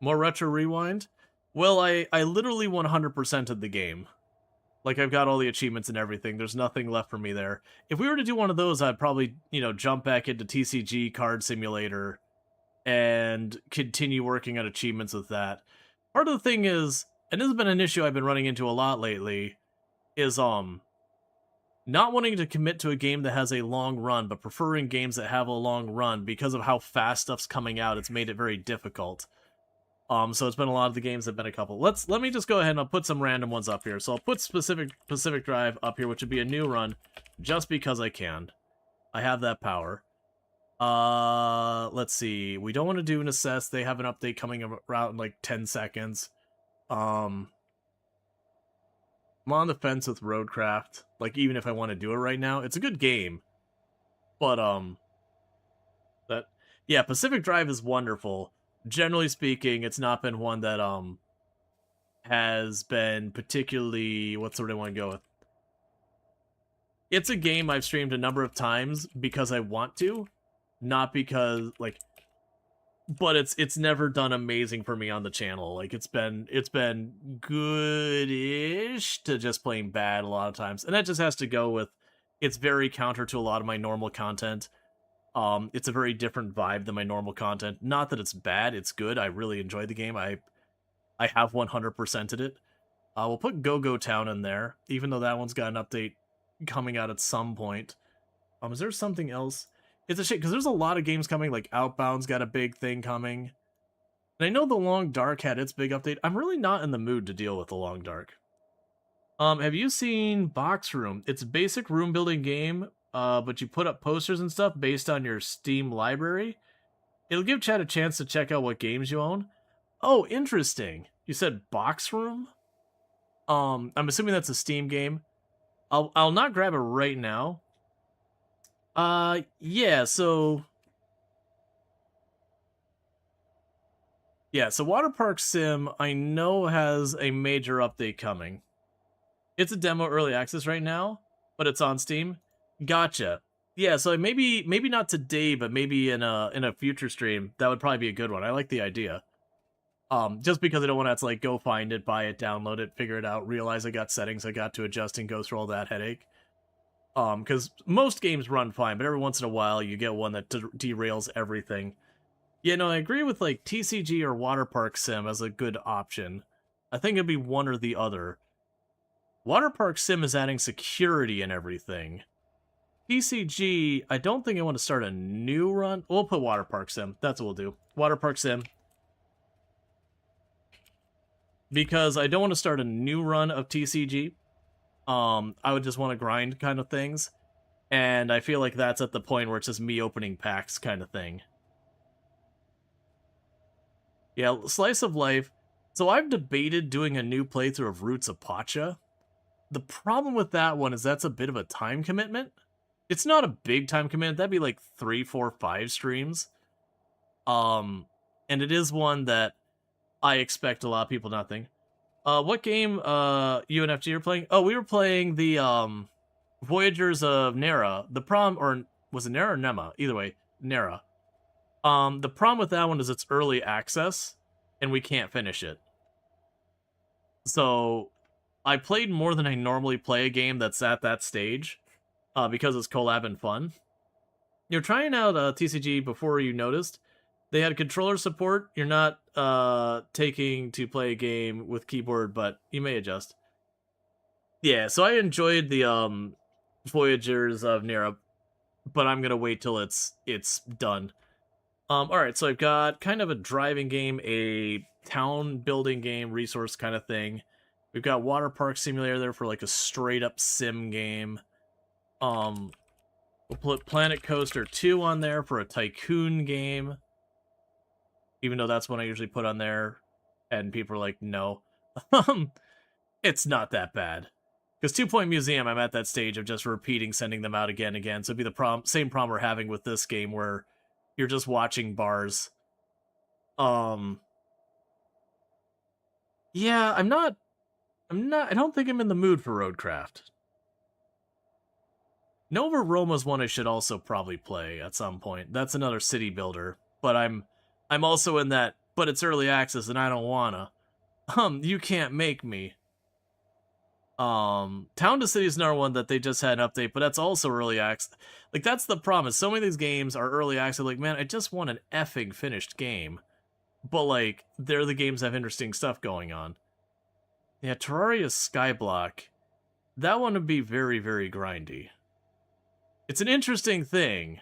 More Retro Rewind? Well, I literally 100%ed the game. Like, I've got all the achievements and everything. There's nothing left for me there. If we were to do one of those, I'd probably, you know, jump back into TCG Card Simulator and continue working on achievements with that. Part of the thing is, and this has been an issue I've been running into a lot lately, is not wanting to commit to a game that has a long run, but preferring games that have a long run because of how fast stuff's coming out. It's made it very difficult. So it's been a lot of the games have been a couple. Let me just go ahead and I'll put some random ones up here. So I'll put Pacific Drive up here, which would be a new run, just because I can. I have that power. Let's see. We don't want to do an assess. They have an update coming around in like 10 seconds. I'm on the fence with Roadcraft. Like, even if I want to do it right now, it's a good game. But yeah, Pacific Drive is wonderful. Generally speaking, it's not been one that has been particularly, what's the word I want to go with? It's a game I've streamed a number of times because I want to, not because like, but it's never done amazing for me on the channel. Like, it's been good-ish to just plain bad a lot of times, and that just has to go with it's very counter to a lot of my normal content. It's a very different vibe than my normal content. Not that it's bad, it's good. I really enjoyed the game. I have 100%ed it. We'll put Go-Go Town in there, even though that one's got an update coming out at some point. Is there something else? It's a shit, because there's a lot of games coming, like Outbound's got a big thing coming. And I know The Long Dark had its big update. I'm really not in the mood to deal with The Long Dark. Have you seen Box Room? It's a basic room building game, but you put up posters and stuff based on your Steam library. It'll give chat a chance to check out what games you own. Oh, interesting. You said Box Room? I'm assuming that's a Steam game. I'll not grab it right now. Yeah, so Water Park Sim I know has a major update coming. It's a demo early access right now, but it's on Steam. Gotcha. Yeah, so maybe not today, but maybe in a future stream, that would probably be a good one. I like the idea. Just because I don't want to have to like go find it, buy it, download it, figure it out, realize I got settings I got to adjust and go through all that headache. Because most games run fine, but every once in a while you get one that derails everything. Yeah, no, I agree with like TCG or Water Park Sim as a good option. I think it'd be one or the other. Water Park Sim is adding security and everything. TCG, I don't think I want to start a new run. We'll put Water Park Sim. That's what we'll do. Water Park Sim. because I don't want to start a new run of TCG. I would just want to grind kind of things, and I feel like that's at the point where it's just me opening packs kind of thing. Yeah, Slice of Life. So I've debated doing a new playthrough of Roots of Pacha. The problem with that one is that's a bit of a time commitment. It's not a big time commitment. That'd be like 3, 4, 5 streams. And it is one that I expect a lot of people not think. What game you and FG are playing? Oh, we were playing the Voyagers of Nera. The problem, or was it Nera or Nema? Either way, Nera. The problem with that one is it's early access, and we can't finish it. So I played more than I normally play a game that's at that stage, because it's collab and fun. You're trying out TCG before you noticed. They had controller support. You're not taking to play a game with keyboard, but you may adjust. Yeah, so I enjoyed the Voyagers of Nera, but I'm gonna wait till it's done. Alright, so I've got kind of a driving game, a town building game, resource kind of thing. We've got Water Park Simulator there for like a straight up sim game. We'll put Planet Coaster 2 on there for a tycoon game. Even though that's one I usually put on there, and people are like, no. It's not that bad. Because 2 Point Museum, I'm at that stage of just repeating, sending them out again and again. So it'd be the same problem we're having with this game where you're just watching bars. Yeah, I don't think I'm in the mood for Roadcraft. Nova Roma's one I should also probably play at some point. That's another city builder, but I'm also in that, but it's early access and I don't wanna. You can't make me. Town to City is another one that they just had an update, but that's also early access. Like, that's the problem. So many of these games are early access. Like, man, I just want an effing finished game. But, like, they're the games that have interesting stuff going on. Yeah, Terraria Skyblock. That one would be very, very grindy. It's an interesting thing.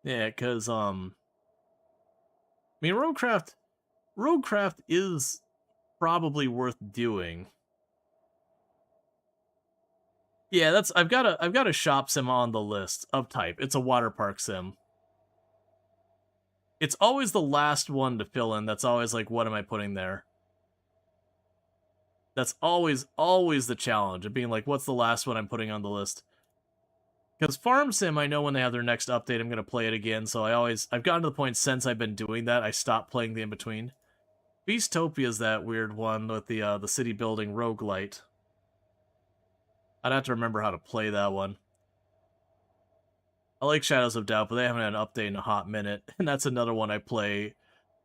Yeah, because, I mean, Roadcraft is probably worth doing. Yeah, I've got a shop sim on the list of type. It's a water park sim. It's always the last one to fill in. That's always like, what am I putting there? That's always the challenge of being like, what's the last one I'm putting on the list? Because Farm Sim, I know when they have their next update, I'm gonna play it again. So I've gotten to the point since I've been doing that, I stopped playing the in between. Beastopia is that weird one with the city building roguelite. I'd have to remember how to play that one. I like Shadows of Doubt, but they haven't had an update in a hot minute, and that's another one I play.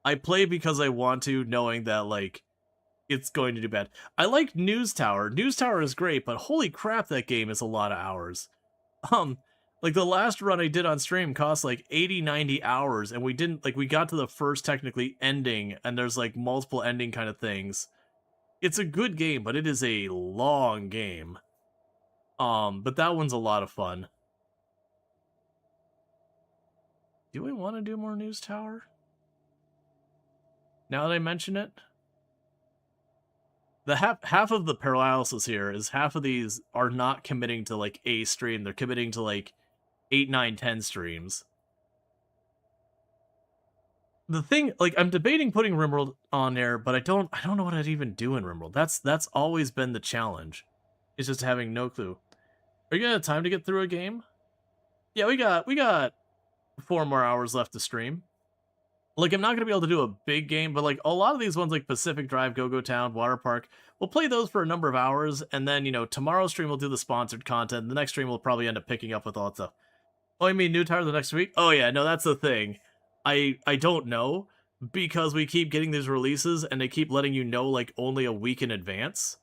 I play because I want to, knowing that, like, it's going to do bad. I like News Tower. News Tower is great, but holy crap, that game is a lot of hours. Like, the last run I did on stream cost, like, 80, 90 hours, and we didn't, like, we got to the first, technically, ending, and there's, like, multiple ending kind of things. It's a good game, but it is a long game. But that one's a lot of fun. Do we want to do more News Tower? Now that I mention it? The half of the paralysis here is half of these are not committing to, like, a stream. They're committing to, like, 8, 9, 10 streams. The thing, like, I'm debating putting Rimworld on there, but I don't know what I'd even do in Rimworld. That's always been the challenge. It's just having no clue. Are you gonna have time to get through a game? Yeah, we got 4 more hours left to stream. Like, I'm not going to be able to do a big game, but, like, a lot of these ones, like Pacific Drive, Go-Go Town, Water Park, we'll play those for a number of hours, and then, you know, tomorrow's stream we'll do the sponsored content, the next stream we'll probably end up picking up with all that stuff. Oh, you mean New Tower the next week? Oh, yeah, no, that's the thing. I don't know, because we keep getting these releases, and they keep letting you know, like, only a week in advance.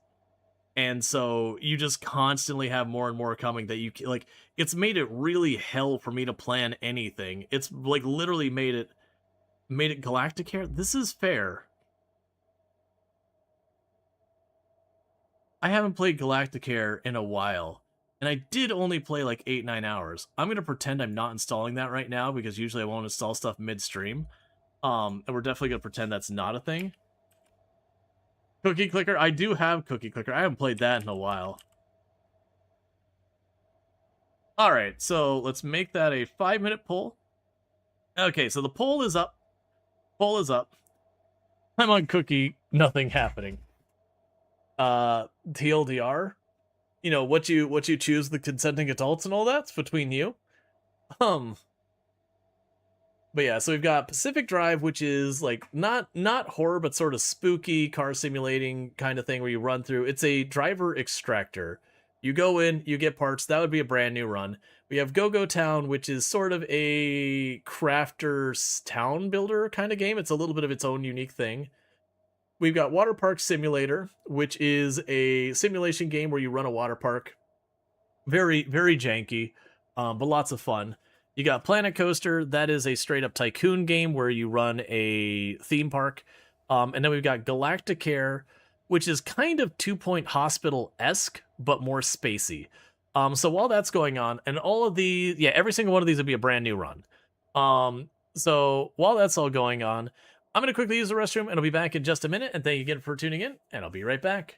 And so you just constantly have more and more coming that you, like, it's made it really hell for me to plan anything. It's, like, literally made it Galacticare? This is fair. I haven't played Galacticare in a while, and I did only play like 8, 9 hours. I'm going to pretend I'm not installing that right now, because usually I won't install stuff midstream. And we're definitely gonna pretend that's not a thing. Cookie Clicker, I do have Cookie Clicker. I haven't played that in a while. All right, so let's make that a 5-minute poll. Okay, so the poll is up. Poll is up. I'm on Cookie. Nothing happening. TLDR. You know what you choose, the consenting adults and all that's between you. Um, but yeah, so we've got Pacific Drive, which is like not horror, but sort of spooky car simulating kind of thing where you run through. It's a driver extractor. You go in, you get parts. That would be a brand new run. We have Go Go Town, which is sort of a crafter's town builder kind of game. It's a little bit of its own unique thing. We've got Water Park Simulator, which is a simulation game where you run a water park. Very, very janky, but lots of fun. You got Planet Coaster, that is a straight up tycoon game where you run a theme park. And then we've got Galactic Air, which is kind of 2 Point Hospital esque, but more spacey. So while that's going on, and all of the, yeah, every single one of these would be a brand new run. So while that's all going on, I'm going to quickly use the restroom, and I'll be back in just a minute. And thank you again for tuning in, and I'll be right back.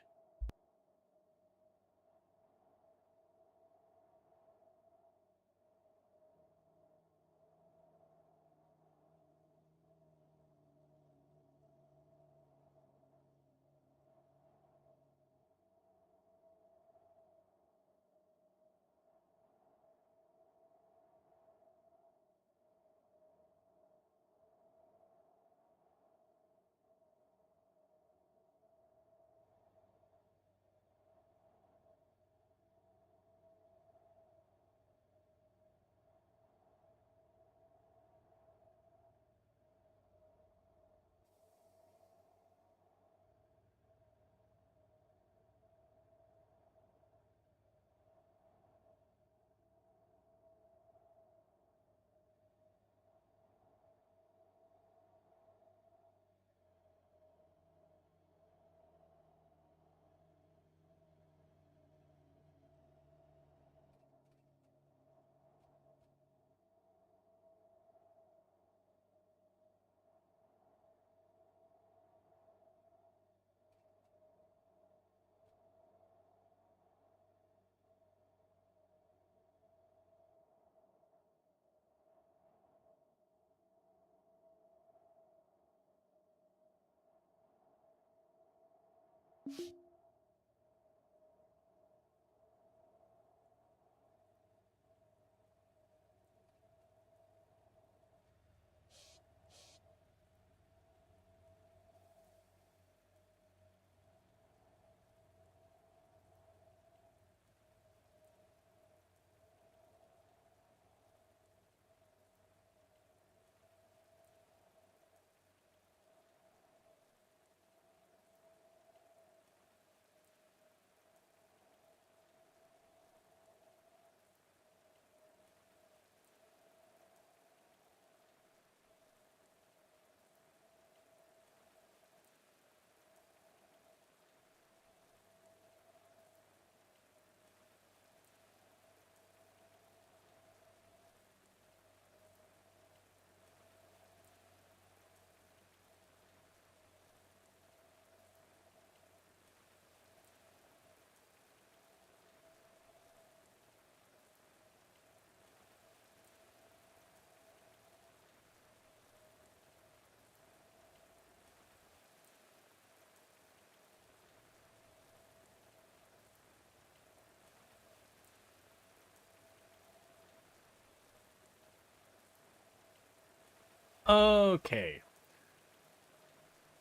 Okay.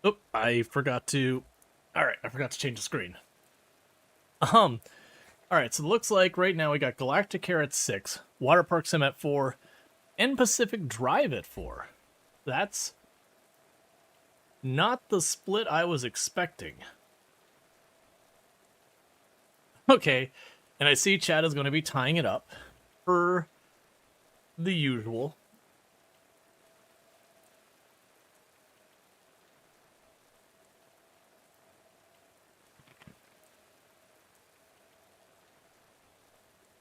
Oh, I forgot to. All right, I forgot to change the screen. All right, so it looks like right now we got Galactic Air at 6, Water Park Sim at 4, and Pacific Drive at 4. That's not the split I was expecting. Okay, and I see Chad is going to be tying it up per the usual.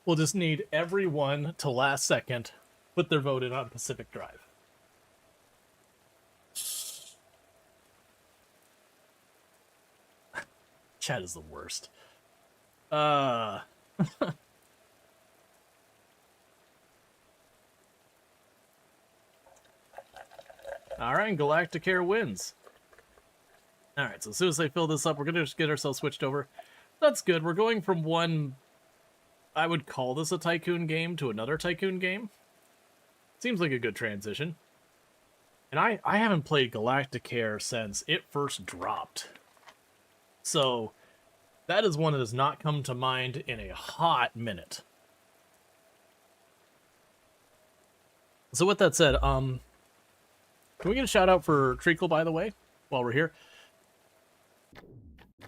We'll just need everyone to last second put their vote in on Pacific Drive. Chat is the worst. Alright, Galacticaire wins. Alright, so as soon as I fill this up, we're gonna just get ourselves switched over. That's good. We're going from one, I would call this a Tycoon game, to another Tycoon game. Seems like a good transition. And I haven't played Galacticaire since it first dropped. So, that is one that has not come to mind in a hot minute. So with that said, can we get a shout out for Treacle, by the way, while we're here?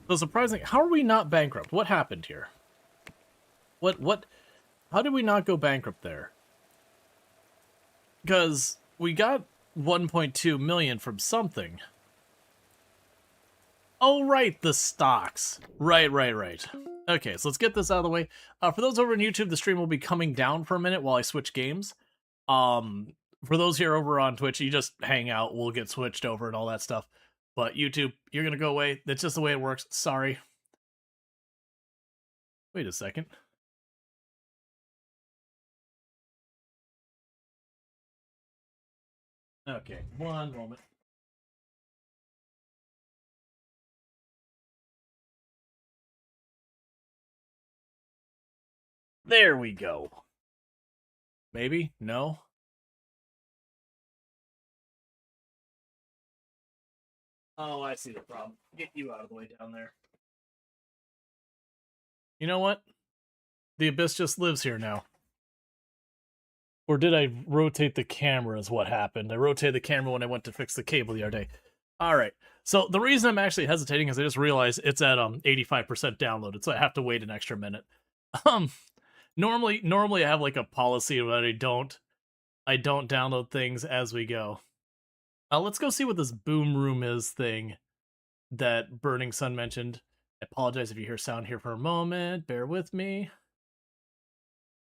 So surprising, how are we not bankrupt? What happened here? How did we not go bankrupt there? Because we got 1.2 million from something. Oh, right, the stocks. Right. Okay, so let's get this out of the way. For those over on YouTube, the stream will be coming down for a minute while I switch games. For those here over on Twitch, you just hang out, we'll get switched over and all that stuff. But YouTube, you're gonna go away. That's just the way it works. Sorry. Wait a second. Okay, one moment. There we go. Maybe? No? Oh, I see the problem. Get you out of the way down there. You know what? The Abyss just lives here now. Or did I rotate the camera is what happened. I rotated the camera when I went to fix the cable the other day. Alright, so the reason I'm actually hesitating is I just realized it's at 85% downloaded, so I have to wait an extra minute. Normally I have like a policy that I don't download things as we go. Let's go see what this boom room is thing that Burning Sun mentioned. I apologize if you hear sound here for a moment. Bear with me.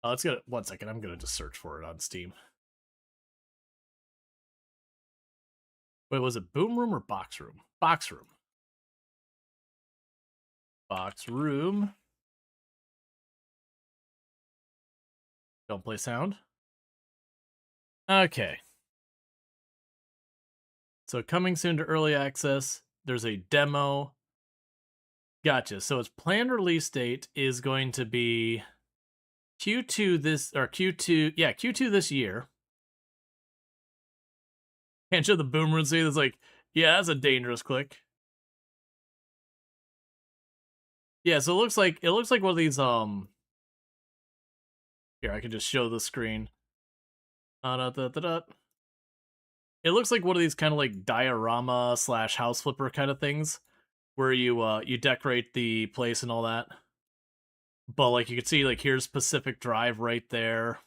Let's get it. 1 second. I'm gonna just search for it on Steam. Wait, was it boom room or box room? Box room. Box room. Don't play sound. Okay. So coming soon to early access. There's a demo. Gotcha. So its planned release date is going to be Q2 this year. Can't show the boom room see that's like, yeah, that's a dangerous click. Yeah, so it looks like one of these here, I can just show the screen. It looks like one of these kind of like diorama / house flipper kind of things, where you decorate the place and all that. But like you can see, like here's Pacific Drive right there.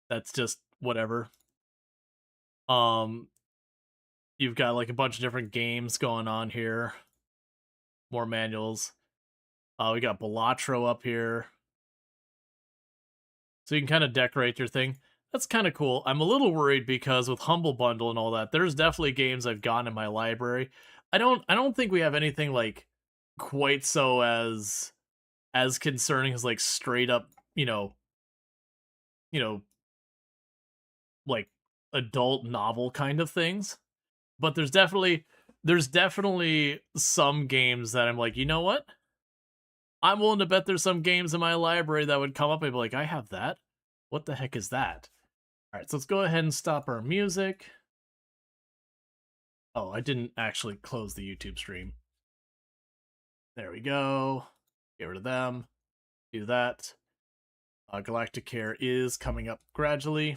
That's just whatever. You've got like a bunch of different games going on here. More manuals. We got Balatro up here. So you can kind of decorate your thing. That's kind of cool. I'm a little worried because with Humble Bundle and all that, there's definitely games I've gotten in my library. I don't think we have anything like quite so as concerning as like straight up, like adult novel kind of things. But there's definitely some games that I'm like, you know what? I'm willing to bet there's some games in my library that would come up and be like, I have that. What the heck is that? All right, so let's go ahead and stop our music. Oh, I didn't actually close the YouTube stream. There we go. Get rid of them. Do that. Galacticaire is coming up gradually.